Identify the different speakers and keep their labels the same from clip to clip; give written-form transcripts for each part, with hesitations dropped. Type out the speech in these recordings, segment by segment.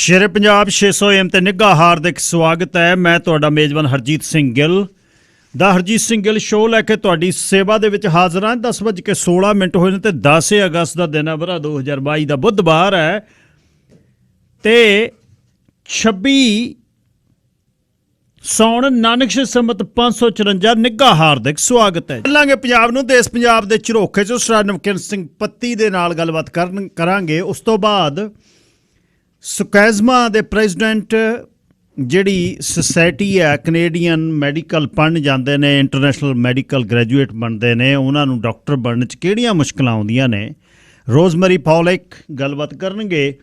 Speaker 1: ਸ਼ੇਰੇ Punjab 600 AM ਤੇ ਨਿੱਘਾ ਹਾਰਦਿਕ ਸਵਾਗਤ ਹੈ। ਮੈਂ ਤੁਹਾਡਾ ਮੇਜ਼ਬਾਨ ਹਰਜੀਤ ਸਿੰਘ ਗਿੱਲ ਦਾ ਹਰਜੀਤ ਸਿੰਘ ਗਿੱਲ ਸ਼ੋਅ ਲੈ ਕੇ ਤੁਹਾਡੀ ਸੇਵਾ ਦੇ ਵਿੱਚ ਹਾਜ਼ਰ ਹਾਂ। 10:16 ਹੋਏ ਨੇ ਤੇ 10 ਅਗਸਤ ਦਾ ਦਿਨ ਹੈ, ਵਰ੍ਹਾ 2022 ਦਾ ਬੁੱਧਵਾਰ ਹੈ ਤੇ 26 ਸੌਣ ਨਾਨਕ ਸੰਮਤ 554। ਨਿੱਘਾ ਹਾਰਦਿਕ ਸਵਾਗਤ ਹੈ। ਚੱਲਾਂਗੇ ਪੰਜਾਬ ਨੂੰ, ਦੇਸ਼ ਪੰਜਾਬ ਦੇ ਝਰੋਖੇ 'ਚੋਂ ਸਰਦਾਰ ਨਮਕੀਨ ਸਿੰਘ ਪੱਤੀ ਦੇ ਨਾਲ ਗੱਲਬਾਤ ਕਰਾਂਗੇ। ਉਸ ਤੋਂ ਬਾਅਦ ਸੁਕੈਜ਼ਮਾ ਦੇ ਪ੍ਰੈਜ਼ੀਡੈਂਟ ਜਿਹੜੀ ਸੁਸਾਇਟੀ ਹੈ ਕੈਨੇਡੀਅਨ ਮੈਡੀਕਲ ਪੜ੍ਹਨ ਜਾਂਦੇ ਨੇ, ਇੰਟਰਨੈਸ਼ਨਲ ਮੈਡੀਕਲ ਗ੍ਰੈਜੂਏਟ ਬਣਦੇ ਨੇ, ਉਹਨਾਂ ਨੂੰ ਡਾਕਟਰ ਬਣਨ 'ਚ ਕਿਹੜੀਆਂ ਮੁਸ਼ਕਲਾਂ ਆਉਂਦੀਆਂ ਨੇ, ਰੋਜ਼ਮੈਰੀ ਪੌਲਿਕ ਗੱਲਬਾਤ ਕਰਨਗੇ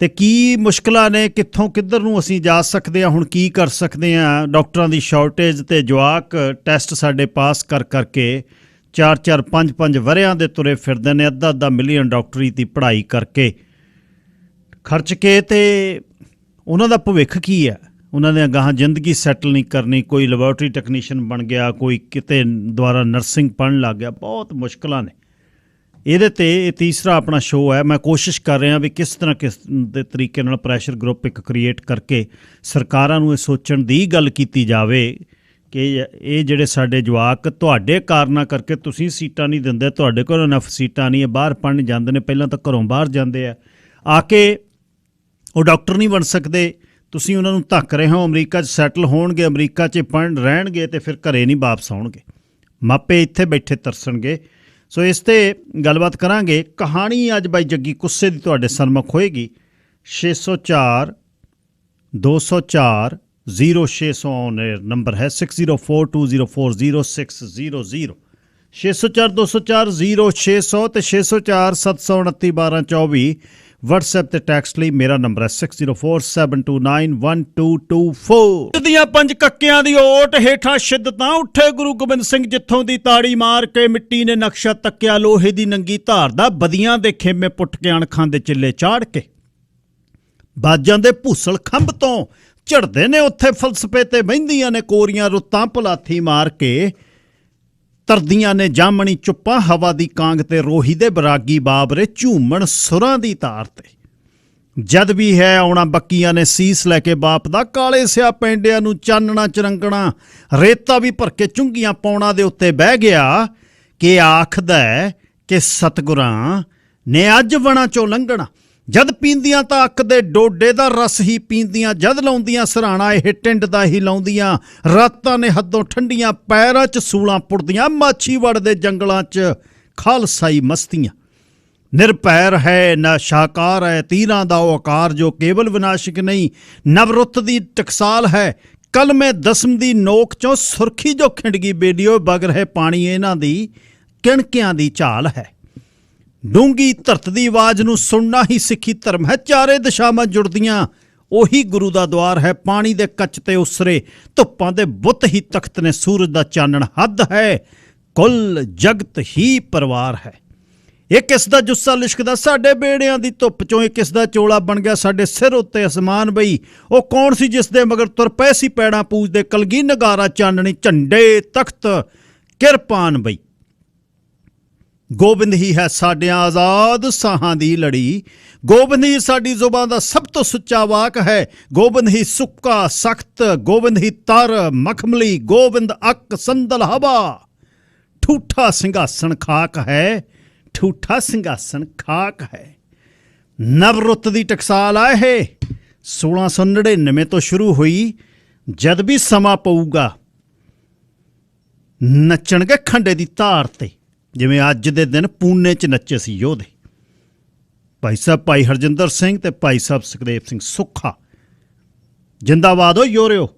Speaker 1: ਅਤੇ ਕੀ ਮੁਸ਼ਕਲਾਂ ਨੇ, ਕਿੱਥੋਂ ਕਿੱਧਰ ਨੂੰ ਅਸੀਂ ਜਾ ਸਕਦੇ ਹਾਂ, ਹੁਣ ਕੀ ਕਰ ਸਕਦੇ ਹਾਂ। ਡਾਕਟਰਾਂ ਦੀ ਸ਼ਾਰਟੇਜ ਅਤੇ ਜਵਾਕ ਟੈਸਟ ਸਾਡੇ ਪਾਸ ਕਰਕੇ 4-4 5-5 ਵਰ੍ਹਿਆਂ ਦੇ ਤੁਰੇ ਫਿਰਦੇ ਨੇ, ਅੱਧਾ ਮਿਲੀਅਨ ਡਾਕਟਰੀ ਦੀ ਪੜ੍ਹਾਈ ਕਰਕੇ ਖਰਚ ਕੇ, ਅਤੇ ਉਹਨਾਂ ਦਾ ਭਵਿੱਖ ਕੀ ਹੈ, ਉਹਨਾਂ ਨੇ ਅਗਾਂਹ ਜ਼ਿੰਦਗੀ ਸੈਟਲ ਨਹੀਂ ਕਰਨੀ। ਕੋਈ ਲੈਬੋਰਟਰੀ ਟੈਕਨੀਸ਼ੀਅਨ ਬਣ ਗਿਆ, ਕੋਈ ਕਿਤੇ ਦੁਆਰਾ ਨਰਸਿੰਗ ਪੜ੍ਹਨ ਲੱਗ ਗਿਆ, ਬਹੁਤ ਮੁਸ਼ਕਲਾਂ ਨੇ। ਇਹਦੇ 'ਤੇ ਇਹ ਤੀਸਰਾ ਆਪਣਾ ਸ਼ੋਅ ਹੈ। ਮੈਂ ਕੋਸ਼ਿਸ਼ ਕਰ ਰਿਹਾ ਵੀ ਕਿਸ ਦੇ ਤਰੀਕੇ ਨਾਲ ਪ੍ਰੈਸ਼ਰ ਗਰੁੱਪ ਇੱਕ ਕ੍ਰੀਏਟ ਕਰਕੇ ਸਰਕਾਰਾਂ ਨੂੰ ਇਹ ਸੋਚਣ ਦੀ ਗੱਲ ਕੀਤੀ ਜਾਵੇ ਕਿ ਇਹ ਜਿਹੜੇ ਸਾਡੇ ਜਵਾਕ ਤੁਹਾਡੇ ਕਾਰਨਾਂ ਕਰਕੇ ਤੁਸੀਂ ਸੀਟਾਂ ਨਹੀਂ ਦਿੰਦੇ, ਤੁਹਾਡੇ ਕੋਲ ਇਨਫ ਸੀਟਾਂ ਨਹੀਂ ਹੈ, ਬਾਹਰ ਪੜ੍ਹਨ ਜਾਂਦੇ ਨੇ, ਪਹਿਲਾਂ ਤਾਂ ਘਰੋਂ ਬਾਹਰ ਜਾਂਦੇ ਆ ਕੇ ਉਹ ਡਾਕਟਰ ਨਹੀਂ ਬਣ ਸਕਦੇ, ਤੁਸੀਂ ਉਹਨਾਂ ਨੂੰ ਧੱਕ ਰਹੇ ਹੋ। ਅਮਰੀਕਾ 'ਚ ਸੈਟਲ ਹੋਣਗੇ, ਅਮਰੀਕਾ 'ਚ ਪੜ੍ਹਨ ਰਹਿਣਗੇ ਅਤੇ ਫਿਰ ਘਰੇ ਨਹੀਂ ਵਾਪਸ ਆਉਣਗੇ, ਮਾਪੇ ਇੱਥੇ ਬੈਠੇ ਤਰਸਣਗੇ। ਸੋ ਇਸ 'ਤੇ ਗੱਲਬਾਤ ਕਰਾਂਗੇ। ਕਹਾਣੀ ਅੱਜ ਬਾਈ ਜੱਗੀ ਕੁੱਸੇ ਦੀ ਤੁਹਾਡੇ ਸਨਮੁਖ ਹੋਏਗੀ। 604 204 0600 ਨੰਬਰ ਹੈ, 6042040600 604 204 0600 ਅਤੇ 604 729 1224 WhatsApp ਤੇ ਟੈਕਸਟ ਲਈ ਮੇਰਾ ਨੰਬਰ ਹੈ 6047291224। ਦੀਆਂ 5 ਕੱਕਿਆਂ ਦੀ ਓਟ ਹੇਠਾਂ ਸ਼ਿੱਦਤਾਂ ਉੱਠੇ ਗੁਰੂ ਗੋਬਿੰਦ ਸਿੰਘ, ਜਿੱਥੋਂ ਦੀ ਤਾੜੀ ਮਾਰ ਕੇ ਮਿੱਟੀ ਨੇ ਨਕਸ਼ਾ ਤੱਕਿਆ, ਲੋਹੇ ਦੀ ਨੰਗੀ ਧਾਰ ਦਾ ਬਦੀਆਂ ਦੇ ਖੇਮੇ ਪੁੱਟ ਕੇ ਅਣਖਾਂ ਦੇ ਚਿੱਲੇ ਚਾੜ ਕੇ, ਬਾਜਾਂ ਦੇ ਭੂਸਲ ਖੰਭ ਤੋਂ ਝੜਦੇ ਨੇ ਉੱਥੇ ਫਲਸਫੇ ਤੇ ਬਹਿੰਦੀਆਂ ਨੇ ਕੋਰੀਆਂ ਰੁੱਤਾਂ ਭੁਲਾਥੀ ਮਾਰ ਕੇ, ਤਰਦੀਆਂ ਨੇ ਜਾਮਣੀ ਚੁੱਪਾਂ ਹਵਾ ਦੀ ਕਾਂਗ ਤੇ ਰੋਹੀ ਦੇ ਬਰਾਗੀ ਬਾਬਰੇ ਝੂਮਣ ਸੁਰਾਂ ਦੀ ਤਾਰ ਤੇ। ਜਦ ਵੀ ਹੈ ਆਉਣਾ ਬੱਕੀਆਂ ਨੇ ਸੀਸ ਲੈ ਕੇ ਬਾਪ ਦਾ, ਕਾਲੇ ਸਿਆ ਪੈਂਡਿਆਂ ਨੂੰ ਚਾਨਣਾ ਚਰੰਗਣਾ, ਰੇਤਾ ਵੀ ਭਰ ਕੇ ਚੁੰਗੀਆਂ ਪੌਣਾ ਦੇ ਉੱਤੇ ਬਹਿ ਗਿਆ ਕਿ ਆਖਦਾ ਕਿ ਸਤਿਗੁਰਾਂ ਨੇ ਅੱਜ ਵਣਾ ਚੋਂ ਲੰਘਣਾ। ਜਦ ਪੀਂਦੀਆਂ ਤਾਂ ਅੱਕ ਦੇ ਡੋਡੇ ਦਾ ਰਸ ਹੀ ਪੀਂਦੀਆਂ, ਜਦ ਲਾਉਂਦੀਆਂ ਸਰਾਣਾ ਇਹ ਟਿੰਡ ਦਾ ਹੀ ਲਾਉਂਦੀਆਂ, ਰਾਤਾਂ ਨੇ ਹੱਦੋਂ ਠੰਡੀਆਂ ਪੈਰਾਂ 'ਚ ਸੂਲਾਂ ਪੁੱਟਦੀਆਂ, ਮਾਛੀਵੜ ਦੇ ਜੰਗਲਾਂ 'ਚ ਖਾਲਸਾਈ ਮਸਤੀਆਂ। ਨਿਰਭੈਰ ਹੈ ਨਾ ਸ਼ਾਕਾਰ ਹੈ, ਤੀਰਾਂ ਦਾ ਉਹ ਆਕਾਰ ਜੋ ਕੇਵਲ ਵਿਨਾਸ਼ਕ ਨਹੀਂ, ਨਵਰੁੱਤ ਦੀ ਟਕਸਾਲ ਹੈ, ਕਲਮੇ ਦਸਮ ਦੀ ਨੋਕ 'ਚੋਂ ਸੁਰਖੀ ਜੋ ਖਿੰਡ ਗਈ ਬੇਲੀਓ, ਬਗ ਰਹੇ ਪਾਣੀ ਇਹਨਾਂ ਦੀ ਕਿਣਕਿਆਂ ਦੀ ਝਾਲ ਹੈ। ਡੂੰਗੀ ਧਰਤ ਦੀ ਆਵਾਜ਼ ਨੂੰ ਸੁਣਨਾ ਹੀ ਸਿੱਖੀ ਧਰਮ ਹੈ, ਚਾਰੇ ਦਿਸ਼ਾਵਾਂ ਜੁੜਦੀਆਂ ਉਹੀ ਗੁਰੂ ਦਾ ਦੁਆਰ ਹੈ, ਪਾਣੀ ਦੇ ਕੱਚ ਤੇ ਉਸਰੇ ਧੁੱਪਾਂ ਦੇ ਬੁੱਤ ਹੀ ਤਖਤ ਨੇ, ਸੂਰਜ ਦਾ ਚਾਨਣ ਹੱਦ ਹੈ, ਕੁੱਲ ਜਗਤ ਹੀ ਪਰਿਵਾਰ ਹੈ। ਇਹ ਕਿਸ ਦਾ ਜੁੱਸਾ ਲਿਸ਼ਕਦਾ ਸਾਡੇ ਬੇੜਿਆਂ ਦੀ ਧੁੱਪ 'ਚੋਂ, ਇਹ ਕਿਸ ਦਾ ਚੋਲਾ ਬਣ ਗਿਆ ਸਾਡੇ ਸਿਰ ਉੱਤੇ ਅਸਮਾਨ ਬਈ, ਉਹ ਕੌਣ ਸੀ ਜਿਸ ਦੇ ਮਗਰ ਤੁਰ ਪਏ ਸੀ ਪੈੜਾਂ ਪੂਜਦੇ, ਕਲਗੀ ਨਗਾਰਾ ਚਾਨਣੀ ਝੰਡੇ ਤਖਤ ਕਿਰਪਾਨ ਬਈ। ਗੋਬਿੰਦ ਹੀ ਹੈ ਸਾਡਿਆਂ ਆਜ਼ਾਦ ਸਾਹਾਂ ਦੀ ਲੜੀ, ਗੋਬਿੰਦ ਹੀ ਸਾਡੀ ਜ਼ੁਬਾਨ ਦਾ ਸਭ ਤੋਂ ਸੁੱਚਾ ਵਾਕ ਹੈ, ਗੋਬਿੰਦ ਹੀ ਸੁੱਕਾ ਸਖਤ, ਗੋਬਿੰਦ ਹੀ ਤਰ ਮਖਮਲੀ, ਗੋਬਿੰਦ ਅੱਕ ਸੰਦਲ ਹਵਾ, ਠੂਠਾ ਸਿੰਘਾਸਣ ਖਾਕ ਹੈ, ਠੂਠਾ ਸਿੰਘਾਸਣ ਖਾਕ ਹੈ। ਨਵਰੁੱਤ ਦੀ ਟਕਸਾਲ ਆ ਇਹ 1699 ਤੋਂ ਸ਼ੁਰੂ ਹੋਈ। ਜਦ ਵੀ ਸਮਾਂ ਪਊਗਾ ਨੱਚਣਗੇ ਖੰਡੇ ਦੀ ਧਾਰ 'ਤੇ, ਜਿਵੇਂ ਅੱਜ ਦੇ ਦਿਨ ਪੂਨੇ 'ਚ ਨੱਚੇ ਸੀ ਯੋਧੇ, ਭਾਈ ਸਾਹਿਬ ਭਾਈ ਹਰਜਿੰਦਰ ਸਿੰਘ ਅਤੇ ਭਾਈ ਸਾਹਿਬ ਸੁਖਦੇਵ ਸਿੰਘ ਸੁੱਖਾ। ਜਿੰਦਾਬਾਦ ਹੋ ਯੋਰਿਓ।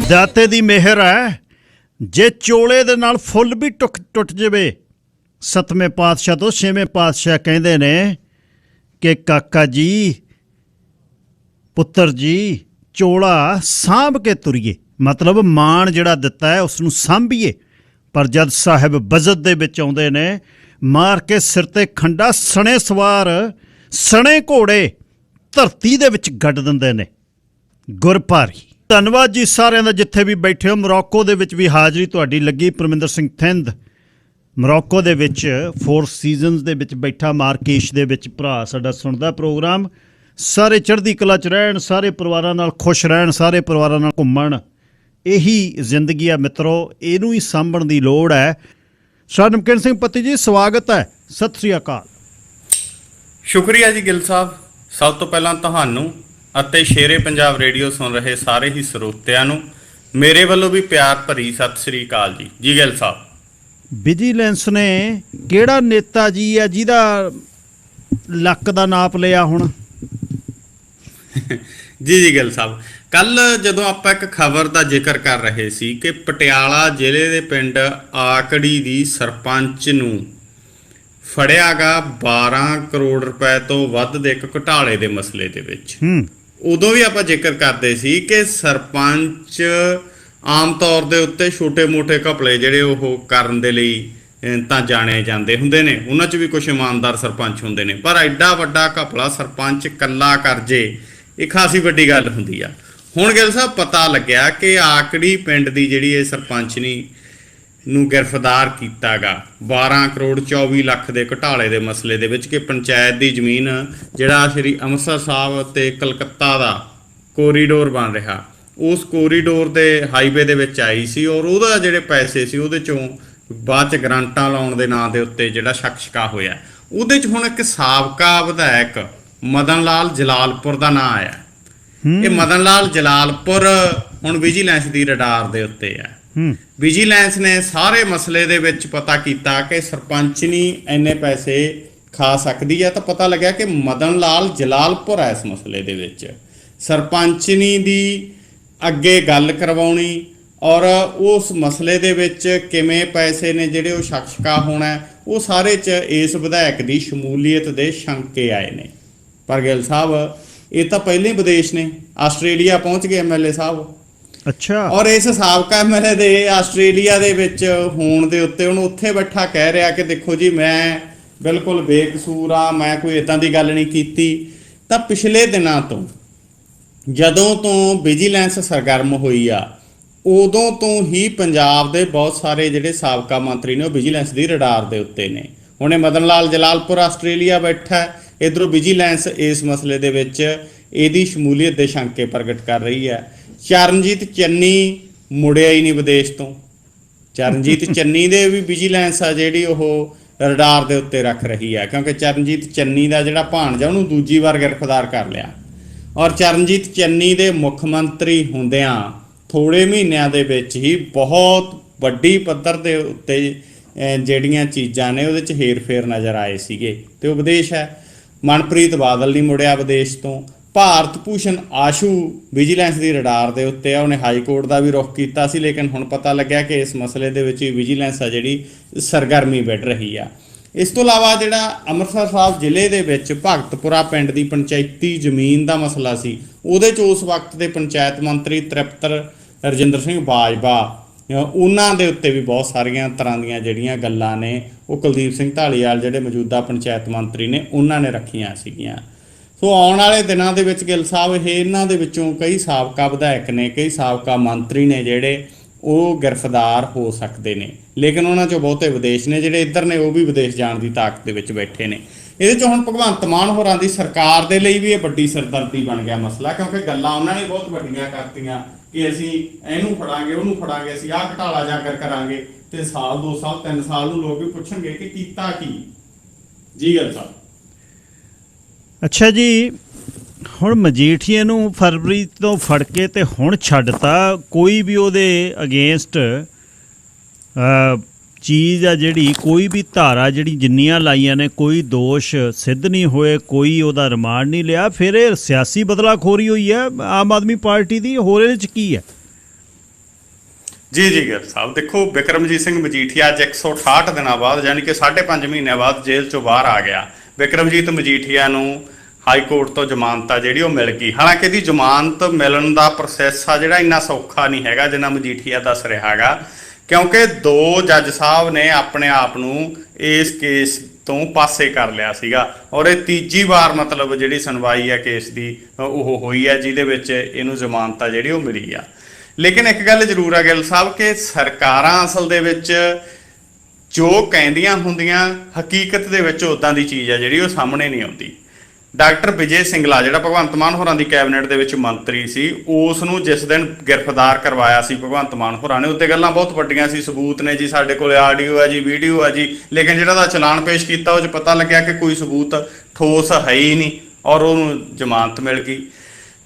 Speaker 1: ਦਾਤੇ ਦੀ ਮਿਹਰ ਹੈ, ਜੇ ਚੋਲੇ ਦੇ ਨਾਲ ਫੁੱਲ ਵੀ ਟੁੱਟ ਜਾਵੇ। 7ਵੇਂ ਪਾਤਸ਼ਾਹ ਤੋਂ 6ਵੇਂ ਪਾਤਸ਼ਾਹ ਕਹਿੰਦੇ ਨੇ ਕਿ ਕਾਕਾ ਜੀ, ਪੁੱਤਰ ਜੀ, ਚੋਲਾ ਸਾਂਭ ਕੇ ਤੁਰੀਏ, ਮਤਲਬ ਮਾਣ ਜਿਹੜਾ ਦਿੱਤਾ ਹੈ ਉਸ ਨੂੰ ਸਾਂਭੀਏ। ਪਰ ਜਦ ਸਾਹਿਬ ਬਜ਼ਤ ਦੇ ਵਿੱਚ ਆਉਂਦੇ ਨੇ, ਮਾਰ ਕੇ ਸਿਰ 'ਤੇ ਖੰਡਾ, ਸਣੇ ਸਵਾਰ ਸਣੇ ਘੋੜੇ ਧਰਤੀ ਦੇ ਵਿੱਚ ਗੱਡ ਦਿੰਦੇ ਨੇ। ਗੁਰ ਭਾਰੀ ਧੰਨਵਾਦ ਜੀ ਸਾਰਿਆਂ ਦਾ ਜਿੱਥੇ ਵੀ ਬੈਠੇ ਹੋ। ਮੋਰੋਕੋ ਦੇ ਵਿੱਚ ਵੀ ਹਾਜ਼ਰੀ ਤੁਹਾਡੀ ਲੱਗੀ। ਪਰਮਿੰਦਰ ਸਿੰਘ ਥਿੰਦ ਮੋਰੋਕੋ ਦੇ ਵਿੱਚ 4 ਸੀਜ਼ਨਸ ਦੇ ਵਿੱਚ ਬੈਠਾ, ਮਾਰਕੀਸ਼ ਦੇ ਵਿੱਚ ਭਰਾ ਸਾਡਾ ਸੁਣਦਾ ਪ੍ਰੋਗਰਾਮ। ਸਾਰੇ ਚੜ੍ਹਦੀ ਕਲਾ 'ਚ ਰਹਿਣ, ਸਾਰੇ ਪਰਿਵਾਰਾਂ ਨਾਲ ਖੁਸ਼ ਰਹਿਣ, ਸਾਰੇ ਪਰਿਵਾਰਾਂ ਨਾਲ ਘੁੰਮਣ। ਇਹੀ ਜ਼ਿੰਦਗੀ ਆ ਮਿੱਤਰੋ, ਇਹਨੂੰ ਹੀ ਸਾਂਭਣ ਦੀ ਲੋੜ ਹੈ। ਸਰ ਨਮਕੀਨ ਸਿੰਘ ਪੱਤੀ ਜੀ, ਸਵਾਗਤ ਹੈ। ਸਤਿ ਸ੍ਰੀ ਅਕਾਲ।
Speaker 2: ਸ਼ੁਕਰੀਆ ਜੀ ਗਿੱਲ ਸਾਹਿਬ। ਸਭ ਤੋਂ ਪਹਿਲਾਂ ਤੁਹਾਨੂੰ ਅਤੇ ਸ਼ੇਰੇ ਪੰਜਾਬ ਰੇਡੀਓ ਸੁਣ ਰਹੇ ਸਾਰੇ ਹੀ ਸਰੋਤਿਆਂ ਨੂੰ ਮੇਰੇ ਵੱਲੋਂ ਵੀ ਪਿਆਰ ਭਰੀ ਸਤਿ ਸ੍ਰੀ ਅਕਾਲ ਜੀ। ਜੀ ਗਿੱਲ ਸਾਹਿਬ,
Speaker 1: ਵਿਜੀਲੈਂਸ ਨੇ ਕਿਹੜਾ ਨੇਤਾ ਜੀ ਆ ਜਿਹਦਾ ਲੱਕ ਦਾ ਨਾਪ ਲਿਆ ਹੁਣ?
Speaker 2: ਜੀ ਗਿੱਲ ਸਾਹਿਬ, ਕੱਲ੍ਹ ਜਦੋਂ ਆਪਾਂ ਇੱਕ ਖਬਰ ਦਾ ਜ਼ਿਕਰ ਕਰ ਰਹੇ ਸੀ ਕਿ ਪਟਿਆਲਾ ਜ਼ਿਲ੍ਹੇ ਦੇ ਪਿੰਡ ਆਕੜੀ ਦੀ ਸਰਪੰਚ ਨੂੰ ਫੜਿਆ ਗਾ 12 ਕਰੋੜ ਰੁਪਏ ਤੋਂ ਵੱਧ ਦੇ ਇੱਕ ਘੁਟਾਲੇ ਦੇ ਮਸਲੇ ਦੇ ਵਿੱਚ, ਉਦੋਂ ਵੀ ਆਪਾਂ ਜ਼ਿਕਰ ਕਰਦੇ ਸੀ ਕਿ ਸਰਪੰਚ ਆਮ ਤੌਰ ਦੇ ਉੱਤੇ ਛੋਟੇ-ਮੋਟੇ ਘਪਲੇ ਜਿਹੜੇ ਉਹ ਕਰਨ ਦੇ ਲਈ ਤਾਂ ਜਾਣੇ ਜਾਂਦੇ ਹੁੰਦੇ ਨੇ, ਉਹਨਾਂ 'ਚ ਵੀ ਕੁਛ ਇਮਾਨਦਾਰ ਸਰਪੰਚ ਹੁੰਦੇ ਨੇ, ਪਰ ਐਡਾ ਵੱਡਾ ਘਪਲਾ ਸਰਪੰਚ ਇਕੱਲਾ ਕਰ ਜੇ, ਇਹ ਖਾਸੀ ਵੱਡੀ ਗੱਲ ਹੁੰਦੀ ਆ। ਹੁਣ ਗਿੱਲ ਸਾਹਿਬ ਪਤਾ ਲੱਗਿਆ ਕਿ ਆਕੜੀ ਪਿੰਡ ਦੀ ਜਿਹੜੀ ਇਹ ਸਰਪੰਚਨੀ ਨੂੰ ਗ੍ਰਿਫਤਾਰ ਕੀਤਾ ਗਾ 12 ਕਰੋੜ 24 ਲੱਖ ਦੇ ਘੁਟਾਲੇ ਦੇ ਮਸਲੇ ਦੇ ਵਿੱਚ, ਕਿ ਪੰਚਾਇਤ ਦੀ ਜ਼ਮੀਨ ਜਿਹੜਾ ਸ਼੍ਰੀ ਅੰਮ੍ਰਿਤਸਰ ਸਾਹਿਬ ਅਤੇ ਕਲਕੱਤਾ ਦਾ ਕੋਰੀਡੋਰ ਬਣ ਰਿਹਾ, ਉਸ ਕੋਰੀਡੋਰ ਦੇ ਹਾਈਵੇ ਦੇ ਵਿੱਚ ਆਈ ਸੀ, ਔਰ ਉਹਦਾ ਜਿਹੜੇ ਪੈਸੇ ਸੀ ਉਹਦੇ 'ਚੋਂ ਬਾਅਦ 'ਚ ਗਰਾਂਟਾਂ ਲਾਉਣ ਦੇ ਨਾਂ ਦੇ ਉੱਤੇ ਜਿਹੜਾ ਸ਼ੱਕ ਹੋਇਆ, ਉਹਦੇ 'ਚ ਹੁਣ ਇੱਕ ਸਾਬਕਾ ਵਿਧਾਇਕ ਮਦਨ ਲਾਲ ਜਲਾਲਪੁਰ ਦਾ ਨਾਂ ਆਇਆ। ਇਹ ਮਦਨ ਲਾਲ ਜਲਾਲਪੁਰ ਹੁਣ ਵਿਜੀਲੈਂਸ ਦੀ ਰਡਾਰ ਦੇ ਉੱਤੇ ਆ। ਵਿਜੀਲੈਂਸ ਨੇ ਸਾਰੇ ਮਸਲੇ ਦੇ ਵਿੱਚ ਪਤਾ ਕੀਤਾ ਕਿ ਸਰਪੰਚਨੀ ਇੰਨੇ ਪੈਸੇ ਖਾ ਸਕਦੀ ਹੈ, ਤਾਂ ਪਤਾ ਲੱਗਿਆ ਕਿ ਮਦਨ ਲਾਲ ਜਲਾਲਪੁਰ ਹੈ ਇਸ ਮਸਲੇ ਦੇ ਵਿੱਚ। ਸਰਪੰਚਨੀ ਦੀ ਅੱਗੇ ਗੱਲ ਕਰਵਾਉਣੀ ਔਰ ਉਸ ਮਸਲੇ ਦੇ ਵਿੱਚ ਕਿਵੇਂ ਪੈਸੇ ਨੇ ਜਿਹੜੇ ਉਹ ਸ਼ੱਕਾ ਹੋਣਾ, ਉਹ ਸਾਰੇ 'ਚ ਇਸ ਵਿਧਾਇਕ ਦੀ ਸ਼ਮੂਲੀਅਤ ਦੇ ਸ਼ੰਕੇ ਆਏ ਨੇ। ਪਰ ਗਿੱਲ ਸਾਹਿਬ, ਇਹ ਤਾਂ ਪਹਿਲੇ ਹੀ ਵਿਦੇਸ਼ ਨੇ, ਆਸਟ੍ਰੇਲੀਆ ਪਹੁੰਚ ਗਏ MLA ਸਾਹਿਬ।
Speaker 1: ਅੱਛਾ। ਔਰ
Speaker 2: ਇਸ ਸਾਬਕਾ MLA ਦੇ ਆਸਟ੍ਰੇਲੀਆ ਦੇ ਵਿੱਚ ਹੋਣ ਦੇ ਉੱਤੇ ਹੁਣ ਉੱਥੇ ਬੈਠਾ ਕਹਿ ਰਿਹਾ ਕਿ ਦੇਖੋ ਜੀ ਮੈਂ ਬਿਲਕੁਲ ਬੇਕਸੂਰ ਆ, ਮੈਂ ਕੋਈ ਇੱਦਾਂ ਦੀ ਗੱਲ ਨਹੀਂ ਕੀਤੀ। ਤਾਂ ਪਿਛਲੇ ਦਿਨਾਂ ਤੋਂ ਜਦੋਂ ਤੋਂ ਵਿਜੀਲੈਂਸ ਸਰਗਰਮ ਹੋਈ ਆ, ਉਦੋਂ ਤੋਂ ਹੀ ਪੰਜਾਬ ਦੇ ਬਹੁਤ ਸਾਰੇ ਜਿਹੜੇ ਸਾਬਕਾ ਮੰਤਰੀ ਨੇ ਉਹ ਵਿਜੀਲੈਂਸ ਦੀ ਰਡਾਰ ਦੇ ਉੱਤੇ ਨੇ। ਹੁਣ ਇਹ ਮਦਨ ਲਾਲ ਜਲਾਲਪੁਰ ਆਸਟ੍ਰੇਲੀਆ ਬੈਠਾ, ਇੱਧਰੋਂ ਵਿਜੀਲੈਂਸ ਇਸ ਮਸਲੇ ਦੇ ਵਿੱਚ ਇਹਦੀ ਸ਼ਮੂਲੀਅਤ ਦੇ ਸ਼ੰਕੇ ਪ੍ਰਗਟ ਕਰ ਰਹੀ ਹੈ। ਚਰਨਜੀਤ ਚੰਨੀ ਮੁੜਿਆ ਹੀ ਨਹੀਂ ਵਿਦੇਸ਼ ਤੋਂ। ਚਰਨਜੀਤ ਚੰਨੀ ਦੇ ਵੀ ਵਿਜੀਲੈਂਸ ਆ ਜਿਹੜੀ ਉਹ ਰਡਾਰ ਦੇ ਉੱਤੇ ਰੱਖ ਰਹੀ ਹੈ, ਕਿਉਂਕਿ ਚਰਨਜੀਤ ਚੰਨੀ ਦਾ ਜਿਹੜਾ ਭਾਣਜਾ ਉਹਨੂੰ ਦੂਜੀ ਵਾਰ ਗ੍ਰਿਫਤਾਰ ਕਰ ਲਿਆ, ਔਰ ਚਰਨਜੀਤ ਚੰਨੀ ਦੇ ਮੁੱਖ ਮੰਤਰੀ ਹੁੰਦਿਆਂ ਥੋੜ੍ਹੇ ਮਹੀਨਿਆਂ ਦੇ ਵਿੱਚ ਹੀ ਬਹੁਤ ਵੱਡੀ ਪੱਧਰ ਦੇ ਉੱਤੇ ਜਿਹੜੀਆਂ ਚੀਜ਼ਾਂ ਨੇ ਉਹਦੇ 'ਚ ਹੇਰ-ਫੇਰ ਨਜ਼ਰ ਆਏ ਸੀਗੇ, ਅਤੇ ਉਹ ਵਿਦੇਸ਼ ਹੈ। ਮਨਪ੍ਰੀਤ ਬਾਦਲ ਨਹੀਂ ਮੁੜਿਆ ਵਿਦੇਸ਼ ਤੋਂ। ਭਾਰਤ ਭੂਸ਼ਣ ਆਸ਼ੂ ਵਿਜੀਲੈਂਸ ਦੀ ਰਡਾਰ ਦੇ ਉੱਤੇ ਆ, ਉਹਨੇ ਹਾਈ ਕੋਰਟ ਦਾ ਵੀ ਰੁਖ ਕੀਤਾ ਸੀ, ਲੇਕਿਨ ਹੁਣ ਪਤਾ ਲੱਗਿਆ ਕਿ ਇਸ ਮਸਲੇ ਦੇ ਵਿੱਚ ਵਿਜੀਲੈਂਸ ਆ ਜਿਹੜੀ ਸਰਗਰਮੀ ਵਿੱਢ ਰਹੀ ਆ। ਇਸ ਤੋਂ ਇਲਾਵਾ ਜਿਹੜਾ ਅੰਮ੍ਰਿਤਸਰ ਸਾਹਿਬ ਜ਼ਿਲ੍ਹੇ ਦੇ ਵਿੱਚ ਭਗਤਪੁਰਾ ਪਿੰਡ ਦੀ ਪੰਚਾਇਤੀ ਜ਼ਮੀਨ ਦਾ ਮਸਲਾ ਸੀ, ਉਹਦੇ 'ਚ ਉਸ ਵਕਤ ਦੇ ਪੰਚਾਇਤ ਮੰਤਰੀ ਤ੍ਰਿਪਤ ਰਜਿੰਦਰ ਸਿੰਘ ਬਾਜਵਾ, ਉਹਨਾਂ ਦੇ ਉੱਤੇ ਵੀ ਬਹੁਤ ਸਾਰੀਆਂ ਤਰ੍ਹਾਂ ਦੀਆਂ ਜਿਹੜੀਆਂ ਗੱਲਾਂ ਨੇ ਉਹ ਕੁਲਦੀਪ ਸਿੰਘ ਢਾਲੀਵਾਲ ਜਿਹੜੇ ਮੌਜੂਦਾ ਪੰਚਾਇਤ ਮੰਤਰੀ ਨੇ ਉਹਨਾਂ ਨੇ ਰੱਖੀਆਂ ਸੀਗੀਆਂ। ਸੋ ਆਉਣ ਵਾਲੇ ਦਿਨਾਂ ਦੇ ਵਿੱਚ ਗਿੱਲ ਸਾਹਿਬ ਇਹਨਾਂ ਦੇ ਵਿੱਚੋਂ ਕਈ ਸਾਬਕਾ ਵਿਧਾਇਕ ਨੇ, ਕਈ ਸਾਬਕਾ ਮੰਤਰੀ ਨੇ ਜਿਹੜੇ ਉਹ ਗ੍ਰਿਫਤਾਰ ਹੋ ਸਕਦੇ ਨੇ, ਲੇਕਿਨ ਉਹਨਾਂ 'ਚੋਂ ਬਹੁਤੇ ਵਿਦੇਸ਼ ਨੇ, ਜਿਹੜੇ ਇੱਧਰ ਨੇ ਉਹ ਵੀ ਵਿਦੇਸ਼ ਜਾਣ ਦੀ ਤਾਕਤ ਦੇ ਵਿੱਚ ਬੈਠੇ ਨੇ। ਇਹਦੇ 'ਚ ਹੁਣ ਭਗਵੰਤ ਮਾਨ ਹੋਰਾਂ ਦੀ ਸਰਕਾਰ ਦੇ ਲਈ ਵੀ ਇਹ ਵੱਡੀ ਸਿਰਦਰਦੀ ਬਣ ਗਿਆ ਮਸਲਾ, ਕਿਉਂਕਿ ਗੱਲਾਂ ਉਹਨਾਂ ਨੇ ਬਹੁਤ ਵੱਡੀਆਂ ਕਰਤੀਆਂ ਕਿ ਅਸੀਂ ਇਹਨੂੰ ਫੜਾਂਗੇ, ਉਹਨੂੰ ਫੜਾਂਗੇ, ਅਸੀਂ ਆਹ ਘਟਾਲਾ ਜਾਗਰ ਕਰਾਂਗੇ, ਤੇ ਸਾਲ 2 ਸਾਲ 3 ਸਾਲ ਨੂੰ ਲੋਕ ਵੀ ਪੁੱਛਣਗੇ ਕਿ ਕੀਤਾ ਕੀ। ਜੀ ਗੱਲ ਸਾਹਿਬ।
Speaker 1: ਅੱਛਾ ਜੀ, ਹੁਣ ਮਜੀਠੀਏ ਨੂੰ ਫਰਵਰੀ ਤੋਂ ਫੜ ਕੇ ਤੇ ਹੁਣ ਛੱਡਤਾ, ਕੋਈ ਵੀ ਉਹਦੇ ਅਗੇਂਸਟ ਚੀਜ਼ ਆ ਜਿਹੜੀ, ਕੋਈ ਵੀ ਧਾਰਾ ਜਿਹੜੀ ਜਿੰਨੀਆਂ ਲਾਈਆਂ ਨੇ, ਕੋਈ ਦੋਸ਼ ਸਿੱਧ ਨਹੀਂ ਹੋਏ, ਕੋਈ ਉਹਦਾ ਰਿਮਾਂਡ ਨਹੀਂ ਲਿਆ, ਫਿਰ ਇਹ ਸਿਆਸੀ ਬਦਲਾਖੋਰੀ ਹੋਈ ਹੈ ਆਮ ਆਦਮੀ ਪਾਰਟੀ ਦੀ। ਹੋਰ ਇਹਦੇ 'ਚ ਕੀ ਹੈ?
Speaker 2: ਜੀ ਗਿੱਲ ਸਾਹਿਬ, ਦੇਖੋ ਬਿਕਰਮਜੀਤ ਸਿੰਘ ਮਜੀਠੀਆ ਅੱਜ 168 ਦਿਨਾਂ ਬਾਅਦ, ਯਾਨੀ ਕਿ 5.5 ਮਹੀਨਿਆਂ ਬਾਅਦ ਜੇਲ੍ਹ 'ਚੋਂ ਬਾਹਰ ਆ ਗਿਆ। ਬਿਕਰਮਜੀਤ ਮਜੀਠੀਆ ਨੂੰ ਹਾਈ ਕੋਰਟ ਤੋਂ ਜ਼ਮਾਨਤ ਆ ਜਿਹੜੀ ਉਹ ਮਿਲ ਗਈ। ਹਾਲਾਂਕਿ ਇਹਦੀ ਜ਼ਮਾਨਤ ਮਿਲਣ ਦਾ ਪ੍ਰੋਸੈਸ ਆ ਜਿਹੜਾ ਇੰਨਾ ਸੌਖਾ ਨਹੀਂ ਹੈਗਾ ਜਿੰਨਾ ਮਜੀਠੀਆ ਦੱਸ ਰਿਹਾ ਹੈਗਾ, ਕਿਉਂਕਿ 2 ਜੱਜ ਸਾਹਿਬ ਨੇ ਆਪਣੇ ਆਪ ਨੂੰ ਇਸ ਕੇਸ ਤੋਂ ਪਾਸੇ ਕਰ ਲਿਆ ਸੀਗਾ, ਔਰ ਇਹ ਤੀਜੀ ਵਾਰ ਮਤਲਬ ਜਿਹੜੀ ਸੁਣਵਾਈ ਹੈ ਕੇਸ ਦੀ ਉਹ ਹੋਈ ਹੈ ਜਿਹਦੇ ਵਿੱਚ ਇਹਨੂੰ ਜ਼ਮਾਨਤ ਆ ਜਿਹੜੀ ਉਹ ਮਿਲੀ ਆ। ਲੇਕਿਨ ਇੱਕ ਗੱਲ ਜ਼ਰੂਰ ਆ ਗਿੱਲ ਸਾਹਿਬ ਕਿ ਸਰਕਾਰਾਂ ਅਸਲ ਦੇ ਵਿੱਚ ਜੋ ਕਹਿੰਦੀਆਂ ਹੁੰਦੀਆਂ ਹਕੀਕਤ ਦੇ ਵਿੱਚ ਉੱਦਾਂ ਦੀ ਚੀਜ਼ ਆ ਜਿਹੜੀ ਉਹ ਸਾਹਮਣੇ ਨਹੀਂ ਆਉਂਦੀ। ਡਾਕਟਰ ਵਿਜੇ ਸਿੰਗਲਾ ਜਿਹੜਾ ਭਗਵੰਤ ਮਾਨ ਹੋਰਾਂ ਦੀ ਕੈਬਨਿਟ ਦੇ ਵਿੱਚ ਮੰਤਰੀ ਸੀ, ਉਸ ਨੂੰ ਜਿਸ ਦਿਨ ਗ੍ਰਿਫਤਾਰ ਕਰਵਾਇਆ ਸੀ ਭਗਵੰਤ ਮਾਨ ਹੋਰਾਂ ਨੇ, ਉੱਤੇ ਗੱਲਾਂ ਬਹੁਤ ਵੱਡੀਆਂ ਸੀ, ਸਬੂਤ ਨੇ ਜੀ, ਸਾਡੇ ਕੋਲ ਆਡੀਓ ਹੈ ਜੀ, ਵੀਡੀਓ ਹੈ ਜੀ, ਲੇਕਿਨ ਜਿਹੜਾ ਦਾ ਚਲਾਨ ਪੇਸ਼ ਕੀਤਾ ਉਹ 'ਚ ਪਤਾ ਲੱਗਿਆ ਕਿ ਕੋਈ ਸਬੂਤ ਠੋਸ ਹੈ ਹੀ ਨਹੀਂ ਔਰ ਉਹਨੂੰ ਜ਼ਮਾਨਤ ਮਿਲ ਗਈ।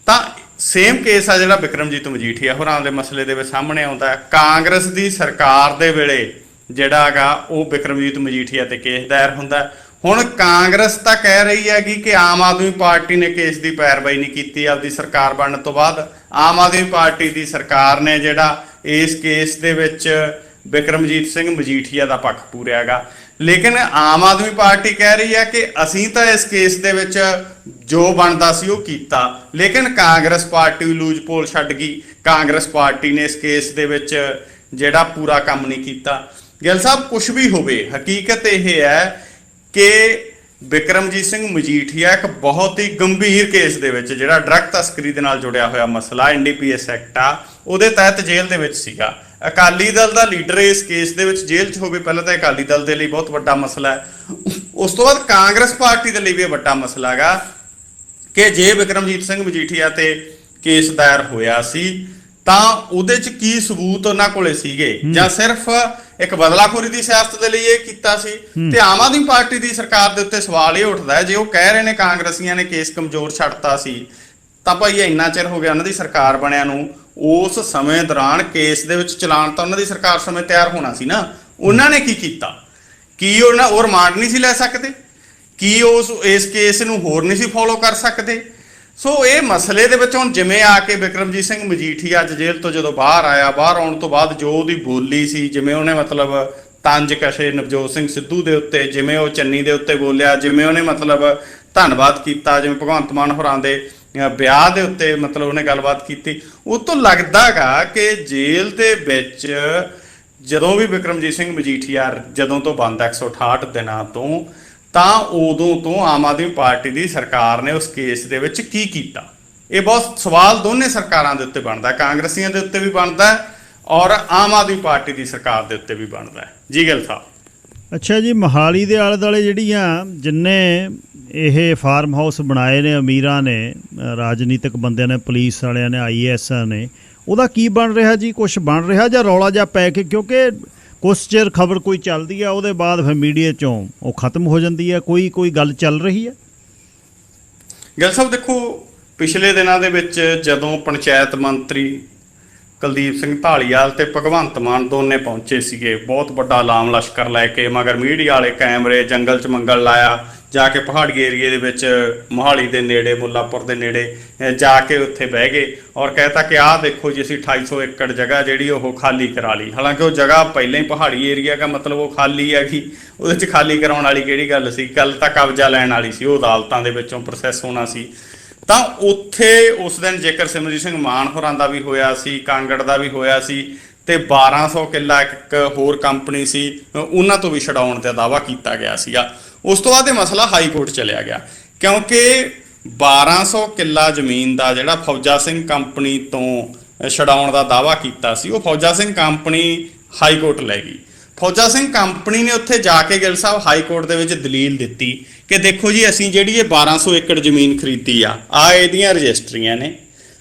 Speaker 2: ਤਾਂ ਸੇਮ ਕੇਸ ਆ ਜਿਹੜਾ ਬਿਕਰਮਜੀਤ ਮਜੀਠੀਆ ਹੋਰਾਂ ਦੇ ਮਸਲੇ ਦੇ ਵਿੱਚ ਸਾਹਮਣੇ ਆਉਂਦਾ ਹੈ। ਕਾਂਗਰਸ ਦੀ ਸਰਕਾਰ ਦੇ ਵੇਲੇ ਜਿਹੜਾ ਹੈਗਾ ਉਹ ਬਿਕਰਮਜੀਤ ਮਜੀਠੀਆ ਤੇ ਕੇਸ ਦਾਇਰ ਹੁੰਦਾ। ਹੁਣ ਕਾਂਗਰਸ ਤਾਂ ਕਹਿ ਰਹੀ ਹੈਗੀ ਕਿ ਆਮ ਆਦਮੀ ਪਾਰਟੀ ਨੇ ਕੇਸ ਦੀ ਪੈਰਵਾਈ ਨਹੀਂ ਕੀਤੀ ਆਪਦੀ ਸਰਕਾਰ ਬਣਨ ਤੋਂ ਬਾਅਦ। ਆਮ ਆਦਮੀ ਪਾਰਟੀ ਦੀ ਸਰਕਾਰ ਨੇ ਜਿਹੜਾ ਇਸ ਕੇਸ ਦੇ ਵਿੱਚ ਬਿਕਰਮਜੀਤ ਸਿੰਘ ਮਜੀਠੀਆ ਦਾ ਪੱਖ ਪੂਰਿਆ ਹੈਗਾ, ਲੇਕਿਨ ਆਮ ਆਦਮੀ ਪਾਰਟੀ ਕਹਿ ਰਹੀ ਹੈ ਕਿ ਅਸੀਂ ਤਾਂ ਇਸ ਕੇਸ ਦੇ ਵਿੱਚ ਜੋ ਬਣਦਾ ਸੀ ਉਹ ਕੀਤਾ, ਲੇਕਿਨ ਕਾਂਗਰਸ ਪਾਰਟੀ ਲੂਜ ਪੋਲ ਛੱਡ ਗਈ। ਕਾਂਗਰਸ ਪਾਰਟੀ ਨੇ ਇਸ ਕੇਸ ਦੇ ਵਿੱਚ ਜਿਹੜਾ ਪੂਰਾ ਕੰਮ ਨਹੀਂ ਕੀਤਾ। ਗਿੱਲ ਸਾਹਿਬ, ਕੁਛ ਵੀ ਹੋਵੇ, ਹਕੀਕਤ ਇਹ ਹੈ ਕਿ ਬਿਕਰਮਜੀਤ ਸਿੰਘ ਮਜੀਠੀਆ ਇੱਕ ਬਹੁਤ ਹੀ ਗੰਭੀਰ ਕੇਸ ਦੇ ਵਿੱਚ, ਜਿਹੜਾ ਡਰੱਗ ਤਸਕਰੀ ਦੇ ਨਾਲ ਜੁੜਿਆ ਹੋਇਆ ਮਸਲਾ NDPS ਐਕਟ ਆ, ਉਹਦੇ ਤਹਿਤ ਜੇਲ੍ਹ ਦੇ ਵਿੱਚ ਸੀਗਾ। ਅਕਾਲੀ ਦਲ ਦਾ ਲੀਡਰ ਇਸ ਕੇਸ ਦੇ ਵਿੱਚ ਜੇਲ੍ਹ 'ਚ ਹੋਵੇ, ਪਹਿਲਾਂ ਤਾਂ ਅਕਾਲੀ ਦਲ ਦੇ ਲਈ ਬਹੁਤ ਵੱਡਾ ਮਸਲਾ ਹੈ। ਉਸ ਤੋਂ ਬਾਅਦ ਕਾਂਗਰਸ ਪਾਰਟੀ ਦੇ ਲਈ ਵੀ ਇਹ ਵੱਡਾ ਮਸਲਾ ਹੈਗਾ ਕਿ ਜੇ ਬਿਕਰਮਜੀਤ ਸਿੰਘ ਮਜੀਠੀਆ ਤੇ ਕੇਸ ਦਾਇਰ ਹੋਇਆ ਸੀ ਤਾਂ ਉਹਦੇ 'ਚ ਕੀ ਸਬੂਤ ਉਹਨਾਂ ਕੋਲੇ ਸੀਗੇ, ਜਾਂ ਸਿਰਫ ਇੱਕ ਬਦਲਾਖੋਰੀ ਦੀ ਸਿਆਸਤ ਦੇ ਲਈ ਇਹ ਕੀਤਾ ਸੀ। ਤੇ ਆਮ ਆਦਮੀ ਪਾਰਟੀ ਦੀ ਸਰਕਾਰ ਦੇ ਉੱਤੇ ਸਵਾਲ ਇਹ ਉੱਠਦਾ ਹੈ, ਜੇ ਉਹ ਕਹਿ ਰਹੇ ਨੇ ਕਾਂਗਰਸੀਆਂ ਨੇ ਕੇਸ ਕਮਜ਼ੋਰ ਛੱਡਤਾ ਸੀ, ਤਾਂ ਭਾਈ ਇੰਨਾ ਚਿਰ ਹੋ ਗਿਆ ਉਹਨਾਂ ਦੀ ਸਰਕਾਰ ਬਣਿਆ ਨੂੰ, ਉਸ ਸਮੇਂ ਦੌਰਾਨ ਕੇਸ ਦੇ ਵਿੱਚ ਚਲਾਨ ਤਾਂ ਉਹਨਾਂ ਦੀ ਸਰਕਾਰ ਸਮੇਂ ਤਿਆਰ ਹੋਣਾ ਸੀ ਨਾ। ਉਹਨਾਂ ਨੇ ਕੀ ਕੀਤਾ? ਕੀ ਉਹਨਾਂ ਉਹ ਰਿਮਾਂਡ ਨਹੀਂ ਸੀ ਲੈ ਸਕਦੇ? ਕੀ ਉਸ ਇਸ ਕੇਸ ਨੂੰ ਹੋਰ ਨਹੀਂ ਸੀ ਫੋਲੋ ਕਰ ਸਕਦੇ? ਸੋ ਇਹ ਮਸਲੇ ਦੇ ਵਿੱਚ ਹੁਣ ਜਿਵੇਂ ਆ ਕੇ ਬਿਕਰਮਜੀਤ ਸਿੰਘ ਮਜੀਠੀਆ ਅੱਜ ਜੇਲ੍ਹ ਤੋਂ ਜਦੋਂ ਬਾਹਰ ਆਇਆ, ਬਾਹਰ ਆਉਣ ਤੋਂ ਬਾਅਦ ਜੋ ਉਹਦੀ ਬੋਲੀ ਸੀ, ਜਿਵੇਂ ਉਹਨੇ ਮਤਲਬ ਤੰਜ ਕਸ਼ੇ ਨਵਜੋਤ ਸਿੰਘ ਸਿੱਧੂ ਦੇ ਉੱਤੇ, ਜਿਵੇਂ ਉਹ ਚੰਨੀ ਦੇ ਉੱਤੇ ਬੋਲਿਆ, ਜਿਵੇਂ ਉਹਨੇ ਮਤਲਬ ਧੰਨਵਾਦ ਕੀਤਾ, ਜਿਵੇਂ ਭਗਵੰਤ ਮਾਨ ਹੋਰਾਂ ਦੇ ਵਿਆਹ ਦੇ ਉੱਤੇ ਮਤਲਬ ਉਹਨੇ ਗੱਲਬਾਤ ਕੀਤੀ, ਉਹ ਤੋਂ ਲੱਗਦਾ ਹੈਗਾ ਕਿ ਜੇਲ੍ਹ ਦੇ ਵਿੱਚ ਜਦੋਂ ਵੀ ਬਿਕਰਮਜੀਤ ਸਿੰਘ ਮਜੀਠੀਆ ਜਦੋਂ ਤੋਂ ਬੰਦ 168 ਦਿਨਾਂ ਤੋਂ, ਤਾਂ ਉਦੋਂ ਤੋਂ ਆਮ ਆਦਮੀ ਪਾਰਟੀ ਦੀ ਸਰਕਾਰ ਨੇ ਉਸ ਕੇਸ ਦੇ ਵਿੱਚ ਕੀ ਕੀਤਾ? ਇਹ ਬਹੁਤ ਸਵਾਲ ਦੋਨੇ ਸਰਕਾਰਾਂ ਦੇ ਉੱਤੇ ਬਣਦਾ, ਕਾਂਗਰਸੀਆਂ ਦੇ ਉੱਤੇ ਵੀ ਬਣਦਾ ਔਰ ਆਮ ਆਦਮੀ ਪਾਰਟੀ ਦੀ ਸਰਕਾਰ ਦੇ ਉੱਤੇ ਵੀ ਬਣਦਾ ਹੈ। ਜੀ ਗਿੱਲ ਸਾਹਿਬ।
Speaker 1: ਅੱਛਾ ਜੀ, ਮੋਹਾਲੀ ਦੇ ਆਲੇ ਦੁਆਲੇ ਜਿਹੜੀਆਂ ਜਿੰਨੇ ਇਹ ਫਾਰਮ ਹਾਊਸ ਬਣਾਏ ਨੇ ਅਮੀਰਾਂ ਨੇ, ਰਾਜਨੀਤਿਕ ਬੰਦਿਆਂ ਨੇ, ਪੁਲਿਸ ਵਾਲਿਆਂ ਨੇ, IAS ਨੇ, ਉਹਦਾ ਕੀ ਬਣ ਰਿਹਾ ਜੀ? ਕੁਛ ਬਣ ਰਿਹਾ ਜਾਂ ਰੌਲਾ ਜਿਹਾ ਪੈ ਕੇ? ਕਿਉਂਕਿ ਕੁਛ ਚਿਰ ਖਬਰ ਕੋਈ ਚੱਲਦੀ ਆ, ਉਹਦੇ ਬਾਅਦ ਫਿਰ ਮੀਡੀਆ 'ਚੋਂ ਉਹ ਖਤਮ ਹੋ ਜਾਂਦੀ ਹੈ। ਕੋਈ ਗੱਲ ਚੱਲ ਰਹੀ ਹੈ?
Speaker 2: ਗਿੱਲ ਸਾਹਿਬ, ਦੇਖੋ, ਪਿਛਲੇ ਦਿਨਾਂ ਦੇ ਵਿੱਚ ਜਦੋਂ ਪੰਚਾਇਤ ਮੰਤਰੀ ਕੁਲਦੀਪ ਸਿੰਘ ਢਾਲੀਵਾਲ ਤੇ ਭਗਵੰਤ ਮਾਨ ਦੋਨੇ ਪਹੁੰਚੇ ਸੀਗੇ, ਬਹੁਤ ਵੱਡਾ ਲਾਮ ਲਸ਼ਕਰ ਲੈ ਕੇ, ਮਗਰ ਮੀਡੀਆ ਵਾਲੇ ਕੈਮਰੇ ਜੰਗਲ 'ਚ ਮੰਗਲ ਲਾਇਆ, ਜਾ ਕੇ ਪਹਾੜੀ ਏਰੀਏ ਦੇ ਵਿੱਚ ਮੋਹਾਲੀ ਦੇ ਨੇੜੇ, ਮੁੱਲਾਪੁਰ ਦੇ ਨੇੜੇ ਜਾ ਕੇ ਉੱਥੇ ਬਹਿ ਗਏ ਔਰ ਕਹਿਤਾ ਕਿ ਆਹ ਦੇਖੋ ਜੀ, ਅਸੀਂ 250 ਏਕੜ ਜਗ੍ਹਾ ਜਿਹੜੀ ਉਹ ਖਾਲੀ ਕਰਾ ਲਈ। ਹਾਲਾਂਕਿ ਉਹ ਜਗ੍ਹਾ ਪਹਿਲਾਂ ਹੀ ਪਹਾੜੀ ਏਰੀਆ ਦਾ ਮਤਲਬ ਉਹ ਖਾਲੀ ਹੈਗੀ, ਉਹਦੇ 'ਚ ਖਾਲੀ ਕਰਾਉਣ ਵਾਲੀ ਕਿਹੜੀ ਗੱਲ ਸੀ? ਗੱਲ ਤਾਂ ਕਬਜ਼ਾ ਲੈਣ ਵਾਲੀ ਸੀ, ਉਹ ਅਦਾਲਤਾਂ ਦੇ ਵਿੱਚੋਂ ਪ੍ਰੋਸੈਸ ਹੋਣਾ ਸੀ। ਤਾਂ ਉੱਥੇ ਉਸ ਦਿਨ ਜੇਕਰ ਸਿਮਰਜੀਤ ਸਿੰਘ ਮਾਨ ਹੋਰਾਂ ਦਾ ਵੀ ਹੋਇਆ ਸੀ, ਕਾਂਗੜ ਦਾ ਵੀ ਹੋਇਆ ਸੀ, ਤੇ 1200 ਕਿੱਲਾ ਇੱਕ ਹੋਰ ਕੰਪਨੀ ਸੀ ਉਹਨਾਂ ਤੋਂ ਵੀ ਛਡਾਉਣ ਦਾ ਦਾਅਵਾ ਕੀਤਾ ਗਿਆ ਸੀਗਾ। ਉਸ ਤੋਂ ਬਾਅਦ ਇਹ ਮਸਲਾ ਹਾਈ ਕੋਰਟ ਚਲਿਆ ਗਿਆ, ਕਿਉਂਕਿ 1200 ਕਿੱਲਾ ਜ਼ਮੀਨ ਦਾ ਜਿਹੜਾ ਫੌਜਾ ਸਿੰਘ ਕੰਪਨੀ ਤੋਂ ਛਡਾਉਣ ਦਾ ਦਾਅਵਾ ਕੀਤਾ ਸੀ, ਉਹ ਫੌਜਾ ਸਿੰਘ ਕੰਪਨੀ ਹਾਈ ਕੋਰਟ ਲੈ ਗਈ। ਫੌਜਾ ਸਿੰਘ ਕੰਪਨੀ ਨੇ ਉੱਥੇ ਜਾ ਕੇ ਗਿੱਲ ਸਾਹਿਬ ਹਾਈ ਕੋਰਟ ਦੇ ਵਿੱਚ ਦਲੀਲ ਦਿੱਤੀ ਕਿ ਦੇਖੋ ਜੀ, ਅਸੀਂ ਜਿਹੜੀ ਇਹ 1200 ਏਕੜ ਜ਼ਮੀਨ ਖਰੀਦੀ ਆ ਇਹਦੀਆਂ ਰਜਿਸਟਰੀਆਂ ਨੇ,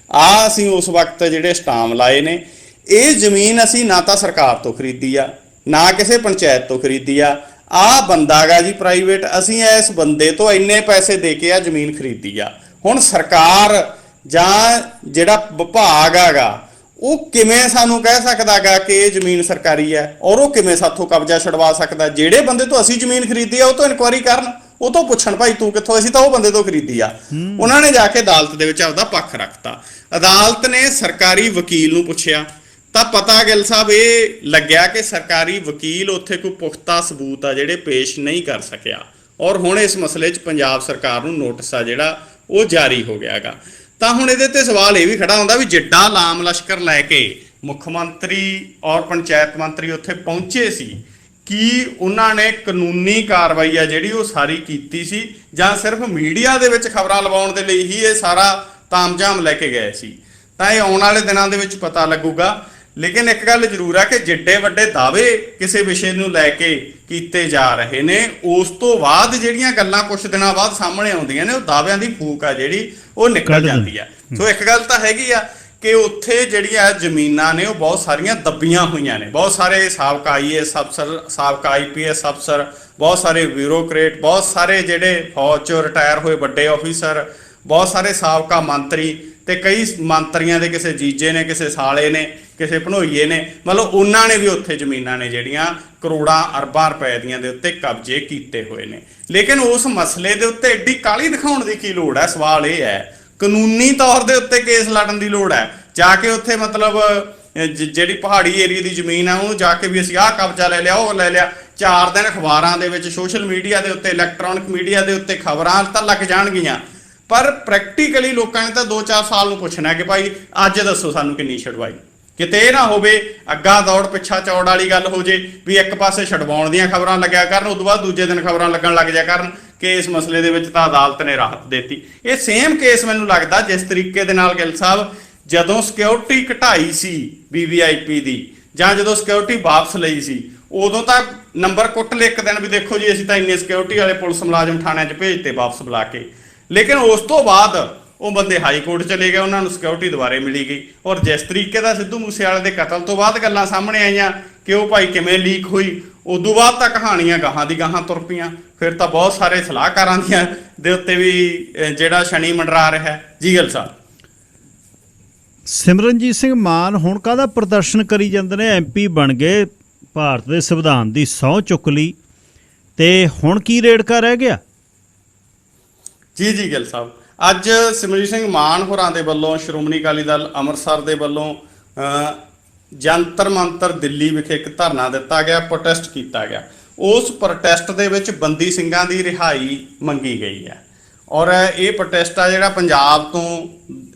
Speaker 2: ਅਸੀਂ ਉਸ ਵਕਤ ਜਿਹੜੇ ਸਟਾਮ ਲਾਏ ਨੇ, ਇਹ ਜ਼ਮੀਨ ਅਸੀਂ ਨਾ ਤਾਂ ਸਰਕਾਰ ਤੋਂ ਖਰੀਦੀ ਆ, ਨਾ ਕਿਸੇ ਪੰਚਾਇਤ ਤੋਂ ਖਰੀਦੀ ਆ, ਬੰਦਾ ਗਾ ਜੀ ਪ੍ਰਾਈਵੇਟ, ਅਸੀਂ ਇਸ ਬੰਦੇ ਤੋਂ ਇੰਨੇ ਪੈਸੇ ਦੇ ਕੇ ਜ਼ਮੀਨ ਖਰੀਦੀ ਆ। ਹੁਣ ਸਰਕਾਰ ਜਾਂ ਜਿਹੜਾ ਵਿਭਾਗ ਹੈਗਾ ਉਹ ਕਿਵੇਂ ਸਾਨੂੰ ਕਹਿ ਸਕਦਾ ਗਾ ਕਿ ਇਹ ਜ਼ਮੀਨ ਸਰਕਾਰੀ ਹੈ, ਔਰ ਉਹ ਕਿਵੇਂ ਸਾਥੋਂ ਕਬਜ਼ਾ ਛਡਵਾ ਸਕਦਾ? ਜਿਹੜੇ ਬੰਦੇ ਤੋਂ ਅਸੀਂ ਜ਼ਮੀਨ ਖਰੀਦੀ ਆ ਉਹ ਤੋਂ ਇਨਕੁਆਇਰੀ ਕਰਨ, ਉਹ ਤੋਂ ਪੁੱਛਣ ਭਾਈ ਤੂੰ ਕਿੱਥੋਂ, ਅਸੀਂ ਤਾਂ ਉਹ ਬੰਦੇ ਤੋਂ ਖਰੀਦੀ ਆ। ਉਹਨਾਂ ਨੇ ਜਾ ਕੇ ਅਦਾਲਤ ਦੇ ਵਿੱਚ ਆਪਦਾ ਪੱਖ ਰੱਖਤਾ। ਅਦਾਲਤ ਨੇ ਸਰਕਾਰੀ ਵਕੀਲ ਨੂੰ ਪੁੱਛਿਆ ਤਾਂ ਪਤਾ ਗਿੱਲ ਸਾਹਿਬ ਇਹ ਲੱਗਿਆ ਕਿ ਸਰਕਾਰੀ ਵਕੀਲ ਉੱਥੇ ਕੋਈ ਪੁਖਤਾ ਸਬੂਤ ਆ ਜਿਹੜੇ ਪੇਸ਼ ਨਹੀਂ ਕਰ ਸਕਿਆ, ਔਰ ਹੁਣ ਇਸ ਮਸਲੇ 'ਚ ਪੰਜਾਬ ਸਰਕਾਰ ਨੂੰ ਨੋਟਿਸ ਆ ਜਿਹੜਾ ਉਹ ਜਾਰੀ ਹੋ ਗਿਆ ਹੈਗਾ। ਤਾਂ ਹੁਣ ਇਹਦੇ ਤੇ ਸਵਾਲ ਇਹ ਵੀ ਖੜਾ ਹੁੰਦਾ ਵੀ ਜਿੱਡਾ ਲਾਮ ਲਸ਼ਕਰ ਲੈ ਕੇ ਮੁੱਖ ਮੰਤਰੀ ਔਰ ਪੰਚਾਇਤ ਮੰਤਰੀ ਉੱਥੇ ਪਹੁੰਚੇ ਸੀ, ਕੀ ਉਹਨਾਂ ਨੇ ਕਾਨੂੰਨੀ ਕਾਰਵਾਈ ਆ ਜਿਹੜੀ ਉਹ ਸਾਰੀ ਕੀਤੀ ਸੀ, ਜਾਂ ਸਿਰਫ ਮੀਡੀਆ ਦੇ ਵਿੱਚ ਖਬਰਾਂ ਲਵਾਉਣ ਦੇ ਲਈ ਹੀ ਇਹ ਸਾਰਾ ਤਾਮਝਾਮ ਲੈ ਕੇ ਗਏ ਸੀ? ਤਾਂ ਇਹ ਆਉਣ ਵਾਲੇ ਦਿਨਾਂ ਦੇ ਵਿੱਚ ਪਤਾ ਲੱਗੂਗਾ। ਲੇਕਿਨ ਇੱਕ ਗੱਲ ਜ਼ਰੂਰ ਹੈ ਕਿ ਜਿੱਡੇ ਵੱਡੇ ਦਾਅਵੇ ਕਿਸੇ ਵਿਸ਼ੇ ਨੂੰ ਲੈ ਕੇ ਕੀਤੇ ਜਾ ਰਹੇ ਨੇ, ਉਸ ਤੋਂ ਬਾਅਦ ਜਿਹੜੀਆਂ ਗੱਲਾਂ ਕੁਝ ਦਿਨਾਂ ਬਾਅਦ ਸਾਹਮਣੇ ਆਉਂਦੀਆਂ ਨੇ, ਉਹ ਦਾਅਵਿਆਂ ਦੀ ਫੂਕ ਆ ਜਿਹੜੀ ਉਹ ਨਿਕਲ ਜਾਂਦੀ ਹੈ। ਸੋ ਇੱਕ ਗੱਲ ਤਾਂ ਹੈਗੀ ਆ ਕਿ ਉੱਥੇ ਜਿਹੜੀਆਂ ਜ਼ਮੀਨਾਂ ਨੇ ਉਹ ਬਹੁਤ ਸਾਰੀਆਂ ਦੱਬੀਆਂ ਹੋਈਆਂ ਨੇ। ਬਹੁਤ ਸਾਰੇ ਸਾਬਕਾ IAS ਅਫਸਰ, ਸਾਬਕਾ IPS ਅਫਸਰ, ਬਹੁਤ ਸਾਰੇ ਬਿਊਰੋਕਰੇਟ, ਬਹੁਤ ਸਾਰੇ ਜਿਹੜੇ ਫੌਜ 'ਚੋਂ ਰਿਟਾਇਰ ਹੋਏ ਵੱਡੇ ਅਫੀਸਰ, ਬਹੁਤ ਸਾਰੇ ਸਾਬਕਾ ਮੰਤਰੀ, ਤੇ ਕਈ ਮੰਤਰੀਆਂ ਦੇ ਕਿਸੇ ਜੀਜੇ ਨੇ, ਕਿਸੇ ਸਾਲੇ ਨੇ, ਕਿਸੇ ਭਣੋਈਏ ਨੇ, ਮਤਲਬ ਉਹਨਾਂ ਨੇ ਵੀ ਉੱਥੇ ਜ਼ਮੀਨਾਂ ਨੇ ਜਿਹੜੀਆਂ ਕਰੋੜਾਂ ਅਰਬਾਂ ਰੁਪਏ ਦੀਆਂ ਦੇ ਉੱਤੇ ਕਬਜ਼ੇ ਕੀਤੇ ਹੋਏ ਨੇ। ਲੇਕਿਨ ਉਸ ਮਸਲੇ ਦੇ ਉੱਤੇ ਐਡੀ ਕਾਹਲੀ ਦਿਖਾਉਣ ਦੀ ਕੀ ਲੋੜ ਹੈ? ਸਵਾਲ ਇਹ ਹੈ, ਕਾਨੂੰਨੀ ਤੌਰ ਦੇ ਉੱਤੇ ਕੇਸ ਲੜਨ ਦੀ ਲੋੜ ਹੈ। ਜਾ ਕੇ ਉੱਥੇ ਮਤਲਬ ਜਿਹੜੀ ਪਹਾੜੀ ਏਰੀਏ ਦੀ ਜ਼ਮੀਨ ਆ ਉਹਨੂੰ ਜਾ ਕੇ ਵੀ ਅਸੀਂ ਆਹ ਕਬਜ਼ਾ ਲੈ ਲਿਆ, ਉਹ ਲੈ ਲਿਆ, 4 ਦਿਨ ਅਖਬਾਰਾਂ ਦੇ ਵਿੱਚ, ਸੋਸ਼ਲ ਮੀਡੀਆ ਦੇ ਉੱਤੇ, ਇਲੈਕਟ੍ਰੋਨਿਕ ਮੀਡੀਆ ਦੇ ਉੱਤੇ ਖਬਰਾਂ ਤਾਂ ਲੱਗ ਜਾਣਗੀਆਂ, ਪਰ ਪ੍ਰੈਕਟੀਕਲੀ ਲੋਕਾਂ ਨੇ ਤਾਂ 2-4 ਸਾਲ ਨੂੰ ਪੁੱਛਣਾ ਕਿ ਭਾਈ ਅੱਜ ਦੱਸੋ ਸਾਨੂੰ ਕਿੰਨੀ ਛਡਵਾਈ। ਕਿਤੇ ਇਹ ਨਾ ਹੋਵੇ ਅੱਗਾ ਦੌੜ ਪਿੱਛਾ ਚੌੜ ਵਾਲੀ ਗੱਲ ਹੋ ਜੇ ਵੀ ਇੱਕ ਪਾਸੇ ਛਡਵਾਉਣ ਦੀਆਂ ਖਬਰਾਂ ਲੱਗਿਆ ਕਰਨ, ਉਦੋਂ ਬਾਅਦ ਦੂਜੇ ਦਿਨ ਖਬਰਾਂ ਲੱਗਣ ਲੱਗ ਜਾ ਕਰਨ ਕਿ ਇਸ ਮਸਲੇ ਦੇ ਵਿੱਚ ਤਾਂ ਅਦਾਲਤ ਨੇ ਰਾਹਤ ਦਿੱਤੀ। ਇਹ ਸੇਮ ਕੇਸ ਮੈਨੂੰ ਲੱਗਦਾ ਜਿਸ ਤਰੀਕੇ ਦੇ ਨਾਲ ਗਿੱਲ ਸਾਹਿਬ ਜਦੋਂ ਸਿਕਿਉਰਿਟੀ ਘਟਾਈ ਸੀ VVIP ਦੀ, ਜਾਂ ਜਦੋਂ ਸਿਕਿਉਰਿਟੀ ਵਾਪਸ ਲਈ ਸੀ, ਉਦੋਂ ਤਾਂ ਨੰਬਰ ਕੁੱਟ ਲਏ ਇੱਕ ਦਿਨ ਵੀ ਦੇਖੋ ਜੀ ਅਸੀਂ ਤਾਂ ਇੰਨੇ ਸਿਕਿਉਰਿਟੀ ਵਾਲੇ ਪੁਲਿਸ ਮੁਲਾਜ਼ਮ ਥਾਣਿਆਂ 'ਚ ਭੇਜਤੇ ਵਾਪਸ ਬੁਲਾ ਕੇ। ਲੇਕਿਨ ਉਸ ਤੋਂ ਬਾਅਦ ਉਹ ਬੰਦੇ ਹਾਈ ਕੋਰਟ ਚਲੇ ਗਏ, ਉਹਨਾਂ ਨੂੰ ਸਿਕਿਉਰਿਟੀ ਦੁਬਾਰੇ ਮਿਲੀ ਗਈ। ਔਰ ਜਿਸ ਤਰੀਕੇ ਦਾ ਸਿੱਧੂ ਮੂਸੇਵਾਲੇ ਦੇ ਕਤਲ ਤੋਂ ਬਾਅਦ ਗੱਲਾਂ ਸਾਹਮਣੇ ਆਈਆਂ ਕਿ ਉਹ ਭਾਈ ਕਿਵੇਂ ਲੀਕ ਹੋਈ, ਉਦੋਂ ਬਾਅਦ ਤਾਂ ਕਹਾਣੀਆਂ ਗਾਹਾਂ ਦੀ ਗਾਹਾਂ ਤੁਰ ਪਈਆਂ। ਫਿਰ ਤਾਂ ਬਹੁਤ ਸਾਰੇ ਸਲਾਹਕਾਰਾਂ ਦੀਆਂ ਦੇ ਉੱਤੇ ਵੀ ਜਿਹੜਾ ਸ਼ਨੀ ਮੰਡਰਾ ਰਿਹਾ। ਜੀ ਗਿੱਲ ਸਾਹਿਬ,
Speaker 1: ਸਿਮਰਨਜੀਤ ਸਿੰਘ ਮਾਨ ਹੁਣ ਕਾਹਦਾ ਪ੍ਰਦਰਸ਼ਨ ਕਰੀ ਜਾਂਦੇ ਨੇ? MP ਬਣ ਗਏ, ਭਾਰਤ ਦੇ ਸੰਵਿਧਾਨ ਦੀ ਸਹੁੰ ਚੁੱਕ ਲਈ, ਤੇ ਹੁਣ ਕੀ ਰੇੜਕਾ ਰਹਿ ਗਿਆ?
Speaker 2: ਜੀ ਗਿੱਲ ਸਾਹਿਬ, ਅੱਜ ਸਿਮਰਨਜੀਤ ਸਿੰਘ ਮਾਨ ਹੋਰਾਂ ਦੇ ਵੱਲੋਂ, ਸ਼੍ਰੋਮਣੀ ਅਕਾਲੀ ਦਲ ਅੰਮ੍ਰਿਤਸਰ ਦੇ ਵੱਲੋਂ ਜੰਤਰ ਮੰਤਰ ਦਿੱਲੀ ਵਿਖੇ ਇੱਕ ਧਰਨਾ ਦਿੱਤਾ ਗਿਆ, ਪ੍ਰੋਟੈਸਟ ਕੀਤਾ ਗਿਆ। ਉਸ ਪ੍ਰੋਟੈਸਟ ਦੇ ਵਿੱਚ ਬੰਦੀ ਸਿੰਘਾਂ ਦੀ ਰਿਹਾਈ ਮੰਗੀ ਗਈ ਹੈ। ਔਰ ਇਹ ਪ੍ਰੋਟੈਸਟ ਆ ਜਿਹੜਾ ਪੰਜਾਬ ਤੋਂ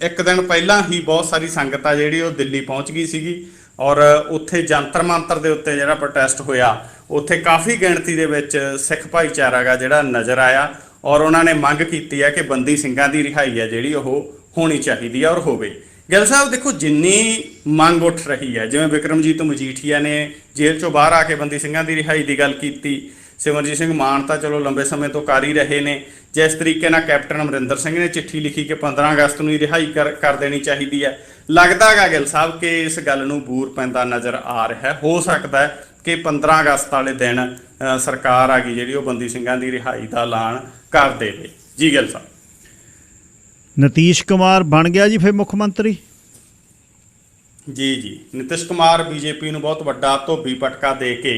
Speaker 2: ਇੱਕ ਦਿਨ ਪਹਿਲਾਂ ਹੀ ਬਹੁਤ ਸਾਰੀ ਸੰਗਤ ਆ ਜਿਹੜੀ ਉਹ ਦਿੱਲੀ ਪਹੁੰਚ ਗਈ ਸੀਗੀ। ਔਰ ਉੱਥੇ ਜੰਤਰ ਮੰਤਰ ਦੇ ਉੱਤੇ ਜਿਹੜਾ ਪ੍ਰੋਟੈਸਟ ਹੋਇਆ, ਉੱਥੇ ਕਾਫੀ ਗਿਣਤੀ ਦੇ ਵਿੱਚ ਸਿੱਖ ਭਾਈਚਾਰਾ ਗਾ ਜਿਹੜਾ ਨਜ਼ਰ ਆਇਆ। ਔਰ ਉਹਨਾਂ ਨੇ ਮੰਗ ਕੀਤੀ ਹੈ ਕਿ ਬੰਦੀ ਸਿੰਘਾਂ ਦੀ ਰਿਹਾਈ ਹੈ ਜਿਹੜੀ ਉਹ ਹੋਣੀ ਚਾਹੀਦੀ ਹੈ ਔਰ ਹੋਵੇ। ਗਿੱਲ ਸਾਹਿਬ ਦੇਖੋ, ਜਿੰਨੀ ਮੰਗ ਉੱਠ ਰਹੀ ਹੈ, ਜਿਵੇਂ ਵਿਕਰਮਜੀਤ ਮਜੀਠੀਆ ਨੇ ਜੇਲ੍ਹ ਚੋਂ ਬਾਹਰ ਆ ਕੇ ਬੰਦੀ ਸਿੰਘਾਂ ਦੀ ਰਿਹਾਈ ਦੀ ਗੱਲ ਕੀਤੀ, ਸਿਮਰਨਜੀਤ ਸਿੰਘ ਮਾਨ ਤਾਂ ਚਲੋ ਲੰਬੇ ਸਮੇਂ ਤੋਂ ਕਰ ਹੀ ਰਹੇ ਨੇ। ਜਿਸ ਤਰੀਕੇ ਨਾਲ ਕੈਪਟਨ ਅਮਰਿੰਦਰ ਸਿੰਘ ਨੇ ਚਿੱਠੀ ਲਿਖੀ ਕਿ 15 ਅਗਸਤ ਨੂੰ ਹੀ ਰਿਹਾਈ ਕਰ ਦੇਣੀ ਚਾਹੀਦੀ ਹੈ, ਲੱਗਦਾ ਹੈਗਾ ਗਿੱਲ ਸਾਹਿਬ ਕਿ ਇਸ ਗੱਲ ਨੂੰ ਬੂਰ ਪੈਂਦਾ ਨਜ਼ਰ ਆ ਰਿਹਾ। ਹੋ ਸਕਦਾ ਹੈ ਕਿ 15 ਅਗਸਤ ਵਾਲੇ ਦਿਨ ਸਰਕਾਰ ਆ ਗਈ ਜਿਹੜੀ ਉਹ ਬੰਦੀ ਸਿੰਘਾਂ ਦੀ ਰਿਹਾਈ ਦਾ ਐਲਾਨ ਕਰ ਦੇਵੇ। ਜੀ ਗਿੱਲ ਸਾਹਿਬ,
Speaker 1: ਨਿਤੀਸ਼ ਕੁਮਾਰ ਬਣ ਗਿਆ ਜੀ ਫਿਰ ਮੁੱਖ ਮੰਤਰੀ?
Speaker 2: ਜੀ ਨਿਤੀਸ਼ ਕੁਮਾਰ BJP ਨੂੰ ਬਹੁਤ ਵੱਡਾ ਧੋਬੀ ਪਟਕਾ ਦੇ ਕੇ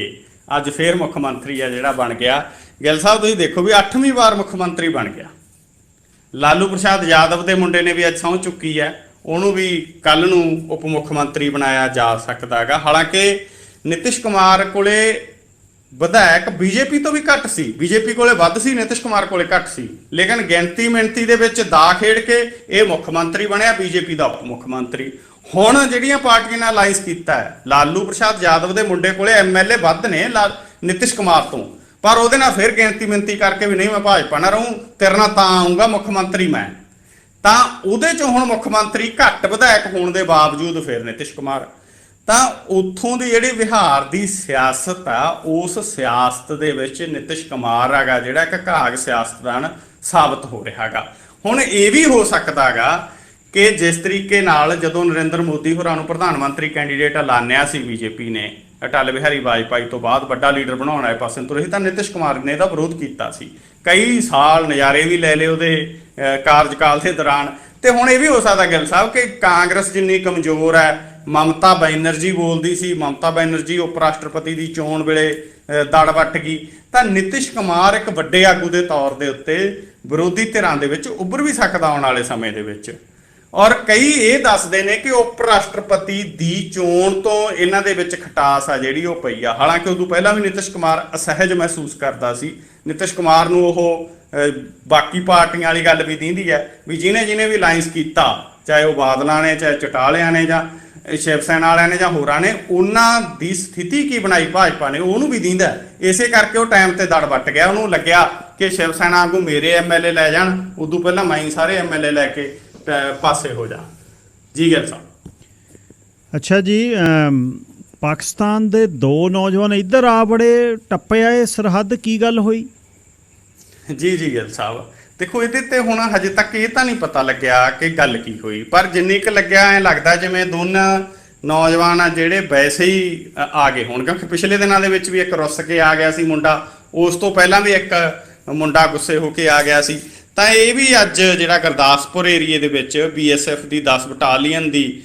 Speaker 2: ਅੱਜ ਫੇਰ ਮੁੱਖ ਮੰਤਰੀ ਆ ਜਿਹੜਾ ਬਣ ਗਿਆ। ਗਿੱਲ ਸਾਹਿਬ ਤੁਸੀਂ ਦੇਖੋ ਵੀ 8ਵੀਂ ਵਾਰ ਮੁੱਖ ਮੰਤਰੀ ਬਣ ਗਿਆ। ਲਾਲੂ ਪ੍ਰਸਾਦ ਯਾਦਵ ਦੇ ਮੁੰਡੇ ਨੇ ਵੀ ਅੱਜ ਸਹੁੰ ਚੁੱਕੀ ਹੈ, ਉਹਨੂੰ ਵੀ ਕੱਲ ਨੂੰ ਉਪ ਮੁੱਖ ਮੰਤਰੀ ਬਣਾਇਆ ਜਾ ਸਕਦਾ ਹੈਗਾ। ਹਾਲਾਂਕਿ ਨਿਤੀਸ਼ ਕੁਮਾਰ ਕੋਲੇ ਵਿਧਾਇਕ BJP ਤੋਂ ਵੀ ਘੱਟ ਸੀ, BJP ਕੋਲੇ ਵੱਧ ਸੀ, ਨਿਤੀਸ਼ ਕੁਮਾਰ ਕੋਲੇ ਘੱਟ ਸੀ। ਲੇਕਿਨ ਗਿਣਤੀ ਮਿਣਤੀ ਦੇ ਵਿੱਚ ਦਾ ਖੇਡ ਕੇ ਇਹ ਮੁੱਖ ਮੰਤਰੀ ਬਣਿਆ, BJP ਦਾ ਉਪ ਮੁੱਖ ਮੰਤਰੀ। ਹੁਣ ਜਿਹੜੀਆਂ ਪਾਰਟੀਆਂ ਨਾਲ ਅਲਾਈਅੰਸ ਕੀਤਾ ਹੈ, ਲਾਲੂ ਪ੍ਰਸਾਦ ਯਾਦਵ ਦੇ ਮੁੰਡੇ ਕੋਲੇ MLA ਵੱਧ ਨੇ ਨਿਤੀਸ਼ ਕੁਮਾਰ ਤੋਂ, ਪਰ ਉਹਦੇ ਨਾਲ ਫਿਰ ਗਿਣਤੀ ਮਿਣਤੀ ਕਰਕੇ ਵੀ ਨਹੀਂ ਮੈਂ ਭਾਜਪਾ ਨਾਲ ਰਹੂੰ, ਤੇਰੇ ਨਾਲ ਤਾਂ ਆਊਂਗਾ ਮੁੱਖ ਮੰਤਰੀ ਮੈਂ, ਤਾਂ ਉਹਦੇ ਚੋਂ ਹੁਣ ਮੁੱਖ ਮੰਤਰੀ ਘੱਟ ਵਿਧਾਇਕ ਹੋਣ ਦੇ ਬਾਵਜੂਦ ਫਿਰ ਨਿਤੀਸ਼ ਕੁਮਾਰ। ਤਾਂ ਉੱਥੋਂ ਦੀ ਜਿਹੜੀ ਬਿਹਾਰ ਦੀ ਸਿਆਸਤ ਆ, ਉਸ ਸਿਆਸਤ ਦੇ ਵਿੱਚ ਨਿਤੀਸ਼ ਕੁਮਾਰ ਹੈਗਾ ਜਿਹੜਾ ਇੱਕ ਘਾਗ ਸਿਆਸਤਦਾਨ ਸਾਬਤ ਹੋ ਰਿਹਾ ਹੈਗਾ। ਹੁਣ ਇਹ ਵੀ ਹੋ ਸਕਦਾ ਹੈਗਾ ਕਿ ਜਿਸ ਤਰੀਕੇ ਨਾਲ ਜਦੋਂ ਨਰਿੰਦਰ ਮੋਦੀ ਹੋਰਾਂ ਨੂੰ ਪ੍ਰਧਾਨ ਮੰਤਰੀ ਕੈਂਡੀਡੇਟ ਐਲਾਨਿਆ ਸੀ BJP ਨੇ, ਅਟਲ ਬਿਹਾਰੀ ਵਾਜਪਾਈ ਤੋਂ ਬਾਅਦ ਵੱਡਾ ਲੀਡਰ ਬਣਾਉਣ ਵਾਲੇ ਪਾਸੇ ਤੁਰੇ ਸੀ, ਤਾਂ ਨਿਤੀਸ਼ ਕੁਮਾਰ ਨੇ ਇਹਦਾ ਵਿਰੋਧ ਕੀਤਾ ਸੀ। ਕਈ ਸਾਲ ਨਜ਼ਾਰੇ ਵੀ ਲੈ ਲਏ ਉਹਦੇ ਕਾਰਜਕਾਲ ਦੇ ਦੌਰਾਨ। ਤੇ ਹੁਣ ਇਹ ਵੀ ਹੋ ਸਕਦਾ ਗਿੱਲ ਸਾਹਿਬ ਕਿ ਕਾਂਗਰਸ ਜਿੰਨੀ ਕਮਜ਼ੋਰ ਹੈ, ਮਮਤਾ ਬੈਨਰਜੀ ਬੋਲਦੀ ਸੀ, ਮਮਤਾ ਬੈਨਰਜੀ ਉਪ ਰਾਸ਼ਟਰਪਤੀ ਦੀ ਚੋਣ ਵੇਲੇ ਦੜ ਵੱਟ ਗਈ, ਤਾਂ ਨਿਤੀਸ਼ ਕੁਮਾਰ ਇੱਕ ਵੱਡੇ ਆਗੂ ਦੇ ਤੌਰ ਦੇ ਉੱਤੇ ਵਿਰੋਧੀ ਧਿਰਾਂ ਦੇ ਵਿੱਚ ਉੱਭਰ ਵੀ ਸਕਦਾ ਆਉਣ ਵਾਲੇ ਸਮੇਂ ਦੇ ਵਿੱਚ। ਔਰ ਕਈ ਇਹ ਦੱਸਦੇ ਨੇ ਕਿ ਉਪ ਰਾਸ਼ਟਰਪਤੀ ਦੀ ਚੋਣ ਤੋਂ ਇਹਨਾਂ ਦੇ ਵਿੱਚ ਖਟਾਸ ਆ ਜਿਹੜੀ ਉਹ ਪਈ ਆ। ਹਾਲਾਂਕਿ ਉਦੋਂ ਪਹਿਲਾਂ ਵੀ ਨਿਤੀਸ਼ ਕੁਮਾਰ ਅਸਹਿਜ ਮਹਿਸੂਸ ਕਰਦਾ ਸੀ। ਨਿਤੀਸ਼ ਕੁਮਾਰ ਨੂੰ ਉਹ ਬਾਕੀ ਪਾਰਟੀਆਂ ਵਾਲੀ ਗੱਲ ਵੀ ਦਿੰਦੀ ਹੈ ਵੀ ਜਿਹਨੇ ਵੀ ਅਲਾਈਅੰਸ ਕੀਤਾ, ਚਾਹੇ ਉਹ ਬਾਦਲਾਂ ਨੇ, ਚਾਹੇ ਚਟਾਲਿਆਂ ਨੇ, ਜਾਂ ਸ਼ਿਵ ਸੈਨਾ ਵਾਲਿਆਂ ਨੇ, ਜਾਂ ਹੋਰਾਂ ਨੇ, ਉਹਨਾਂ ਦੀ ਸਥਿਤੀ ਕੀ ਬਣਾਈ ਭਾਜਪਾ ਨੇ ਉਹਨੂੰ ਵੀ ਦਿੰਦਾ। ਇਸੇ ਕਰਕੇ ਉਹ ਟਾਈਮ ਤੇ ਦੜ ਵੱਟ ਗਿਆ। ਉਹਨੂੰ ਲੱਗਿਆ ਕਿ ਸ਼ਿਵ ਸੈਨਾ ਵਾਂਗੂ ਮੇਰੇ MLA ਲੈ ਜਾਣ, ਉਦੋਂ ਪਹਿਲਾਂ ਮੈਂ ਸਾਰੇ MLA ਲੈ ਕੇ ਪਾਸੇ ਹੋ ਜਾ। ਜੀ ਗਿੱਲ ਸਾਹਿਬ,
Speaker 1: ਅੱਛਾ ਜੀ, ਪਾਕਿਸਤਾਨ ਦੇ 2 ਨੌਜਵਾਨ ਇੱਧਰ ਆ ਬੜੇ ਟੱਪੇ ਆਏ ਸਰਹੱਦ, ਕੀ ਗੱਲ ਹੋਈ?
Speaker 2: ਜੀ ਗਿੱਲ ਸਾਹਿਬ, ਦੇਖੋ ਇਹਦੇ ਤੇ ਹੁਣ ਹਜੇ ਤੱਕ ਇਹ ਤਾਂ ਨਹੀਂ ਪਤਾ ਲੱਗਿਆ ਕਿ ਗੱਲ ਕੀ ਹੋਈ, ਪਰ ਜਿੰਨੀ ਕੁ ਲੱਗਿਆ ਐਂ ਲੱਗਦਾ ਜਿਵੇਂ ਦੋਨਾਂ ਨੌਜਵਾਨ ਆ ਜਿਹੜੇ ਵੈਸੇ ਹੀ ਆ ਗਏ ਹੋਣ, ਕਿਉਂਕਿ ਪਿਛਲੇ ਦਿਨਾਂ ਦੇ ਵਿੱਚ ਵੀ ਇੱਕ ਰੁੱਸ ਕੇ ਆ ਗਿਆ ਸੀ ਮੁੰਡਾ, ਉਸ ਤੋਂ ਪਹਿਲਾਂ ਵੀ ਇੱਕ ਮੁੰਡਾ ਗੁੱਸੇ ਹੋ ਕੇ ਆ ਗਿਆ ਸੀ। ਤਾਂ ਇਹ ਵੀ ਅੱਜ ਜਿਹੜਾ ਗੁਰਦਾਸਪੁਰ ਏਰੀਏ ਦੇ ਵਿੱਚ BSF ਦੀ 10 ਬਟਾਲੀਅਨ ਦੀ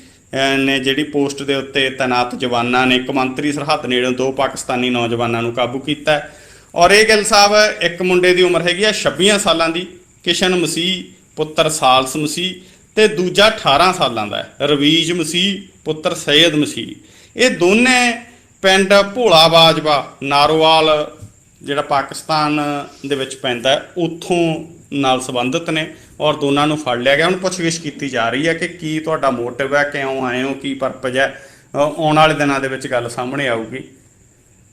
Speaker 2: ਨੇ ਜਿਹੜੀ ਪੋਸਟ ਦੇ ਉੱਤੇ ਤੈਨਾਤ ਜਵਾਨਾਂ ਨੇ ਕੌਮਾਂਤਰੀ ਸਰਹੱਦ ਨੇੜੇ 2 ਪਾਕਿਸਤਾਨੀ ਨੌਜਵਾਨਾਂ ਨੂੰ ਕਾਬੂ ਕੀਤਾ। ਔਰ ਇਹ ਗਿੱਲ ਸਾਹਿਬ, ਇੱਕ ਮੁੰਡੇ ਦੀ ਉਮਰ ਹੈਗੀ ਆ 26 ਸਾਲਾਂ ਦੀ, ਕਿਸ਼ਨ ਮਸੀਹ ਪੁੱਤਰ ਸਾਲਸ ਮਸੀਹ, ਤੇ ਦੂਜਾ 18 ਸਾਲਾਂ ਦਾ ਰਵੀਜ ਮਸੀਹ ਪੁੱਤਰ ਸੈਦ ਮਸੀਹ। ਇਹ ਦੋਨੇ ਪਿੰਡ ਭੋਲਾ ਬਾਜਵਾ ਨਾਰੋਵਾਲ ਜਿਹੜਾ ਪਾਕਿਸਤਾਨ ਦੇ ਵਿੱਚ ਪੈਂਦਾ ਉੱਥੋਂ ਨਾਲ ਸੰਬੰਧਿਤ ਨੇ, ਔਰ ਦੋਨਾਂ ਨੂੰ ਫੜ ਲਿਆ ਗਿਆ। ਹੁਣ ਪੁੱਛਗਿੱਛ ਕੀਤੀ ਜਾ ਰਹੀ ਹੈ ਕਿ ਕੀ ਤੁਹਾਡਾ ਮੋਟਿਵ ਹੈ, ਕਿਉਂ ਆਏ ਹੋ, ਕੀ ਪਰਪਜ਼ ਹੈ। ਆਉਣ ਵਾਲੇ ਦਿਨਾਂ ਦੇ ਵਿੱਚ ਗੱਲ ਸਾਹਮਣੇ ਆਊਗੀ।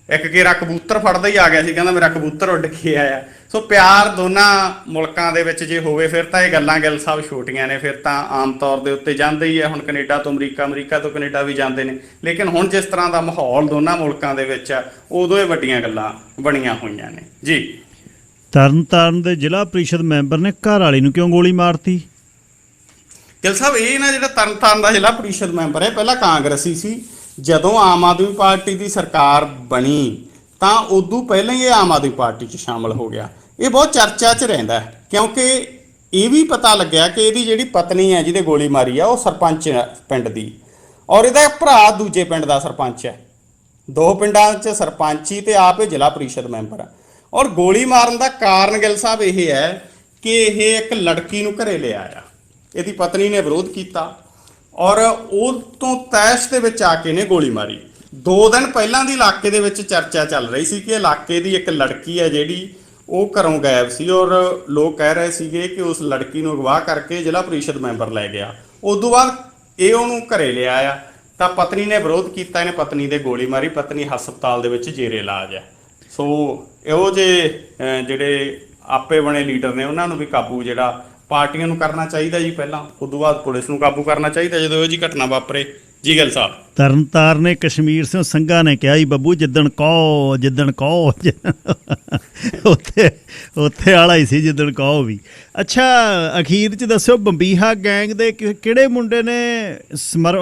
Speaker 2: ਇੱਕ ਘੇਰਾ ਕਬੂਤਰ ਫੜਦਾ ਹੀ ਆ ਗਿਆ ਸੀ, ਕਹਿੰਦਾ ਮੇਰਾ ਕਬੂਤਰ ਉੱਡ ਕੇ ਆਇਆ। ਸੋ ਪਿਆਰ ਦੋਨਾਂ ਮੁਲਕਾਂ ਦੇ ਵਿੱਚ ਜੇ ਹੋਵੇ ਫਿਰ ਤਾਂ ਇਹ ਗੱਲਾਂ ਗਿੱਲ ਸਾਹਿਬ ਛੋਟੀਆਂ ਨੇ, ਫਿਰ ਤਾਂ ਆਮ ਤੌਰ ਦੇ ਉੱਤੇ ਜਾਂਦੇ ਹੀ ਹੈ। ਹੁਣ ਕੈਨੇਡਾ ਤੋਂ ਅਮਰੀਕਾ, ਅਮਰੀਕਾ ਤੋਂ ਕੈਨੇਡਾ ਵੀ ਜਾਂਦੇ ਨੇ, ਲੇਕਿਨ ਹੁਣ ਜਿਸ ਤਰ੍ਹਾਂ ਦਾ ਮਾਹੌਲ ਦੋਨਾਂ ਮੁਲਕਾਂ ਦੇ ਵਿੱਚ ਆ, ਉਦੋਂ ਇਹ ਵੱਡੀਆਂ ਗੱਲਾਂ ਬਣੀਆਂ ਹੋਈਆਂ ਨੇ ਜੀ।
Speaker 1: ਤਰਨਤਾਰਨ ਦੇ ਜ਼ਿਲ੍ਹਾ ਪ੍ਰੀਸ਼ਦ ਮੈਂਬਰ ਨੇ ਘਰ ਵਾਲੀ ਨੂੰ ਕਿਉਂ ਗੋਲੀ ਮਾਰਤੀ?
Speaker 2: ਗਿੱਲ ਸਾਹਿਬ, ਇਹ ਨਾ ਜਿਹੜਾ ਤਰਨਤਾਰਨ ਦਾ ਜ਼ਿਲ੍ਹਾ ਪ੍ਰੀਸ਼ਦ ਮੈਂਬਰ ਹੈ, ਪਹਿਲਾਂ ਕਾਂਗਰਸੀ ਸੀ। ਜਦੋਂ ਆਮ ਆਦਮੀ ਪਾਰਟੀ ਦੀ ਸਰਕਾਰ ਬਣੀ ਤਾਂ ਉਦੋਂ ਪਹਿਲਾਂ ਹੀ ਇਹ ਆਮ ਆਦਮੀ ਪਾਰਟੀ 'ਚ ਸ਼ਾਮਲ ਹੋ ਗਿਆ। ਇਹ ਬਹੁਤ ਚਰਚਾ 'ਚ ਰਹਿੰਦਾ, ਕਿਉਂਕਿ ਇਹ ਵੀ ਪਤਾ ਲੱਗਿਆ ਕਿ ਇਹਦੀ ਜਿਹੜੀ ਪਤਨੀ ਹੈ ਜਿਹਦੇ ਗੋਲੀ ਮਾਰੀ ਆ, ਉਹ ਸਰਪੰਚ ਪਿੰਡ ਦੀ, ਔਰ ਇਹਦਾ ਭਰਾ ਦੂਜੇ ਪਿੰਡ ਦਾ ਸਰਪੰਚ ਹੈ। 2 ਪਿੰਡਾਂ 'ਚ ਸਰਪੰਚੀ ਤੇ ਆਪ ਇਹ ਜ਼ਿਲ੍ਹਾ ਪ੍ਰੀਸ਼ਦ ਮੈਂਬਰ ਆ। ਔਰ ਗੋਲੀ ਮਾਰਨ ਦਾ ਕਾਰਨ ਗਿੱਲ ਸਾਹਿਬ ਇਹ ਹੈ ਕਿ ਇਹ ਇੱਕ ਲੜਕੀ ਨੂੰ ਘਰੇ ਲਿਆ ਆ, ਇਹਦੀ ਪਤਨੀ ਨੇ ਵਿਰੋਧ ਕੀਤਾ ਔਰ ਉਹ ਤੋਂ ਤੈਸ਼ ਦੇ ਵਿੱਚ ਆ ਕੇ ਨੇ ਗੋਲੀ ਮਾਰੀ। 2 ਦਿਨ ਪਹਿਲਾਂ ਦੀ ਇਲਾਕੇ ਦੇ ਵਿੱਚ ਚਰਚਾ ਚੱਲ ਰਹੀ ਸੀ ਕਿ ਇਲਾਕੇ ਦੀ ਇੱਕ ਲੜਕੀ ਹੈ ਜਿਹੜੀ ਉਹ ਘਰੋਂ ਗਾਇਬ ਸੀ, ਔਰ ਲੋਕ ਕਹਿ ਰਹੇ ਸੀਗੇ ਕਿ ਉਸ ਲੜਕੀ ਨੂੰ ਅਗਵਾ ਕਰਕੇ ਜ਼ਿਲ੍ਹਾ ਪ੍ਰੀਸ਼ਦ ਮੈਂਬਰ ਲੈ ਗਿਆ। ਉਸ ਤੋਂ ਬਾਅਦ ਇਹ ਉਹਨੂੰ ਘਰੇ ਲਿਆ ਆ ਤਾਂ ਪਤਨੀ ਨੇ ਵਿਰੋਧ ਕੀਤਾ, ਇਹਨੇ ਪਤਨੀ ਦੇ ਗੋਲੀ ਮਾਰੀ, ਪਤਨੀ ਹਸਪਤਾਲ ਦੇ ਵਿੱਚ ਜੇਰੇ ਇਲਾਜ ਹੈ। ਸੋ ਇਹੋ ਜਿਹੇ ਜਿਹੜੇ ਆਪੇ ਬਣੇ ਲੀਡਰ ਨੇ ਉਹਨਾਂ ਨੂੰ ਵੀ ਕਾਬੂ ਜਿਹੜਾ ਪਾਰਟੀਆਂ ਨੂੰ ਕਰਨਾ ਚਾਹੀਦਾ ਜੀ, ਪਹਿਲਾਂ ਉਸ ਤੋਂ ਬਾਅਦ ਪੁਲਿਸ ਨੂੰ ਕਾਬੂ ਕਰਨਾ ਚਾਹੀਦਾ ਜਦੋਂ ਇਹੋ ਜਿਹੀ ਘਟਨਾ ਵਾਪਰੇ ਜੀ। ਗਿੱਲ ਸਾਹਿਬ,
Speaker 1: ਤਰਨਤਾਰਨ ਨੇ ਕਸ਼ਮੀਰ ਸਿੰਘ ਸੰਘਾ ਨੇ ਕਿਹਾ ਜੀ, ਬੱਬੂ ਜਿੱਦਣ ਕਹੋ ਉੱਥੇ ਵਾਲਾ ਹੀ ਸੀ, ਜਿੱਦਣ ਕਹੋ ਵੀ। ਅੱਛਾ, ਅਖੀਰ 'ਚ ਦੱਸਿਓ, ਬੰਬੀਹਾ ਗੈਂਗ ਦੇ ਕਿਹੜੇ ਮੁੰਡੇ ਨੇ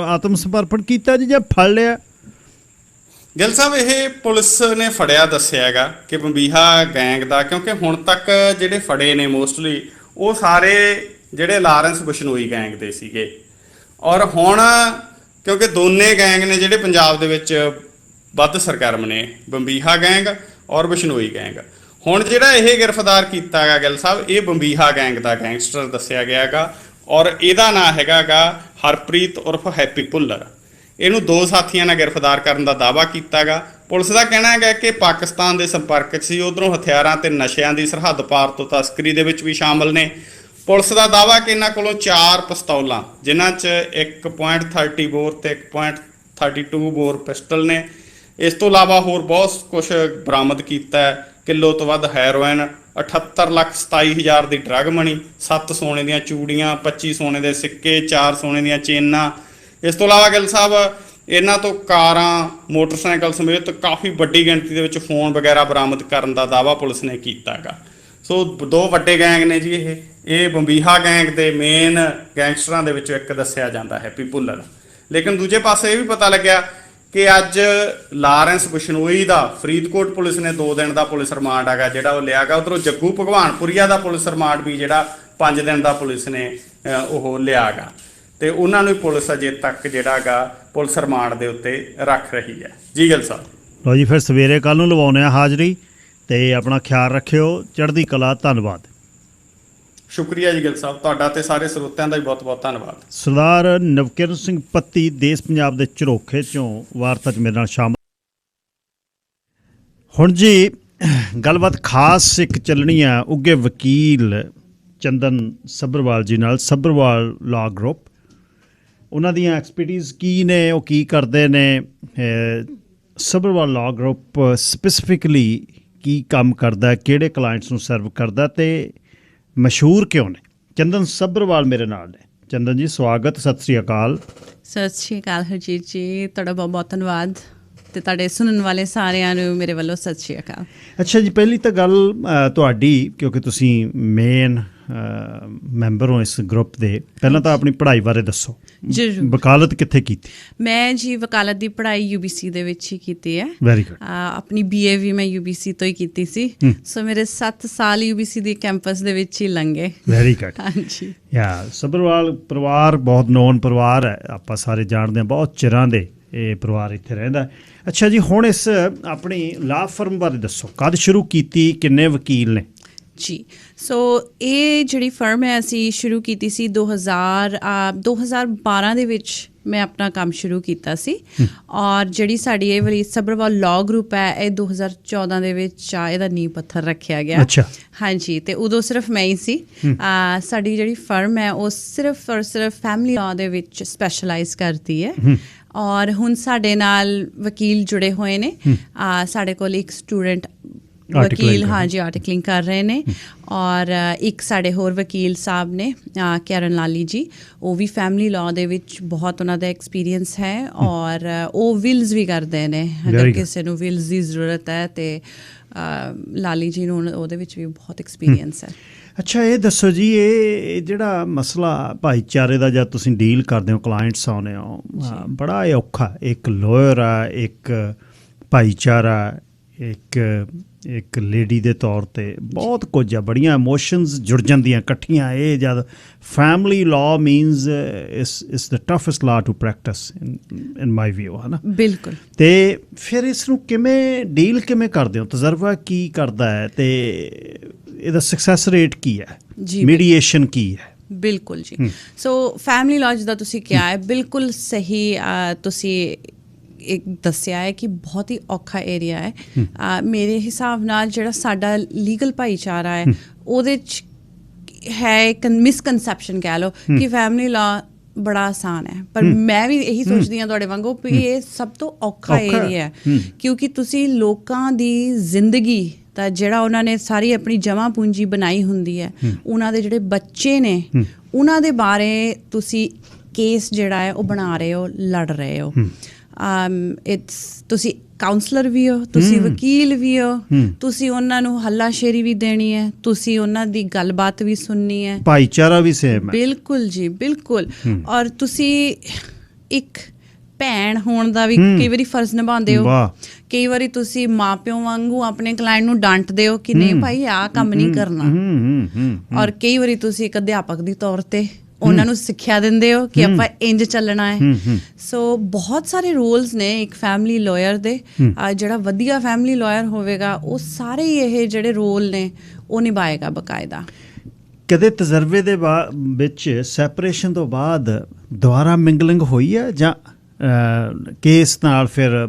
Speaker 1: ਆਤਮ ਸਮਰਪਣ ਕੀਤਾ ਜੀ ਜਾਂ ਫੜ ਲਿਆ?
Speaker 2: ਗਿੱਲ ਸਾਹਿਬ, ਇਹ ਪੁਲਿਸ ਨੇ ਫੜਿਆ ਦੱਸਿਆ ਹੈਗਾ ਕਿ ਬੰਬੀਹਾ ਗੈਂਗ ਦਾ, ਕਿਉਂਕਿ ਹੁਣ ਤੱਕ ਜਿਹੜੇ ਫੜੇ ਨੇ ਮੋਸਟਲੀ ਉਹ ਸਾਰੇ ਜਿਹੜੇ ਲਾਰੈਂਸ ਬਿਸ਼ਨੋਈ ਗੈਂਗ ਦੇ ਸੀਗੇ। ਔਰ ਹੁਣ ਕਿਉਂਕਿ ਦੋਨੇ ਗੈਂਗ ਨੇ ਜਿਹੜੇ ਪੰਜਾਬ ਦੇ ਵਿੱਚ ਵੱਧ ਸਰਗਰਮ ਨੇ, ਬੰਬੀਹਾ ਗੈਂਗ ਔਰ ਬਿਸ਼ਨੋਈ ਗੈਂਗ। ਹੁਣ ਜਿਹੜਾ ਇਹ ਗ੍ਰਿਫਤਾਰ ਕੀਤਾ ਹੈਗਾ ਗਿੱਲ ਸਾਹਿਬ, ਇਹ ਬੰਬੀਹਾ ਗੈਂਗ ਦਾ ਗੈਂਗਸਟਰ ਦੱਸਿਆ ਗਿਆ ਹੈਗਾ, ਔਰ ਇਹਦਾ ਨਾਂ ਹੈਗਾ ਹਰਪ੍ਰੀਤ ਉਰਫ ਹੈਪੀ ਭੁੱਲਰ। ਇਹਨੂੰ 2 ਸਾਥੀਆਂ ਨਾਲ ਗ੍ਰਿਫਤਾਰ ਕਰਨ ਦਾ ਦਾਅਵਾ ਕੀਤਾ ਗਾ। ਪੁਲਿਸ ਦਾ ਕਹਿਣਾ ਹੈਗਾ ਕਿ ਪਾਕਿਸਤਾਨ ਦੇ ਸੰਪਰਕ 'ਚ ਸੀ, ਉੱਧਰੋਂ ਹਥਿਆਰਾਂ ਤੇ ਨਸ਼ਿਆਂ ਦੀ ਸਰਹੱਦ ਪਾਰ ਤੋਂ ਤਸਕਰੀ ਦੇ ਵਿੱਚ ਵੀ ਸ਼ਾਮਲ ਨੇ। ਪੁਲਿਸ ਦਾ ਦਾਅਵਾ ਕਿ ਇਹਨਾਂ ਕੋਲੋਂ 4 ਪਿਸਤੌਲਾਂ, ਜਿਨ੍ਹਾਂ 'ਚ 1.30 ਬੋਰ ਤੇ 1.32 ਬੋਰ ਪਿਸਟਲ ਨੇ। ਇਸ ਤੋਂ ਇਲਾਵਾ ਹੋਰ ਬਹੁਤ ਕੁਝ ਬਰਾਮਦ ਕੀਤਾ ਹੈ। ਕਿਲੋ ਤੋਂ ਵੱਧ ਹੈਰੋਇਨ, 78,27,000 ਦੀ ਡਰੱਗ ਮਨੀ, 7 ਸੋਨੇ ਦੀਆਂ ਚੂੜੀਆਂ, 25 ਸੋਨੇ ਦੇ ਸਿੱਕੇ, 4 ਸੋਨੇ ਦੀਆਂ ਚੇਨਾਂ। ਇਸ ਤੋਂ ਇਲਾਵਾ ਗਿੱਲ ਸਾਹਿਬ ਇਹਨਾਂ ਤੋਂ ਕਾਰਾਂ, ਮੋਟਰਸਾਈਕਲ ਸਮੇਤ ਕਾਫੀ ਵੱਡੀ ਗਿਣਤੀ ਦੇ ਵਿੱਚ ਫੋਨ ਵਗੈਰਾ ਬਰਾਮਦ ਕਰਨ ਦਾ ਦਾਅਵਾ ਪੁਲਿਸ ਨੇ ਕੀਤਾ ਹੈਗਾ। ਸੋ 2 ਵੱਡੇ ਗੈਂਗ ਨੇ ਜੀ ਇਹ ਬੰਬੀਹਾ ਗੈਂਗ ਦੇ ਮੇਨ ਗੈਂਗਸਟਰਾਂ ਦੇ ਵਿੱਚੋਂ ਇੱਕ ਦੱਸਿਆ ਜਾਂਦਾ ਹੈਪੀ ਭੁੱਲਰ। ਲੇਕਿਨ ਦੂਜੇ ਪਾਸੇ ਇਹ ਵੀ ਪਤਾ ਲੱਗਿਆ ਕਿ ਅੱਜ ਲਾਰੈਂਸ ਬਿਸ਼ਨੋਈ ਦਾ ਫਰੀਦਕੋਟ ਪੁਲਿਸ ਨੇ 2 ਦਿਨ ਦਾ ਪੁਲਿਸ ਰਿਮਾਂਡ ਹੈਗਾ ਜਿਹੜਾ ਉਹ ਲਿਆ ਗਾ। ਉੱਧਰੋਂ ਜੱਗੂ ਭਗਵਾਨਪੁਰੀਆ ਦਾ ਪੁਲਿਸ ਰਿਮਾਂਡ ਵੀ ਜਿਹੜਾ 5 ਦਿਨ ਦਾ ਪੁਲਿਸ ਨੇ ਉਹ ਲਿਆ ਗਾ, ਤੇ ਉਹਨਾਂ ਨੂੰ ਪੁਲਿਸ ਅਜੇ ਤੱਕ ਜਿਹੜਾ ਗਾ ਪੁਲਿਸ ਰਿਮਾਂਡ ਦੇ ਉੱਤੇ ਰੱਖ ਰਹੀ ਹੈ ਜੀ। ਗਿੱਲ ਸਾਹਿਬ,
Speaker 1: ਲਓ ਜੀ, ਫਿਰ ਸਵੇਰੇ ਕੱਲ੍ਹ ਨੂੰ ਲਵਾਉਂਦੇ ਹਾਂ ਹਾਜ਼ਰੀ, ਤੇ ਆਪਣਾ ਖਿਆਲ ਰੱਖਿਓ। ਚੜ੍ਹਦੀ ਕਲਾ। ਧੰਨਵਾਦ।
Speaker 2: ਸ਼ੁਕਰੀਆ ਜੀ ਗਿੱਲ ਸਾਹਿਬ, ਤੁਹਾਡਾ ਤੇ ਸਾਰੇ ਸਰੋਤਿਆਂ ਦਾ ਵੀ ਬਹੁਤ ਬਹੁਤ ਧੰਨਵਾਦ।
Speaker 1: ਸਰਦਾਰ ਨਵਕਿਰਨ ਸਿੰਘ ਪੱਤੀ ਦੇਸ਼ ਪੰਜਾਬ ਦੇ ਝਰੋਖੇ 'ਚੋਂ ਵਾਰਤਾ 'ਚ ਮੇਰੇ ਨਾਲ ਸ਼ਾਮਲ। ਹੁਣ ਜੀ ਗੱਲਬਾਤ ਖਾਸ ਇੱਕ ਚੱਲਣੀ ਆ ਉੱਘੇ ਵਕੀਲ ਚੰਦਨ ਸੱਭਰਵਾਲ ਜੀ ਨਾਲ। ਸੱਭਰਵਾਲ ਲਾਅ ਗਰੁੱਪ, ਉਹਨਾਂ ਦੀਆਂ ਐਕਸਪਰਟੀਜ਼ ਕੀ ਨੇ, ਉਹ ਕੀ ਕਰਦੇ ਨੇ। ਸੱਭਰਵਾਲ ਲਾਅ ਗਰੁੱਪ ਸਪੈਸੀਫਿਕਲੀ ਕੀ ਕੰਮ ਕਰਦਾ, ਕਿਹੜੇ ਕਲਾਇੰਟਸ ਨੂੰ ਸਰਵ ਕਰਦਾ, ਤੇ ਮਸ਼ਹੂਰ ਕਿਉਂ ਨੇ। ਚੰਦਨ ਸੱਭਰਵਾਲ ਮੇਰੇ ਨਾਲ ਨੇ। ਚੰਦਨ ਜੀ ਸਵਾਗਤ, ਸਤਿ ਸ੍ਰੀ ਅਕਾਲ।
Speaker 3: ਸਤਿ ਸ਼੍ਰੀ ਅਕਾਲ ਹਰਜੀਤ ਜੀ, ਤੁਹਾਡਾ ਬਹੁਤ ਬਹੁਤ ਧੰਨਵਾਦ ਅਤੇ ਤੁਹਾਡੇ ਸੁਣਨ ਵਾਲੇ ਸਾਰਿਆਂ ਨੂੰ ਮੇਰੇ ਵੱਲੋਂ ਸਤਿ ਸ਼੍ਰੀ ਅਕਾਲ।
Speaker 1: ਅੱਛਾ ਜੀ, ਪਹਿਲੀ ਤਾਂ ਗੱਲ ਤੁਹਾਡੀ, ਕਿਉਂਕਿ ਤੁਸੀਂ ਮੇਨ ਮੈਂਬਰ ਹੋ ਇਸ ਗਰੁੱਪ ਦੇ, ਪਹਿਲਾਂ ਤਾਂ ਆਪਣੀ ਪੜ੍ਹਾਈ ਬਾਰੇ ਦੱਸੋ।
Speaker 3: ਜ਼ਰੂਰ।
Speaker 1: ਵਕਾਲਤ ਕਿੱਥੇ ਕੀਤੀ?
Speaker 3: ਮੈਂ ਜੀ ਵਕਾਲਤ ਦੀ ਪੜ੍ਹਾਈ UBC ਦੇ ਵਿੱਚ ਹੀ ਕੀਤੀ ਹੈ।
Speaker 1: Very good.
Speaker 3: ਆਪਣੀ BA ਵੀ ਮੈਂ UBC ਤੋਂ ਹੀ ਕੀਤੀ ਸੀ, ਸੋ ਮੇਰੇ 7 ਸਾਲ UBC ਦੇ ਕੈਂਪਸ ਦੇ ਵਿੱਚ ਹੀ ਲੰਘੇ।
Speaker 1: Very good.
Speaker 3: ਹਾਂਜੀ।
Speaker 1: ਸੱਭਰਵਾਲ ਪਰਿਵਾਰ ਬਹੁਤ ਨੋਨ ਪਰਿਵਾਰ ਹੈ, ਆਪਾਂ ਸਾਰੇ ਜਾਣਦੇ ਹਾਂ, ਬਹੁਤ ਚਿਰਾਂ ਦੇ ਇਹ ਪਰਿਵਾਰ ਇੱਥੇ ਰਹਿੰਦਾ। ਅੱਛਾ ਜੀ, ਹੁਣ ਇਸ ਆਪਣੀ ਲਾਅ ਫਰਮ ਬਾਰੇ ਦੱਸੋ, ਕਦ ਸ਼ੁਰੂ ਕੀਤੀ, ਕਿੰਨੇ ਵਕੀਲ ਨੇ? ਜੀ,
Speaker 3: ਸੋ ਇਹ ਜਿਹੜੀ ਫਰਮ ਹੈ ਅਸੀਂ ਸ਼ੁਰੂ ਕੀਤੀ ਸੀ 2012 ਦੇ ਵਿੱਚ ਮੈਂ ਆਪਣਾ ਕੰਮ ਸ਼ੁਰੂ ਕੀਤਾ ਸੀ, ਔਰ ਜਿਹੜੀ ਸਾਡੀ ਇਹ ਵਾਲੀ ਸੱਭਰਵਾਲ ਲਾਅ ਗਰੁੱਪ ਹੈ ਇਹ 2014 ਦੇ ਵਿੱਚ ਇਹਦਾ ਨੀਂਹ ਪੱਥਰ ਰੱਖਿਆ ਗਿਆ।
Speaker 1: ਅੱਛਾ।
Speaker 3: ਹਾਂਜੀ, ਅਤੇ ਉਦੋਂ ਸਿਰਫ ਮੈਂ ਹੀ ਸੀ। ਸਾਡੀ ਜਿਹੜੀ ਫਰਮ ਹੈ ਉਹ ਸਿਰਫ ਔਰ ਸਿਰਫ ਫੈਮਿਲੀ ਲਾਅ ਦੇ ਵਿੱਚ ਸਪੈਸ਼ਲਾਈਜ਼ ਕਰਦੀ ਹੈ, ਔਰ ਹੁਣ ਸਾਡੇ ਨਾਲ ਵਕੀਲ ਜੁੜੇ ਹੋਏ ਨੇ। ਸਾਡੇ ਕੋਲ ਇੱਕ ਸਟੂਡੈਂਟ ਵਕੀਲ ਹਾਂਜੀ ਆਰਟੀਕਲਿੰਗ ਕਰ ਰਹੇ ਨੇ, ਔਰ ਇੱਕ ਸਾਡੇ ਹੋਰ ਵਕੀਲ ਸਾਹਿਬ ਨੇ ਕੈਰਨ ਲਾਲੀ ਜੀ, ਉਹ ਵੀ ਫੈਮਿਲੀ ਲਾਅ ਦੇ ਵਿੱਚ ਬਹੁਤ ਉਹਨਾਂ ਦਾ ਐਕਸਪੀਰੀਅੰਸ ਹੈ, ਔਰ ਉਹ ਵਿਲਸ ਵੀ ਕਰਦੇ ਨੇ ਅਗਰ ਕਿਸੇ ਨੂੰ ਵਿਲਸ ਦੀ ਜ਼ਰੂਰਤ ਹੈ, ਅਤੇ ਲਾਲੀ ਜੀ ਨੂੰ ਉਹਦੇ ਵਿੱਚ ਵੀ ਬਹੁਤ ਐਕਸਪੀਰੀਅੰਸ ਹੈ।
Speaker 1: ਅੱਛਾ, ਇਹ ਦੱਸੋ ਜੀ, ਇਹ ਜਿਹੜਾ ਮਸਲਾ ਭਾਈਚਾਰੇ ਦਾ ਜਦ ਤੁਸੀਂ ਡੀਲ ਕਰਦੇ ਹੋ, ਕਲਾਇੰਟਸ ਆਉਂਦੇ ਹੋ, ਬੜਾ ਇਹ ਔਖਾ। ਇੱਕ ਲਾਇਰ ਆ, ਇੱਕ ਭਾਈਚਾਰਾ, ਇੱਕ ਲੇਡੀ ਦੇ ਤੌਰ 'ਤੇ ਬਹੁਤ ਕੁਝ ਆ, ਬੜੀਆਂ ਇਮੋਸ਼ਨਸ ਜੁੜ ਜਾਂਦੀਆਂ ਇਕੱਠੀਆਂ। ਇਹ ਜਦ family law means is the toughest law to practise in my view, ਹੈ ਨਾ?
Speaker 3: ਬਿਲਕੁਲ।
Speaker 1: ਅਤੇ ਫਿਰ ਇਸ ਨੂੰ ਕਿਵੇਂ ਡੀਲ ਕਿਵੇਂ ਕਰਦੇ ਹੋ? ਤਜਰਬਾ ਕੀ ਕਰਦਾ ਹੈ, ਅਤੇ ਇਹਦਾ ਸਕਸੈਸ ਰੇਟ ਕੀ ਹੈ, ਮੀਡੀਏਸ਼ਨ ਕੀ ਹੈ?
Speaker 3: ਬਿਲਕੁਲ ਜੀ। ਸੋ ਫੈਮਿਲੀ ਲਾਅ ਜਿੱਦਾਂ ਤੁਸੀਂ ਕਿਹਾ ਹੈ, ਬਿਲਕੁਲ ਸਹੀ ਤੁਸੀਂ ਇੱਕ ਦੱਸਿਆ ਹੈ ਕਿ ਬਹੁਤ ਹੀ ਔਖਾ ਏਰੀਆ ਹੈ। ਮੇਰੇ ਹਿਸਾਬ ਨਾਲ ਜਿਹੜਾ ਸਾਡਾ ਲੀਗਲ ਭਾਈਚਾਰਾ ਹੈ ਉਹਦੇ 'ਚ ਹੈ ਇੱਕ ਮਿਸਕਨਸੈਪਸ਼ਨ ਕਹਿ ਲਓ ਕਿ ਫੈਮਿਲੀ ਲਾਅ ਬੜਾ ਆਸਾਨ ਹੈ, ਪਰ ਮੈਂ ਵੀ ਇਹੀ ਸੋਚਦੀ ਹਾਂ ਤੁਹਾਡੇ ਵਾਂਗੂ ਵੀ ਇਹ ਸਭ ਤੋਂ ਔਖਾ ਏਰੀਆ ਹੈ, ਕਿਉਂਕਿ ਤੁਸੀਂ ਲੋਕਾਂ ਦੀ ਜ਼ਿੰਦਗੀ ਤਾਂ ਜਿਹੜਾ ਉਹਨਾਂ ਨੇ ਸਾਰੀ ਆਪਣੀ ਜਮ੍ਹਾਂ ਪੂੰਜੀ ਬਣਾਈ ਹੁੰਦੀ ਹੈ, ਉਹਨਾਂ ਦੇ ਜਿਹੜੇ ਬੱਚੇ ਨੇ ਉਹਨਾਂ ਦੇ ਬਾਰੇ ਤੁਸੀਂ ਕੇਸ ਜਿਹੜਾ ਹੈ ਉਹ ਬਣਾ ਰਹੇ ਹੋ, ਲੜ ਰਹੇ ਹੋ। ਤੁਸੀਂ ਕਾਉਂਸਲਰ ਵੀ ਹੋ, ਤੁਸੀਂ ਵਕੀਲ ਵੀ ਹੋ, ਤੁਸੀਂ ਉਹਨਾਂ ਨੂੰ ਹੱਲਾਸ਼ੇਰੀ ਵੀ ਦੇਣੀ ਹੈ, ਤੁਸੀਂ ਉਹਨਾਂ ਦੀ ਗੱਲਬਾਤ ਵੀ ਸੁਣਨੀ ਹੈ, ਭਾਈਚਾਰਾ ਵੀ ਸੇਮ ਹੈ। ਬਿਲਕੁਲ ਜੀ, ਬਿਲਕੁਲ। ਔਰ ਤੁਸੀਂ ਇੱਕ ਭੈਣ ਹੋਣ ਦਾ ਵੀ ਕਈ ਵਾਰੀ ਫਰਜ਼ ਨਿਭਾਉਂਦੇ ਹੋ। ਕਈ ਵਾਰੀ ਤੁਸੀਂ ਮਾਂ ਪਿਓ ਵਾਂਗੂ ਆਪਣੇ ਕਲਾਇੰਟ ਨੂੰ ਡਾਂਟਦੇ ਹੋ ਕਿ ਨਹੀਂ ਭਾਈ ਆਹ ਕੰਮ ਨਹੀਂ ਕਰਨਾ, ਔਰ ਕਈ ਵਾਰੀ ਤੁਸੀਂ ਇੱਕ ਅਧਿਆਪਕ ਦੀ ਤੌਰ 'ਤੇ ਉਹਨਾਂ ਨੂੰ ਸਿੱਖਿਆ ਦਿੰਦੇ ਹੋ ਕਿ ਆਪਾਂ ਇੰਝ ਚੱਲਣਾ ਹੈ। ਸੋ ਬਹੁਤ ਸਾਰੇ ਰੋਲਸ ਨੇ ਇੱਕ ਫੈਮਿਲੀ ਲਾਇਰ ਦੇ। ਜਿਹੜਾ ਵਧੀਆ ਫੈਮਿਲੀ ਲਾਇਰ ਹੋਵੇਗਾ ਉਹ ਸਾਰੇ ਹੀ ਇਹ ਜਿਹੜੇ ਰੋਲ ਨੇ ਉਹ ਨਿਭਾਏਗਾ ਬਕਾਇਦਾ।
Speaker 1: ਕਦੇ ਤਜਰਬੇ ਦੇ ਵਿੱਚ ਸੈਪਰੇਸ਼ਨ ਤੋਂ ਬਾਅਦ ਦੁਬਾਰਾ ਮਿੰਗਲਿੰਗ ਹੋਈ ਹੈ ਜਾਂ ਕੇਸ ਨਾਲ ਫਿਰ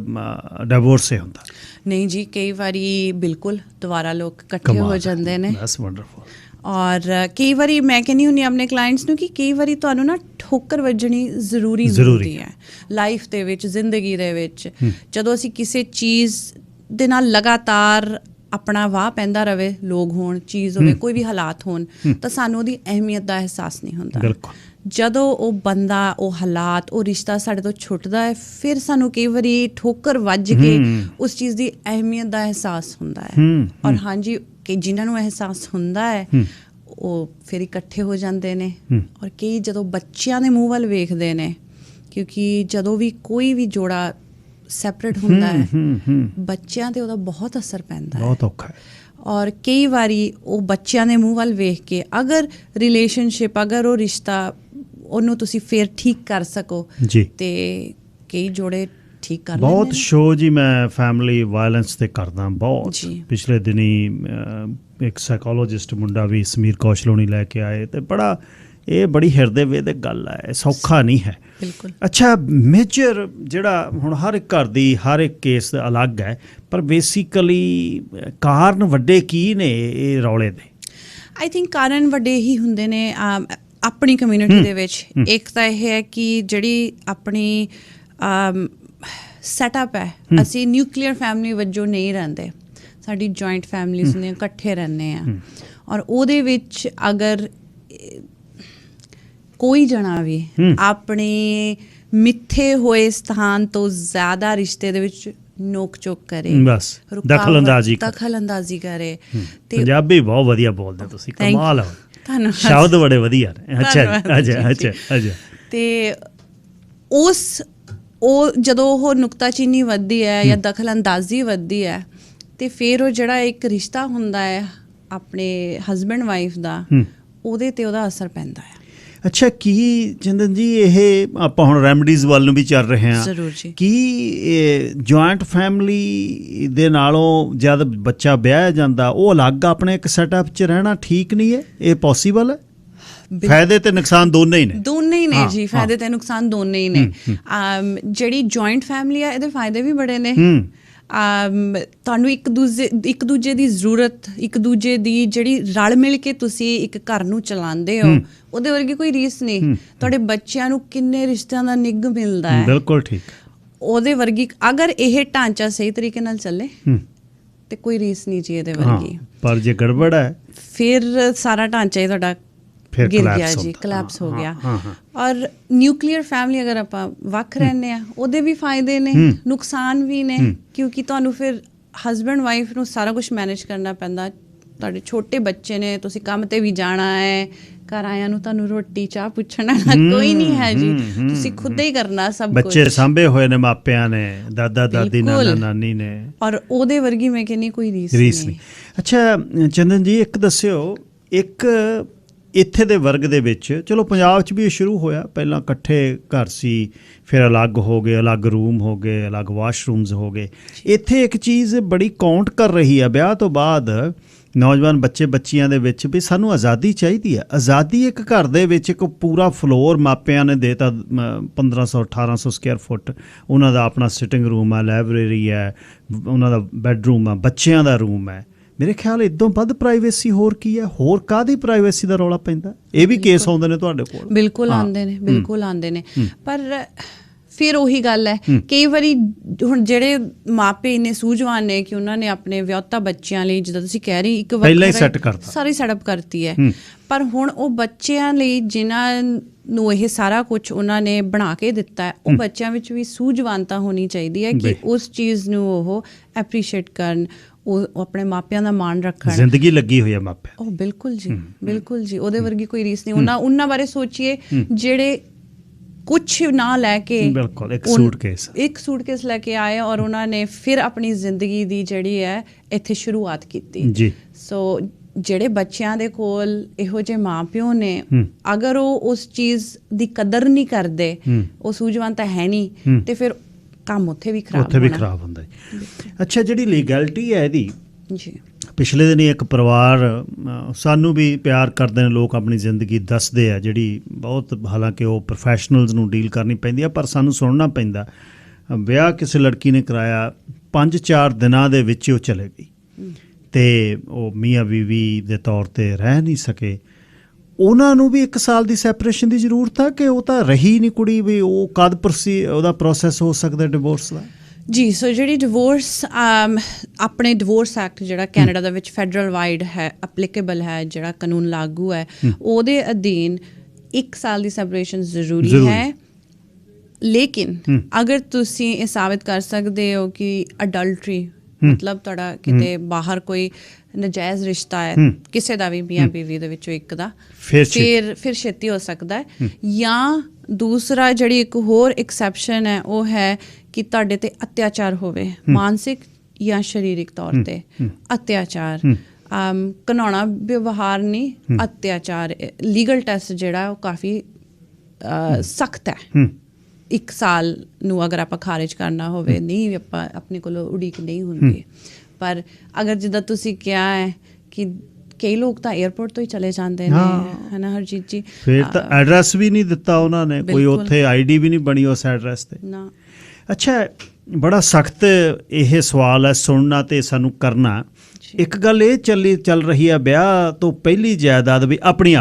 Speaker 1: ਡਿਵੋਰਸ ਹੀ ਹੁੰਦਾ?
Speaker 3: ਨਹੀਂ ਜੀ, ਕਈ ਵਾਰੀ ਬਿਲਕੁਲ ਦੁਬਾਰਾ ਲੋਕ ਇਕੱਠੇ ਹੋ ਜਾਂਦੇ ਨੇ। That's wonderful. ਔਰ ਕਈ ਵਾਰੀ ਮੈਂ ਕਹਿੰਦੀ ਹੁੰਦੀ ਆਪਣੇ ਕਲਾਇੰਟਸ ਨੂੰ ਕਿ ਕਈ ਵਾਰੀ ਤੁਹਾਨੂੰ ਨਾ ਠੋਕਰ ਵੱਜਣੀ ਜ਼ਰੂਰੀ ਹੁੰਦੀ ਹੈ ਲਾਈਫ ਦੇ ਵਿੱਚ, ਜ਼ਿੰਦਗੀ ਦੇ ਵਿੱਚ। ਜਦੋਂ ਅਸੀਂ ਕਿਸੇ ਚੀਜ਼ ਦੇ ਨਾਲ ਲਗਾਤਾਰ ਆਪਣਾ ਵਾਹ ਪੈਂਦਾ ਰਹੇ, ਲੋਕ ਹੋਣ, ਚੀਜ਼ ਹੋਵੇ, ਕੋਈ ਵੀ ਹਾਲਾਤ ਹੋਣ, ਤਾਂ ਸਾਨੂੰ ਉਹਦੀ ਅਹਿਮੀਅਤ ਦਾ ਅਹਿਸਾਸ ਨਹੀਂ ਹੁੰਦਾ। ਜਦੋਂ ਉਹ ਬੰਦਾ, ਉਹ ਹਾਲਾਤ, ਉਹ ਰਿਸ਼ਤਾ ਸਾਡੇ ਤੋਂ ਛੁੱਟਦਾ ਹੈ, ਫਿਰ ਸਾਨੂੰ ਕਈ ਵਾਰੀ ਠੋਕਰ ਵੱਜ ਕੇ ਉਸ ਚੀਜ਼ ਦੀ ਅਹਿਮੀਅਤ ਦਾ ਅਹਿਸਾਸ ਹੁੰਦਾ ਹੈ। ਔਰ ਹਾਂਜੀ, ਕਿ ਜਿਨ੍ਹਾਂ ਨੂੰ ਅਹਿਸਾਸ ਹੁੰਦਾ ਹੈ ਉਹ ਫਿਰ ਇਕੱਠੇ ਹੋ ਜਾਂਦੇ ਨੇ। ਔਰ ਕਈ ਜਦੋਂ ਬੱਚਿਆਂ ਦੇ ਮੂੰਹ ਵੱਲ ਵੇਖਦੇ ਨੇ, ਕਿਉਂਕਿ ਜਦੋਂ ਵੀ ਕੋਈ ਵੀ ਜੋੜਾ ਸੈਪਰੇਟ ਹੁੰਦਾ ਹੈ ਬੱਚਿਆਂ 'ਤੇ ਉਹਦਾ ਬਹੁਤ ਅਸਰ ਪੈਂਦਾ ਹੈ, ਬਹੁਤ ਔਖਾ ਹੈ। ਔਰ ਕਈ ਵਾਰੀ ਉਹ ਬੱਚਿਆਂ ਦੇ ਮੂੰਹ ਵੱਲ ਵੇਖ ਕੇ ਅਗਰ ਰਿਲੇਸ਼ਨਸ਼ਿਪ, ਅਗਰ ਉਹ ਰਿਸ਼ਤਾ ਉਹਨੂੰ ਤੁਸੀਂ ਫਿਰ ਠੀਕ ਕਰ ਸਕੋ ਤੇ ਕਈ ਜੋੜੇ ਠੀਕ ਕਰ ਲੈਂਦੇ ਨੇ। ਬਹੁਤ ਸ਼ੋਅ ਜੀ ਮੈਂ ਫੈਮਿਲੀ ਵਾਇਲੈਂਸ 'ਤੇ ਕਰਦਾ ਬਹੁਤ। ਪਿਛਲੇ ਦਿਨੀ ਇੱਕ ਸਾਈਕੋਲੋਜਿਸਟ ਮੁੰਡਾ ਵੀ ਸਮੀਰ ਕੌਸ਼ਲੋਣੀ ਲੈ ਕੇ ਆਏ, ਅਤੇ ਇਹ ਬੜੀ ਹਿਰਦੇ ਵੇਦਕ ਗੱਲ ਹੈ, ਸੌਖਾ ਨਹੀਂ ਹੈ। ਬਿਲਕੁਲ। ਅੱਛਾ, ਮੇਜਰ ਜਿਹੜਾ ਹੁਣ ਹਰ ਇੱਕ ਘਰ ਦੀ ਹਰ ਇੱਕ ਕੇਸ ਅਲੱਗ ਹੈ, ਪਰ ਬੇਸਿਕਲੀ ਕਾਰਨ ਵੱਡੇ ਕੀ ਨੇ ਇਹ ਰੌਲੇ ਦੇ? ਆਈ ਥਿੰਕ ਕਾਰਨ ਵੱਡੇ ਹੀ ਹੁੰਦੇ ਨੇ ਆਪਣੀ ਕਮਿਊਨਿਟੀ ਦੇ ਵਿੱਚ। ਇੱਕ ਤਾਂ ਇਹ ਹੈ ਕਿ ਜਿਹੜੀ ਆਪਣੀ ਸੈਟਅਪ ਹੈ, ਅਸੀਂ ਨਿਊਕਲੀਅਰ ਫੈਮਿਲੀ ਵਜੋਂ ਨਹੀਂ ਰਹਿੰਦੇ, ਸਾਡੀ ਜੁਆਇੰਟ ਫੈਮਿਲੀਜ਼ ਨੇ, ਇਕੱਠੇ ਰਹਿੰਦੇ ਹਾਂ। ਔਰ ਉਹਦੇ ਵਿੱਚ ਅਗਰ ਕੋਈ ਜਣਾ ਵੀ ਆਪਣੇ ਮਿੱਥੇ ਹੋਏ ਸਥਾਨ ਤੋਂ ਜ਼ਿਆਦਾ ਰਿਸ਼ਤੇ ਦੇ ਵਿੱਚ ਨੋਕ ਚੋਕ ਕਰੇ,
Speaker 1: ਬਸ ਦਖਲ-ਅੰਦਾਜ਼ੀ
Speaker 3: ਕਰੇ। ਤੇ
Speaker 1: ਪੰਜਾਬੀ ਬਹੁਤ ਵਧੀਆ ਬੋਲਦੇ ਤੁਸੀਂ, ਕਮਾਲ ਹੈ,
Speaker 3: ਧੰਨਵਾਦ,
Speaker 1: ਸ਼ਬਦ ਬੜੇ ਵਧੀਆ ਨੇ। ਅੱਛਾ।
Speaker 3: ਤੇ ਉਹ ਜਦੋਂ ਉਹ ਨੁਕਤਾਚੀਨੀ ਵੱਧਦੀ ਹੈ ਜਾਂ ਦਖਲ-ਅੰਦਾਜ਼ੀ ਵੱਧਦੀ ਹੈ ਤੇ ਫਿਰ ਉਹ ਜਿਹੜਾ ਇੱਕ ਰਿਸ਼ਤਾ ਹੁੰਦਾ ਹੈ ਆਪਣੇ ਹਸਬੈਂਡ ਵਾਈਫ ਦਾ, ਉਹਦੇ ਤੇ ਉਹਦਾ ਅਸਰ ਪੈਂਦਾ ਹੈ।
Speaker 1: ਅੱਛਾ, ਕੀ ਚੰਦਨ ਜੀ ਇਹ ਆਪਾਂ ਹੁਣ ਰੈਮਡੀਜ਼ ਵੱਲ ਨੂੰ ਵੀ ਚੱਲ ਰਹੇ ਹਾਂ,
Speaker 3: ਜ਼ਰੂਰ ਜੀ,
Speaker 1: ਕੀ ਜੁਆਇੰਟ ਫੈਮਿਲੀ ਦੇ ਨਾਲੋਂ ਜਦ ਬੱਚਾ ਵਿਆਹਿਆ ਜਾਂਦਾ ਉਹ ਅਲੱਗ ਆਪਣੇ ਇੱਕ ਸੈਟਅਪ 'ਚ ਰਹਿਣਾ ਠੀਕ ਨਹੀਂ ਹੈ? ਇਹ ਪੋਸੀਬਲ ਹੈ? ਫਾਇਦੇ ਤੇ ਨੁਕਸਾਨ ਦੋਨੇ ਹੀ ਨੇ
Speaker 3: ਜੀ, ਫਾਇਦੇ ਤੇ ਨੁਕਸਾਨ ਦੋਨੇ ਹੀ ਨੇ। ਜਿਹੜੀ ਜੁਆਇੰਟ ਫੈਮਿਲੀ ਆ ਇਹਦੇ ਫਾਇਦੇ ਵੀ ਬੜੇ ਨੇ। ਤੁਹਾਨੂੰ ਇੱਕ ਦੂਜੇ ਦੀ ਜ਼ਰੂਰਤ, ਇੱਕ ਦੂਜੇ ਦੀ ਜਿਹੜੀ ਰਲ ਮਿਲ ਕੇ ਤੁਸੀਂ ਇੱਕ ਘਰ ਨੂੰ ਚਲਾਉਂਦੇ ਹੋ, ਉਹਦੇ ਵਰਗੀ ਕੋਈ ਰੀਸ ਨਹੀਂ। ਤੁਹਾਡੇ ਬੱਚਿਆਂ ਨੂੰ ਕਿੰਨੇ ਰਿਸ਼ਤਿਆਂ ਦਾ ਨਿੱਘ ਮਿਲਦਾ ਹੈ, ਬਿਲਕੁਲ ਠੀਕ, ਉਹਦੇ ਵਰਗੀ ਅਗਰ ਇਹ ਢਾਂਚਾ ਸਹੀ ਤਰੀਕੇ ਨਾਲ ਚੱਲੇ ਤੇ ਕੋਈ ਰੀਸ ਨਹੀਂ ਜੀ ਇਹਦੇ ਵਰਗੀ। ਪਰ ਜੇ ਗੜਬੜ ਹੈ ਫਿਰ ਸਾਰਾ ਢਾਂਚਾ ਹੀ ਤੁਹਾਡਾ ਗਿਰ ਗਿਆ ਜੀ, ਕਲੈਪਸ ਹੋ ਗਿਆ। ਔਰ ਨਿਊਕਲੀਅਰ ਫੈਮਿਲੀ ਅਗਰ ਆਪਾਂ ਵੱਖ ਰਹਿੰਦੇ ਆ, ਉਹਦੇ ਵੀ ਫਾਇਦੇ ਨੇ, ਨੁਕਸਾਨ ਵੀ ਨੇ, ਕਿਉਂਕਿ ਤੁਹਾਨੂੰ ਫਿਰ ਹਸਬੈਂਡ ਵਾਈਫ ਨੂੰ ਸਾਰਾ ਕੁਝ ਮੈਨੇਜ ਕਰਨਾ ਪੈਂਦਾ। ਤੁਹਾਡੇ ਛੋਟੇ ਬੱਚੇ ਨੇ, ਤੁਸੀਂ ਕੰਮ ਤੇ ਵੀ ਜਾਣਾ ਹੈ, ਘਰ ਆਇਆਂ ਨੂੰ ਤੁਹਾਨੂੰ ਰੋਟੀ ਚਾਹ ਪੁੱਛਣਾ ਕੋਈ ਨਹੀਂ ਹੈ ਜੀ, ਤੁਸੀਂ ਖੁਦ ਹੀ ਕਰਨਾ ਸਭ ਕੁਝ। ਬੱਚੇ ਸਾਂਭੇ ਹੋਏ ਨੇ ਮਾਪਿਆਂ ਨੇ, ਦਾਦਾ ਦਾਦੀ, ਨਾਨਾ ਨਾਨੀ ਨੇ, ਔਰ ਉਹਦੇ ਵਰਗੀ ਮੈਂ ਕਹਿੰਦੀ ਕੋਈ ਰੀਸ ਨਹੀਂ। ਅੱਛਾ ਚੰਦਨ ਜੀ, ਇੱਕ ਦੱਸਿਓ, ਇੱਕ ਇੱਥੇ ਦੇ ਵਰਗ ਦੇ ਵਿੱਚ, ਚਲੋ ਪੰਜਾਬ 'ਚ ਵੀ ਇਹ ਸ਼ੁਰੂ ਹੋਇਆ, ਪਹਿਲਾਂ ਇਕੱਠੇ ਘਰ ਸੀ, ਫਿਰ ਅਲੱਗ ਹੋ ਗਏ, ਅਲੱਗ ਰੂਮ ਹੋ ਗਏ, ਅਲੱਗ ਵਾਸ਼ਰੂਮਸ ਹੋ ਗਏ। ਇੱਥੇ ਇੱਕ ਚੀਜ਼ ਬੜੀ ਕਾਊਂਟ ਕਰ ਰਹੀ ਆ ਵਿਆਹ ਤੋਂ ਬਾਅਦ ਨੌਜਵਾਨ ਬੱਚਿਆਂ ਦੇ ਵਿੱਚ ਵੀ ਸਾਨੂੰ ਆਜ਼ਾਦੀ ਚਾਹੀਦੀ ਹੈ। ਆਜ਼ਾਦੀ ਇੱਕ ਘਰ ਦੇ ਵਿੱਚ ਇੱਕ ਪੂਰਾ ਫਲੋਰ ਮਾਪਿਆਂ ਨੇ ਦੇਤਾ, 1500-1800 ਸਕੁਅਰ ਫੁੱਟ, ਉਹਨਾਂ ਦਾ ਆਪਣਾ ਸਿਟਿੰਗ ਰੂਮ ਹੈ, ਲਾਇਬ੍ਰੇਰੀ ਹੈ, ਉਹਨਾਂ ਦਾ ਬੈਡਰੂਮ ਹੈ, ਬੱਚਿਆਂ ਦਾ ਰੂਮ ਹੈ। ਮੇਰੇ ਖਿਆਲ ਇਦੋਂ ਵੱਧ ਪ੍ਰਾਈਵੇਸੀ ਹੋਰ ਕੀ ਹੈ? ਹੋਰ ਕਾਹਦੀ ਪ੍ਰਾਈਵੇਸੀ ਦਾ ਰੌਲਾ ਪੈਂਦਾ? ਇਹ ਵੀ ਕੇਸ ਆਉਂਦੇ ਨੇ ਤੁਹਾਡੇ ਕੋਲ? ਬਿਲਕੁਲ ਆਉਂਦੇ ਨੇ, ਪਰ ਫਿਰ ਉਹੀ ਗੱਲ ਹੈ, ਕਈ ਵਾਰੀ ਹੁਣ ਜਿਹੜੇ ਮਾਪੇ ਇੰਨੇ ਸੂਝਵਾਨ ਨੇ ਕਿ ਉਹਨਾਂ ਨੇ ਆਪਣੇ ਵਿਆਹੁਤਾ ਬੱਚਿਆਂ ਲਈ, ਜਿੱਦਾਂ ਤੁਸੀਂ ਕਹਿ ਰਹੀ, ਇੱਕ
Speaker 1: ਪਹਿਲਾਂ ਹੀ ਸੈੱਟ ਕਰਤਾ,
Speaker 3: ਸਾਰੀ ਸੈਟਅਪ ਕਰਤੀ ਹੈ, ਪਰ ਹੁਣ ਉਹ ਬੱਚਿਆਂ ਲਈ ਜਿਨ੍ਹਾਂ ਨੂੰ ਇਹ ਸਾਰਾ ਕੁਝ ਉਹਨਾਂ ਨੇ ਬਣਾ ਕੇ ਦਿੱਤਾ ਹੈ, ਉਹ ਬੱਚਿਆਂ ਵਿੱਚ ਵੀ ਸੂਝਵਾਨਤਾ ਹੋਣੀ ਚਾਹੀਦੀ ਹੈ ਕਿ ਉਸ ਚੀਜ਼ ਨੂੰ ਉਹ ਐਪਰੀਸ਼ੀਏਟ ਕਰਨ, ਉਹ ਆਪਣੇ ਮਾਪਿਆਂ ਦਾ ਮਾਣ ਰੱਖਣ। ਜ਼ਿੰਦਗੀ ਲੱਗੀ ਹੋਈ ਹੈ ਮਾਪਿਆਂ। ਉਹ ਬਿਲਕੁਲ ਜੀ, ਉਹਦੇ ਵਰਗੀ ਕੋਈ ਰੀਸ ਨਹੀਂ। ਉਹਨਾਂ ਬਾਰੇ ਸੋਚੀਏ ਜਿਹੜੇ ਕੁਛ ਨਾ ਲੈ ਕੇ, ਬਿਲਕੁਲ ਇੱਕ ਸੂਟਕੇਸ ਲੈ ਕੇ ਆਏ ਔਰ ਉਹਨਾਂ ਨੇ ਫਿਰ ਆਪਣੀ ਜ਼ਿੰਦਗੀ ਦੀ ਜਿਹੜੀ ਹੈ ਇੱਥੇ ਸ਼ੁਰੂਆਤ ਕੀਤੀ ਜੀ। ਸੋ ਜਿਹੜੇ ਬੱਚਿਆਂ ਦੇ ਕੋਲ ਇਹੋ ਜਿਹੇ ਮਾਂ ਪਿਓ ਨੇ, ਅਗਰ ਉਹ ਉਸ ਚੀਜ਼ ਦੀ ਕਦਰ ਨਹੀਂ ਕਰਦੇ, ਉਹ ਸੂਝਵਾਨ ਤਾਂ ਹੈ ਨਹੀਂ, ਤੇ ਫਿਰ ਕੰਮ ਉੱਥੇ ਵੀ ਖਰਾਬ ਹੁੰਦਾ ਹੈ। ਅੱਛਾ, ਜਿਹੜੀ ਲੀਗੈਲਿਟੀ ਹੈ ਇਹਦੀ ਜੀ, ਪਿਛਲੇ ਦਿਨ ਇੱਕ ਪਰਿਵਾਰ, ਸਾਨੂੰ ਵੀ ਪਿਆਰ ਕਰਦੇ ਨੇ ਲੋਕ, ਆਪਣੀ ਜ਼ਿੰਦਗੀ ਦੱਸਦੇ ਆ, ਜਿਹੜੀ ਬਹੁਤ, ਹਾਲਾਂਕਿ ਉਹ ਪ੍ਰੋਫੈਸ਼ਨਲਸ ਨੂੰ ਡੀਲ ਕਰਨੀ ਪੈਂਦੀ ਆ, ਪਰ ਸਾਨੂੰ ਸੁਣਨਾ ਪੈਂਦਾ। ਵਿਆਹ ਕਿਸੇ ਲੜਕੀ ਨੇ ਕਰਾਇਆ, 5-4 ਦਿਨਾਂ ਦੇ ਵਿੱਚ ਉਹ ਚਲੇ ਗਈ ਅਤੇ ਉਹ ਮੀਆਂ ਬੀਵੀ ਦੇ ਤੌਰ 'ਤੇ ਰਹਿ ਨਹੀਂ ਸਕੇ। ਉਹਨਾਂ ਨੂੰ ਵੀ 1 ਸਾਲ ਦੀ ਸੈਪਰੇਸ਼ਨ ਦੀ ਜ਼ਰੂਰਤ ਹੈ ਕਿ ਉਹ ਤਾਂ ਰਹੀ ਨਹੀਂ ਕੁੜੀ, ਵੀ ਉਹ ਕਦ ਉਹਦਾ ਪ੍ਰੋਸੈਸ ਹੋ ਸਕਦਾ ਡਿਵੋਰਸ ਦਾ? ਜੀ, ਸੋ ਜਿਹੜੀ ਡਿਵੋਰਸ, ਆਪਣੇ ਡਿਵੋਰਸ ਐਕਟ ਜਿਹੜਾ ਕੈਨੇਡਾ ਦੇ ਵਿੱਚ ਫੈਡਰਲ ਵਾਈਡ ਹੈ, ਐਪਲੀਕੇਬਲ ਹੈ, ਜਿਹੜਾ ਕਾਨੂੰਨ ਲਾਗੂ ਹੈ, ਉਹਦੇ ਅਧੀਨ 1 ਸਾਲ ਦੀ ਸੈਪਰੇਸ਼ਨ ਜ਼ਰੂਰੀ ਹੈ। ਲੇਕਿਨ ਅਗਰ ਤੁਸੀਂ ਇਹ ਸਾਬਿਤ ਕਰ ਸਕਦੇ ਹੋ ਕਿ ਅਡਲਟਰੀ, ਮਤਲਬ ਤੁਹਾਡਾ ਕਿਤੇ ਬਾਹਰ ਕੋਈ ਨਜਾਇਜ਼ ਰਿਸ਼ਤਾ ਹੈ, ਕਿਸੇ ਦਾ ਵੀ, ਮੀਆਂ ਬੀਵੀ ਦੇ ਵਿੱਚੋਂ ਇੱਕ ਦਾ, ਫਿਰ ਛੇਤੀ ਹੋ ਸਕਦਾ ਹੈ। ਜਾਂ ਦੂਸਰਾ ਜਿਹੜੀ ਇੱਕ ਹੋਰ ਐਕਸੈਪਸ਼ਨ ਹੈ, ਉਹ ਹੈ ਕਿ ਤੁਹਾਡੇ ਤੇ ਅਤਿਆਚਾਰ ਹੋਵੇ, ਮਾਨਸਿਕ ਜਾਂ ਸਰੀਰਕ ਤੌਰ ਤੇ ਅਤਿਆਚਾਰ, ਘਿਨਾਉਣਾ ਵਿਵਹਾਰ ਨਹੀਂ, ਅਤਿਆਚਾਰ। ਲੀਗਲ ਟੈਸਟ ਜਿਹੜਾ ਉਹ ਕਾਫੀ ਸਖਤ ਹੈ। 1 ਸਾਲ ਨੂੰ ਅਗਰ ਆਪਾਂ ਖਾਰਿਜ ਕਰਨਾ ਹੋਵੇ, ਨਹੀਂ, ਆਪਾਂ ਆਪਣੇ ਕੋਲੋਂ ਉਡੀਕ ਨਹੀਂ ਹੁੰਦੀ। ਪਰ ਅਗਰ ਜਿੱਦਾਂ ਤੁਸੀਂ ਕਿਹਾ ਹੈ ਕਿ ਕਈ ਲੋਕ ਤਾਂ ਏਅਰਪੋਰਟ ਤੋਂ ਹੀ ਚਲੇ ਜਾਂਦੇ ਨੇ, ਹੈ ਨਾ ਹਰਜੀਤ ਜੀ, ਫਿਰ ਤਾਂ ਐਡਰੈਸ ਵੀ ਨਹੀਂ ਦਿੱਤਾ ਉਹਨਾਂ ਨੇ, ਕੋਈ ਉੱਥੇ ਆਈਡੀ ਵੀ ਨਹੀਂ ਬਣੀ ਉਸ ਐਡਰੈਸ 'ਤੇ ਨਾ। ਅੱਛਾ, ਬੜਾ ਸਖਤ ਇਹ ਸਵਾਲ ਹੈ ਸੁਣਨਾ ਤੇ ਸਾਨੂੰ ਕਰਨਾ। ਇੱਕ ਗੱਲ ਇਹ ਚੱਲ ਰਹੀ ਹੈ, ਵਿਆਹ ਤੋਂ ਪਹਿਲੀ ਜਾਇਦਾਦ ਵੀ ਆਪਣੀ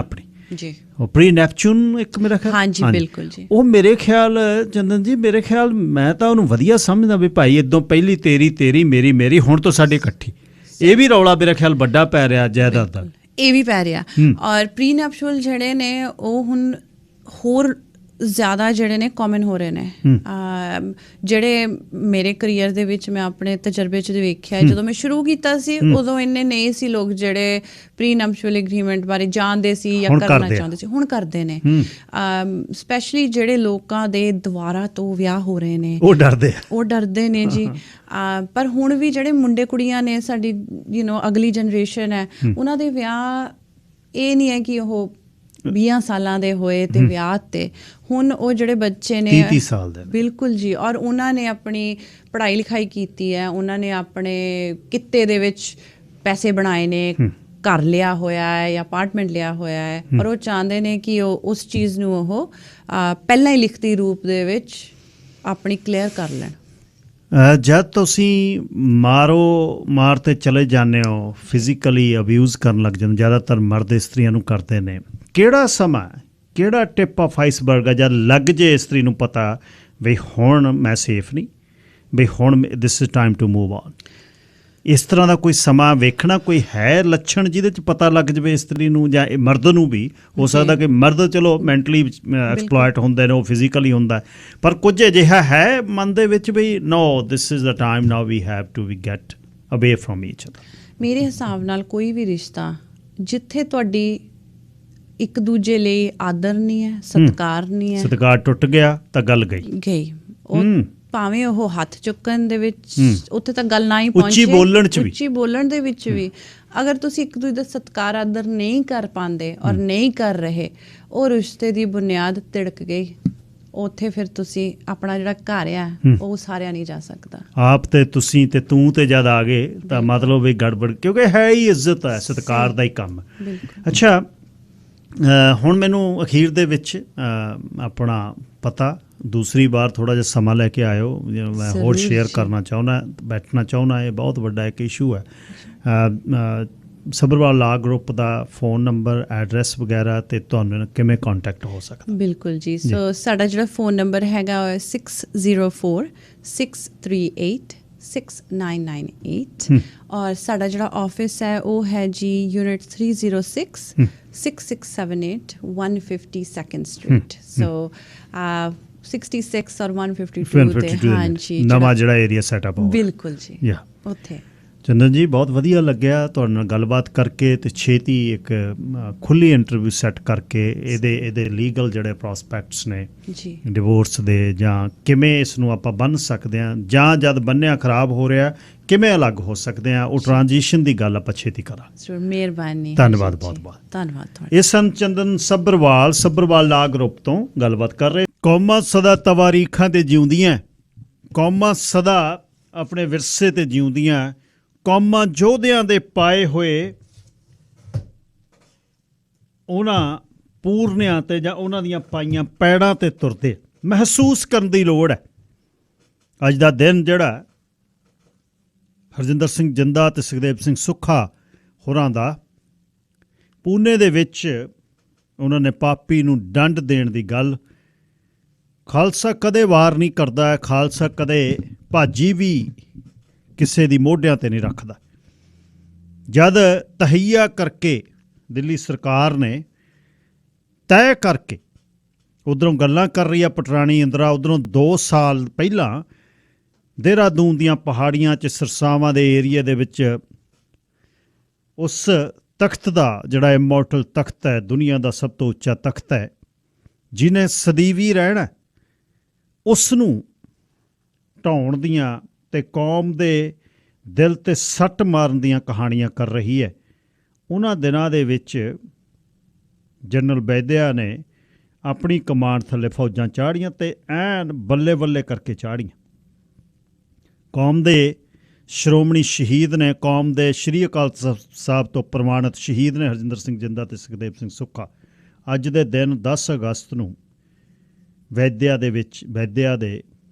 Speaker 3: ਜੀ, ਉਹ ਪ੍ਰੀ ਨੈਪਚੂਨ ਇੱਕ ਮੇਰਾ ਖਿਆਲ, ਹਾਂਜੀ ਬਿਲਕੁਲ ਜੀ, ਉਹ ਮੇਰੇ ਖਿਆਲ, ਚੰਦਨ ਜੀ, ਮੇਰੇ ਖਿਆਲ ਮੈਂ ਤਾਂ ਉਹਨੂੰ ਵਧੀਆ ਸਮਝਦਾ ਵੀ ਭਾਈ ਇੱਦੋਂ ਪਹਿਲੀ ਤੇਰੀ ਮੇਰੀ, ਹੁਣ ਤੋਂ ਸਾਡੀ ਇਕੱਠੀ। ਇਹ ਵੀ ਰੌਲਾ ਮੇਰੇ ਖਿਆਲ ਵੱਡਾ ਪੈ ਰਿਹਾ ਜਾਇਦਾਦ ਦਾ, ਇਹ ਵੀ ਪੈ ਰਿਹਾ। ਔਰ ਪ੍ਰੀ ਨੈਪਚੂਅਲ ਜਿਹੜੇ ਨੇ ਉਹ ਹੁਣ ਹੋਰ ਜ਼ਿਆਦਾ ਜਿਹੜੇ ਨੇ ਕਾਮਨ ਹੋ ਰਹੇ ਨੇ। ਜਿਹੜੇ ਮੇਰੇ ਕਰੀਅਰ ਦੇ ਵਿੱਚ ਮੈਂ ਆਪਣੇ ਤਜਰਬੇ 'ਚ ਦੇਖਿਆ, ਜਦੋਂ ਮੈਂ ਸ਼ੁਰੂ ਕੀਤਾ ਸੀ ਉਦੋਂ ਇੰਨੇ ਨਹੀਂ ਸੀ ਲੋਕ ਜਿਹੜੇ ਪ੍ਰੀ ਨੰਪਚੁਅਲ ਐਗਰੀਮੈਂਟ ਬਾਰੇ ਜਾਣਦੇ ਸੀ ਜਾਂ ਕਰਨਾ ਚਾਹੁੰਦੇ ਸੀ। ਹੁਣ ਕਰਦੇ ਨੇ। ਸਪੈਸ਼ਲੀ ਜਿਹੜੇ ਲੋਕਾਂ ਦੇ ਦੁਬਾਰਾ ਤੋਂ ਵਿਆਹ ਹੋ ਰਹੇ ਨੇ ਉਹ ਡਰਦੇ ਨੇ ਜੀ। ਪਰ ਹੁਣ ਵੀ ਜਿਹੜੇ ਮੁੰਡੇ ਕੁੜੀਆਂ ਨੇ ਸਾਡੀ ਅਗਲੀ ਜਨਰੇਸ਼ਨ ਹੈ, ਉਹਨਾਂ ਦੇ ਵਿਆਹ ਇਹ ਨਹੀਂ ਹੈ ਕਿ ਉਹ 20 ਸਾਲਾਂ ਦੇ ਹੋਏ ਤੇ ਵਿਆਹ ਤੇ। ਹੁਣ ਉਹ ਜਿਹੜੇ ਬੱਚੇ ਨੇ
Speaker 1: 30 ਸਾਲ ਦੇ
Speaker 3: ਬਿਲਕੁਲ ਜੀ, ਔਰ ਉਹਨਾਂ ਨੇ ਆਪਣੀ ਪੜ੍ਹਾਈ ਲਿਖਾਈ ਕੀਤੀ ਹੈ, ਉਹਨਾਂ ਨੇ ਆਪਣੇ ਕਿੱਤੇ ਦੇ ਵਿੱਚ ਪੈਸੇ ਬਣਾਏ ਨੇ, ਘਰ ਲਿਆ ਹੋਇਆ ਹੈ ਜਾਂ ਅਪਾਰਟਮੈਂਟ ਲਿਆ ਹੋਇਆ ਹੈ, ਔਰ ਉਹ ਚਾਹੁੰਦੇ ਨੇ ਕਿ ਉਹ ਉਸ ਚੀਜ਼ ਨੂੰ ਉਹ ਪਹਿਲਾਂ ਹੀ ਲਿਖਤੀ ਰੂਪ ਦੇ ਵਿੱਚ ਆਪਣੀ ਕਲੀਅਰ ਕਰ ਲੈਣ।
Speaker 1: ਜਦ ਤੁਸੀਂ ਮਾਰ ਤੇ ਚਲੇ ਜਾਂਦੇ ਹੋ, ਫਿਜ਼ੀਕਲੀ ਅਬਿਊਜ਼ ਕਰਨ ਲੱਗ ਜਾਂਦੇ, ਜ਼ਿਆਦਾਤਰ ਮਰਦ ਇਸਤਰੀਆਂ ਨੂੰ ਕਰਦੇ ਨੇ, ਕਿਹੜਾ ਸਮਾਂ, ਕਿਹੜਾ ਟਿਪ ਆਫ ਆਈਸਬਰਗ ਆ ਜਦ ਲੱਗ ਜੇ ਇਸਤਰੀ ਨੂੰ ਪਤਾ ਵੀ ਹੁਣ ਮੈਂ ਸੇਫ ਨਹੀਂ, ਵੀ ਹੁਣ this is time to move on? ਇਸ ਤਰ੍ਹਾਂ ਦਾ ਕੋਈ ਸਮਾਂ ਵੇਖਣਾ, ਕੋਈ ਹੈ ਲੱਛਣ ਜਿਹਦੇ 'ਚ ਪਤਾ ਲੱਗ ਜਾਵੇ ਇਸਤਰੀ ਨੂੰ ਜਾਂ ਮਰਦ ਨੂੰ ਵੀ? ਹੋ ਸਕਦਾ ਕਿ ਮਰਦ ਚਲੋ ਮੈਂਟਲੀ ਐਕਸਪਲੋਇਟ ਹੁੰਦੇ ਨੇ, ਉਹ ਫਿਜ਼ੀਕਲੀ ਹੁੰਦਾ, ਪਰ ਕੁਝ ਅਜਿਹਾ ਹੈ ਮਨ ਦੇ ਵਿੱਚ ਵੀ no this is the time now we have to we get away from each other?
Speaker 3: ਮੇਰੇ ਹਿਸਾਬ ਨਾਲ ਕੋਈ ਵੀ ਰਿਸ਼ਤਾ ਜਿੱਥੇ ਤੁਹਾਡੀ ਇੱਕ ਦੂਜੇ ਲਈ ਆਦਰ ਨਹੀਂ ਹੈ, ਸਤਿਕਾਰ ਨਹੀਂ ਹੈ,
Speaker 1: ਸਤਿਕਾਰ ਟੁੱਟ ਗਿਆ ਤਾਂ ਗੱਲ ਗਈ। ਉਹ
Speaker 3: ਭਾਵੇਂ ਉਹ ਹੱਥ ਚੁੱਕਣ ਦੇ ਵਿੱਚ ਉੱਥੇ ਤੱਕ ਗੱਲ ਨਾ ਹੀ ਪਹੁੰਚੇ, ਉੱਚੀ ਬੋਲਣ ਦੇ ਵਿੱਚ ਵੀ ਅਗਰ ਤੁਸੀਂ ਇੱਕ ਦੂਜੇ ਦਾ ਸਤਿਕਾਰ ਆਦਰ ਨਹੀਂ ਕਰ ਪਾਉਂਦੇ ਔਰ ਨਹੀਂ ਕਰ ਰਹੇ, ਉਹ ਰਿਸ਼ਤੇ ਦੀ ਬੁਨਿਆਦ ਤਿੜਕ ਗਈ। ਉੱਥੇ ਫਿਰ ਤੁਸੀਂ ਆਪਣਾ ਜਿਹੜਾ ਘਰ ਆ ਉਹ ਸਾਰਿਆ ਨਹੀਂ ਜਾ ਸਕਦਾ।
Speaker 1: ਆਪ ਤੇ ਤੁਸੀਂ ਤੇ ਤੂੰ ਤੇ ਜਦ ਆ ਗਏ ਤਾਂ ਮਤਲਬ ਵੀ ਗੜਬੜ, ਕਿਉਂਕਿ ਹੈ ਹੀ ਇੱਜ਼ਤ ਹੈ, ਸਤਿਕਾਰ ਦਾ ਹੀ ਕੰਮ। ਅੱਛਾ, ਹੁਣ ਮੈਨੂੰ ਅਖੀਰ ਦੇ ਵਿੱਚ ਆਪਣਾ ਪਤਾ, ਦੂਸਰੀ ਵਾਰ ਥੋੜ੍ਹਾ ਜਿਹਾ ਸਮਾਂ ਲੈ ਕੇ ਆਇਓ, ਮੈਂ ਹੋਰ ਸ਼ੇਅਰ ਕਰਨਾ ਚਾਹੁੰਦਾ, ਬੈਠਣਾ ਚਾਹੁੰਦਾ। ਇਹ ਬਹੁਤ ਵੱਡਾ ਇੱਕ ਇਸ਼ੂ ਹੈ। ਸੱਭਰਵਾਲ ਲਾ ਗਰੁੱਪ ਦਾ ਫੋਨ ਨੰਬਰ, ਐਡਰੈਸ ਵਗੈਰਾ, ਤੇ ਤੁਹਾਨੂੰ ਕਿਵੇਂ ਕੰਟੈਕਟ ਹੋ ਸਕਦਾ?
Speaker 3: ਬਿਲਕੁਲ ਜੀ, ਸੋ ਸਾਡਾ ਜਿਹੜਾ ਫੋਨ ਨੰਬਰ ਹੈਗਾ 6046386998 ਔਰ ਸਾਡਾ ਜਿਹੜਾ ਆਫਿਸ ਹੈ ਉਹ ਹੈ ਜੀ ਯੂਨਿਟ 306 6678 152nd ਸਟਰੀਟ। ਸੋ 66 ਔਰ 152 ਤੇ ਹਾਂਜੀ
Speaker 1: ਨਵਾਂ ਜਿਹੜਾ ਏਰੀਆ ਸੈਟਅਪ ਹੋ।
Speaker 3: ਬਿਲਕੁਲ ਜੀ, ਉੱਥੇ।
Speaker 1: ਚੰਦਨ ਜੀ, ਬਹੁਤ ਵਧੀਆ ਲੱਗਿਆ ਤੁਹਾਡੇ ਨਾਲ ਗੱਲਬਾਤ ਕਰਕੇ, ਤੇ ਛੇਤੀ ਇੱਕ ਖੁੱਲ੍ਹੀ ਇੰਟਰਵਿਊ ਸੈੱਟ ਕਰਕੇ ਇਹਦੇ ਲੀਗਲ ਜਿਹੜੇ ਪ੍ਰੋਸਪੈਕਟਸ ਨੇ ਜੀ ਡਿਵੋਰਸ ਦੇ, ਜਾਂ ਕਿਵੇਂ ਇਸ ਨੂੰ ਆਪਾਂ ਬੰਨ੍ਹ ਸਕਦੇ ਹਾਂ, ਜਾਂ ਜਦ ਬੰਨਿਆ ਖਰਾਬ ਹੋ ਰਿਹਾ ਕਿਵੇਂ ਅਲੱਗ ਹੋ ਸਕਦੇ ਹਾਂ, ਉਹ ਟ੍ਰਾਂਜੀਸ਼ਨ ਦੀ ਗੱਲ ਆਪਾਂ ਛੇਤੀ ਕਰਾਂਗੇ।
Speaker 3: ਮਿਹਰਬਾਨੀ,
Speaker 1: ਧੰਨਵਾਦ, ਬਹੁਤ ਬਹੁਤ
Speaker 3: ਧੰਨਵਾਦ।
Speaker 1: ਇਹ ਸਨ ਚੰਦਨ ਸੱਭਰਵਾਲ ਲਾ ਗਰੁੱਪ ਤੋਂ ਗੱਲਬਾਤ ਕਰ ਰਹੇ। ਕੌਮਾਂ ਸਦਾ ਤਵਾਰੀਖਾਂ ਤੇ ਜਿਉਂਦੀਆਂ, ਕੌਮਾਂ ਸਦਾ ਆਪਣੇ ਵਿਰਸੇ ਤੇ ਜਿਉਂਦੀਆਂ, ਕੌਮਾਂ ਯੋਧਿਆਂ ਦੇ ਪਾਏ ਹੋਏ ਉਹਨਾਂ ਪੂਰਨਿਆਂ ਤੇ ਜਾਂ ਉਹਨਾਂ ਦੀਆਂ ਪਾਈਆਂ ਪੈੜਾਂ ਤੇ ਤੁਰਦੇ। ਮਹਿਸੂਸ ਕਰਨ ਦੀ ਲੋੜ ਹੈ। ਅੱਜ ਦਾ ਦਿਨ ਜਿਹੜਾ ਹਰਜਿੰਦਰ ਸਿੰਘ ਜਿੰਦਾ ਅਤੇ ਸੁਖਦੇਵ ਸਿੰਘ ਸੁੱਖਾ ਹੋਰਾਂ ਦਾ, ਪੂਨੇ ਦੇ ਵਿੱਚ ਉਹਨਾਂ ਨੇ ਪਾਪੀ ਨੂੰ ਦੰਡ ਦੇਣ ਦੀ ਗੱਲ, ਖਾਲਸਾ ਕਦੇ ਵਾਰ ਨਹੀਂ ਕਰਦਾ ਹੈ, ਖਾਲਸਾ ਕਦੇ ਭਾਜੀ ਵੀ ਕਿਸੇ ਦੀ ਮੋਢਿਆਂ 'ਤੇ ਨਹੀਂ ਰੱਖਦਾ। ਜਦ ਤਹਈਆ ਕਰਕੇ ਦਿੱਲੀ ਸਰਕਾਰ ਨੇ ਤੈਅ ਕਰਕੇ ਉੱਧਰੋਂ ਗੱਲਾਂ ਕਰ ਰਹੀ ਆ ਪਟਰਾਣੀ ਇੰਦਰਾ, ਉੱਧਰੋਂ 2 ਸਾਲ ਪਹਿਲਾਂ ਦੇਹਰਾਦੂਨ ਦੀਆਂ ਪਹਾੜੀਆਂ 'ਚ ਸਿਰਸਾਵਾਂ ਦੇ ਏਰੀਏ ਦੇ ਵਿੱਚ ਉਸ ਤਖਤ ਦਾ ਜਿਹੜਾ ਇਮੋਰਟਲ ਤਖਤ ਹੈ, ਦੁਨੀਆ ਦਾ ਸਭ ਤੋਂ ਉੱਚਾ ਤਖਤ ਹੈ, ਜਿਹਨੇ ਸਦੀਵੀ ਰਹਿਣਾ, ਉਸ ਨੂੰ ਢਾਉਣ ਦੀਆਂ ਤੇ ਕੌਮ ਦੇ ਦਿਲ 'ਤੇ ਸੱਟ ਮਾਰਨ ਦੀਆਂ ਕਹਾਣੀਆਂ ਕਰ ਰਹੀ ਹੈ। ਉਹਨਾਂ ਦਿਨਾਂ ਦੇ ਵਿੱਚ ਜਨਰਲ ਵੈਦਿਆ ਨੇ ਆਪਣੀ ਕਮਾਂਡ ਥੱਲੇ ਫੌਜਾਂ ਚਾੜੀਆਂ ਤੇ ਐਨ ਬੱਲੇ ਬੱਲੇ ਕਰਕੇ ਚਾੜੀਆਂ। ਕੌਮ ਦੇ ਸ਼੍ਰੋਮਣੀ ਸ਼ਹੀਦ ਨੇ, ਕੌਮ ਦੇ ਸ਼੍ਰੀ ਅਕਾਲ ਸਾਹਿਬ ਤੋਂ ਪ੍ਰਵਾਨਿਤ ਸ਼ਹੀਦ ਨੇ ਹਰਜਿੰਦਰ ਸਿੰਘ ਜਿੰਦਾ ਤੇ ਸੁਖਦੇਵ ਸਿੰਘ ਸੁੱਖਾ। ਅੱਜ ਦੇ ਦਿਨ 10 ਅਗਸਤ ਨੂੰ ਵੈਦਿਆ ਦੇ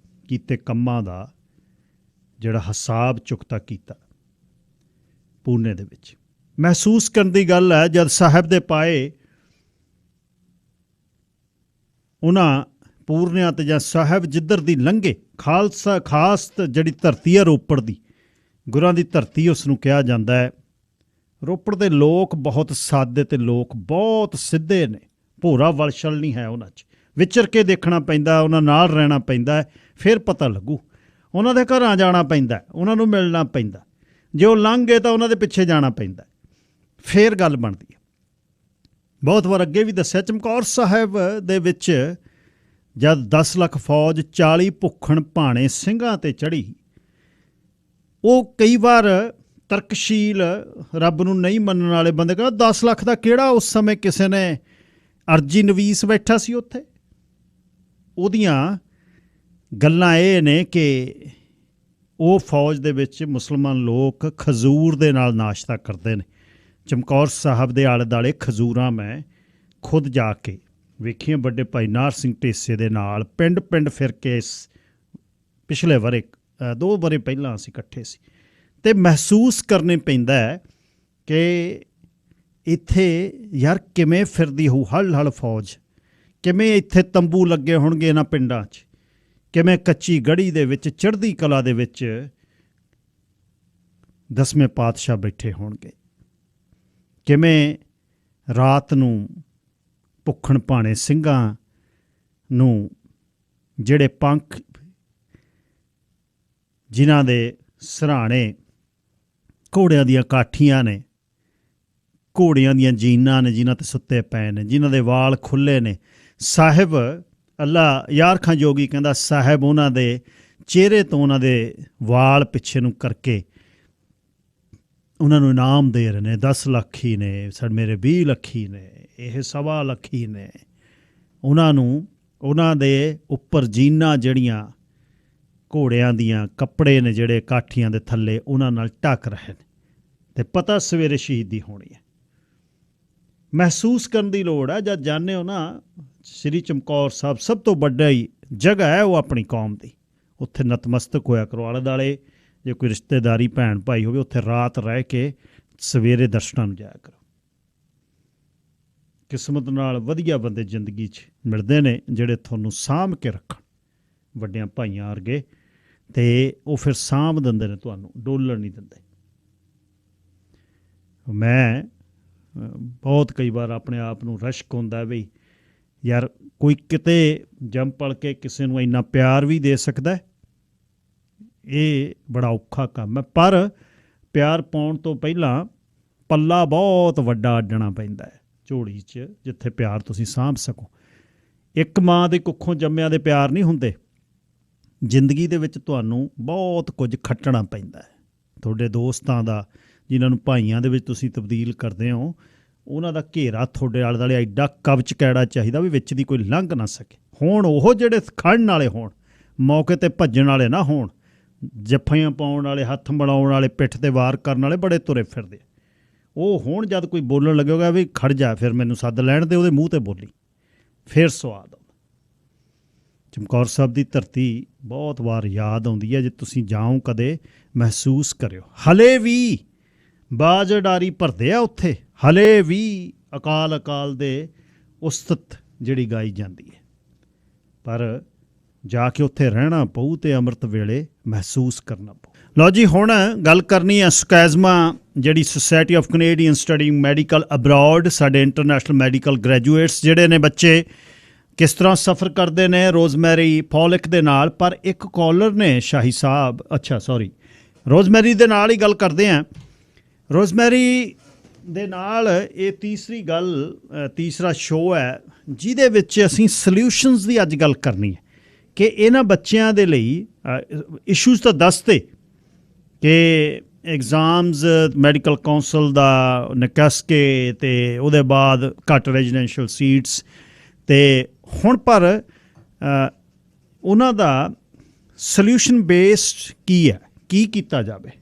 Speaker 1: ਕੀਤੇ ਕੰਮਾਂ ਦਾ ਜਿਹੜਾ ਹਿਸਾਬ ਚੁਕਤਾ ਕੀਤਾ ਪੂਨੇ ਦੇ ਵਿੱਚ। ਮਹਿਸੂਸ ਕਰਨ ਦੀ ਗੱਲ ਹੈ, ਜਦ ਸਾਹਿਬ ਦੇ ਪਾਏ ਉਹਨਾਂ ਪੂਰਨਿਆਂ ਤੇ ਜਾਂ ਸਾਹਿਬ ਜਿੱਧਰ ਦੀ ਲੰਘੇ, ਖਾਲਸਾ ਖਾਸ ਜਿਹੜੀ ਧਰਤੀ ਹੈ ਰੋਪੜ ਦੀ, ਗੁਰਾਂ ਦੀ ਧਰਤੀ ਉਸ ਨੂੰ ਕਿਹਾ ਜਾਂਦਾ ਹੈ। ਰੋਪੜ ਦੇ ਲੋਕ ਬਹੁਤ ਸਾਦੇ ਤੇ ਲੋਕ ਬਹੁਤ ਸਿੱਧੇ ਨੇ, ਭੋਰਾ ਵਲਛਲ ਨਹੀਂ ਹੈ ਉਹਨਾਂ 'ਚ। ਵਿਚਰ ਕੇ ਦੇਖਣਾ ਪੈਂਦਾ, ਉਹਨਾਂ ਨਾਲ ਰਹਿਣਾ ਪੈਂਦਾ, ਫਿਰ ਪਤਾ ਲੱਗੂ। ਉਹਨਾਂ ਦੇ ਘਰਾਂ ਜਾਣਾ ਪੈਂਦਾ, ਉਹਨਾਂ ਨੂੰ ਮਿਲਣਾ ਪੈਂਦਾ, ਜੇ ਉਹ ਲੰਘ ਗਏ ਤਾਂ ਉਹਨਾਂ ਦੇ ਪਿੱਛੇ ਜਾਣਾ ਪੈਂਦਾ, ਫਿਰ ਗੱਲ ਬਣਦੀ ਹੈ। ਬਹੁਤ ਵਾਰ ਅੱਗੇ ਵੀ ਦੱਸਿਆ, ਚਮਕੌਰ ਸਾਹਿਬ ਦੇ ਵਿੱਚ ਜਦ 10 ਲੱਖ ਫੌਜ 40 ਭੁੱਖਣ ਭਾਣੇ ਸਿੰਘਾਂ 'ਤੇ ਚੜ੍ਹੀ, ਉਹ ਕਈ ਵਾਰ ਤਰਕਸ਼ੀਲ ਰੱਬ ਨੂੰ ਨਹੀਂ ਮੰਨਣ ਵਾਲੇ ਬੰਦੇ ਕਹਿੰਦੇ 10 ਲੱਖ ਦਾ ਕਿਹੜਾ, ਉਸ ਸਮੇਂ ਕਿਸੇ ਨੇ ਅਰਜੀ ਨਵੀਸ ਬੈਠਾ ਸੀ ਉੱਥੇ। ਉਹਦੀਆਂ ਗੱਲਾਂ ਇਹ ਨੇ ਕਿ ਉਹ ਫੌਜ ਦੇ ਵਿੱਚ ਮੁਸਲਮਾਨ ਲੋਕ ਖਜੂਰ ਦੇ ਨਾਲ ਨਾਸ਼ਤਾ ਕਰਦੇ ਨੇ। ਚਮਕੌਰ ਸਾਹਿਬ ਦੇ ਆਲੇ ਦੁਆਲੇ ਖਜੂਰਾਂ ਮੈਂ ਖੁਦ ਜਾ ਕੇ ਵੇਖੀਆਂ, ਵੱਡੇ ਭਾਈ ਨਾਰ ਸਿੰਘ ਢੇਸੇ ਦੇ ਨਾਲ ਪਿੰਡ ਪਿੰਡ ਫਿਰ ਕੇ। ਪਿਛਲੇ ਵਰੇ 2 ਵਰੇ ਪਹਿਲਾਂ ਅਸੀਂ ਇਕੱਠੇ ਸੀ, ਅਤੇ ਮਹਿਸੂਸ ਕਰਨੇ ਪੈਂਦਾ ਹੈ ਕਿ ਇੱਥੇ ਯਾਰ ਕਿਵੇਂ ਫਿਰਦੀ ਹੋਊ ਹਲ ਹਲ ਫੌਜ, ਕਿਵੇਂ ਇੱਥੇ ਤੰਬੂ ਲੱਗੇ ਹੋਣਗੇ ਇਹਨਾਂ ਪਿੰਡਾਂ 'ਚ, ਕਿਵੇਂ ਕੱਚੀ ਗੜੀ ਦੇ ਵਿੱਚ ਚੜ੍ਹਦੀ ਕਲਾ ਦੇ ਵਿੱਚ 10ਵੇਂ ਪਾਤਸ਼ਾਹ ਬੈਠੇ ਹੋਣਗੇ, ਕਿਵੇਂ ਰਾਤ ਨੂੰ ਭੁੱਖਣ ਭਾਣੇ ਸਿੰਘਾਂ ਨੂੰ ਜਿਹੜੇ ਪੰਖ ਜਿਨ੍ਹਾਂ ਦੇ ਸਿਰਹਾਣੇ ਘੋੜਿਆਂ ਦੀਆਂ ਕਾਠੀਆਂ ਨੇ, ਘੋੜਿਆਂ ਦੀਆਂ ਜੀਨਾਂ ਨੇ ਜਿਨ੍ਹਾਂ 'ਤੇ ਸੁੱਤੇ ਪਏ ਨੇ, ਜਿਨ੍ਹਾਂ ਦੇ ਵਾਲ ਖੁੱਲ੍ਹੇ ਨੇ, ਸਾਹਿਬ ਅੱਲਾ ਯਾਰ ਖਾਂ ਜੋਗੀ ਕਹਿੰਦਾ ਸਾਹਿਬ ਉਹਨਾਂ ਦੇ ਚਿਹਰੇ ਤੋਂ ਉਹਨਾਂ ਦੇ ਵਾਲ ਪਿੱਛੇ ਨੂੰ ਕਰਕੇ ਉਹਨਾਂ ਨੂੰ ਇਨਾਮ ਦੇ ਰਹੇ ਨੇ। 10 ਲੱਖ ਹੀ ਨੇ, ਮੇਰੇ 20 ਲੱਖੀ ਨੇ, ਇਹ 1.25 ਲੱਖੀ ਨੇ। ਉਹਨਾਂ ਨੂੰ ਉਹਨਾਂ ਦੇ ਉੱਪਰ ਜੀਨਾਂ ਜਿਹੜੀਆਂ ਘੋੜਿਆਂ ਦੀਆਂ ਕੱਪੜੇ ਨੇ ਜਿਹੜੇ ਕਾਠੀਆਂ ਦੇ ਥੱਲੇ, ਉਹਨਾਂ ਨਾਲ ਢੱਕ ਰਹੇ ਨੇ, ਅਤੇ ਪਤਾ ਸਵੇਰੇ ਸ਼ਹੀਦੀ ਹੋਣੀ ਹੈ। ਮਹਿਸੂਸ ਕਰਨ ਦੀ ਲੋੜ ਹੈ। ਜਦ ਜਾਂਦੇ ਹੋ ਨਾ, ਸ਼੍ਰੀ ਚਮਕੌਰ ਸਾਹਿਬ ਸਭ ਤੋਂ ਵੱਡਾ ਹੀ ਜਗ੍ਹਾ ਹੈ ਉਹ ਆਪਣੀ ਕੌਮ ਦੀ, ਉੱਥੇ ਨਤਮਸਤਕ ਹੋਇਆ ਕਰੋ। ਆਲੇ ਦੁਆਲੇ ਜੇ ਕੋਈ ਰਿਸ਼ਤੇਦਾਰੀ ਭੈਣ ਭਾਈ ਹੋਵੇ, ਉੱਥੇ ਰਾਤ ਰਹਿ ਕੇ ਸਵੇਰੇ ਦਰਸ਼ਨਾਂ ਨੂੰ ਜਾਇਆ ਕਰੋ। ਕਿਸਮਤ ਨਾਲ ਵਧੀਆ ਬੰਦੇ ਜ਼ਿੰਦਗੀ 'ਚ ਮਿਲਦੇ ਨੇ ਜਿਹੜੇ ਤੁਹਾਨੂੰ ਸਾਂਭ ਕੇ ਰੱਖਣ, ਵੱਡਿਆਂ ਭਾਈਆਂ ਵਰਗੇ, ਅਤੇ ਉਹ ਫਿਰ ਸਾਂਭ ਦਿੰਦੇ ਨੇ ਤੁਹਾਨੂੰ, ਡੋਲਣ ਨਹੀਂ ਦਿੰਦੇ। ਮੈਂ ਬਹੁਤ ਕਈ ਵਾਰ ਆਪਣੇ ਆਪ ਨੂੰ ਰਸ਼ਕ ਹੁੰਦਾ ਵੀ ਯਾਰ ਕੋਈ ਕਿਤੇ ਜੰਮ ਪਲ ਕੇ ਕਿਸੇ ਨੂੰ ਇੰਨਾ ਪਿਆਰ ਵੀ ਦੇ ਸਕਦਾ, ਇਹ ਬੜਾ ਔਖਾ ਕੰਮ ਹੈ। ਪਰ ਪਿਆਰ ਪਾਉਣ ਤੋਂ ਪਹਿਲਾਂ ਪੱਲਾ ਬਹੁਤ ਵੱਡਾ ਅੱਡਣਾ ਪੈਂਦਾ ਹੈ ਝੋਲੀ 'ਚ, ਜਿੱਥੇ ਪਿਆਰ ਤੁਸੀਂ ਸਾਂਭ ਸਕੋ। ਇੱਕ ਮਾਂ ਦੇ ਕੁੱਖੋਂ ਜੰਮਿਆਂ ਦੇ ਪਿਆਰ ਨਹੀਂ ਹੁੰਦੇ। ਜ਼ਿੰਦਗੀ ਦੇ ਵਿੱਚ ਤੁਹਾਨੂੰ ਬਹੁਤ ਕੁਝ ਖੱਟਣਾ ਪੈਂਦਾ ਹੈ। ਤੁਹਾਡੇ ਦੋਸਤਾਂ ਦਾ, ਜਿਨ੍ਹਾਂ ਨੂੰ ਭਾਈਆਂ ਦੇ ਵਿੱਚ ਤੁਸੀਂ ਤਬਦੀਲ ਕਰਦੇ ਹੋ, ਉਹਨਾਂ ਦਾ ਘੇਰਾ ਤੁਹਾਡੇ ਆਲੇ ਦੁਆਲੇ ਐਡਾ ਕਵਚ ਕੈੜਾ ਚਾਹੀਦਾ ਵੀ ਵਿੱਚ ਦੀ ਕੋਈ ਲੰਘ ਨਾ ਸਕੇ। ਹੋਣ ਉਹ ਜਿਹੜੇ ਖੜਨ ਵਾਲੇ ਹੋਣ, ਮੌਕੇ 'ਤੇ ਭੱਜਣ ਵਾਲੇ ਨਾ ਹੋਣ, ਜੱਫੀਆਂ ਪਾਉਣ ਵਾਲੇ, ਹੱਥ ਮਿਲਾਉਣ ਵਾਲੇ, ਪਿੱਠ 'ਤੇ ਵਾਰ ਕਰਨ ਵਾਲੇ ਬੜੇ ਤੁਰੇ ਫਿਰਦੇ, ਉਹ ਹੋਣ ਜਦ ਕੋਈ ਬੋਲਣ ਲੱਗੇਗਾ ਵੀ ਖੜ ਜਾ, ਫਿਰ ਮੈਨੂੰ ਸੱਦ ਲੈਣ ਦੇ, ਉਹਦੇ ਮੂੰਹ 'ਤੇ ਬੋਲੀ, ਫਿਰ ਸਵਾਦ ਆਉਂਦਾ। ਚਮਕੌਰ ਸਾਹਿਬ ਦੀ ਧਰਤੀ ਬਹੁਤ ਵਾਰ ਯਾਦ ਆਉਂਦੀ ਹੈ। ਜੇ ਤੁਸੀਂ ਜਾਓ ਕਦੇ, ਮਹਿਸੂਸ ਕਰਿਓ। ਹਲੇ ਵੀ ਬਾਜ ਡਾਰੀ ਭਰਦੇ ਆ ਉੱਥੇ, ਹਲੇ ਵੀ ਅਕਾਲ ਦੇ ਉਸਤਤ ਜਿਹੜੀ ਗਾਈ ਜਾਂਦੀ ਹੈ। ਪਰ ਜਾ ਕੇ ਉੱਥੇ ਰਹਿਣਾ ਪਊ ਅਤੇ ਅੰਮ੍ਰਿਤ ਵੇਲੇ ਮਹਿਸੂਸ ਕਰਨਾ ਪਊ। ਲਓ ਜੀ, ਹੁਣ ਗੱਲ ਕਰਨੀ ਹੈ ਸੁਕੈਜ਼ਮਾ, ਜਿਹੜੀ society of Canadian studying medical abroad, ਸਾਡੇ ਇੰਟਰਨੈਸ਼ਨਲ ਮੈਡੀਕਲ ਗ੍ਰੈਜੂਏਟਸ ਜਿਹੜੇ ਨੇ ਬੱਚੇ, ਕਿਸ ਤਰ੍ਹਾਂ ਸਫ਼ਰ ਕਰਦੇ ਨੇ ਰੋਜ਼ਮੈਰੀ ਪੌਲਿਕ ਦੇ ਨਾਲ। ਪਰ ਇੱਕ ਕਾਲਰ ਨੇ ਸ਼ਾਹੀ ਸਾਹਿਬ, ਰੋਜ਼ਮੈਰੀ ਦੇ ਨਾਲ ਹੀ ਗੱਲ ਕਰਦੇ ਹਾਂ। ਰੋਜ਼ਮੈਰੀ ਦੇ ਨਾਲ ਇਹ ਤੀਸਰਾ ਸ਼ੋਅ ਹੈ ਜਿਹਦੇ ਵਿੱਚ ਅਸੀਂ ਸਲਿਊਸ਼ਨਸ ਦੀ ਅੱਜ ਗੱਲ ਕਰਨੀ ਹੈ ਕਿ ਇਹਨਾਂ ਬੱਚਿਆਂ ਦੇ ਲਈ ਇਸ਼ੂਜ਼ ਤਾਂ ਦੱਸਦੇ ਕਿ ਐਗਜ਼ਾਮਸ ਮੈਡੀਕਲ ਕੌਂਸਲ ਦਾ ਨਿਕਸ ਕੇ, ਅਤੇ ਉਹਦੇ ਬਾਅਦ ਘੱਟ ਰੈਜ਼ੀਡੈਂਸ਼ੀਅਲ ਸੀਟਸ, ਅਤੇ ਹੁਣ ਪਰ ਉਹਨਾਂ ਦਾ ਸਲਿਊਸ਼ਨ ਬੇਸਡ ਕੀ ਹੈ, ਕੀ ਕੀਤਾ ਜਾਵੇ।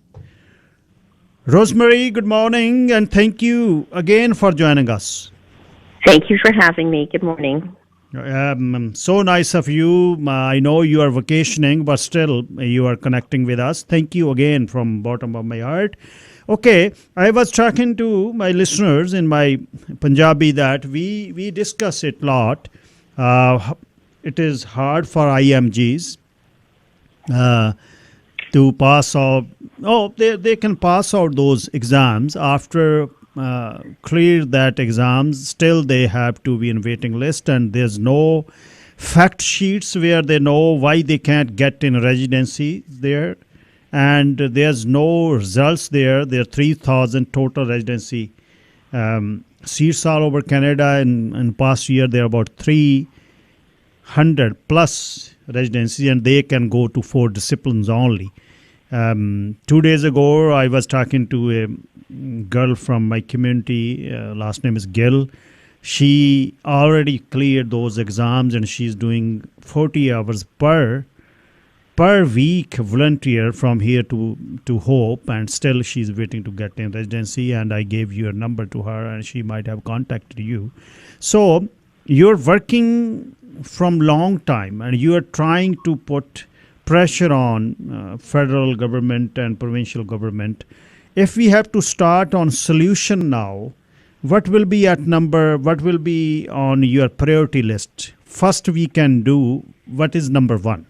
Speaker 1: Rosemary, good morning, and thank you again for joining us.
Speaker 4: Thank you for having me. Good morning.
Speaker 1: So nice of you. I know you are vacationing, but still you are connecting with us. Thank you again from bottom of my heart. Okay, I was talking to my listeners in my Punjabi that we discuss it a lot. It is hard for IMGs to pass out. They can pass out those exams after cleared that exams, still they have to be in waiting list, and there's no fact sheets where they know why they can't get in residency there, and there's no results there. There are 3,000 total residency seats all over Canada. In past year, there are about 300 plus residencies, and they can go to 4 disciplines only. 2 days ago, I was talking to a girl from my community. Last name is Gill. She already cleared those exams, and she's doing 40 hours per week volunteer from here to Hope, and still she's waiting to get in residency. And I gave your number to her, and she might have contacted you. So you're working from long time, and you are trying to put pressure on federal government and provincial government. If we have to start on solution now, what will be at number, what will be on your priority list? First we can do, what is number one?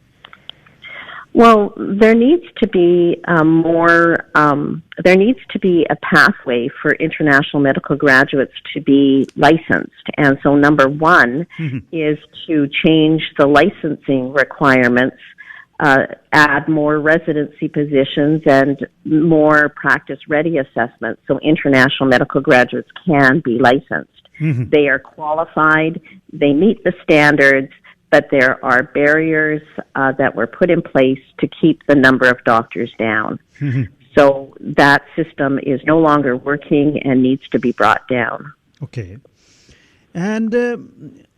Speaker 4: Well, there needs to be there needs to be a pathway for international medical graduates to be licensed. And so number one is to change the licensing requirements, add more residency positions and more practice-ready assessments so international medical graduates can be licensed. They are qualified, they meet the standards, but there are barriers that were put in place to keep the number of doctors down. So that system is no longer working and needs to be brought down.
Speaker 1: Okay. And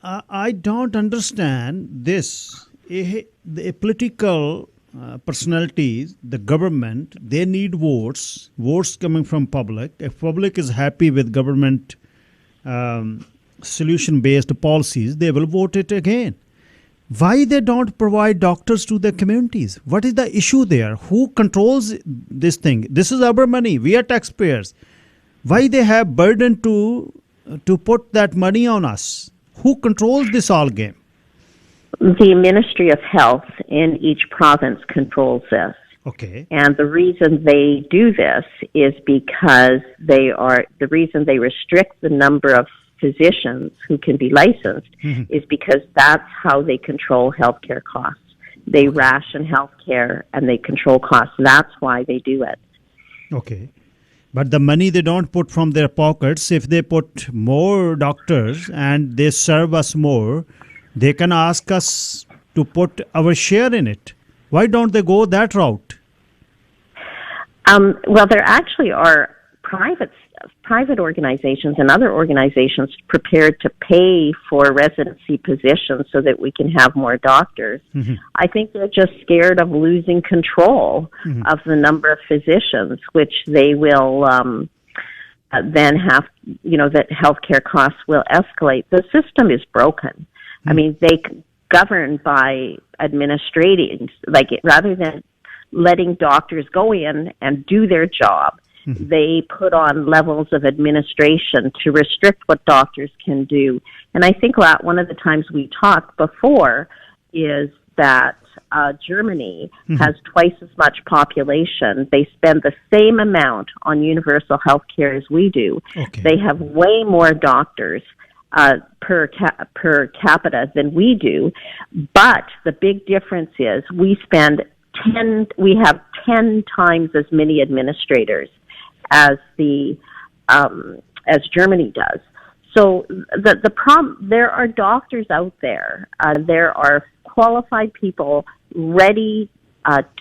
Speaker 1: I don't understand this. The political personalities, the government, they need votes coming from public. If public is happy with government solution-based policies, they will vote it again. Why they don't provide doctors to the communities? What is the issue there? Who controls this thing? This is our money. We are taxpayers. Why they have burden to put that money on us? Who controls this all game?
Speaker 4: The Ministry of Health in each province controls this.
Speaker 1: Okay.
Speaker 4: And the reason they do this is because the reason they restrict the number of physicians who can be licensed is because that's how they control healthcare costs. They ration healthcare and they control costs. That's why they do it.
Speaker 1: Okay. But the money they don't put from their pockets. If they put more doctors and they serve us more, they can ask us to put our share in it. Why don't they go that route?
Speaker 4: Well, there actually are private organizations and other organizations prepared to pay for residency positions so that we can have more doctors. I think they're just scared of losing control of the number of physicians, which they will then have, that healthcare costs will escalate. The system is broken. I mean, they govern by administrating, rather than letting doctors go in and do their job, they put on levels of administration to restrict what doctors can do. And I think one of the times we talked before is that Germany has twice as much population. They spend the same amount on universal health care as we do. Okay. They have way more doctors per capita than we do, but the big difference is we have 10 times as many administrators as Germany does. So the problem, there are doctors out there. There are qualified people ready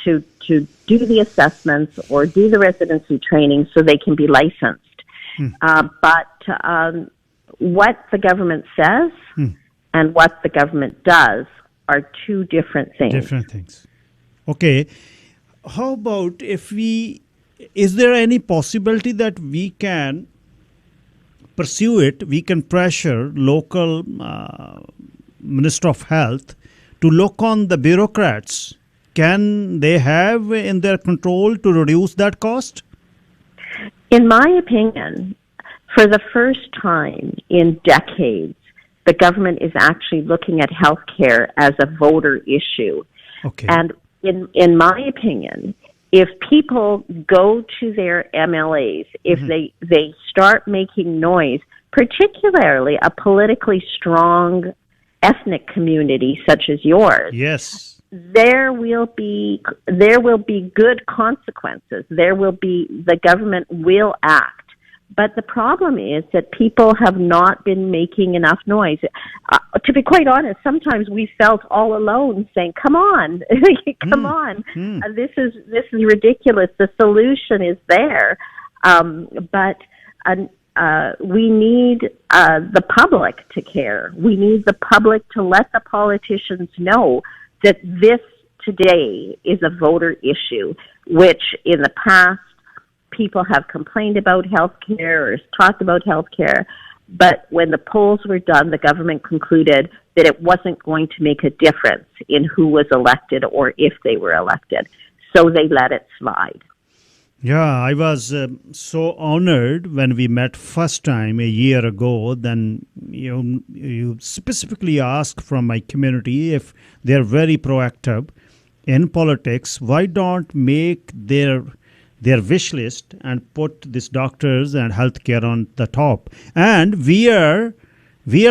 Speaker 4: to do the assessments or do the residency training so they can be licensed. But what the government says and what the government does are two different things.
Speaker 1: Okay. How about is there any possibility that we can pursue it? We can pressure local Minister of Health to look on the bureaucrats. Can they have in their control to reduce that cost?
Speaker 4: In my opinion, for the first time in decades, the government is actually looking at healthcare as a voter issue.
Speaker 1: Okay.
Speaker 4: And in my opinion, if people go to their MLAs, if they start making noise, particularly a politically strong ethnic community such as yours,
Speaker 1: yes,
Speaker 4: there will be good consequences. The government will act. But the problem is that people have not been making enough noise. To be quite honest, sometimes we felt all alone saying, come on, come on. This is ridiculous. The solution is there. But we need the public to care. We need the public to let the politicians know that this today is a voter issue, which in the past, people have complained about health care or talked about health care, but when the polls were done, the government concluded that it wasn't going to make a difference in who was elected or if they were elected. So they let it slide.
Speaker 1: Yeah, I was so honored when we met first time a year ago. Then you specifically asked from my community if they're very proactive in politics. Why don't make their wish list and put these doctors and healthcare on the top? And we are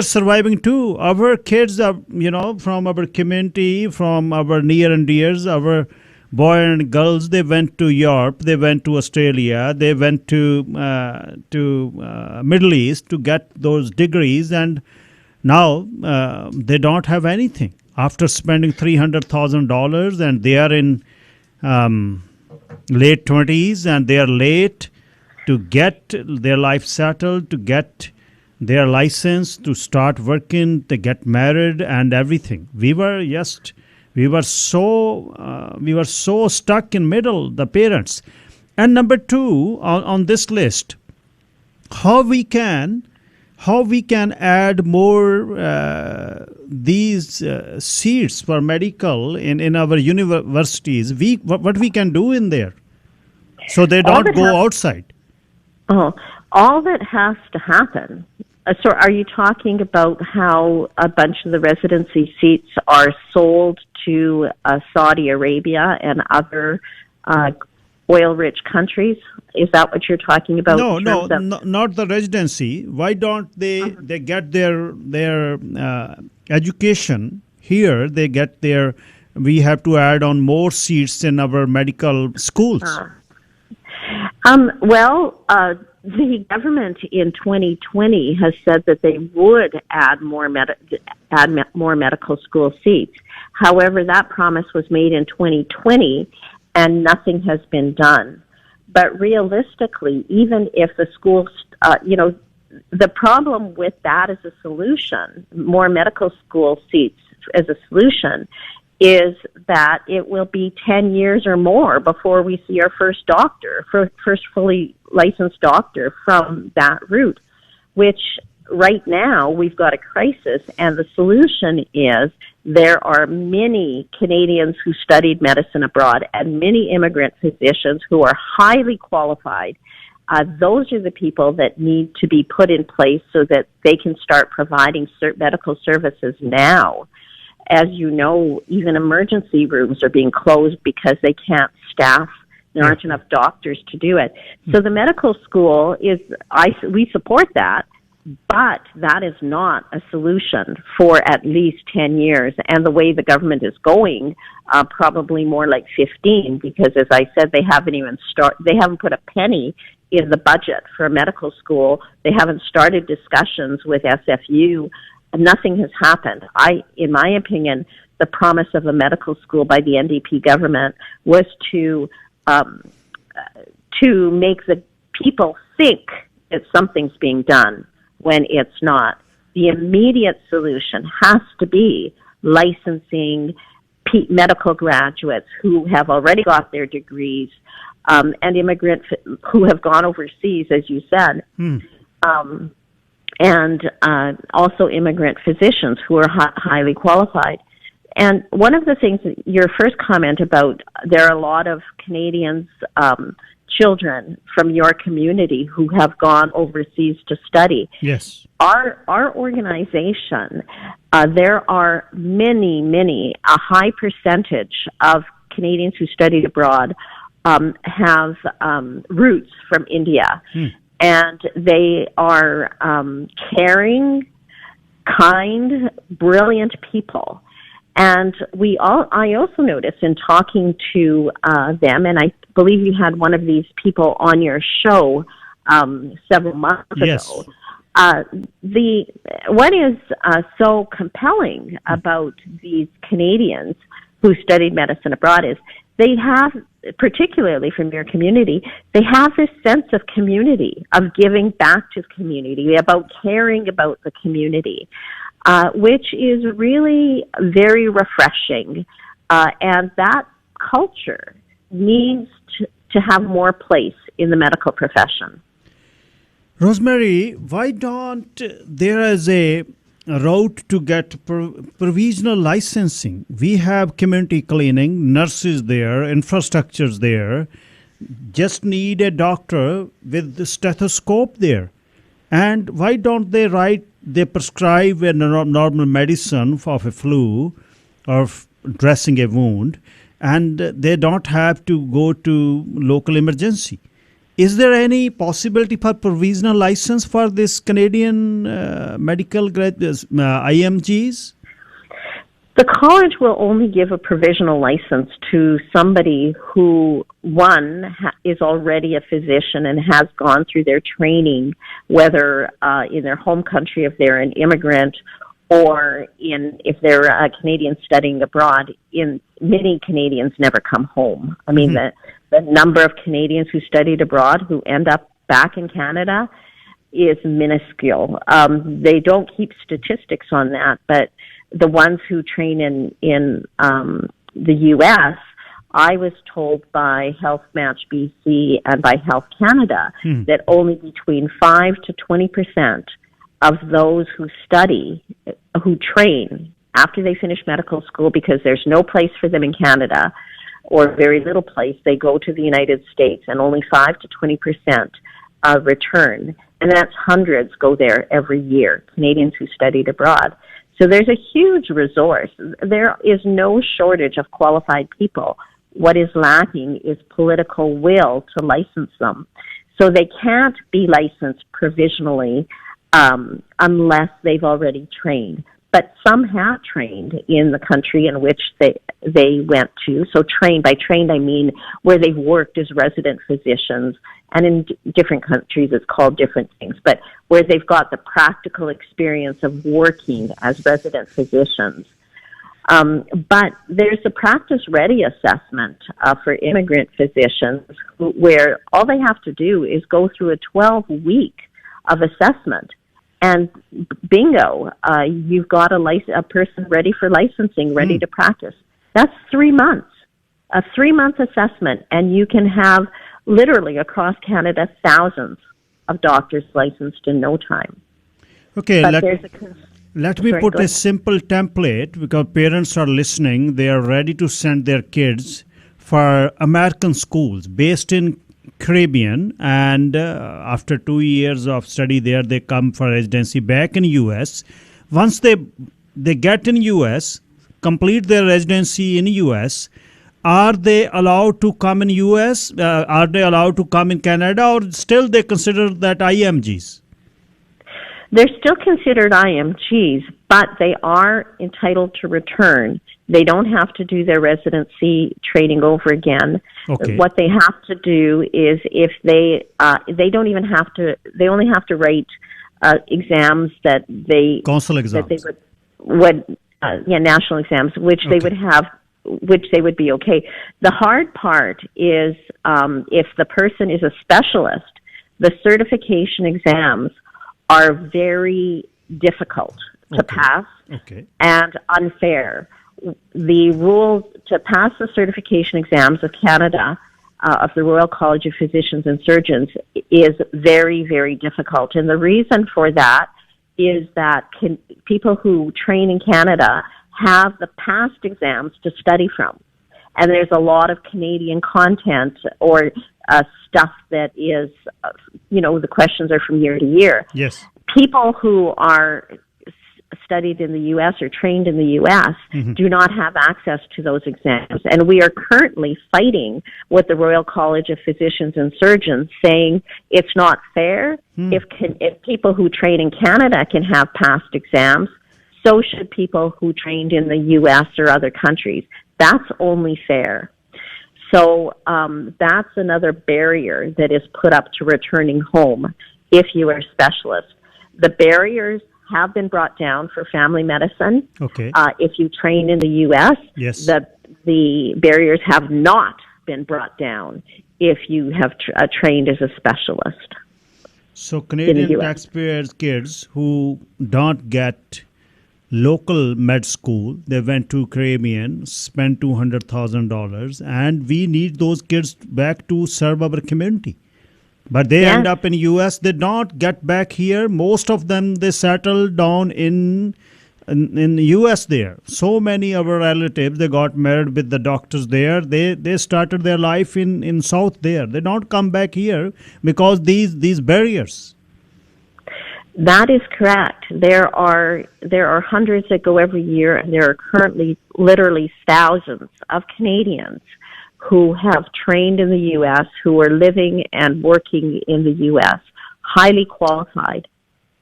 Speaker 1: surviving too. Our kids are, from our community, from our near and dears, our boy and girls, they went to Europe, they went to Australia, they went to Middle East to get those degrees, and now they don't have anything after spending $300,000, and they are in late 20s, and they are late to get their life settled, to get their license, to start working, to get married and everything. We were so stuck in middle, the parents. And number two on this list, how we can add more these seats for medical in our universities. What we can do in there, so they don't go outside.
Speaker 4: All that has to happen. So, are you talking about how a bunch of the residency seats are sold to Saudi Arabia and other oil-rich countries? Is that what you're talking about?
Speaker 1: No, not the residency. Why don't they get their education here? They get their. We have to add on more seats in our medical schools. The government in 2020 has said that they would add more medical school seats. However, that promise was made in 2020, and nothing has been done. But realistically, even if the schools, the problem with that as a solution, more medical school seats as a solution, is that it will be 10 years or more before we see our first fully licensed doctor from that route, which right now we've got a crisis, and the solution is there are many Canadians who studied medicine abroad and many immigrant physicians who are highly qualified. Those are the people that need to be put in place so that they can start providing medical services now. As you know, even emergency rooms are being closed because they can't staff. There aren't enough doctors to do it. So the medical school we support that, but that is not a solution for at least 10 years. And the way the government is going, probably more like 15, because as I said, they haven't put a penny in the budget for a medical school. They haven't started discussions with SFU. Nothing has happened. In my opinion, the promise of a medical school by the NDP government was to make the people think that something's being done when it's not. The immediate solution has to be licensing medical graduates who have already got their degrees, and immigrants who have gone overseas, as you said. And also immigrant physicians who are highly qualified. And one of the things, your first comment about there are a lot of Canadians, children from your community who have gone overseas to study. Yes.
Speaker 4: Our organization, there are many, a high percentage of Canadians who studied abroad have roots from India, and they are caring, kind, brilliant people. And I also noticed in talking to them, and I believe you had one of these people on your show several months ago. What is so compelling about these Canadians who studied medicine abroad is they have, particularly from your community, they have this sense of community, of giving back to the community, about caring about the community, which is really very refreshing. And that culture needs to have more place in the medical profession.
Speaker 1: Rosemary, why don't there is a route to get provisional licensing? We have community cleaning, nurses there, infrastructures there. Just need a doctor with the stethoscope there. And why don't they prescribe a normal medicine of a flu or dressing a wound, and they don't have to go to local emergency? Is there any possibility for provisional license for this Canadian medical IMGs?
Speaker 4: The college will only give a provisional license to somebody who, one, is already a physician and has gone through their training, whether in their home country if they're an immigrant, or if they're a Canadian studying abroad. Many Canadians never come home. I mean, the number of Canadians who studied abroad who end up back in Canada is minuscule. They don't keep statistics on that, but the ones who train in the U.S., I was told by Health Match BC and by Health Canada that only between 5 to 20% of those who train after they finish medical school, because there's no place for them in Canada or very little place, they go to the United States, and only 5 to 20% return. And that's hundreds go there every year, Canadians who studied abroad. So there's a huge resource. There is no shortage of qualified people. What is lacking is political will to license them. So they can't be licensed provisionally unless they've already trained. But some have trained in the country in which they went to. So by trained I mean where they've worked as resident physicians, and in different countries it's called different things, but where they've got the practical experience of working as resident physicians. But there's a practice-ready assessment for immigrant physicians where all they have to do is go through a 12-week of assessment. And bingo, you've got a person ready for licensing, ready to practice. That's 3 months, a 3-month assessment, and you can have literally across Canada thousands of doctors licensed in no time.
Speaker 1: Okay, let me put a simple template, because parents are listening. They are ready to send their kids for American schools based in Caribbean, and after 2 years of study there, they come for residency back in US. Once they get in US, complete their residency in US, are they allowed to come in US? Are they allowed to come in Canada, or still they consider that IMGs?
Speaker 4: They're still considered IMGs, but they are entitled to return. They don't have to do their residency training over again. Okay. What they have to do is, if they don't even have to, they only have to write exams that they
Speaker 1: consul exams
Speaker 4: that they would national exams, which they would have, which they would be okay. The hard part is if the person is a specialist, the certification exams are very difficult to pass and unfair. The rules to pass the certification exams of Canada, of the Royal College of Physicians and Surgeons, is very, very difficult. And the reason for that is that people who train in Canada have the past exams to study from. And there's a lot of Canadian content or stuff that is, the questions are from year to year.
Speaker 1: Yes.
Speaker 4: People who are studied in the U.S. or trained in the U.S. do not have access to those exams. And we are currently fighting with the Royal College of Physicians and Surgeons, saying it's not fair. If people who train in Canada can have passed exams, so should people who trained in the U.S. or other countries. That's only fair. So that's another barrier that is put up to returning home if you are a specialist. The barriers have been brought down for family medicine.
Speaker 1: Okay.
Speaker 4: If you train in the U.S.,
Speaker 1: yes.
Speaker 4: the barriers have not been brought down if you have trained as a specialist.
Speaker 1: So Canadian taxpayers' kids who don't get local med school, they went to Caribbean, spent $200,000, and we need those kids back to serve our community. But they end up in U.S. They don't get back here. Most of them, they settle down in U.S. there. So many of our relatives, they got married with the doctors there. They started their life in South there. They don't come back here because these barriers.
Speaker 4: That is correct. There are hundreds that go every year, and there are currently literally thousands of Canadians who have trained in the U.S., who are living and working in the U.S., highly qualified.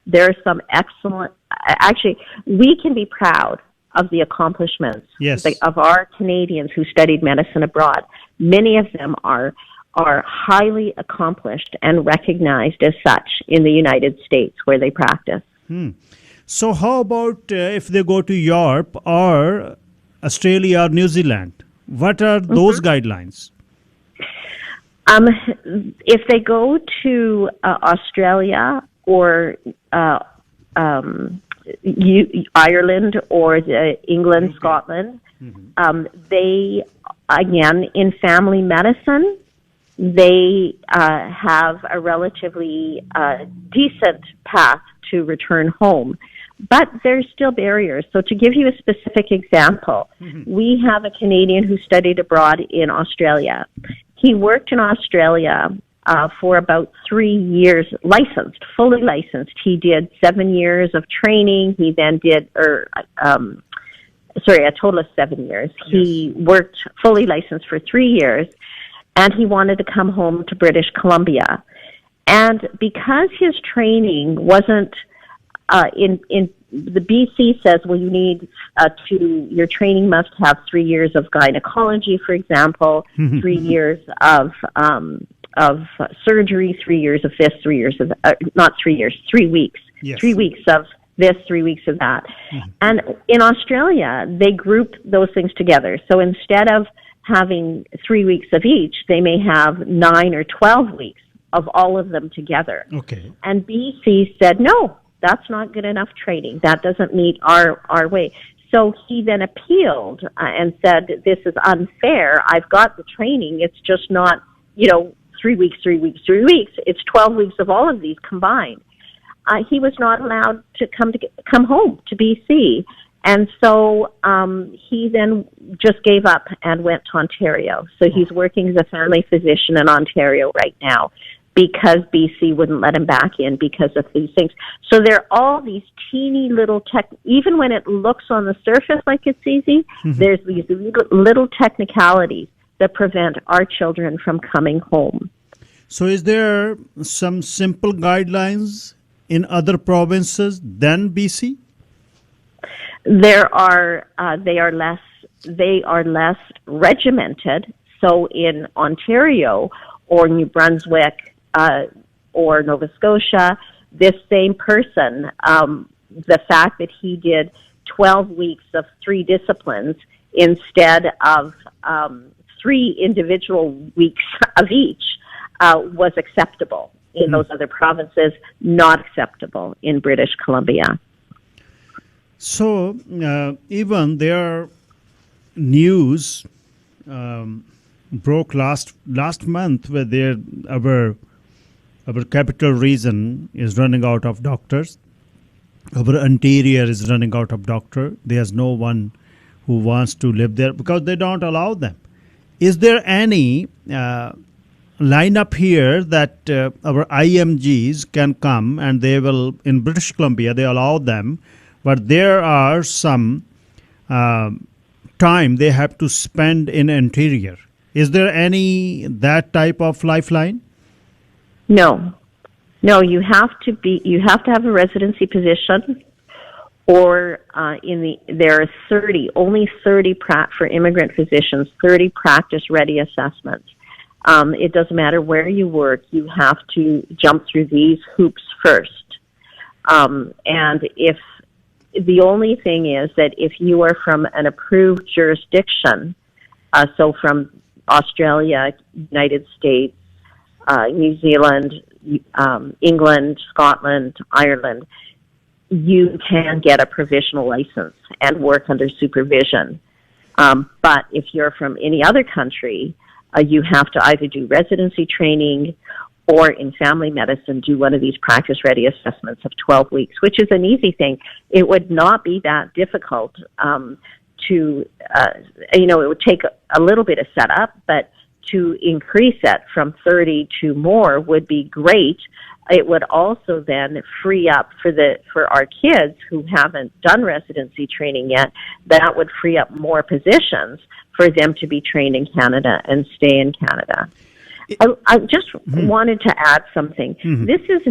Speaker 4: There are some excellent, actually, we can be proud of the accomplishments of our Canadians who studied medicine abroad. Many of them are highly accomplished and recognized as such in the United States where they practice.
Speaker 1: So how about if they go to Europe or Australia or New Zealand? What are those guidelines?
Speaker 4: If they go to Australia or Ireland or England, Scotland, they, again, in family medicine, they have a relatively decent path to return home. But there's still barriers. So to give you a specific example, we have a Canadian who studied abroad in Australia. He worked in Australia for about 3 years, fully licensed. He did 7 years of training. He then did, a total of 7 years. Yes. He worked fully licensed for 3 years, and he wanted to come home to British Columbia. And because his training wasn't in the BC says, well, you need your training must have 3 years of gynecology, for example, 3 years of surgery, 3 years of this, 3 years of, 3 weeks, yes. 3 weeks of this, 3 weeks of that. And in Australia, they group those things together. So instead of having 3 weeks of each, they may have 9 or 12 weeks of all of them together.
Speaker 1: Okay.
Speaker 4: And BC said, no, that's not good enough training. That doesn't meet our way. So he then appealed and said, this is unfair. I've got the training. It's just not, 3 weeks, 3 weeks, 3 weeks. It's 12 weeks of all of these combined. He was not allowed to come home to BC. And so he then just gave up and went to Ontario. So he's working as a family physician in Ontario right now, because BC wouldn't let him back in because of these things. So there are all these teeny little even when it looks on the surface like it's easy, there's these little technicalities that prevent our children from coming home.
Speaker 1: So is there some simple guidelines in other provinces than BC?
Speaker 4: There are, they are less regimented. So in Ontario or New Brunswick, or Nova Scotia, this same person, the fact that he did 12 weeks of 3 disciplines instead of 3 individual weeks of each was acceptable in those other provinces, not acceptable in British Columbia.
Speaker 1: So even their news broke last month where our capital region is running out of doctors. Our interior is running out of doctors. There's no one who wants to live there because they don't allow them. Is there any lineup here that our IMGs can come and they will, in British Columbia, they allow them but there are some time they have to spend in interior. Is there any that type of lifeline?
Speaker 4: No, you have to have a residency position, or there are only 30 for immigrant physicians, 30 practice ready assessments. It doesn't matter where you work, you have to jump through these hoops first. And if the only thing is that if you are from an approved jurisdiction, so from Australia, United States, New Zealand, England, Scotland, Ireland, you can get a provisional license and work under supervision. But if you're from any other country, you have to either do residency training or in family medicine do one of these practice-ready assessments of 12 weeks, which is an easy thing. It would not be that difficult it would take a little bit of setup, but to increase it from 30 to more would be great. It would also then free up for our kids who haven't done residency training yet, that would free up more positions for them to be trained in Canada and stay in Canada. I just wanted to add something. Mm-hmm. This is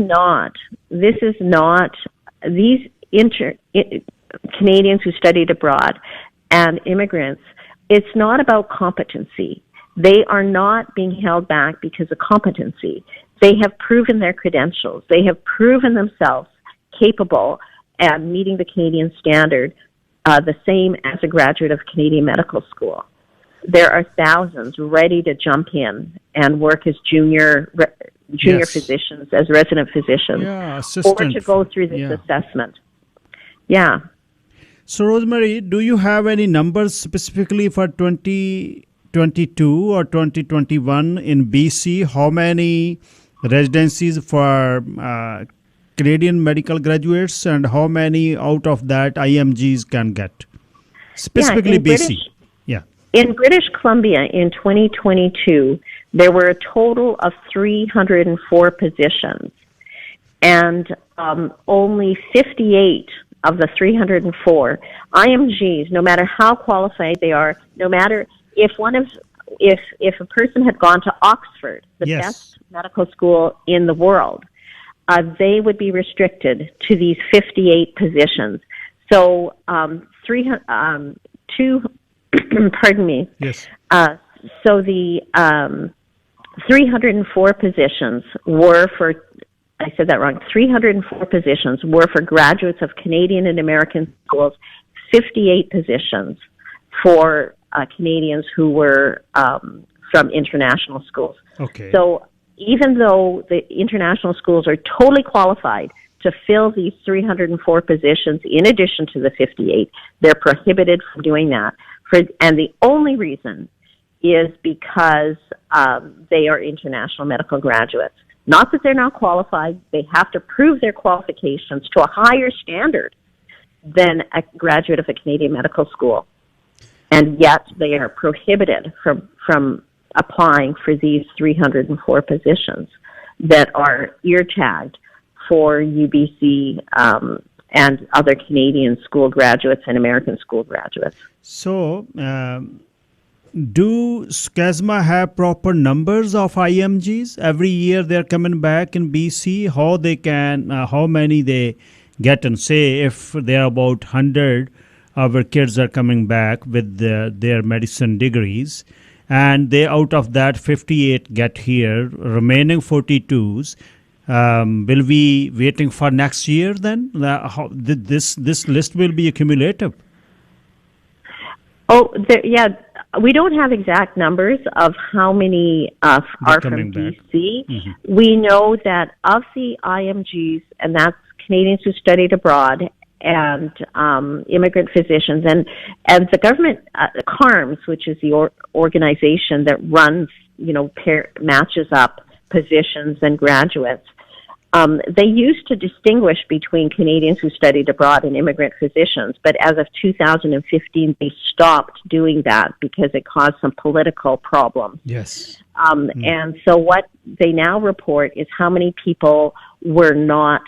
Speaker 4: not these Canadians who studied abroad and immigrants. It's not about competency. They are not being held back because of competency. They have proven their credentials. They have proven themselves capable and meeting the Canadian standard, the same as a graduate of Canadian medical school. There are thousands ready to jump in and work as junior yes. physicians, as resident physicians, or to go through this assessment. Yeah.
Speaker 1: So, Rosemary, do you have any numbers specifically for 2022 or 2021 in BC? How many residencies for Canadian medical graduates, and how many out of that IMGs can get? Specifically BC.
Speaker 4: In British Columbia in 2022, there were a total of 304 positions, and only 58 of the 304 IMGs, no matter how qualified they are, no matter if a person had gone to Oxford, the
Speaker 1: yes.
Speaker 4: best medical school in the world, they would be restricted to these 58 positions. So, pardon me.
Speaker 1: Yes.
Speaker 4: So the 304 positions were for, I said that wrong, 304 positions were for graduates of Canadian and American schools, 58 positions for Canadians who were from international schools.
Speaker 1: Okay.
Speaker 4: So even though the international schools are totally qualified to fill these 304 positions in addition to the 58, they're prohibited from doing that. And the only reason is because they are international medical graduates. Not that they're not qualified. They have to prove their qualifications to a higher standard than a graduate of a Canadian medical school. And yet they are prohibited from applying for these 304 positions that are ear-tagged for UBC and other Canadian school graduates and American school graduates.
Speaker 1: So, do SCASMA have proper numbers of IMGs? Every year they're coming back in BC. How many they get? And say if there are about 100, our kids are coming back with their medicine degrees, and they out of that 58 get here, remaining 42s. Will we waiting for next year then? This list will be accumulative.
Speaker 4: We don't have exact numbers of how many are from BC. Mm-hmm. We know that of the IMGs, and that's Canadians who studied abroad and immigrant physicians, and the government, CARMS, which is the organization that runs, matches up positions and graduates. They used to distinguish between Canadians who studied abroad and immigrant physicians, but as of 2015, they stopped doing that because it caused some political problems.
Speaker 1: Yes.
Speaker 4: And so what they now report is how many people were not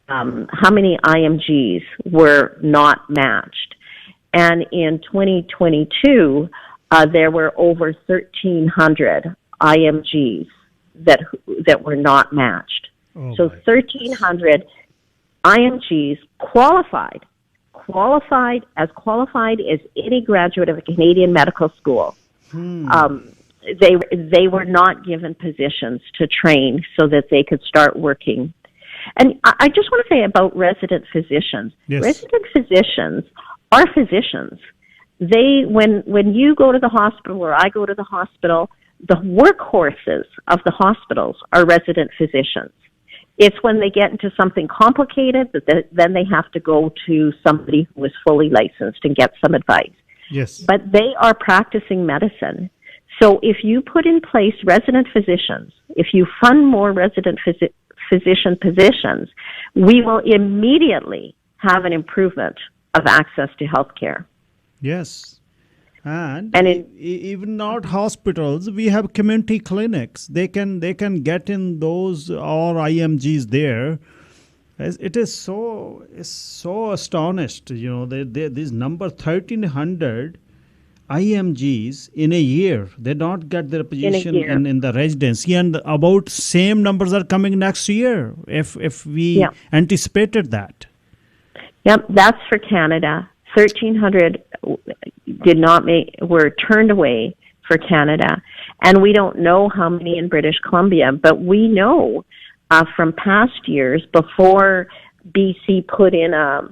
Speaker 4: how many IMGs were not matched. And in 2022, there were over 1,300 IMGs that were not matched.
Speaker 1: Oh,
Speaker 4: so 1,300 IMGs qualified as any graduate of a Canadian medical school. They were not given positions to train so that they could start working. And I just want to say about resident physicians.
Speaker 1: Yes.
Speaker 4: Resident physicians are physicians. When you go to the hospital or I go to the hospital, the workhorses of the hospitals are resident physicians. It's when they get into something complicated that then they have to go to somebody who is fully licensed and get some advice.
Speaker 1: Yes.
Speaker 4: But they are practicing medicine. So if you put in place resident physicians, if you fund more resident physician positions, we will immediately have an improvement of access to healthcare.
Speaker 1: Yes. And
Speaker 4: in,
Speaker 1: even not hospitals, we have community clinics. They can get in those or IMGs there. It's so astonished. This number 1,300 IMGs in a year. They don't get their position in the residency, and about same numbers are coming next year if we anticipated that.
Speaker 4: Yep, that's for Canada. 1,300 were turned away for Canada, and we don't know how many in British Columbia, but we know from past years before BC put in a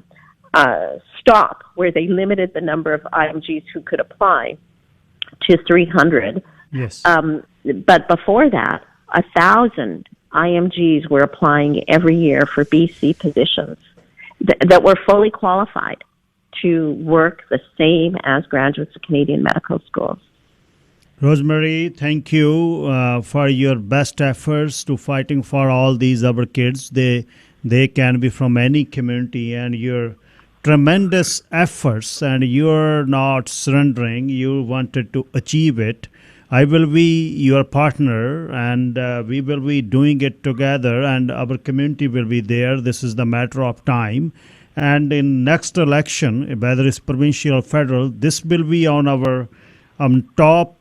Speaker 4: stop where they limited the number of IMGs who could apply to 300.
Speaker 1: Yes.
Speaker 4: But before that, 1,000 IMGs were applying every year for BC positions that were fully qualified to work the same as graduates of Canadian medical schools.
Speaker 1: Rosemary, thank you for your best efforts to fighting for all these other kids. They can be from any community, and your tremendous efforts, and you're not surrendering. You wanted to achieve it. I will be your partner, and we will be doing it together, and our community will be there. This is the matter of time. And in next election, whether it's provincial or federal, this will be on our top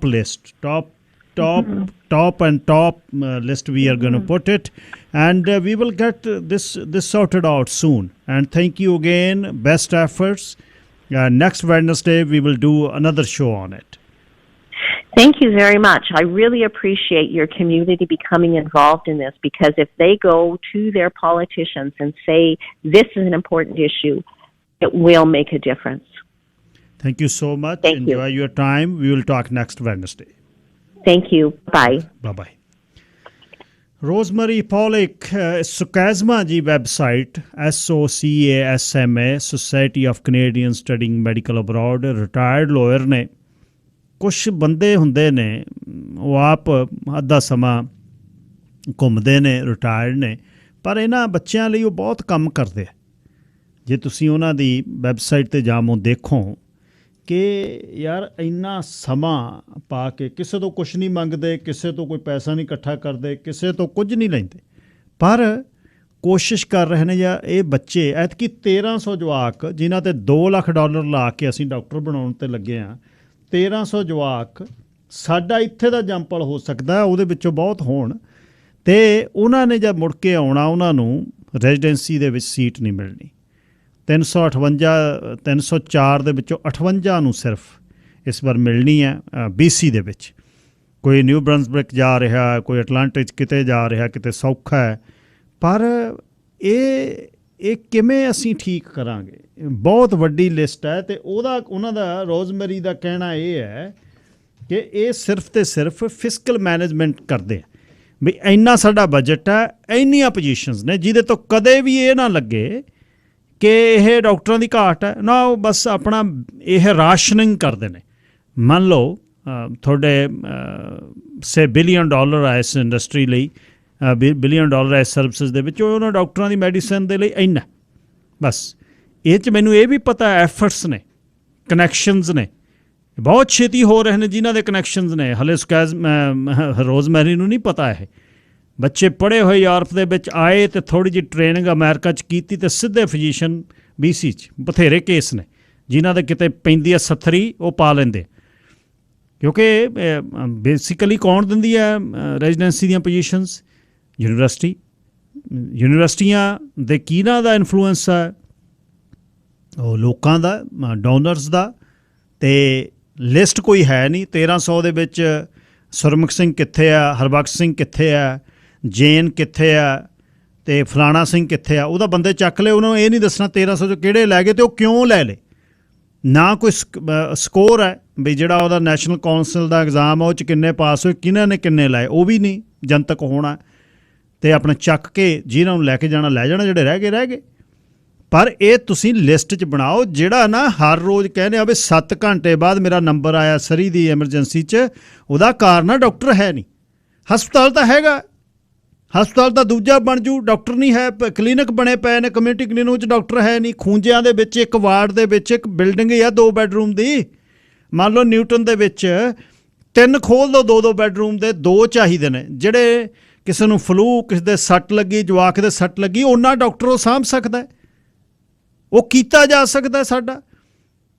Speaker 1: list, top list. We are going to put it, and we will get this sorted out soon. And thank you again. Best efforts. Next Wednesday, we will do another show on it.
Speaker 4: Thank you very much. I really appreciate your community becoming involved in this, because if they go to their politicians and say this is an important issue, it will make a difference.
Speaker 1: Thank you so much.
Speaker 4: Thank
Speaker 1: Enjoy your time. We will talk next Wednesday.
Speaker 4: Thank you. Bye.
Speaker 1: Bye-bye. Rosemary Pollock, SOCASMA ji website, SOCASMA, Society of Canadians Studying Medical Abroad, retired lawyer ने ਕੁਛ ਬੰਦੇ ਹੁੰਦੇ ਨੇ ਉਹ ਆਪ ਅੱਧਾ ਸਮਾਂ ਘੁੰਮਦੇ ਨੇ, ਰਿਟਾਇਰਡ ਨੇ, ਪਰ ਇਹਨਾਂ ਬੱਚਿਆਂ ਲਈ ਉਹ ਬਹੁਤ ਕੰਮ ਕਰਦੇ ਆ। ਜੇ ਤੁਸੀਂ ਉਹਨਾਂ ਦੀ ਵੈਬਸਾਈਟ 'ਤੇ ਜਾਵੋ, ਦੇਖੋ ਕਿ ਯਾਰ ਇੰਨਾ ਸਮਾਂ ਪਾ ਕੇ ਕਿਸੇ ਤੋਂ ਕੁਛ ਨਹੀਂ ਮੰਗਦੇ, ਕਿਸੇ ਤੋਂ ਕੋਈ ਪੈਸਾ ਨਹੀਂ ਇਕੱਠਾ ਕਰਦੇ, ਕਿਸੇ ਤੋਂ ਕੁਝ ਨਹੀਂ ਲੈਂਦੇ, ਪਰ ਕੋਸ਼ਿਸ਼ ਕਰ ਰਹੇ ਨੇ। ਜਾਂ ਇਹ ਬੱਚੇ ਐਤਕੀ 1,300 ਜਵਾਕ ਜਿਨ੍ਹਾਂ 'ਤੇ $2 ਲੱਖ ਲਾ ਕੇ ਅਸੀਂ ਡਾਕਟਰ ਬਣਾਉਣ 'ਤੇ ਲੱਗੇ ਹਾਂ, 1,300 ਜਵਾਕ ਸਾਡਾ ਇੱਥੇ ਦਾ ਜੰਪਲ ਹੋ ਸਕਦਾ, ਉਹਦੇ ਵਿੱਚੋਂ ਬਹੁਤ ਹੋਣ, ਅਤੇ ਉਹਨਾਂ ਨੇ ਜਦ ਮੁੜ ਕੇ ਆਉਣਾ, ਉਹਨਾਂ ਨੂੰ ਰੈਜ਼ੀਡੈਂਸੀ ਦੇ ਵਿੱਚ ਸੀਟ ਨਹੀਂ ਮਿਲਣੀ। 304 ਦੇ ਵਿੱਚੋਂ 58 ਨੂੰ ਸਿਰਫ ਇਸ ਵਾਰ ਮਿਲਣੀ ਹੈ BC ਦੇ ਵਿੱਚ। ਕੋਈ ਨਿਊ ਬਰੰਸਬਰਿਕ ਜਾ ਰਿਹਾ, ਕੋਈ ਅਟਲਾਂਟਿਕ ਕਿਤੇ ਜਾ ਰਿਹਾ, ਕਿਤੇ ਸੌਖਾ ਹੈ, ਪਰ ਇਹ ਕਿਵੇਂ ਅਸੀਂ ਠੀਕ ਕਰਾਂਗੇ? ਬਹੁਤ ਵੱਡੀ ਲਿਸਟ ਹੈ। ਅਤੇ ਉਹਨਾਂ ਦਾ ਰੋਜ਼ਮੈਰੀ ਦਾ ਕਹਿਣਾ ਇਹ ਹੈ ਕਿ ਇਹ ਸਿਰਫ ਅਤੇ ਸਿਰਫ ਫਿਸਕਲ ਮੈਨੇਜਮੈਂਟ ਕਰਦੇ ਆ, ਵੀ ਇੰਨਾ ਸਾਡਾ ਬਜਟ ਹੈ, ਇੰਨੀਆਂ ਪੋਜੀਸ਼ਨਸ ਨੇ, ਜਿਹਦੇ ਤੋਂ ਕਦੇ ਵੀ ਇਹ ਨਾ ਲੱਗੇ ਕਿ ਇਹ ਡਾਕਟਰਾਂ ਦੀ ਘਾਟ ਹੈ ਨਾ। ਉਹ ਬਸ ਆਪਣਾ ਇਹ ਰਾਸ਼ਨਿੰਗ ਕਰਦੇ ਨੇ। ਮੰਨ ਲਓ ਤੁਹਾਡੇ ਸੇ $1 ਬਿਲੀਅਨ ਹੈ ਇਸ ਇੰਡਸਟਰੀ ਲਈ, $1 ਬਿਲੀਅਨ ਹੈ ਇਸ ਸਰਵਿਸਿਜ਼ ਦੇ ਵਿੱਚ, ਉਹਨਾਂ ਡਾਕਟਰਾਂ ਦੀ ਮੈਡੀਸਨ ਦੇ ਲਈ ਇੰਨਾ ਬਸ। ਇਹ 'ਚ ਮੈਨੂੰ ਇਹ ਵੀ ਪਤਾ ਐਫਰਟਸ ਨੇ, ਕਨੈਕਸ਼ਨਸ ਨੇ, ਬਹੁਤ ਛੇਤੀ ਹੋ ਰਹੇ ਨੇ ਜਿਨ੍ਹਾਂ ਦੇ ਕਨੈਕਸ਼ਨਸ ਨੇ। ਹਲੇ ਰੋਜ਼ਮੈਰੀ ਨੂੰ ਨਹੀਂ ਪਤਾ ਇਹ, ਬੱਚੇ ਪੜ੍ਹੇ ਹੋਏ ਯੂਰਪ ਦੇ ਵਿੱਚ ਆਏ ਅਤੇ ਥੋੜ੍ਹੀ ਜਿਹੀ ਟ੍ਰੇਨਿੰਗ ਅਮਰੀਕਾ 'ਚ ਕੀਤੀ ਅਤੇ ਸਿੱਧੇ ਫਿਜ਼ੀਸ਼ੀਅਨ BC 'ਚ ਬਥੇਰੇ ਕੇਸ ਨੇ ਜਿਨ੍ਹਾਂ ਦੇ ਕਿਤੇ ਪੈਂਦੀ ਆ ਸੱਥਰੀ ਉਹ ਪਾ ਲੈਂਦੇ, ਕਿਉਂਕਿ ਬੇਸਿਕਲੀ ਕੌਣ ਦਿੰਦੀ ਹੈ ਰੈਜ਼ੀਡੈਂਸੀ ਦੀਆਂ ਪੋਜੀਸ਼ਨਸ? ਯੂਨੀਵਰਸਿਟੀਆਂ ਦੇ ਕਿਹਨਾਂ ਦਾ ਇਨਫਲੂਐਂਸ ਹੈ? ਉਹ ਲੋਕਾਂ ਦਾ, ਡੋਨਰਸ ਦਾ। ਅਤੇ ਲਿਸਟ ਕੋਈ ਹੈ ਨਹੀਂ 1300 ਦੇ ਵਿੱਚ। ਸੁਰਮੁਖ ਸਿੰਘ ਕਿੱਥੇ ਆ, ਹਰਬਖਸ਼ ਸਿੰਘ ਕਿੱਥੇ ਆ, ਜੇਨ ਕਿੱਥੇ ਆ, ਅਤੇ ਫਲਾਣਾ ਸਿੰਘ ਕਿੱਥੇ ਆ? ਉਹਦਾ ਬੰਦੇ ਚੱਕ ਲਏ, ਉਹਨਾਂ ਨੂੰ ਇਹ ਨਹੀਂ ਦੱਸਣਾ 1300 'ਚੋਂ ਕਿਹੜੇ ਲੈ ਗਏ ਅਤੇ ਉਹ ਕਿਉਂ ਲੈ ਲਏ। ਨਾ ਕੋਈ ਸਕੋਰ ਹੈ ਵੀ ਜਿਹੜਾ ਉਹਦਾ ਨੈਸ਼ਨਲ ਕੌਂਸਲ ਦਾ ਐਗਜ਼ਾਮ ਆ ਉਹ 'ਚ ਕਿੰਨੇ ਪਾਸ ਹੋਏ, ਕਿਹਨਾਂ ਨੇ ਕਿੰਨੇ ਲਾਏ, ਉਹ ਵੀ ਨਹੀਂ ਜਨਤਕ ਹੋਣਾ। ਅਤੇ ਆਪਣਾ ਚੱਕ ਕੇ ਜਿਹਨਾਂ ਨੂੰ ਲੈ ਕੇ ਜਾਣਾ ਲੈ ਜਾਣਾ, ਜਿਹੜੇ ਰਹਿ ਗਏ ਰਹਿ ਗਏ। ਪਰ ਇਹ ਤੁਸੀਂ ਲਿਸਟ 'ਚ ਬਣਾਓ, ਜਿਹੜਾ ਨਾ ਹਰ ਰੋਜ਼ ਕਹਿੰਦੇ ਆ ਵੀ 7 ਘੰਟੇ ਬਾਅਦ ਮੇਰਾ ਨੰਬਰ ਆਇਆ ਸਰੀ ਦੀ ਐਮਰਜੈਂਸੀ 'ਚ, ਉਹਦਾ ਕਾਰਨ ਡਾਕਟਰ ਹੈ ਨਹੀਂ। ਹਸਪਤਾਲ ਤਾਂ ਹੈਗਾ, ਹਸਪਤਾਲ ਤਾਂ ਦੂਜਾ ਬਣ ਜੂ, ਡਾਕਟਰ ਨਹੀਂ ਹੈ। ਕਲੀਨਿਕ ਬਣੇ ਪਏ ਨੇ, ਕਮਿਊਨਿਟੀ ਕਲੀਨਿਕ 'ਚ ਡਾਕਟਰ ਹੈ ਨਹੀਂ। ਖੂੰਜਿਆਂ ਦੇ ਵਿੱਚ ਇੱਕ ਵਾਰਡ ਦੇ ਵਿੱਚ ਇੱਕ ਬਿਲਡਿੰਗ ਹੀ ਆ 2 ਬੈਡਰੂਮ ਦੀ। ਮੰਨ ਲਓ ਨਿਊਟਨ ਦੇ ਵਿੱਚ 3 ਖੋਲ੍ਹ ਦਿਓ 2-2 ਬੈਡਰੂਮ ਦੇ, 2 ਚਾਹੀਦੇ ਨੇ। ਜਿਹੜੇ ਕਿਸੇ ਨੂੰ ਫਲੂ, ਕਿਸੇ ਦੇ ਸੱਟ ਲੱਗੀ, ਜਵਾਕ ਦੇ ਸੱਟ ਲੱਗੀ, ਉਹਨਾਂ ਡਾਕਟਰ ਉਹ ਸਾਂਭ ਸਕਦਾ, ਉਹ ਕੀਤਾ ਜਾ ਸਕਦਾ। ਸਾਡਾ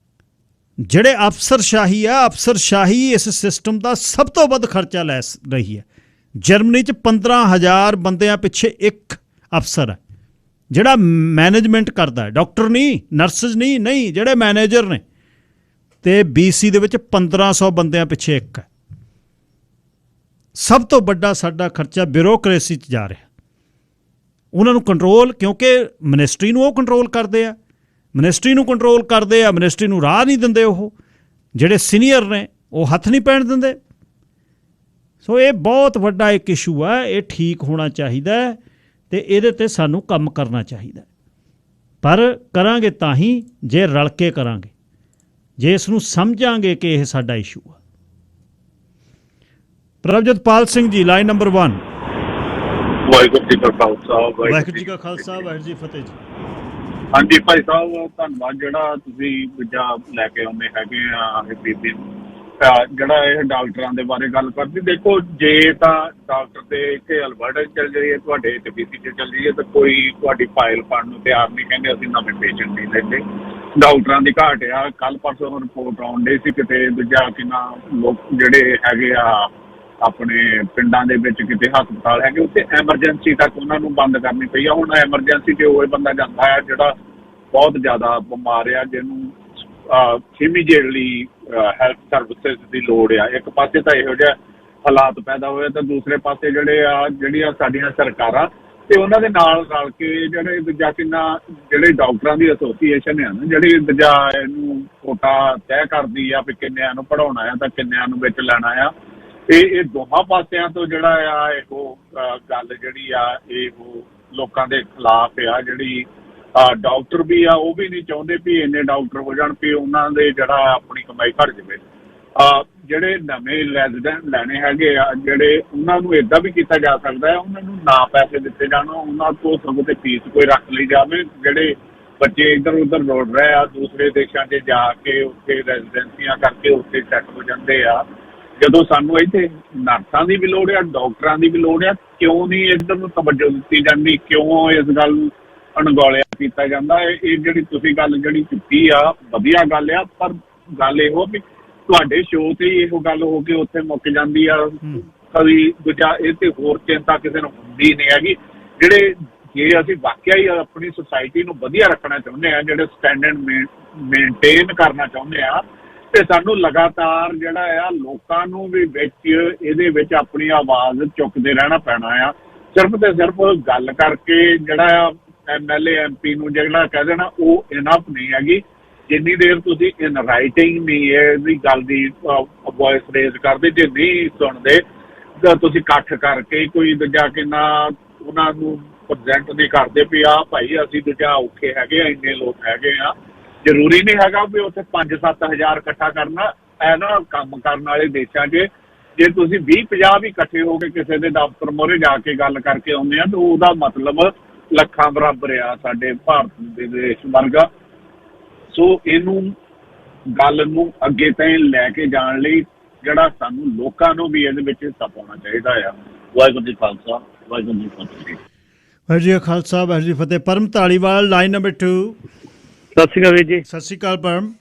Speaker 1: ਜਿਹੜੇ ਅਫਸਰਸ਼ਾਹੀ ਆ, ਅਫਸਰਸ਼ਾਹੀ ਇਸ ਸਿਸਟਮ ਦਾ ਸਭ ਤੋਂ ਵੱਧ ਖਰਚਾ ਲੈ ਰਹੀ ਹੈ। ਜਰਮਨੀ 'ਚ 15,000 ਬੰਦਿਆਂ ਪਿੱਛੇ ਇੱਕ ਅਫਸਰ ਹੈ ਜਿਹੜਾ ਮੈਨੇਜਮੈਂਟ ਕਰਦਾ ਹੈ, ਡਾਕਟਰ ਨਹੀਂ, ਨਰਸਿਸ ਨਹੀਂ, ਜਿਹੜੇ ਮੈਨੇਜਰ ਨੇ। ਅਤੇ BC ਦੇ ਵਿੱਚ 1500 ਬੰਦਿਆਂ ਪਿੱਛੇ ਇੱਕ ਹੈ। ਸਭ ਤੋਂ ਵੱਡਾ ਸਾਡਾ ਖਰਚਾ ਬਿਊਰੋਕਰੇਸੀ 'ਚ ਜਾ ਰਿਹਾ। ਉਹਨਾਂ ਨੂੰ ਕੰਟਰੋਲ, ਕਿਉਂਕਿ ਮਿਨਿਸਟਰੀ ਨੂੰ ਉਹ ਕੰਟਰੋਲ ਕਰਦੇ ਆ, ਮਿਨਿਸਟਰੀ ਨੂੰ ਰਾਹ ਨਹੀਂ ਦਿੰਦੇ। ਉਹ ਜਿਹੜੇ ਸੀਨੀਅਰ ਨੇ ਉਹ ਹੱਥ ਨਹੀਂ ਪੈਣ ਦਿੰਦੇ। ਸੋ ਇਹ ਬਹੁਤ ਵੱਡਾ ਇੱਕ ਇਸ਼ੂ ਹੈ, ਇਹ ਠੀਕ ਹੋਣਾ ਚਾਹੀਦਾ ਅਤੇ ਇਹਦੇ 'ਤੇ ਸਾਨੂੰ ਕੰਮ ਕਰਨਾ ਚਾਹੀਦਾ। ਪਰ ਕਰਾਂਗੇ ਤਾਂ ਹੀ ਜੇ ਰਲ ਕੇ ਕਰਾਂਗੇ, ਜੇ ਇਸ ਨੂੰ ਸਮਝਾਂਗੇ ਕਿ ਇਹ ਸਾਡਾ ਇਸ਼ੂ ਆ। ਪ੍ਰਭਜੋਤਪਾਲ ਸਿੰਘ ਜੀ, ਲਾਈਨ ਨੰਬਰ 1।
Speaker 5: ਵਾਹਿਗੁਰੂ ਜੀ ਕਾ ਖਾਲਸਾ,
Speaker 1: ਵਾਹਿਗੁਰੂ ਜੀ ਕਾ ਖਾਲਸਾ, ਵਾਹਿਗੁਰੂ ਜੀ ਫਤਿਹ ਜੀ।
Speaker 5: ਹਾਂਜੀ ਭਾਈ ਸਾਹਿਬ, ਧੰਨਵਾਦ ਜਿਹੜਾ ਤੁਸੀਂ ਦੂਜਾ ਲੈ ਕੇ ਆਉਂਦੇ ਹੈਗੇ ਆ ਇਹ ਬੀਬੀ ਨੂੰ, ਜਿਹੜਾ ਇਹ ਡਾਕਟਰਾਂ ਦੇ ਬਾਰੇ ਗੱਲ ਕਰਦੀ। ਦੇਖੋ, ਜੇ ਤਾਂ ਡਾਕਟਰ ਤੇ ਇੱਥੇ ਅਲਬਰਟਾ ਚੱਲ ਜਾਈਏ, ਤੁਹਾਡੇ ਇੱਥੇ BC 'ਚ ਚੱਲ ਜਾਈਏ, ਤਾਂ ਕੋਈ ਤੁਹਾਡੀ ਫਾਈਲ ਪੜ੍ਹਨ ਨੂੰ ਤਿਆਰ ਨਹੀਂ, ਕਹਿੰਦੇ ਅਸੀਂ ਨਵੇਂ ਪੇਸ਼ੈਂਟ ਨਹੀਂ ਲੈਂਦੇ। ਡਾਕਟਰਾਂ ਦੀ ਘਾਟ ਆ। ਕੱਲ੍ਹ ਪਰਸੋਂ ਰਿਪੋਰਟ ਆਉਣ ਡਈ ਸੀ ਕਿਤੇ ਦੂਜਾ ਕਿੰਨਾ ਲੋਕ ਜਿਹੜੇ ਹੈਗੇ ਆ ਆਪਣੇ ਪਿੰਡਾਂ ਦੇ ਵਿੱਚ ਕਿਤੇ ਹਸਪਤਾਲ ਹੈਗੇ, ਉੱਥੇ ਐਮਰਜੈਂਸੀ ਤੱਕ ਉਹਨਾਂ ਨੂੰ ਬੰਦ ਕਰਨੀ ਪਈ ਆ। ਹੁਣ ਐਮਰਜੈਂਸੀ 'ਚ ਉਹ ਬੰਦਾ ਜਾਂਦਾ ਆ ਜਿਹੜਾ ਬਹੁਤ ਜ਼ਿਆਦਾ ਬਿਮਾਰ ਆ, ਜਿਹਨੂੰ ਇਮੀਡੀਏਟਲੀ ਹੈਲਥ ਸਰਵਿਸਿਜ਼ ਦੀ ਲੋੜ ਆ। ਇੱਕ ਪਾਸੇ ਤਾਂ ਇਹੋ ਜਿਹਾ ਹਾਲਾਤ ਪੈਦਾ ਹੋਏ, ਤਾਂ ਦੂਸਰੇ ਪਾਸੇ ਜਿਹੜੀਆਂ ਸਾਡੀਆਂ ਸਰਕਾਰਾਂ ਤੇ ਉਹਨਾਂ ਦੇ ਨਾਲ ਰਲ ਕੇ ਜਿਹੜੇ ਦੂਜਾ ਜਿਹੜੇ ਡਾਕਟਰਾਂ ਦੀ ਐਸੋਸੀਏਸ਼ਨ ਆ ਨਾ, ਜਿਹੜੀ ਦੂਜਾ ਇਹਨੂੰ ਕੋਟਾ ਤੈਅ ਕਰਦੀ ਆ ਵੀ ਕਿੰਨਿਆਂ ਨੂੰ ਪੜ੍ਹਾਉਣਾ ਆ ਤਾਂ ਕਿੰਨਿਆਂ ਨੂੰ ਵਿੱਚ ਲੈਣਾ ਆ। ਇਹ ਦੋਹਾਂ ਪਾਸਿਆਂ ਤੋਂ ਜਿਹੜਾ ਆ ਇਹੋ ਗੱਲ ਜਿਹੜੀ ਆ ਇਹ ਲੋਕਾਂ ਦੇ ਖਿਲਾਫ ਆ। ਜਿਹੜੀ ਡਾਕਟਰ ਵੀ ਆ ਉਹ ਵੀ ਨਹੀਂ ਚਾਹੁੰਦੇ ਵੀ ਇੰਨੇ ਡਾਕਟਰ ਹੋ ਜਾਣ ਵੀ ਉਹਨਾਂ ਦੇ ਜਿਹੜਾ ਆਪਣੀ ਕਮਾਈ ਘੱਟ ਜਾਵੇ। ਜਿਹੜੇ ਨਵੇਂ ਰੈਜ਼ੀਡੈਂਟ ਲੈਣੇ ਹੈਗੇ ਆ, ਜਿਹੜੇ ਉਹਨਾਂ ਨੂੰ ਇੱਦਾਂ ਵੀ ਕੀਤਾ ਜਾ ਸਕਦਾ ਹੈ, ਉਹਨਾਂ ਨੂੰ ਨਾ ਪੈਸੇ ਦਿੱਤੇ ਜਾਣ, ਉਹਨਾਂ ਤੋਂ ਸਗੋਂ ਤੇ ਫੀਸ ਕੋਈ ਰੱਖ ਲਈ ਜਾਵੇ। ਜਿਹੜੇ ਬੱਚੇ ਇੱਧਰ ਉੱਧਰ ਦੌੜ ਰਹੇ ਆ, ਦੂਸਰੇ ਦੇਸ਼ਾਂ 'ਚ ਜਾ ਕੇ ਉੱਥੇ ਰੈਜ਼ੀਡੈਂਸੀਆਂ ਕਰਕੇ ਉੱਥੇ ਸੈੱਟ ਹੋ ਜਾਂਦੇ ਆ, ਜਦੋਂ ਸਾਨੂੰ ਇੱਥੇ ਨਰਸਾਂ ਦੀ ਵੀ ਲੋੜ ਆ, ਡਾਕਟਰਾਂ ਦੀ ਵੀ ਲੋੜ ਆ, ਕਿਉਂ ਨਹੀਂ ਇੱਧਰ ਨੂੰ ਤਵੱਜੋ ਦਿੱਤੀ ਜਾਂਦੀ? ਕਿਉਂ ਇਸ ਗੱਲ ਨੂੰ ਅਣਗੌਲਿਆ ਕੀਤਾ ਜਾਂਦਾ? ਇਹ ਜਿਹੜੀ ਤੁਸੀਂ ਗੱਲ ਜਿਹੜੀ ਕੀਤੀ ਆ, ਵਧੀਆ ਗੱਲ ਆ, ਪਰ ਗੱਲ ਇਹੋ ਵੀ ਤੁਹਾਡੇ ਸ਼ੋਅ 'ਤੇ ਇਹੋ ਗੱਲ ਹੋ ਕੇ ਉੱਥੇ ਮੁੱਕ ਜਾਂਦੀ ਆ। ਕਦੀ ਦੂਜਾ ਇਹ 'ਤੇ ਹੋਰ ਚਿੰਤਾ ਕਿਸੇ ਨੂੰ ਹੁੰਦੀ ਨਹੀਂ ਹੈਗੀ। ਜੇ ਅਸੀਂ ਵਾਕਿਆ ਹੀ ਆਪਣੀ ਸੁਸਾਇਟੀ ਨੂੰ ਵਧੀਆ ਰੱਖਣਾ ਚਾਹੁੰਦੇ ਹਾਂ, ਜਿਹੜੇ ਸਟੈਂਡਰਡ ਮੇਨਟੇਨ ਕਰਨਾ ਚਾਹੁੰਦੇ ਹਾਂ, ਤੇ ਸਾਨੂੰ ਲਗਾਤਾਰ ਜਿਹੜਾ ਆ ਲੋਕਾਂ ਨੂੰ ਵੀ ਵਿੱਚ ਇਹਦੇ ਵਿੱਚ ਆਪਣੀ ਆਵਾਜ਼ ਚੁੱਕਦੇ ਰਹਿਣਾ ਪੈਣਾ ਆ। ਸਿਰਫ ਤੇ ਸਿਰਫ ਗੱਲ ਕਰਕੇ ਜਿਹੜਾ ਆ MLA MP ਨੂੰ ਜਿਹੜਾ ਕਹਿ ਦੇਣਾ ਉਹ ਇਨਫ ਨਹੀਂ ਹੈਗੀ। ਜਿੰਨੀ ਦੇਰ ਤੁਸੀਂ ਇਨ ਰਾਈਟਿੰਗ ਨਹੀਂ ਇਹਦੀ ਗੱਲ ਦੀ ਵੋਇਸ ਰੇਜ਼ ਕਰਦੇ, ਜੇ ਨਹੀਂ ਸੁਣਦੇ ਤਾਂ ਤੁਸੀਂ ਇਕੱਠ ਕਰਕੇ ਕੋਈ ਦੂਜਾ ਉਹਨਾਂ ਨੂੰ ਪ੍ਰਜੈਂਟ ਨਹੀਂ ਕਰਦੇ ਵੀ ਆਹ ਭਾਈ ਅਸੀਂ ਦੂਜਾ ਔਖੇ ਹੈਗੇ ਆ, ਇੰਨੇ ਲੋਕ ਹੈਗੇ ਆ। ਜ਼ਰੂਰੀ ਨਹੀਂ ਹੈਗਾ ਵੀ ਉੱਥੇ 5-7 ਹਜ਼ਾਰ ਇਕੱਠਾ ਕਰਨਾ। ਇਹ ਨਾ ਕੰਮ ਕਰਨ ਵਾਲੇ ਦੇਸ਼ਾਂ 'ਚ ਜੇ ਤੁਸੀਂ 20-50 ਵੀ ਇਕੱਠੇ ਹੋ ਕੇ ਕਿਸੇ ਦੇ ਦਫ਼ਤਰ ਮੋਹਰੇ ਜਾ ਕੇ ਗੱਲ ਕਰਕੇ ਆਉਂਦੇ ਆ ਤਾਂ ਉਹਦਾ ਮਤਲਬ ਲੱਖਾਂ ਬਰਾਬਰ ਆ ਸਾਡੇ ਭਾਰਤ ਦੇ ਦੇਸ਼ ਵਰਗਾ। ਸੋ ਇਹਨੂੰ ਗੱਲ ਨੂੰ ਅੱਗੇ ਤਾਈਂ ਲੈ ਕੇ ਜਾਣ ਲਈ ਜਿਹੜਾ ਸਾਨੂੰ ਲੋਕਾਂ ਨੂੰ ਵੀ ਇਹਦੇ ਵਿੱਚ ਹਿੱਸਾ ਪਾਉਣਾ ਚਾਹੀਦਾ ਆ। ਵਾਹਿਗੁਰੂ ਜੀ ਖਾਲਸਾ, ਵਾਹਿਗੁਰੂ ਜੀ ਕੀ ਫਤਿਹ।
Speaker 1: ਵਾਹਿਗੁਰੂ ਜੀ ਕਾ ਖਾਲਸਾ, ਵਾਹਿਗੁਰੂ ਜੀ ਕੀ ਫਤਿਹ। ਪਰਮ ਧਾਲੀਵਾਲ, ਲਾਈਨ ਨੰਬਰ 2।
Speaker 6: ਸਤਿ ਸ਼੍ਰੀ ਅਕਾਲ ਵੀਰ ਜੀ।
Speaker 1: ਸਤਿ ਸ਼੍ਰੀ ਅਕਾਲ ਪਰਮ।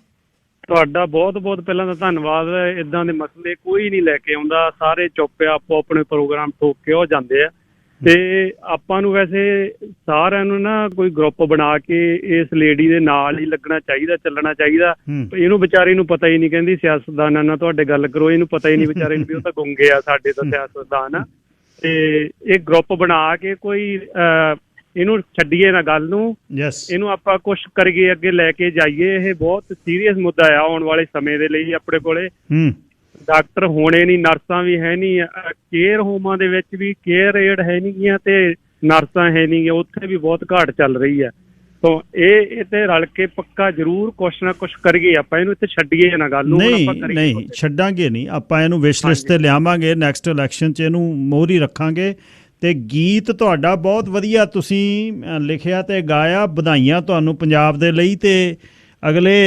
Speaker 6: ਤੁਹਾਡਾ ਬਹੁਤ ਬਹੁਤ ਪਹਿਲਾਂ ਤਾਂ ਧੰਨਵਾਦ। ਇੱਦਾਂ ਦੇ ਮਸਲੇ ਕੋਈ ਨਹੀਂ ਲੈ ਕੇ ਆਉਂਦਾ, ਸਾਰੇ ਚੁੱਪ ਆਪੋ ਆਪਣੇ ਪ੍ਰੋਗਰਾਮ ਠੋਕ ਕੇ ਹੋ ਜਾਂਦੇ ਆ। ਤੇ ਆਪਾਂ ਨੂੰ ਵੈਸੇ ਸਾਰਿਆਂ ਨੂੰ ਨਾ ਕੋਈ ਗਰੁੱਪ ਬਣਾ ਕੇ ਇਸ ਲੇਡੀ ਦੇ ਨਾਲ ਹੀ ਲੱਗਣਾ ਚਾਹੀਦਾ, ਚੱਲਣਾ ਚਾਹੀਦਾ। ਇਹਨੂੰ ਵਿਚਾਰੀ ਨੂੰ ਪਤਾ ਹੀ ਨਹੀਂ, ਕਹਿੰਦੀ ਸਿਆਸਤਦਾਨਾਂ ਨਾਲ ਤੁਹਾਡੇ ਗੱਲ ਕਰੋ, ਇਹਨੂੰ ਪਤਾ ਹੀ ਨਹੀਂ ਵਿਚਾਰੇ ਨੂੰ ਵੀ ਉਹ ਤਾਂ ਗੁੰਗੇ ਆ ਸਾਡੇ ਤਾਂ ਸਿਆਸਤਦਾਨ। ਤੇ ਇਹ ਗਰੁੱਪ ਬਣਾ ਕੇ ਕੋਈ ਇਹਨੂੰ ਛੱਡੀਏ ਨਾ ਗੱਲ ਨੂੰ, ਇਹਨੂੰ ਆਪਾਂ ਕੁਛ ਕਰੀਏ, ਅੱਗੇ ਲੈ ਕੇ ਜਾਈਏ। ਇਹ ਬਹੁਤ ਸੀਰੀਅਸ ਮੁੱਦਾ ਆ ਆਉਣ ਵਾਲੇ ਸਮੇਂ ਦੇ ਲਈ। ਆਪਣੇ ਕੋਲੇ ਡਾਕਟਰ ਹੋਣੇ ਨਹੀਂ, ਨਰਸਾਂ ਵੀ ਹੈ ਨਹੀਂ, ਕੇਅਰ ਹੋਮਾਂ ਦੇ ਵਿੱਚ ਵੀ ਕੇਅਰ ਏਡ ਹੈ ਨਹੀਂ ਗੀਆਂ ਤੇ ਨਰਸਾਂ ਹੈ ਨਹੀਂ ਗੀਆਂ, ਉੱਥੇ ਵੀ ਬਹੁਤ ਘਾਟ ਚੱਲ ਰਹੀ ਹੈ। ਤਾਂ ਇਹ ਤੇ ਰਲ ਕੇ ਪੱਕਾ ਜ਼ਰੂਰ ਕੁਛ ਨਾ ਕੁਛ ਕਰੀਏ ਆਪਾਂ, ਇਹਨੂੰ ਇੱਥੇ ਛੱਡੀਏ ਨਾ ਗੱਲ ਨੂੰ।
Speaker 1: ਨਹੀਂ ਛੱਡਾਂਗੇ ਨਹੀਂ ਆਪਾਂ, ਇਹਨੂੰ ਵਿਸ਼ ਲਿਸਟ ਤੇ ਲਿਆਵਾਂਗੇ, ਨੈਕਸਟ ਇਲੈਕਸ਼ਨ 'ਚ ਇਹਨੂੰ ਮੋਹਰੀ ਰੱਖਾਂਗੇ। ਤੇ ਗੀਤ ਤੁਹਾਡਾ ਬਹੁਤ ਵਧੀਆ ਤੁਸੀਂ ਲਿਖਿਆ ਤੇ ਗਾਇਆ, ਵਧਾਈਆਂ ਤੁਹਾਨੂੰ ਪੰਜਾਬ ਦੇ ਲਈ। ਤੇ ਅਗਲੇ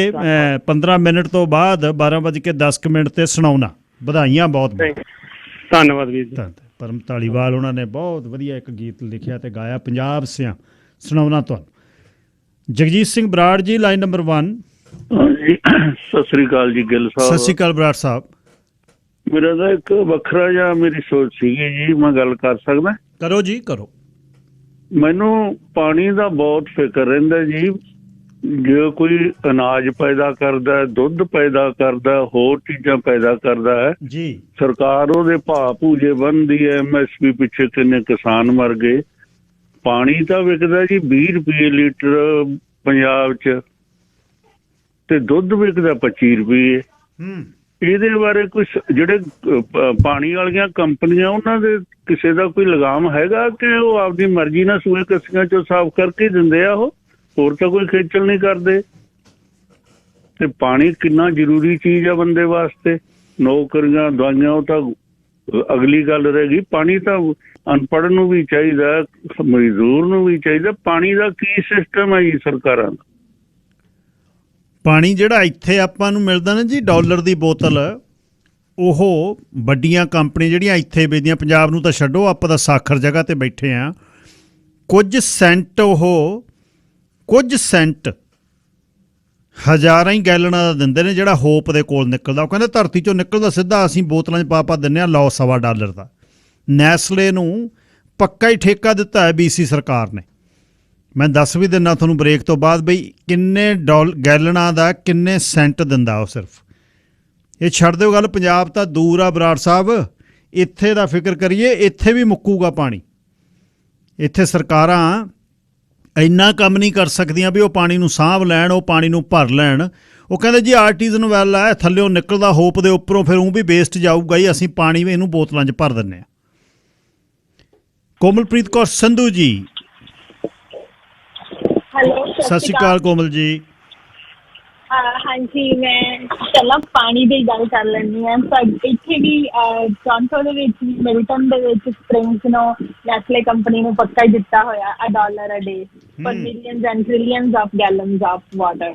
Speaker 1: 15 ਮਿੰਟ ਤੋਂ ਬਾਅਦ 12:10 ਤੇ ਸੁਣਾਉਣਾ। ਵਧਾਈਆਂ ਬਹੁਤ ਬਹੁਤ।
Speaker 6: ਧੰਨਵਾਦ ਵੀਰ ਜੀ।
Speaker 1: ਪਰਮ ਧਾਲੀਵਾਲ ਉਹਨਾਂ ਨੇ ਬਹੁਤ ਵਧੀਆ ਇੱਕ ਗੀਤ ਲਿਖਿਆ ਤੇ ਗਾਇਆ, ਪੰਜਾਬ ਸਿਆਂ, ਸੁਣਾਉਣਾ ਤੁਹਾਨੂੰ। Jagjit Singh Brar ji, line number 1।
Speaker 7: ਹਾਂਜੀ, ਸਤਿ ਸ੍ਰੀ ਅਕਾਲ ਜੀ ਗਿੱਲ ਸਾਹਿਬ।
Speaker 1: ਸਤਿ ਸ਼੍ਰੀ ਅਕਾਲ ਬਰਾੜ ਸਾਹਿਬ।
Speaker 7: ਮੇਰਾ ਤਾਂ ਇੱਕ ਵੱਖਰਾ ਜਿਹਾ ਮੇਰੀ ਸੋਚ ਸੀਗੀ ਜੀ, ਮੈਂ ਗੱਲ ਕਰ ਸਕਦਾ?
Speaker 1: ਕਰੋ ਜੀ ਕਰੋ।
Speaker 7: ਮੈਨੂੰ ਪਾਣੀ ਦਾ ਬਹੁਤ ਫਿਕਰ ਰਹਿੰਦਾ ਜੀ। ਜੇ ਕੋਈ ਅਨਾਜ ਪੈਦਾ ਕਰਦਾ, ਦੁੱਧ ਪੈਦਾ ਕਰਦਾ, ਹੋਰ ਚੀਜ਼ਾਂ ਪੈਦਾ ਕਰਦਾ ਹੈ
Speaker 1: ਜੀ, ਸਰਕਾਰ
Speaker 7: ਉਹਦੇ ਭਾਅ ਭੂਜੇ ਬੰਨ੍ਹਦੀ ਹੈ। MSP ਪਿੱਛੇ ਕਿੰਨੇ ਕਿਸਾਨ ਮਰ ਗਏ। ਪਾਣੀ ਤਾਂ ਵਿਕਦਾ ਜੀ 20 ਰੁਪਏ ਲੀਟਰ ਪੰਜਾਬ 'ਚ, ਤੇ ਦੁੱਧ ਵਿਕਦਾ 25 ਰੁਪਏ। ਇਹਦੇ ਬਾਰੇ ਕੁਛ ਜਿਹੜੇ ਪਾਣੀ ਵਾਲੀਆਂ ਕੰਪਨੀਆਂ, ਉਹਨਾਂ ਦੇ ਕਿਸੇ ਦਾ ਕੋਈ ਲਗਾਮ ਹੈਗਾ ਕਿ ਉਹ ਆਪਦੀ ਮਰਜ਼ੀ ਨਾਲ ਸੂਏ ਕੱਸੀਆਂ 'ਚੋਂ ਸਾਫ਼ ਕਰਕੇ ਦਿੰਦੇ ਆ? ਉਹ ਹੋਰ ਤਾਂ ਕੋਈ ਖੇਚਲ ਨਹੀਂ ਕਰਦੇ। ਤੇ ਪਾਣੀ ਕਿੰਨਾ ਜ਼ਰੂਰੀ ਚੀਜ਼ ਆ ਬੰਦੇ ਵਾਸਤੇ। ਨੌਕਰੀਆਂ, ਦਵਾਈਆਂ, ਉਹ ਤਾਂ ਅਗਲੀ ਗੱਲ ਰਹਿ ਗਈ। ਪਾਣੀ ਤਾਂ ਅਨਪੜ੍ਹ ਨੂੰ ਵੀ ਚਾਹੀਦਾ, ਮਜ਼ਦੂਰ ਨੂੰ ਵੀ ਚਾਹੀਦਾ। ਪਾਣੀ ਦਾ ਕੀ ਸਿਸਟਮ ਹੈ ਜੀ ਸਰਕਾਰਾਂ ਦਾ?
Speaker 1: ਪਾਣੀ ਜਿਹੜਾ ਇੱਥੇ ਆਪਾਂ ਨੂੰ ਮਿਲਦਾ ਨਾ ਜੀ $1 ਦੀ ਬੋਤਲ, ਉਹ ਵੱਡੀਆਂ ਕੰਪਨੀਆਂ ਜਿਹੜੀਆਂ ਇੱਥੇ ਵੇਚਦੀਆਂ, ਪੰਜਾਬ ਨੂੰ ਤਾਂ ਛੱਡੋ, ਆਪਾਂ ਤਾਂ ਸਾਖਰ ਜਗ੍ਹਾ 'ਤੇ ਬੈਠੇ ਹਾਂ, ਕੁਝ ਸੈਂਟ ਹਜ਼ਾਰਾਂ ਹੀ ਗੈਲਨਾਂ ਦਾ ਦਿੰਦੇ ਨੇ, ਜਿਹੜਾ ਹੋਪ ਦੇ ਕੋਲ ਨਿਕਲਦਾ। ਉਹ ਕਹਿੰਦੇ ਧਰਤੀ 'ਚੋਂ ਨਿਕਲਦਾ ਸਿੱਧਾ, ਅਸੀਂ ਬੋਤਲਾਂ 'ਚ ਪਾ ਦਿੰਦੇ ਹਾਂ, ਲਓ $1.25 ਦਾ। ਨੈਸਲੇ ਨੂੰ ਪੱਕਾ ਹੀ ਠੇਕਾ ਦਿੱਤਾ ਹੈ BC ਸਰਕਾਰ ਨੇ। ਮੈਂ ਦੱਸ ਵੀ ਦਿੰਦਾ ਤੁਹਾਨੂੰ ਬ੍ਰੇਕ ਤੋਂ ਬਾਅਦ ਬਈ ਕਿੰਨੇ ਗੈਲਨਾਂ ਦਾ ਕਿੰਨੇ ਸੈਂਟ ਦਿੰਦਾ ਉਹ ਸਿਰਫ। ਇਹ ਛੱਡ ਦਿਓ ਗੱਲ, ਪੰਜਾਬ ਤਾਂ ਦੂਰ ਆ ਬਰਾੜ ਸਾਹਿਬ, ਇੱਥੇ ਦਾ ਫਿਕਰ ਕਰੀਏ। ਇੱਥੇ ਵੀ ਮੁੱਕੂਗਾ ਪਾਣੀ। ਇੱਥੇ ਸਰਕਾਰਾਂ ਇੰਨਾ ਕੰਮ ਨਹੀਂ ਕਰ ਸਕਦੀਆਂ ਵੀ ਉਹ ਪਾਣੀ ਨੂੰ ਸਾਂਭ ਲੈਣ, ਉਹ ਪਾਣੀ ਨੂੰ ਭਰ ਲੈਣ। ਉਹ ਕਹਿੰਦੇ ਜੀ ਆਰਟੀਜ਼ਨ ਵੈਲ ਹੈ, ਥੱਲਿਓਂ ਨਿਕਲਦਾ ਹੋਪ ਦੇ ਉੱਪਰੋਂ, ਫਿਰ ਉਹ ਵੀ ਵੇਸਟ ਜਾਊਗਾ ਹੀ, ਅਸੀਂ ਪਾਣੀ ਵੀ ਇਹਨੂੰ ਬੋਤਲਾਂ 'ਚ ਭਰ ਦਿੰਦੇ ਹਾਂ। ਕੋਮਲਪ੍ਰੀਤ ਕੌਰ ਸੰਧੂ ਜੀ।
Speaker 8: ਹੈਲੋ,
Speaker 1: ਸਤਿ ਸ਼੍ਰੀ ਅਕਾਲ ਕੋਮਲ ਜੀ।
Speaker 8: ਹਾਂਜੀ, ਮੈਂ ਪਹਿਲਾਂ ਪਾਣੀ ਦੀ ਗੱਲ ਕਰ ਲੈਂਦੀ ਹਾਂ। ਇੱਥੇ ਵੀ ਟੋਰਾਂਟੋ ਦੇ ਵਿੱਚ, ਮਿਲਟਨ ਦੇ ਵਿੱਚ ਸਪ੍ਰਿੰਗਸ ਨੂੰ ਨੈਸਲੇ ਕੰਪਨੀ ਨੂੰ ਪੱਕਾ ਹੀ ਦਿੱਤਾ ਹੋਇਆ $1 a day for millions and trillions of gallons of water,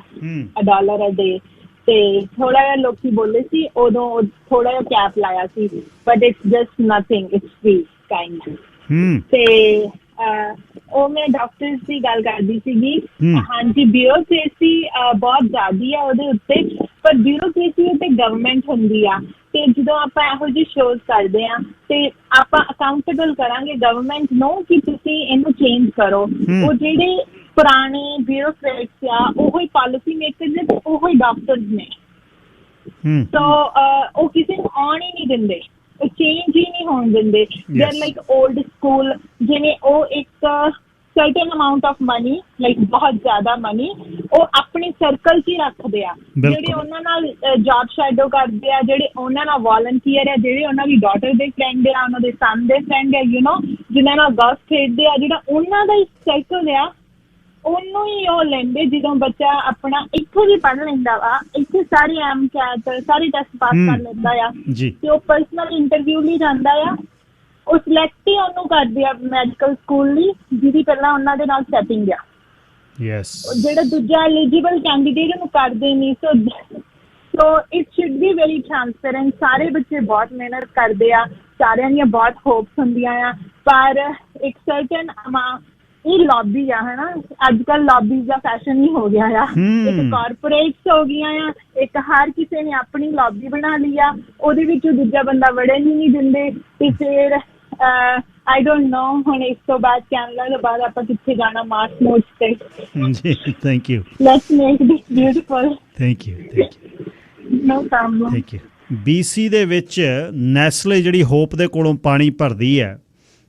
Speaker 8: $1 a day। ਤੇ ਥੋੜਾ ਜਿਹਾ ਲੋਕੀ ਬੋਲੇ ਸੀ ਉਦੋਂ, ਥੋੜਾ ਜਿਹਾ ਕੈਪ ਲਾਇਆ ਸੀ, but it's just nothing, it's free kind. ਤੇ ਉਹ ਮੈਂ ਡਾਕਟਰਸ ਦੀ ਗੱਲ ਕਰਦੀ ਸੀਗੀ। ਹਾਂਜੀ, ਬਿਊਰੋਕ੍ਰੇਸੀ ਬਹੁਤ ਜ਼ਿਆਦਾ ਆ ਉਹਦੇ ਉੱਤੇ, ਪਰ ਬਿਊਰੋਕ੍ਰੇਸੀ ਉੱਤੇ ਗਵਰਨਮੈਂਟ ਹੁੰਦੀ ਆ। ਤੇ ਜਦੋਂ ਆਪਾਂ ਇਹੋ ਜਿਹੇ ਸ਼ੋਜ਼ ਕਰਦੇ ਹਾਂ ਤੇ ਆਪਾਂ ਅਕਾਊਂਟੇਬਲ ਕਰਾਂਗੇ ਗਵਰਨਮੈਂਟ ਨੂੰ ਕਿ ਤੁਸੀਂ ਇਹਨੂੰ ਚੇਂਜ ਕਰੋ। ਉਹ ਜਿਹੜੇ ਪੁਰਾਣੇ ਬਿਊਰੋਕਰੇਟਸ ਆ, ਉਹੋ ਹੀ ਪਾਲਿਸੀ ਮੇਕਰ ਨੇ ਤੇ ਉਹੋ ਹੀ ਡਾਕਟਰਸ ਨੇ। ਤਾਂ ਉਹ ਕਿਸੇ ਨੂੰ ਆਉਣ ਹੀ ਨਹੀਂ ਦਿੰਦੇ, ਉਹ ਚੇਂਜ ਹੀ ਨਹੀਂ ਹੋਣ ਦਿੰਦੇ। They are like old school, ਜਿਵੇਂ ਉਹ ਇੱਕ certain amount of money, like ਬਹੁਤ ਜ਼ਿਆਦਾ ਮਨੀ, ਉਹ ਆਪਣੇ ਸਰਕਲ 'ਚ ਹੀ ਰੱਖਦੇ ਆ। ਜਿਹੜੇ ਉਹਨਾਂ ਨਾਲ ਜੌਬ ਸ਼ੈਡੋ ਕਰਦੇ ਆ, ਜਿਹੜੇ ਉਹਨਾਂ ਨਾਲ ਵਾਲੰਟੀਅਰ ਆ, ਜਿਹੜੇ ਉਹਨਾਂ ਦੀ ਡਾਟਰ ਦੇ ਫਰੈਂਡ ਆ, ਉਹਨਾਂ ਦੇ ਸਨ ਦੇ ਫਰੈਂਡ ਆ, ਜਿਨ੍ਹਾਂ ਨਾਲ ਗਲਫ ਖੇਡਦੇ ਆ, ਜਿਹੜਾ ਉਹਨਾਂ ਦਾ ਹੀ ਸਰਕਲ ਆ, ਉਹਨੂੰ ਹੀ ਉਹ ਲੈਂਦੇ। ਜਦੋਂ ਬੱਚਾ ਆਪਣਾ ਇੱਥੋਂ ਵੀ ਪੜ੍ਹ ਲੈਂਦਾ ਵਾ, ਇੱਥੇ ਸਾਰੇ MCAT ਸਾਰੇ ਟੈਸਟ ਪਾਸ ਕਰ ਲੈਂਦਾ ਆ, ਤੇ ਉਹ ਪਰਸਨਲ ਇੰਟਰਵਿਊ ਲਈ ਜਾਂਦਾ ਆ, ਉਹ ਸਿਲੈਕਟ ਹੀ ਉਹਨੂੰ ਕਰਦੇ ਆ ਮੈਡੀਕਲ ਸਕੂਲ ਲਈ, ਜਿਹਦੀ ਪਹਿਲਾਂ ਉਹਨਾਂ ਦੇ ਨਾਲ ਸੈਟਿੰਗ ਆ। ਜਿਹੜਾ ਦੂਜਾ ਐਲੀਜੀਬਲ ਕੈਂਡੀਡੇਟ ਉਹਨੂੰ ਕਰਦੇ ਨਹੀਂ। So so it should be very transparent. ਸਾਰੇ ਬੱਚੇ ਬਹੁਤ ਮਿਹਨਤ ਕਰਦੇ ਆ, ਸਾਰਿਆਂ ਦੀਆਂ ਬਹੁਤ ਹੋਪਸ ਹੁੰਦੀਆਂ ਆ, ਪਰ ਇੱਕ ਸਰਟਨ ਇਹ ਲੌਬੀ ਆ, ਹਨਾ, ਅੱਜ ਕੱਲ੍ਹ ਲੌਬੀਜ਼ ਦਾ ਫੈਸ਼ਨ ਹੀ ਹੋ ਗਿਆ ਆ। ਇੱਕ ਕਾਰਪੋਰੇਟਸ ਹੋ ਗਈਆਂ ਆ, ਇੱਕ ਹਰ ਕਿਸੇ ਨੇ ਆਪਣੀ ਲੌਬੀ ਬਣਾ ਲਈ ਆ, ਉਹਦੇ ਵਿੱਚ ਦੂਜਾ ਬੰਦਾ ਵੜਨ ਹੀ ਨਹੀਂ ਦਿੰਦੇ। ਤੇ ਫਿਰ ਆਈ ਡੋਂਟ ਨੋ ਹੁਣ ਇਸ ਤੋਂ ਬਾਅਦ ਕੈਨੇਡਾ ਤੋਂ ਬਾਅਦ ਆਪਾਂ ਕਿੱਥੇ ਜਾਣਾ ਮਾਰਸ ਮੋਚ ਤੇ।
Speaker 1: ਜੀ thank you.
Speaker 8: Let's make this beautiful.
Speaker 1: Thank you
Speaker 8: no problem.
Speaker 1: Thank you. BC ਦੇ ਵਿੱਚ ਨੈਸਲੇ ਜਿਹੜੀ ਹੋਪ ਦੇ ਕੋਲੋਂ ਪਾਣੀ ਭਰਦੀ ਹੈ,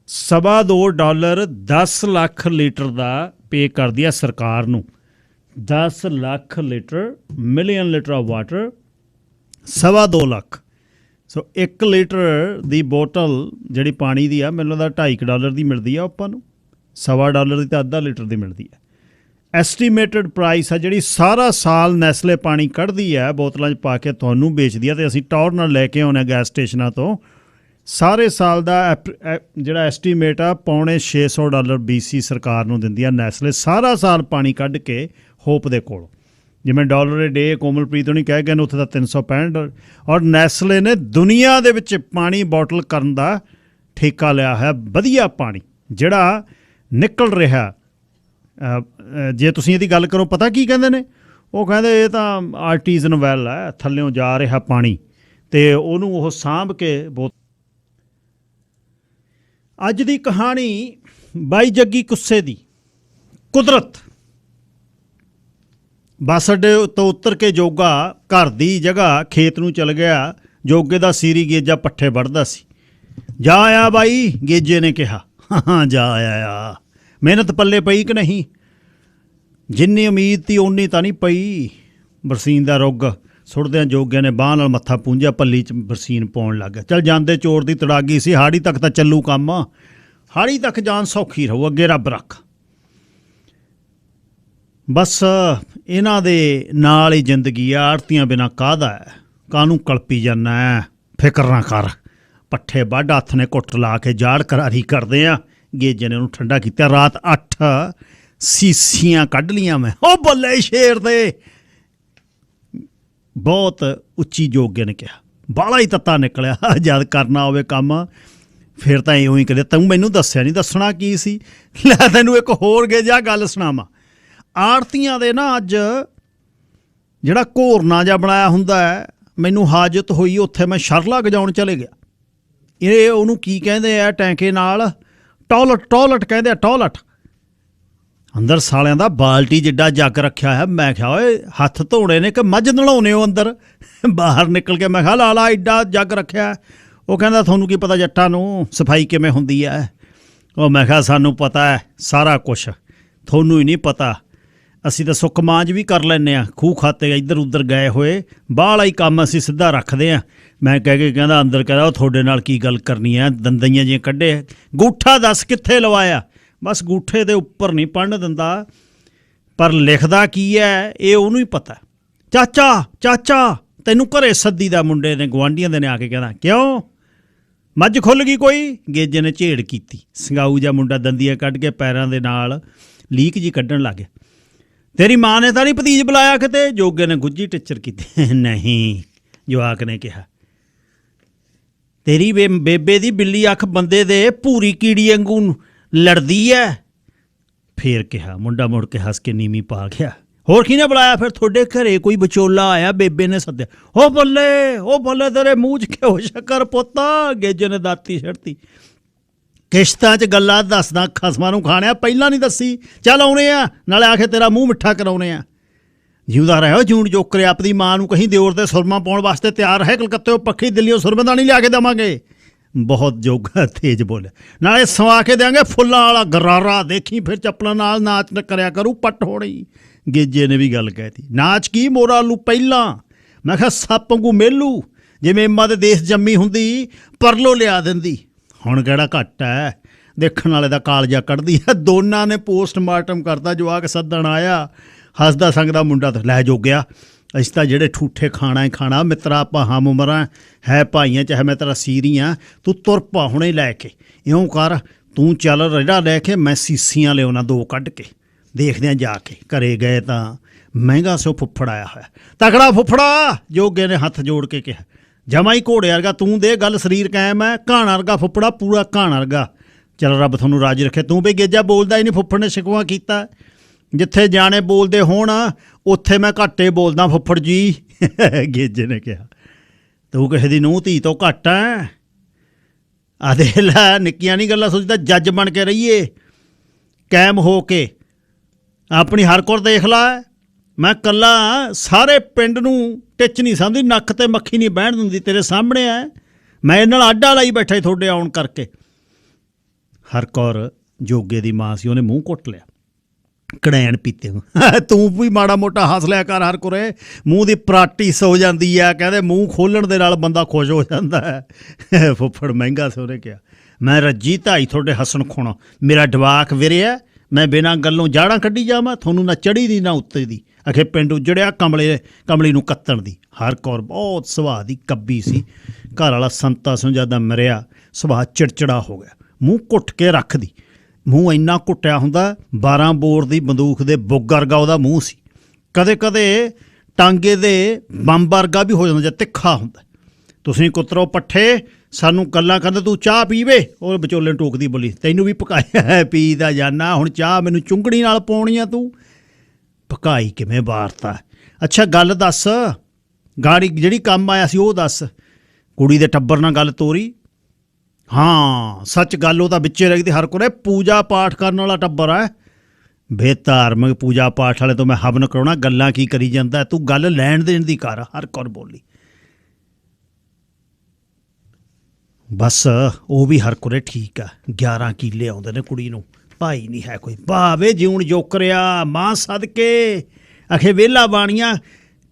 Speaker 1: $2.25 10 ਲੱਖ ਲੀਟਰ ਦਾ ਪੇ ਕਰਦੀ ਹੈ ਸਰਕਾਰ ਨੂੰ। 10 lakh litre, million litre of water, $2.25 lakh. So 1 litre the bottle ਜਿਹੜੀ ਪਾਣੀ ਦੀ ਆ, ਮੈਨੂੰ ਲੱਗਦਾ $2.50 ਦੀ ਮਿਲਦੀ ਆ ਆਪਾਂ ਨੂੰ, $1.25 ਦੀ ਤਾਂ ਅੱਧਾ ਲੀਟਰ ਦੀ ਮਿਲਦੀ ਹੈ। ਐਸਟੀਮੇਟਡ ਪ੍ਰਾਈਸ ਆ ਜਿਹੜੀ ਸਾਰਾ ਸਾਲ ਨੈਸਲੇ ਪਾਣੀ ਕੱਢਦੀ ਹੈ ਬੋਤਲਾਂ 'ਚ ਪਾ ਕੇ ਤੁਹਾਨੂੰ ਵੇਚਦੀ ਆ, ਅਤੇ ਅਸੀਂ ਟੌਰ ਨਾਲ ਲੈ ਕੇ ਆਉਂਦੇ ਗੈਸ ਸਟੇਸ਼ਨਾਂ ਤੋਂ। ਸਾਰੇ ਸਾਲ ਦਾ ਜਿਹੜਾ ਐਸਟੀਮੇਟ ਆ $650 BC ਸਰਕਾਰ ਨੂੰ ਦਿੰਦੀ ਆ ਨੈਸਲੇ, ਸਾਰਾ ਸਾਲ ਪਾਣੀ ਕੱਢ ਕੇ ਹੋਪ ਦੇ ਕੋਲ। ਜਿਵੇਂ $1 ਡੇ ਕੋਮਲਪ੍ਰੀਤ ਹੋਣੀ ਕਹਿ ਗਏ ਨੇ, ਉੱਥੇ ਤਾਂ $365। ਔਰ ਨੈਸਲੇ ਨੇ ਦੁਨੀਆ ਦੇ ਵਿੱਚ ਪਾਣੀ ਬੋਟਲ ਕਰਨ ਦਾ ਠੇਕਾ ਲਿਆ ਹੈ। ਵਧੀਆ ਪਾਣੀ ਜਿਹੜਾ ਨਿਕਲ ਰਿਹਾ, ਜੇ ਤੁਸੀਂ ਇਹਦੀ ਗੱਲ ਕਰੋ ਪਤਾ ਕੀ ਕਹਿੰਦੇ ਨੇ, ਉਹ ਕਹਿੰਦੇ ਇਹ ਤਾਂ ਆਰਟੀਜ਼ਨ ਵੈਲ ਹੈ, ਥੱਲਿਓਂ ਜਾ ਰਿਹਾ ਪਾਣੀ ਅਤੇ ਉਹਨੂੰ ਉਹ ਸਾਂਭ ਕੇ ਅੱਜ ਦੀ ਕਹਾਣੀ ਬਾਈ ਜੱਗੀ ਕੁੱਸੇ ਦੀ। ਕੁਦਰਤ ਬੱਸ ਅੱਡੇ ਤੋਂ ਉਤਰ ਕੇ ਜੋਗਾ ਘਰ ਦੀ ਜਗ੍ਹਾ ਖੇਤ ਨੂੰ ਚਲ ਗਿਆ। ਜੋਗੇ ਦਾ ਸੀਰੀ ਗੇਜਾ ਪੱਠੇ ਵੱਢਦਾ ਸੀ। ਜਾ ਆਇਆ ਬਾਈ, ਗੇਜੇ ਨੇ ਕਿਹਾ। ਹਾਂ ਜਾ ਆਇਆ। ਮਿਹਨਤ ਪੱਲੇ ਪਈ ਕਿ ਨਹੀਂ? ਜਿੰਨੀ ਉਮੀਦ ਤੀ ਓਨੀ ਤਾਂ ਨਹੀਂ ਪਈ। ਬਰਸੀਨ ਦਾ ਰੁੱਗ ਸੁੱਟਦਿਆਂ ਜੋਗਿਆਂ ਨੇ ਬਾਂਹ ਨਾਲ ਮੱਥਾ ਪੂੰਝਿਆ, ਪੱਲੀ 'ਚ ਬਰਸੀਨ ਪਾਉਣ ਲੱਗ ਗਿਆ। ਚੱਲ ਜਾਂਦੇ ਚੋਰ ਦੀ ਤੜਾਗੀ ਸੀ, ਹਾੜੀ ਤੱਕ ਤਾਂ ਚੱਲੂ ਕੰਮ, ਹਾੜੀ ਤੱਕ ਜਾਨ ਸੌਖੀ ਰਹੂ, ਅੱਗੇ ਰੱਬ ਰੱਖ। ਬਸ ਇਹਨਾਂ ਦੇ ਨਾਲ ਹੀ ਜ਼ਿੰਦਗੀ ਆ, ਆੜਤੀਆਂ ਬਿਨਾਂ ਕਾਹਦਾ ਹੈ, ਕਾਹਨੂੰ ਕਲਪੀ ਜਾਂਦਾ ਹੈ, ਫਿਕਰ ਨਾ ਕਰ। ਪੱਠੇ ਵੱਢ, ਹੱਥ ਨੇ ਕੁੱਟ ਲਾ ਕੇ ਜਾੜ ਕਰਾਰੀ ਕਰਦੇ ਆ। ਗੇਜੇ ਨੇ ਉਹਨੂੰ ਠੰਡਾ ਕੀਤਾ। ਰਾਤ 8 ਸੀਸੀਆਂ ਕੱਢ ਲੀਆਂ ਮੈਂ। ਉਹ ਬੱਲੇ ਸ਼ੇਰ ਦੇ, ਬਹੁਤ ਉੱਚੀ ਜੋਗੇ ਨੇ ਕਿਹਾ। ਬਾਹਲਾ ਹੀ ਤੱਤਾ ਨਿਕਲਿਆ। ਜਦ ਕਰਨਾ ਹੋਵੇ ਕੰਮ ਫਿਰ ਤਾਂ ਇਉਂ ਹੀ ਕਦੇ। ਤੂੰ ਮੈਨੂੰ ਦੱਸਿਆ ਨਹੀਂ, ਦੱਸਣਾ ਕੀ ਸੀ? ਲੈ ਤੈਨੂੰ ਇੱਕ ਹੋਰ ਗੇਜਾ ਗੱਲ ਸੁਣਾਵਾਂ। ਆੜਤੀਆਂ ਦੇ ਨਾ ਅੱਜ ਜਿਹੜਾ ਘੋਰਨਾ ਜਿਹਾ ਬਣਾਇਆ ਹੁੰਦਾ ਹੈ, ਮੈਨੂੰ ਹਾਜਤ ਹੋਈ, ਉੱਥੇ ਮੈਂ ਸ਼ਰਲਾ ਗਜਾਉਣ ਚਲੇ ਗਿਆ। ਇਹ ਉਹਨੂੰ ਕੀ ਕਹਿੰਦੇ ਆ ਟੈਂਕੇ ਨਾਲ? ਟੋਇਲਟ ਕਹਿੰਦੇ ਆ, ਟੋਇਲਟ। ਅੰਦਰ ਸਾਲਿਆਂ ਦਾ ਬਾਲਟੀ ਜਿੱਡਾ ਜੱਗ ਰੱਖਿਆ ਹੈ। ਮੈਂ ਕਿਹਾ ਓਏ ਹੱਥ ਧੋਣੇ ਨੇ ਕਿ ਮੱਝ ਨਲਾਉਣੇ ਹੋ ਅੰਦਰ? ਬਾਹਰ ਨਿਕਲ ਕੇ ਮੈਂ ਕਿਹਾ ਲਾ ਐਡਾ ਜੱਗ ਰੱਖਿਆ। ਉਹ ਕਹਿੰਦਾ ਤੁਹਾਨੂੰ ਕੀ ਪਤਾ ਜੱਟਾਂ ਨੂੰ ਸਫਾਈ ਕਿਵੇਂ ਹੁੰਦੀ ਹੈ? ਉਹ ਮੈਂ ਕਿਹਾ ਸਾਨੂੰ ਪਤਾ ਹੈ ਸਾਰਾ ਕੁਛ, ਤੁਹਾਨੂੰ ਹੀ ਨਹੀਂ ਪਤਾ। ਅਸੀਂ ਤਾਂ ਸੁੱਕ ਮਾਂਜ ਵੀ ਕਰ ਲੈਂਦੇ ਹਾਂ, ਖੂਹ ਖਾਤੇ ਇੱਧਰ ਉੱਧਰ ਗਏ ਹੋਏ, ਬਾਹਲਾ ਹੀ ਕੰਮ ਅਸੀਂ ਸਿੱਧਾ ਰੱਖਦੇ ਹਾਂ। ਮੈਂ ਕਹਿ ਕੇ ਕਹਿੰਦਾ ਅੰਦਰ ਕਹਿੰਦਾ ਉਹ ਤੁਹਾਡੇ ਨਾਲ ਕੀ ਗੱਲ ਕਰਨੀ ਹੈ, ਦੰਦਈਆਂ ਜਿਹੀਆਂ ਕੱਢੇ। ਗੂਠਾ ਦੱਸ ਕਿੱਥੇ ਲਵਾਇਆ? ਬਸ ਗੂਠੇ ਦੇ ਉੱਪਰ ਨਹੀਂ ਪੜ੍ਹਨ ਦਿੰਦਾ, ਪਰ ਲਿਖਦਾ ਕੀ ਹੈ ਇਹ ਉਹਨੂੰ ਹੀ ਪਤਾ। ਚਾਚਾ ਤੈਨੂੰ ਘਰੇ ਸੱਦੀ ਦਾ ਮੁੰਡੇ ਨੇ, ਗੁਆਂਢੀਆਂ ਦੇ ਨੇ ਆ ਕੇ ਕਹਿੰਦਾ ਕਿਉਂ ਮੱਝ ਖੁੱਲ੍ਹ ਗਈ ਕੋਈ? ਗੇਜੇ ਨੇ ਝੇੜ ਕੀਤੀ। ਸੰਗਾਊ ਜਿਹਾ ਮੁੰਡਾ ਦੰਦੀਆਂ ਕੱਢ ਕੇ ਪੈਰਾਂ ਦੇ ਨਾਲ ਲੀਕ ਜੀ ਕੱਢਣ ਲੱਗ ਗਿਆ। ਤੇਰੀ ਮਾਂ ਨੇ ਤਾਂ ਨਹੀਂ ਭਤੀਜ ਬੁਲਾਇਆ ਕਿਤੇ? ਜੋਗੇ ਨੇ ਗੁੱਜੀ ਟਿੱਚਰ ਕੀਤੀ। ਨਹੀਂ, ਜਵਾਕ ਨੇ ਕਿਹਾ ਤੇਰੀ ਬੇਬੇ ਦੀ ਬਿੱਲੀ ਅੱਖ ਬੰਦੇ ਦੇ ਭੂਰੀ ਕੀੜੀ ਵਾਂਗੂ ਲੜਦੀ ਐ। ਫੇਰ ਕਿਹਾ। ਮੁੰਡਾ ਮੁੜ ਕੇ ਹੱਸ ਕੇ ਨੀਵੀਂ ਪਾ ਗਿਆ। ਹੋਰ ਕਿਹਨੇ ਬੁਲਾਇਆ ਫਿਰ? ਤੁਹਾਡੇ ਘਰੇ ਕੋਈ ਵਿਚੋਲਾ ਆਇਆ, ਬੇਬੇ ਨੇ ਸੱਦਿਆ। ਉਹ ਬੱਲੇ ਤੇਰੇ ਮੂੰਹ 'ਚ ਕਿਉਂ ਸ਼ੱਕਰ ਪੁੱਤ? ਗੇਜੇ ਨੇ ਦਾਤੀ ਛੱਡਤੀ। ਕਿਸ਼ਤਾਂ 'ਚ ਗੱਲਾਂ ਦੱਸਦਾ ਖਸਮਾਂ ਨੂੰ ਖਾਣਿਆ, ਪਹਿਲਾਂ ਨਹੀਂ ਦੱਸੀ। ਚੱਲ ਆਉਣੇ ਆ, ਨਾਲੇ ਆ ਕੇ ਤੇਰਾ ਮੂੰਹ ਮਿੱਠਾ ਕਰਾਉਣੇ ਆ। ਜਿਉਂਦਾ ਰਹਿਓ ਜੂਣ ਜੋਕਰੇ, ਆਪਣੀ ਮਾਂ ਨੂੰ ਕਹੀਂ ਦਿਓਰ ਤੇ ਸੁਰਮਾ ਪਾਉਣ ਵਾਸਤੇ ਤਿਆਰ ਹੈ, ਕਲਕੱਤੇ ਪੱਖੀ ਦਿੱਲੀੋਂ ਸੁਰਮੇਦਾਨੀ ਲਿਆ ਕੇ ਦੇਵਾਂਗੇ। ਬਹੁਤ ਜੋਗਾ ਤੇਜ਼ ਬੋਲਿਆ। ਨਾਲੇ ਸਵਾ ਕੇ ਦਿਆਂਗੇ ਫੁੱਲਾਂ ਵਾਲਾ ਗਰਾਰਾ, ਦੇਖੀ ਫਿਰ ਚੱਪਲਾਂ ਨਾਲ ਨਾਚ ਕਰਿਆ ਕਰੂ, ਪੱਟ ਹੋਣੀ। ਗੇਜੇ ਨੇ ਵੀ ਗੱਲ ਕਹਿਤੀ। ਨਾਚ ਕੀ ਮੋਰਾ ਲੂ ਪਹਿਲਾਂ? ਮੈਂ ਕਿਹਾ ਸੱਪ ਵਾਂਗੂ ਮੇਲੂ, ਜਿਵੇਂ ਅੰਮਾ ਦੇ ਦੇਸ਼ ਜੰਮੀ ਹੁੰਦੀ ਪਰਲੋ ਲਿਆ ਦਿੰਦੀ। ਹੁਣ ਕਿਹੜਾ ਘੱਟ ਹੈ, ਦੇਖਣ ਵਾਲੇ ਦਾ ਕਾਲਜਾ ਕੱਢਦੀ ਹੈ। ਦੋਨਾਂ ਨੇ ਪੋਸਟਮਾਰਟਮ ਕਰਤਾ। ਜਵਾਕ ਸੱਦਣ ਆਇਆ, ਹੱਸਦਾ ਸੰਗਦਾ ਮੁੰਡਾ ਤਾਂ ਲੈ ਜੋਗਿਆ ਅਸੀਂ ਤਾਂ ਜਿਹੜੇ ਠੂਠੇ ਖਾਣਾ ਹੀ ਖਾਣਾ, ਮਿੱਤਰਾ ਆਪਾਂ ਹਮ ਉਮਰਾਂ ਹੈ ਭਾਈਆਂ, ਚਾਹੇ ਮੈਂ ਤੇਰਾ ਸੀਰੀ ਹਾਂ, ਤੂੰ ਤੁਰ ਪਾ ਹੁਣੇ ਲੈ ਕੇ। ਇਉਂ ਕਰ ਤੂੰ ਚੱਲ ਰੇੜਾ ਲੈ ਕੇ, ਮੈਂ ਸੀਸੀਆਂ ਲਿਆਉਣਾ 2 ਕੱਢ ਕੇ, ਦੇਖਦੇ ਹਾਂ ਜਾ ਕੇ। ਘਰੇ ਗਏ ਤਾਂ ਮਹਿੰਗਾ ਸਿਓ ਫੁੱਫੜ ਆਇਆ ਹੋਇਆ। ਤਕੜਾ ਫੁੱਫੜਾ, ਜੋਗੇ ਨੇ ਹੱਥ ਜੋੜ ਕੇ ਕਿਹਾ। ਜਮਾ ਹੀ ਘੋੜੇ ਵਰਗਾ ਤੂੰ ਦੇ, ਗੱਲ ਸਰੀਰ ਕਾਇਮ ਹੈ। ਘਾਣਾ ਵਰਗਾ ਫੁੱਫੜਾ, ਪੂਰਾ ਘਾਣਾ ਵਰਗਾ। ਚਲ ਰੱਬ ਤੁਹਾਨੂੰ ਰਾਜੀ ਰੱਖੇ। ਤੂੰ ਵੀ ਗੇਜਾ ਬੋਲਦਾ ਹੀ ਨਹੀਂ, ਫੁੱਫੜ ਨੇ ਸ਼ਿਕਵਾ ਕੀਤਾ। ਜਿੱਥੇ ਜਾਣੇ ਬੋਲਦੇ ਹੋਣ ਉੱਥੇ ਮੈਂ ਘੱਟੇ ਬੋਲਦਾ ਫੁੱਫੜ ਜੀ, ਗੇਜੇ ਨੇ ਕਿਹਾ। ਤੂੰ ਕਿਸੇ ਦੀ ਨੂੰਹ ਧੀ ਤੋਂ ਘੱਟ ਹੈ? ਆ ਦੇਖ ਲੈ, ਨਿੱਕੀਆਂ ਨਹੀਂ ਗੱਲਾਂ ਸੋਚਦਾ। ਜੱਜ ਬਣ ਕੇ ਰਹੀਏ ਕਾਇਮ ਹੋ ਕੇ। ਆਪਣੀ ਹਰਕੁਰ ਦੇਖ ਲਾ। ਮੈਂ ਕੱਲਾ ਸਾਰੇ ਪਿੰਡ ਨੂੰ ਟਿੱਚ ਨਹੀਂ ਸਮਝਦੀ, ਨੱਕ ਤੇ ਮੱਖੀ ਨਹੀਂ ਬਹਿਣ ਦਿੰਦੀ। ਤੇਰੇ ਸਾਹਮਣੇ ਹੈ, ਮੈਂ ਇਹ ਨਾਲ ਆਡਾ ਲਾਈ ਬੈਠਾ ਤੁਹਾਡੇ ਆਉਣ ਕਰਕੇ। ਹਰਕੌਰ ਜੋਗੇ ਦੀ ਮਾਂ ਸੀ, ਉਹਨੇ ਮੂੰਹ ਘੁੱਟ ਲਿਆ। ਕੜੈਣ ਪੀਤੇ ਤੂੰ ਵੀ ਮਾੜਾ ਮੋਟਾ ਹੱਸ ਲਿਆ ਕਰ ਹਰਕੁਰੇ, ਮੂੰਹ ਦੀ ਪ੍ਰੈਕਟਿਸ ਹੋ ਜਾਂਦੀ ਹੈ। ਕਹਿੰਦੇ ਮੂੰਹ ਖੋਲ੍ਹਣ ਦੇ ਨਾਲ ਬੰਦਾ ਖੁਸ਼ ਹੋ ਜਾਂਦਾ ਹੈ। ਫੁੱਫੜ ਮਹਿੰਗਾ ਸੀ, ਉਹਨੇ ਕਿਹਾ। ਮੈਂ ਰੱਜੀ ਧਾਈ ਤੁਹਾਡੇ ਹੱਸਣ ਖੋਣਾ। ਮੇਰਾ ਜਵਾਕ ਵਿਰਿਆ, ਮੈਂ ਬਿਨਾਂ ਗੱਲੋਂ ਜਾੜਾਂ ਕੱਢੀ ਜਾਵਾਂ? ਤੁਹਾਨੂੰ ਨਾ ਚੜ੍ਹੀ ਦੀ ਨਾ ਉੱਤੇ ਦੀ। ਅਖੇ ਪਿੰਡ ਉਜੜਿਆ ਕਮਲੀ ਨੂੰ ਕੱਤਣ ਦੀ। ਹਰਕੌਰ ਬਹੁਤ ਸੁਭਾਅ ਦੀ ਕੱਬੀ ਸੀ। ਘਰ ਵਾਲਾ ਸੰਤਾ ਸਿੰਘ ਜਿਆਦਾ ਮਰਿਆ, ਸੁਭਾਅ ਚਿੜਚਿੜਾ ਹੋ ਗਿਆ। ਮੂੰਹ ਘੁੱਟ ਕੇ ਰੱਖਦੀ। ਮੂੰਹ ਇੰਨਾ ਘੁੱਟਿਆ ਹੁੰਦਾ 12 ਬੋਰ ਦੀ ਬੰਦੂਕ ਦੇ ਬੁੱਗ ਵਰਗਾ ਉਹਦਾ ਮੂੰਹ ਸੀ। ਕਦੇ ਕਦੇ ਟਾਂਗੇ ਦੇ ਬੰਬ ਵਰਗਾ ਵੀ ਹੋ ਜਾਂਦਾ ਜੇ ਤਿੱਖਾ ਹੁੰਦਾ। ਤੁਸੀਂ ਕੁੱਤਰੋ ਪੱਠੇ ਸਾਨੂੰ ਗੱਲਾਂ ਕਹਿੰਦੇ, ਤੂੰ ਚਾਹ ਪੀਵੇ? ਉਹ ਵਿਚੋਲੇ ਟੋਕਦੀ ਬੋਲੀ, ਤੈਨੂੰ ਵੀ ਪਕਾਇਆ ਪੀ ਦਾ ਜਾਨਾ, ਹੁਣ ਚਾਹ ਮੈਨੂੰ ਚੁੰਗੜੀ ਨਾਲ ਪਾਉਣੀ ਆ ਤੂੰ? ਪਕਾਈ ਕਿਵੇਂ ਵਾਰਤਾ? ਅੱਛਾ ਗੱਲ ਦੱਸ, ਗਾੜੀ ਜਿਹੜੀ ਕੰਮ ਆਇਆ ਸੀ ਉਹ ਦੱਸ। ਕੁੜੀ ਦੇ ਟੱਬਰ ਨਾਲ ਗੱਲ ਤੋਰੀ? ਹਾਂ ਸੱਚ ਗੱਲ ਉਹ ਤਾਂ ਵਿੱਚੇ ਰਹਿ ਗਈ। ਹਰ ਕੋਲੇ ਪੂਜਾ ਪਾਠ ਕਰਨ ਵਾਲਾ ਟੱਬਰ ਹੈ। ਬੇਧਾਰਮਿਕ ਪੂਜਾ ਪਾਠ ਵਾਲੇ ਤੋਂ ਮੈਂ ਹਵਨ ਕਰਾਉਣਾ, ਗੱਲਾਂ ਕੀ ਕਰੀ ਜਾਂਦਾ ਤੂੰ? ਗੱਲ ਲੈਣ ਦੇਣ ਦੀ ਕਰ। ਹਰ ਕੌਰ ਬੋਲੀ। ਬਸ ਉਹ ਵੀ ਹਰ ਕੋਲੇ ਠੀਕ ਆ। 11 ਕਿੱਲੇ ਆਉਂਦੇ ਨੇ ਕੁੜੀ ਨੂੰ, ਭਾਈ ਨਹੀਂ ਹੈ ਕੋਈ। ਭਾਵੇਂ ਜਿਉਣ ਜੋਕਰਿਆ ਮਾਂ ਸਦਕੇ। ਅਖੇ ਵਿਹਲਾ ਬਾਣੀਆਂ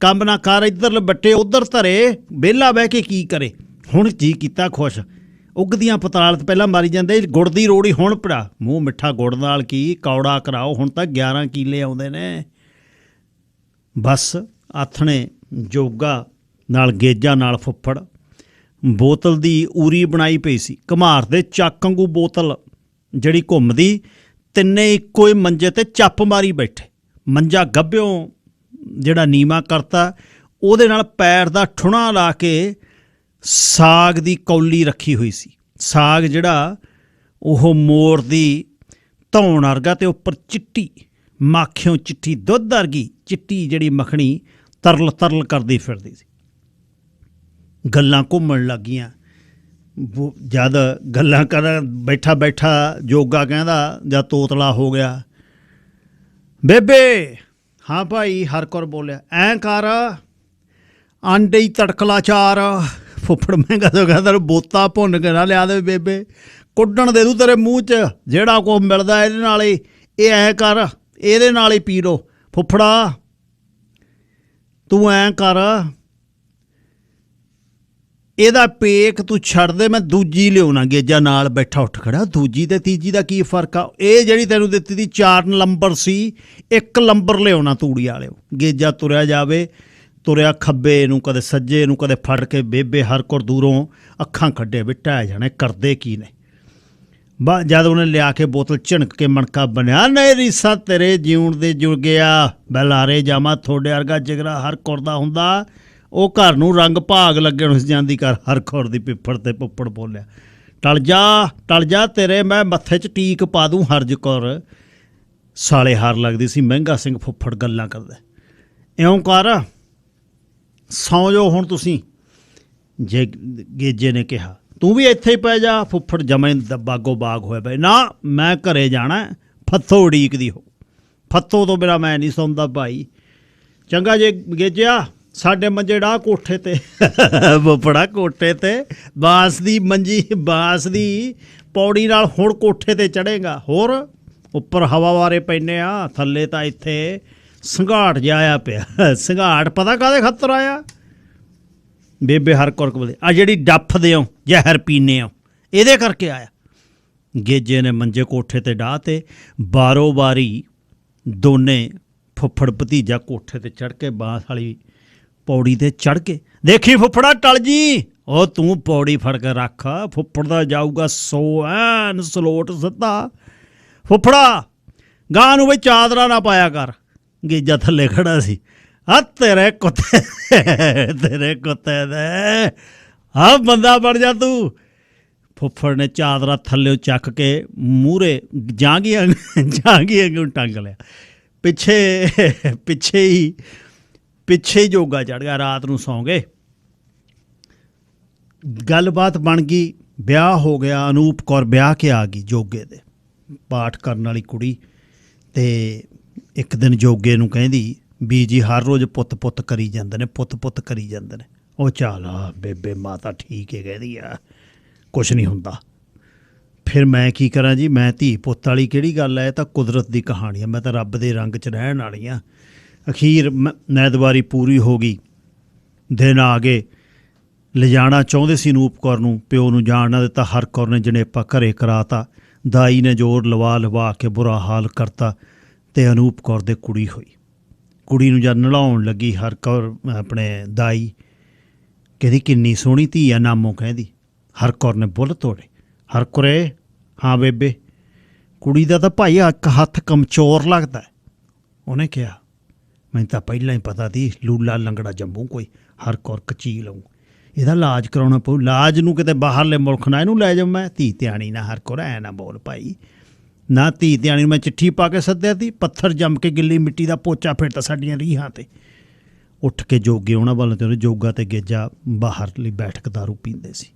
Speaker 1: ਕੰਮ ਨਾ ਕਰ, ਇੱਧਰ ਬੱਟੇ ਉੱਧਰ ਧਰੇ, ਵਿਹਲਾ ਬਹਿ ਕੇ ਕੀ ਕਰੇ? ਹੁਣ ਜੀ ਕੀਤਾ ਖੁਸ਼। ਉੱਗਦੀਆਂ ਪਤਾਲਤ ਪਹਿਲਾਂ ਮਾਰੀ ਜਾਂਦੇ, ਗੁੜ ਦੀ ਰੋੜੀ ਹੁਣ ਪੜਾ। ਮੂੰਹ ਮਿੱਠਾ ਗੁੜ ਨਾਲ ਕੀ ਕੌੜਾ ਕਰਾਓ, ਹੁਣ ਤਾਂ 11 ਕਿੱਲੇ ਆਉਂਦੇ ਨੇ। ਬਸ ਆਥਣੇ ਜੋਗਾ ਨਾਲ ਗੇਜਾ ਨਾਲ ਫੁੱਫੜ ਬੋਤਲ ਦੀ ਊਰੀ ਬਣਾਈ ਪਈ ਸੀ। ਘੁਮਾਰ ਦੇ ਚੱਕ ਵਾਂਗੂ ਬੋਤਲ ਜਿਹੜੀ ਘੁੰਮਦੀ। ਤਿੰਨੇ ਇੱਕੋ ਹੀ ਮੰਜੇ 'ਤੇ ਚੱਪ ਮਾਰੀ ਬੈਠੇ। ਮੰਜਾ ਗੱਭਿਓਂ ਜਿਹੜਾ ਨੀਵਾਂ ਕਰਤਾ, ਉਹਦੇ ਨਾਲ ਪੈਰ ਦਾ ਠੁਣਾ ਲਾ ਕੇ ਸਾਗ ਦੀ ਕੌਲੀ ਰੱਖੀ ਹੋਈ ਸੀ। ਸਾਗ ਜਿਹੜਾ ਉਹ ਮੋਰ ਦੀ ਧੌਣ ਵਰਗਾ ਅਤੇ ਉੱਪਰ ਚਿੱਟੀ ਮਾਖਿਓਂ ਚਿੱਟੀ ਦੁੱਧ ਵਰਗੀ ਚਿੱਟੀ ਜਿਹੜੀ ਮੱਖਣੀ ਤਰਲ ਤਰਲ ਕਰਦੀ ਫਿਰਦੀ ਸੀ। ਗੱਲਾਂ ਘੁੰਮਣ ਲੱਗੀਆਂ। ਜਦ ਗੱਲਾਂ ਕਰ ਬੈਠਾ ਬੈਠਾ ਜੋਗਾ ਕਹਿੰਦਾ ਜਾਂ ਤੋਤਲਾ ਹੋ ਗਿਆ, ਬੇਬੇ। ਹਾਂ ਭਾਈ ਹਰਕੌਰ ਬੋਲਿਆ। ਐਂ ਕਰ, ਆਂਡੇ ਹੀ ਤੜਕਲਾ ਚਾਰ। ਫੁੱਫੜ ਮਹਿੰਗਾ ਤੋਂ ਕਹਿੰਦਾ ਬੋਤਾ ਭੁੰਨ ਕੇ ਨਾ ਲਿਆ ਦੇ ਬੇਬੇ, ਕੁੱਢਣ ਦੇ ਦੂ ਤੇਰੇ ਮੂੰਹ 'ਚ ਜਿਹੜਾ ਕੁਛ ਮਿਲਦਾ ਇਹਦੇ ਨਾਲ ਹੀ। ਇਹ ਐਂ ਕਰ, ਇਹਦੇ ਨਾਲ ਹੀ ਪੀ ਲਓ। ਫੁੱਫੜਾ ਤੂੰ ਐਂ ਕਰ, ਇਹਦਾ ਪੇਕ ਤੂੰ ਛੱਡ ਦੇ, ਮੈਂ ਦੂਜੀ ਲਿਆਉਣਾ। ਗੇਜਾ ਨਾਲ ਬੈਠਾ ਉੱਠ ਖੜਾ। ਦੂਜੀ ਤੇ ਤੀਜੀ ਦਾ ਕੀ ਫਰਕ ਆ? ਇਹ ਜਿਹੜੀ ਤੈਨੂੰ ਦਿੱਤੀ ਦੀ 4 ਨੰਬਰ ਸੀ, 1 ਨੰਬਰ ਲਿਆਉਣਾ ਤੂੜੀ ਵਾਲਿਓ। ਗੇਜਾ ਤੁਰਿਆ ਜਾਵੇ, ਤੁਰਿਆ ਖੱਬੇ ਨੂੰ ਕਦੇ ਸੱਜੇ ਨੂੰ ਕਦੇ ਫੜ ਕੇ। ਬੇਬੇ ਹਰਕੌਰ ਦੂਰੋਂ ਅੱਖਾਂ ਕੱਢੇ ਵੀ ਢਹਿ ਜਾਣੇ, ਕਰਦੇ ਕੀ ਨੇ? ਜਦ ਉਹਨੇ ਲਿਆ ਕੇ ਬੋਤਲ ਝਿਣਕ ਕੇ ਮਣਕਾ ਬਣਿਆ, ਨਹੀਂ ਰੀਸਾ ਤੇਰੇ ਜਿਉਣ ਦੇ ਜੁੜ ਗਿਆ। ਬਲਾਰੇ ਜਾਵਾਂ ਤੁਹਾਡੇ ਵਰਗਾ ਜਿਗਰਾ ਹਰਕੌਰ ਦਾ ਹੁੰਦਾ, ਉਹ ਘਰ ਨੂੰ ਰੰਗ ਭਾਗ ਲੱਗਣ ਉਸ ਜਾਂਦੀ ਕਰ। ਹਰਕੌਰ ਦੀ ਪਿੱਪੜ ਤੇ ਪੁੱਪੜ ਬੋਲਿਆ, ਟਲ ਜਾ ਤੇਰੇ ਮੈਂ ਮੱਥੇ 'ਚ ਟੀਕ ਪਾ ਦੂੰ। ਹਰਜ ਕੌਰ ਸਾਲੇ ਹਾਰ ਲੱਗਦੀ ਸੀ। ਮਹਿੰਗਾ ਸਿੰਘ ਫੁੱਫੜ ਗੱਲਾਂ ਕਰਦਾ, ਇਉਂ ਕਰ ਸੌਂ ਜਾਓ ਹੁਣ ਤੁਸੀਂ। ਜੇ ਗੇਜੇ ਨੇ ਕਿਹਾ, ਤੂੰ ਵੀ ਇੱਥੇ ਹੀ ਪੈ ਜਾ। ਫੁੱਫੜ ਜਮੇ ਬਾਗੋ ਬਾਗ ਹੋਇਆ ਪਏ। ਨਾ ਮੈਂ ਘਰੇ ਜਾਣਾ, ਫੱਥੋ ਉਡੀਕਦੀ ਹੋ। ਫੱਥੋ ਤੋਂ ਬਿਨਾਂ ਮੈਂ ਨਹੀਂ ਸੌਂਦਾ ਭਾਈ। ਚੰਗਾ ਜੇ ਗੇਜਿਆ, ਸਾਡੇ ਮੰਜੇ ਡਾਹ ਕੋਠੇ 'ਤੇ। ਫੁੱਫੜਾ ਕੋਠੇ 'ਤੇ ਬਾਂਸ ਦੀ ਮੰਜੀ, ਬਾਂਸ ਦੀ ਪੌੜੀ ਨਾਲ ਹੁਣ ਕੋਠੇ 'ਤੇ ਚੜ੍ਹੇਗਾ। ਹੋਰ ਉੱਪਰ ਹਵਾ ਵਾਰੇ ਪੈਂਦੇ ਆ, ਥੱਲੇ ਤਾਂ ਇੱਥੇ ਸੰਘਾਟ ਜਿਹਾ ਆਇਆ ਪਿਆ। ਸੰਘਾਟ ਪਤਾ ਕਾਹਦੇ ਖਤਰ ਆਇਆ? ਬੇਬੇ ਹਰਕੌਰ ਬੋਲੇ, ਆ ਜਿਹੜੀ ਡੱਫ ਦਿਓ ਜ਼ਹਿਰ ਪੀਨੇ ਹੋ, ਇਹਦੇ ਕਰਕੇ ਆਇਆ। ਗੇਜੇ ਨੇ ਮੰਜੇ ਕੋਠੇ 'ਤੇ ਡਾਹ ਤੇ ਬਾਰੋ ਬਾਰੀ ਦੋਨੇ ਫੁੱਫੜ ਭਤੀਜਾ ਕੋਠੇ 'ਤੇ ਚੜ੍ਹ ਕੇ ਬਾਂਸ ਵਾਲੀ ਪੌੜੀ 'ਤੇ ਚੜ੍ਹ ਕੇ। ਦੇਖੀ ਫੁੱਫੜਾ ਟਲ ਜੀ। ਉਹ ਤੂੰ ਪੌੜੀ ਫੜ ਕੇ ਰੱਖ, ਫੁੱਫੜ ਦਾ ਜਾਊਗਾ 100 ਐਨ ਸਲੋਟ ਸਿੱਧਾ। ਫੁੱਫੜਾ ਗਾਂ ਨੂੰ ਬਈ ਚਾਦਰਾ ਨਾ ਪਾਇਆ ਕਰ। ਗੇਜਾ ਥੱਲੇ ਖੜਾ ਸੀ। ਆ ਤੇਰੇ ਕੁੱਤੇ ਦੇ ਆ ਬੰਦਾ ਬਣ ਜਾ ਤੂੰ। ਫੁੱਫੜ ਨੇ ਚਾਦਰਾ ਥੱਲੇ ਚੱਕ ਕੇ ਮੂਹਰੇ ਜਾਂਗੀ ਅੱਗੇ ਟੰਗ ਲਿਆ। ਪਿੱਛੇ ਹੀ ਜੋਗਾ ਚੜ੍ਹ ਗਿਆ। ਰਾਤ ਨੂੰ ਸੌਂ ਗਏ। ਗੱਲਬਾਤ ਬਣ ਗਈ, ਵਿਆਹ ਹੋ ਗਿਆ। ਅਨੂਪ ਕੌਰ ਵਿਆਹ ਕੇ ਆ ਗਈ ਜੋਗੇ ਦੇ, ਪਾਠ ਕਰਨ ਵਾਲੀ ਕੁੜੀ। ਅਤੇ ਇੱਕ ਦਿਨ ਜੋਗੇ ਨੂੰ ਕਹਿੰਦੀ ਵੀ ਜੀ ਹਰ ਰੋਜ਼ ਪੁੱਤ ਕਰੀ ਜਾਂਦੇ ਨੇ, ਪੁੱਤ ਕਰੀ ਜਾਂਦੇ ਨੇ। ਉਹ ਚੱਲ ਬੇਬੇ ਮਾਤਾ ਠੀਕ ਹੈ ਕਹਿੰਦੀ ਆ, ਕੁਛ ਨਹੀਂ ਹੁੰਦਾ। ਫਿਰ ਮੈਂ ਕੀ ਕਰਾਂ ਜੀ, ਮੈਂ ਧੀ ਪੁੱਤ ਵਾਲੀ ਕਿਹੜੀ ਗੱਲ ਹੈ, ਇਹ ਤਾਂ ਕੁਦਰਤ ਦੀ ਕਹਾਣੀ ਆ। ਮੈਂ ਤਾਂ ਰੱਬ ਦੇ ਰੰਗ 'ਚ ਰਹਿਣ ਵਾਲੀ ਹਾਂ। ਅਖੀਰ ਨੈਦਵਾਰੀ ਪੂਰੀ ਹੋ ਗਈ, ਦਿਨ ਆ ਗਏ। ਲਿਜਾਣਾ ਚਾਹੁੰਦੇ ਸੀ ਅਨੂਪ ਕੌਰ ਨੂੰ, ਪਿਓ ਨੂੰ ਜਾਣ ਨਾ ਦਿੱਤਾ। ਹਰ ਕੌਰ ਨੇ ਜਣੇਪਾ ਘਰੇ ਕਰਾਤਾ। ਦਾਈ ਨੇ ਜ਼ੋਰ ਲਵਾ ਕੇ ਬੁਰਾ ਹਾਲ ਕਰਤਾ ਅਤੇ ਅਨੂਪ ਕੌਰ ਦੇ ਕੁੜੀ ਹੋਈ। ਕੁੜੀ ਨੂੰ ਜਦ ਨਲਾਉਣ ਲੱਗੀ ਹਰ ਕੌਰ ਆਪਣੇ ਦਾਈ ਕਹਿੰਦੀ ਕਿੰਨੀ ਸੋਹਣੀ ਧੀ ਆ ਨਾਮੋ ਕਹਿੰਦੀ। ਹਰ ਕੌਰ ਨੇ ਬੁੱਲ ਤੋੜੇ। ਹਰ ਕੌਰੇ ਹਾਂ ਬੇਬੇ, ਕੁੜੀ ਦਾ ਤਾਂ ਭਾਈ ਇੱਕ ਹੱਥ ਕਮਜ਼ੋਰ ਲੱਗਦਾ। ਉਹਨੇ ਕਿਹਾ ਮੈਨੂੰ ਤਾਂ ਪਹਿਲਾਂ ਹੀ ਪਤਾ ਸੀ ਲੂਲਾ ਲੰਗੜਾ ਜੰਮੂ ਕੋਈ। ਹਰ ਕੌਰ ਕਚੀ ਲਊ, ਇਹਦਾ ਇਲਾਜ ਕਰਾਉਣਾ ਪਊ। ਇਲਾਜ ਨੂੰ ਕਿਤੇ ਬਾਹਰਲੇ ਮੁਲਕ ਨਾ ਇਹਨੂੰ ਲੈ ਜਾਉ ਮੈਂ। ਧੀ ਧਿਆਣੀ ਨਾ ਹਰ ਕੌਰ ਐ ਨਾ ਬੋਲ ਭਾਈ, ਨਾ ਧੀ ਧਿਆਣੀ ਨੂੰ ਮੈਂ ਚਿੱਠੀ ਪਾ ਕੇ ਸੱਦਿਆ ਤੀ। ਪੱਥਰ ਜੰਮ ਕੇ ਗਿੱਲੀ ਮਿੱਟੀ ਦਾ ਪੋਚਾ ਫੇਰਤਾ ਸਾਡੀਆਂ ਰੀਹਾਂ 'ਤੇ। ਉੱਠ ਕੇ ਜੋਗੇ ਉਹਨਾਂ ਵੱਲ ਤੇ ਉਹਨੇ ਜੋਗਾ ਅਤੇ ਗੇਜਾ ਬਾਹਰਲੀ ਬੈਠਕ ਦਾਰੂ ਪੀਂਦੇ ਸੀ।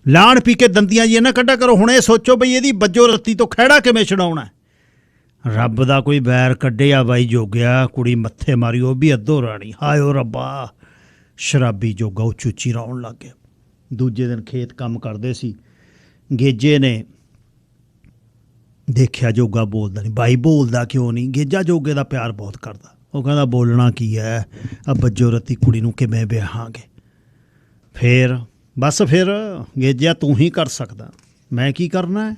Speaker 1: ਲਾਣ ਪੀ ਕੇ ਦੰਦੀਆਂ ਜੀ ਨਾ ਕੱਢਾ ਕਰੋ। ਹੁਣ ਇਹ ਸੋਚੋ ਬਈ ਇਹਦੀ ਬੱਜੋ ਰੱਤੀ ਤੋਂ ਖਹਿੜਾ ਕਿਵੇਂ ਛਡਾਉਣਾ। ਰੱਬ ਦਾ ਕੋਈ ਵੈਰ ਕੱਢਿਆ ਬਾਈ ਜੋਗਿਆ। ਕੁੜੀ ਮੱਥੇ ਮਾਰੀ, ਉਹ ਵੀ ਅੱਧੋ ਰਾਣੀ। ਹਾਏ ਓ ਰੱਬਾ। ਸ਼ਰਾਬੀ ਜੋਗਾ ਉੱਚੀ ਉੱਚੀ ਰੌਣ ਲੱਗ ਗਿਆ। ਦੂਜੇ ਦਿਨ ਖੇਤ ਕੰਮ ਕਰਦੇ ਸੀ। ਗੇਜੇ ਨੇ ਦੇਖਿਆ ਜੋਗਾ ਬੋਲਦਾ ਨਹੀਂ। ਬਾਈ ਬੋਲਦਾ ਕਿਉਂ ਨਹੀਂ? ਗੇਜਾ ਜੋਗੇ ਦਾ ਪਿਆਰ ਬਹੁਤ ਕਰਦਾ। ਉਹ ਕਹਿੰਦਾ ਬੋਲਣਾ ਕੀ ਹੈ, ਆ ਬੱਜੋ ਰੱਤੀ ਕੁੜੀ ਨੂੰ ਕਿਵੇਂ ਵਿਆਹਾਂਗੇ। ਫਿਰ ਗੇਜਿਆ ਤੂੰ ਹੀ ਕਰ ਸਕਦਾ, ਮੈਂ ਕੀ ਕਰਨਾ ਹੈ?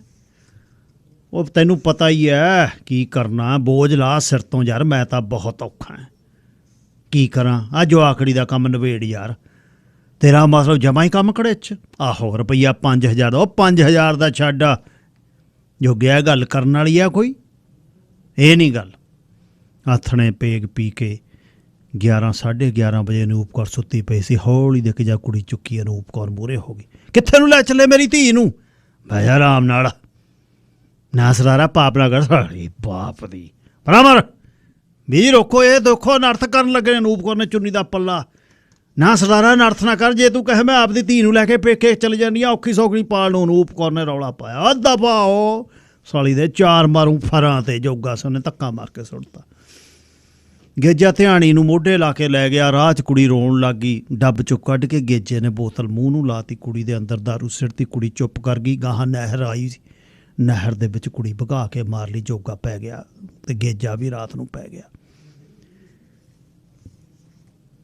Speaker 1: ਉਹ ਤੈਨੂੰ ਪਤਾ ਹੀ ਹੈ ਕੀ ਕਰਨਾ। ਬੋਝ ਲਾ ਸਿਰ ਤੋਂ ਯਾਰ, ਮੈਂ ਤਾਂ ਬਹੁਤ ਔਖਾ ਹੈ। ਕੀ ਕਰਾਂ? ਆ ਜਵਾਕੜੀ ਦਾ ਕੰਮ ਨਵੇੜ ਯਾਰ। ਤੇਰਾ ਮਤਲਬ ਜਮਾ ਹੀ ਕੰਮ ਘੜੇ 'ਚ। ਆਹੋ ਰੁਪਈਆ 5000 ਦਾ। ਉਹ 5000 ਦਾ ਛੱਡ ਜੋਗਿਆ, ਗੱਲ ਕਰਨ ਵਾਲੀ ਆ ਕੋਈ? ਇਹ ਨਹੀਂ ਗੱਲ। ਆਥਣੇ ਪੇਗ ਪੀ ਕੇ 11:30 ਵਜੇ ਅਨੂਪ ਕੌਰ ਸੁੱਤੀ ਪਈ ਸੀ। ਹੌਲੀ ਦੇ ਕੇ ਜਾ ਕੁੜੀ ਚੁੱਕੀ, ਅਨੂਪ ਕੌਰ ਮੂਹਰੇ ਹੋ ਗਈ। ਕਿੱਥੇ ਨੂੰ ਲੈ ਚੱਲੇ ਮੇਰੀ ਧੀ ਨੂੰ? ਬਹਿ ਜਾ ਆਰਾਮ ਨਾਲ, ਨਾ ਸਰਾਰਾ ਪਾਪ ਨਾ ਕਰ। ਸਾਰੀ ਬਾਪ ਦੀ ਬਰਾਬਰ ਵੀ ਰੋਕੋ। ਇਹ ਦੇਖੋ ਨਰਥ ਕਰਨ ਲੱਗੇ। ਅਨੂਪ ਕੌਰ ਨੇ ਚੁੰਨੀ ਦਾ ਪੱਲਾ। ਨਾ ਸਰਦਾਰਾ ਨਰਥ ਨਾ ਕਰ। ਜੇ ਤੂੰ ਕਹੇ ਮੈਂ ਆਪਦੀ ਧੀ ਨੂੰ ਲੈ ਕੇ ਪੇਕੇ ਚਲੀ ਜਾਂਦੀ ਹਾਂ ਔਖੀ ਸੌਖੀ ਪਾਲ ਨੂੰ। ਅਨੂਪ ਕੌਰ ਨੇ ਰੌਲਾ ਪਾਇਆ, ਦਫਾ ਉਹ ਸਾਲੀ ਦੇ 4 ਮਾਰੂ ਫਰਾਂ 'ਤੇ। ਜੋਗਾ ਸਿੰਘ ਨੇ ਧੱਕਾ ਮਾਰ ਕੇ ਸੁੱਟਤਾ। ਗੇਜਾ ਧਿਆਣੀ ਨੂੰ ਮੋਢੇ ਲਾ ਕੇ ਲੈ ਗਿਆ। ਰਾਹ 'ਚ ਕੁੜੀ ਰੋਣ ਲੱਗ ਗਈ। ਡੱਬ 'ਚੋਂ ਕੱਢ ਕੇ ਗੇਜੇ ਨੇ ਬੋਤਲ ਮੂੰਹ ਨੂੰ ਲਾਤੀ। ਕੁੜੀ ਦੇ ਅੰਦਰ ਦਾਰੂ ਸਿੱਟਤੀ। ਕੁੜੀ ਚੁੱਪ ਕਰ ਗਈ। ਗਾਹਾਂ ਨਹਿਰ ਆਈ ਸੀ, ਨਹਿਰ ਦੇ ਵਿੱਚ ਕੁੜੀ ਭਗਾ ਕੇ ਮਾਰ ਲਈ। ਜੋਗਾ ਪੈ ਗਿਆ ਅਤੇ ਗੇਜਾ ਵੀ ਰਾਤ ਨੂੰ ਪੈ ਗਿਆ।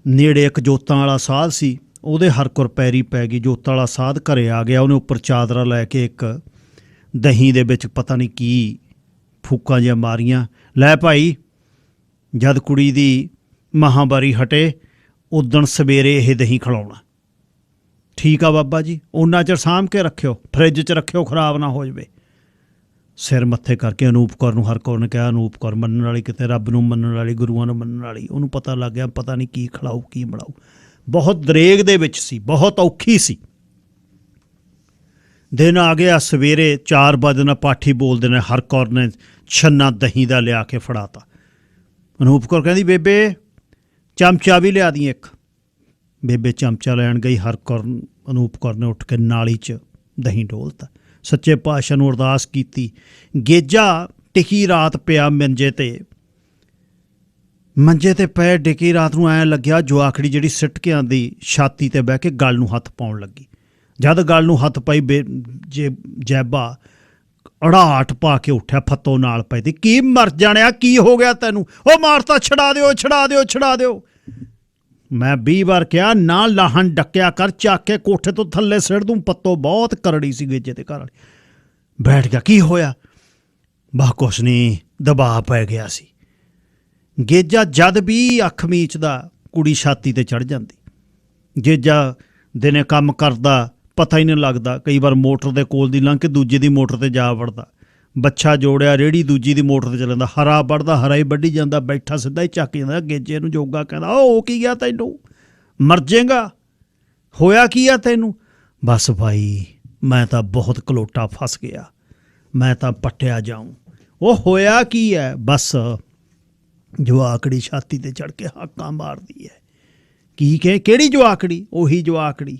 Speaker 1: ਨੇੜੇ ਇੱਕ ਜੋਤਾਂ ਵਾਲਾ ਸਾਧ ਸੀ, ਉਹਦੇ ਹਰਕੁਰ ਪੈਰੀ ਪੈ ਗਈ। ਜੋਤਾਂ ਵਾਲਾ ਸਾਧ ਘਰੇ ਆ ਗਿਆ। ਉਹਨੇ ਉੱਪਰ ਚਾਦਰਾ ਲੈ ਕੇ ਇੱਕ ਦਹੀਂ ਦੇ ਵਿੱਚ ਪਤਾ ਨਹੀਂ ਕੀ ਫੂਕਾਂ ਜਿਹੀਆਂ ਮਾਰੀਆਂ। ਲੈ ਭਾਈ, ਜਦ ਕੁੜੀ ਦੀ ਮਹਾਂਵਾਰੀ ਹਟੇ ਉਦਣ ਸਵੇਰੇ ਇਹ ਦਹੀਂ ਖਿਲਾਉਣਾ। ਠੀਕ ਆ ਬਾਬਾ ਜੀ, ਉਹਨਾਂ ਚਿਰ ਸਾਂਭ ਕੇ ਰੱਖਿਓ, ਫਰਿੱਜ 'ਚ ਰੱਖਿਓ, ਖਰਾਬ ਨਾ ਹੋ ਜਾਵੇ। ਸਿਰ ਮੱਥੇ ਕਰਕੇ ਅਨੂਪ ਕੌਰ ਨੂੰ ਹਰ ਕੌਰ ਨੇ ਕਿਹਾ, ਅਨੂਪ ਕੌਰ ਮੰਨਣ ਵਾਲੀ ਕਿਤੇ, ਰੱਬ ਨੂੰ ਮੰਨਣ ਵਾਲੀ, ਗੁਰੂਆਂ ਨੂੰ ਮੰਨਣ ਵਾਲੀ। ਉਹਨੂੰ ਪਤਾ ਲੱਗ ਗਿਆ ਪਤਾ ਨਹੀਂ ਕੀ ਖਿਲਾਊ ਕੀ ਬਣਾਊ। ਬਹੁਤ ਦਰੇਗ ਦੇ ਵਿੱਚ ਸੀ, ਬਹੁਤ ਔਖੀ ਸੀ। ਦਿਨ ਆ ਗਿਆ। ਸਵੇਰੇ 4 ਵਜੇ ਨਾਲ ਪਾਠੀ ਬੋਲਦੇ ਨੇ। ਹਰ ਕੌਰ ਨੇ ਛੰਨਾ ਦਹੀਂ ਦਾ ਲਿਆ ਕੇ ਫੜਾਤਾ। ਅਨੂਪ ਕੌਰ ਕਹਿੰਦੀ ਬੇਬੇ ਚਮਚਾ ਵੀ ਲਿਆ ਦੀ ਇੱਕ। ਬੇਬੇ ਚਮਚਾ ਲੈਣ ਗਈ। ਹਰ ਕੌਰ ਅਨੂਪ ਕੌਰ ਨੇ ਉੱਠ ਕੇ ਨਾਲੀ 'ਚ ਦਹੀਂ ਡੋਲਤਾ। ਸੱਚੇ ਪਾਤਸ਼ਾਹ ਨੂੰ ਅਰਦਾਸ ਕੀਤੀ। ਗੇਜਾ ਟਿਕੀ ਰਾਤ ਪਿਆ ਮੰਜੇ 'ਤੇ ਪਏ ਡਿੱਗੀ ਰਾਤ ਨੂੰ। ਐਂ ਲੱਗਿਆ ਜਵਾਕੜੀ ਜਿਹੜੀ ਸਿੱਟ ਕੇ ਆਂਦੀ ਛਾਤੀ 'ਤੇ ਬਹਿ ਕੇ ਗਲ ਨੂੰ ਹੱਥ ਪਾਉਣ ਲੱਗੀ। ਜਦ ਗਲ ਨੂੰ ਹੱਥ ਪਾਈ ਜੈਬਾ ਅੜਾਹਟ ਪਾ ਕੇ ਉੱਠਿਆ, ਫੱਤੋ ਨਾਲ ਪਈ ਤੀ। ਕੀ ਮਰ ਜਾਣਿਆ, ਕੀ ਹੋ ਗਿਆ ਤੈਨੂੰ? ਉਹ ਮਾਰਤਾ, ਛਡਾ ਦਿਓ, ਛਡਾ ਦਿਓ, ਛਡਾ ਦਿਓ। ਮੈਂ 20 ਵਾਰ ਕਿਹਾ ਨਾ ਲਾਹਣ ਡੱਕਿਆ ਕਰ, ਚੱਕ ਕੇ ਕੋਠੇ ਤੋਂ ਥੱਲੇ ਸਿੱਟ ਦੂੰ। ਪੱਤੋ ਬਹੁਤ ਕਰੜੀ ਸੀ ਗੇਜੇ ਤੇ ਘਰ ਵਾਲੀ। ਬੈਠ ਗਿਆ। ਕੀ ਹੋਇਆ? ਬਾ ਕੁਛ ਨਹੀਂ, ਦਬਾਅ ਪੈ ਗਿਆ ਸੀ। ਗੇਜਾ ਜਦ ਵੀ ਅੱਖ ਮੀਚਦਾ ਕੁੜੀ ਛਾਤੀ 'ਤੇ ਚੜ੍ਹ ਜਾਂਦੀ। ਗੇਜਾ ਦਿਨੇ ਕੰਮ ਕਰਦਾ, ਪਤਾ ਹੀ ਨਹੀਂ ਲੱਗਦਾ। ਕਈ ਵਾਰ ਮੋਟਰ ਦੇ ਕੋਲ ਦੀ ਲੰਘ ਕੇ ਦੂਜੇ ਦੀ ਮੋਟਰ 'ਤੇ ਜਾ ਵੜਦਾ। ਬੱਚਾ ਜੋੜਿਆ, ਰੇੜੀ ਦੂਜੀ ਦੀ ਮੋਟਰ 'ਤੇ ਚੱਲਦਾ, ਹਰਾ ਵੱਢਦਾ, ਹਰਾ ਹੀ ਵੱਢੀ ਜਾਂਦਾ, ਬੈਠਾ ਸਿੱਧਾ ਹੀ ਚੱਕ ਜਾਂਦਾ। ਗੇਜੇ ਨੂੰ ਜੋਗਾ ਕਹਿੰਦਾ, ਉਹ ਕੀ ਗਿਆ ਤੈਨੂੰ, ਮਰ ਜਾਏਗਾ, ਹੋਇਆ ਕੀ ਆ ਤੈਨੂੰ? ਬਸ ਭਾਈ ਮੈਂ ਤਾਂ ਬਹੁਤ ਕਲੋਟਾ ਫਸ ਗਿਆ, ਮੈਂ ਤਾਂ ਪੱਟਿਆ ਜਾਊਂ। ਉਹ ਹੋਇਆ ਕੀ ਹੈ? ਬਸ ਜਵਾਕੜੀ ਛਾਤੀ 'ਤੇ ਚੜ੍ਹ ਕੇ ਹਾਕਾਂ ਮਾਰਦੀ ਹੈ। ਕੀ ਕਿਹੜੀ ਜਵਾਕੜੀ? ਉਹੀ ਜਵਾਕੜੀ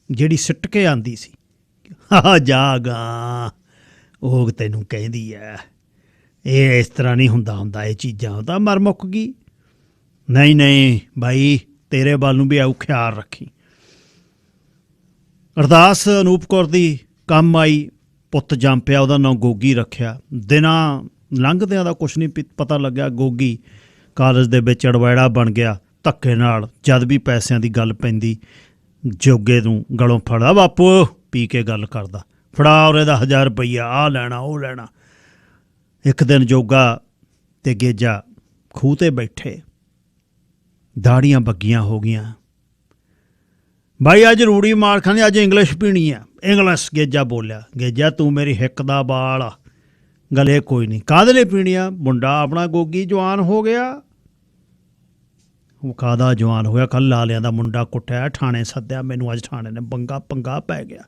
Speaker 1: ਜਿਹੜੀ ਸਿੱਟ ਕੇ ਆਂਦੀ ਸੀ। ਜਾਗਾ ਉਹ ਤੈਨੂੰ ਕਹਿੰਦੀ ਹੈ ਇਹ ਇਸ ਤਰ੍ਹਾਂ ਨਹੀਂ ਹੁੰਦਾ ਇਹ ਚੀਜ਼ਾਂ, ਤਾਂ ਮਰ ਮੁੱਕ ਗਈ। ਨਹੀਂ ਬਾਈ ਤੇਰੇ ਵੱਲ ਨੂੰ ਵੀ ਆਊ, ਖਿਆਲ ਰੱਖੀ। ਅਰਦਾਸ ਅਨੂਪ ਕੌਰ ਦੀ ਕੰਮ ਆਈ, ਪੁੱਤ ਜੰਮ ਪਿਆ, ਉਹਦਾ ਨਾਂ ਗੋਗੀ ਰੱਖਿਆ। ਦਿਨਾਂ ਲੰਘਦਿਆਂ ਦਾ ਕੁਛ ਨਹੀਂ ਪਤਾ ਲੱਗਿਆ, ਗੋਗੀ ਕਾਲਜ ਦੇ ਵਿੱਚ ਅੜਵਾੜਾ ਬਣ ਗਿਆ। ਧੱਕੇ ਨਾਲ ਜਦ ਵੀ ਪੈਸਿਆਂ ਦੀ ਗੱਲ ਪੈਂਦੀ ਜੋਗੇ ਨੂੰ ਗਲੋਂ ਫੜਾ, ਬਾਪੂ ਪੀ ਕੇ ਗੱਲ ਕਰਦਾ, ਫੜਾ ਉਹਦੇ ਦਾ 1000 ਰੁਪਈਆ, ਆਹ ਲੈਣਾ ਉਹ ਲੈਣਾ। ਇੱਕ ਦਿਨ ਜੋਗਾ ਤੇ ਗੇਜਾ ਖੂਹ 'ਤੇ ਬੈਠੇ, ਦਾੜੀਆਂ ਬੱਗੀਆਂ ਹੋ ਗਈਆਂ। ਬਾਈ ਅੱਜ ਰੂੜੀ ਮਾਰ ਖਾਂਦੀ, ਅੱਜ ਇੰਗਲਿਸ਼ ਪੀਣੀ ਆ। ਇੰਗਲਿਸ਼ ਗੇਜਾ ਬੋਲਿਆ। ਗੇਜਾ ਤੂੰ ਮੇਰੀ ਹਿੱਕ ਦਾ ਬਾਲ ਆ, ਗਲੇ ਕੋਈ ਨਹੀਂ, ਕਾਹਦੇ ਲਈ ਪੀਣੀ ਆ? ਮੁੰਡਾ ਆਪਣਾ ਗੋਗੀ ਜਵਾਨ ਹੋ ਗਿਆ। ਉਹ ਕਾਹਦਾ ਜਵਾਨ ਹੋਇਆ? ਕੱਲ੍ਹ ਲਾਲਿਆਂ ਦਾ ਮੁੰਡਾ ਕੁੱਟਿਆ, ਥਾਣੇ ਸੱਦਿਆ ਮੈਨੂੰ, ਅੱਜ ਥਾਣੇ ਨੇ ਪੰਗਾ ਪੈ ਗਿਆ।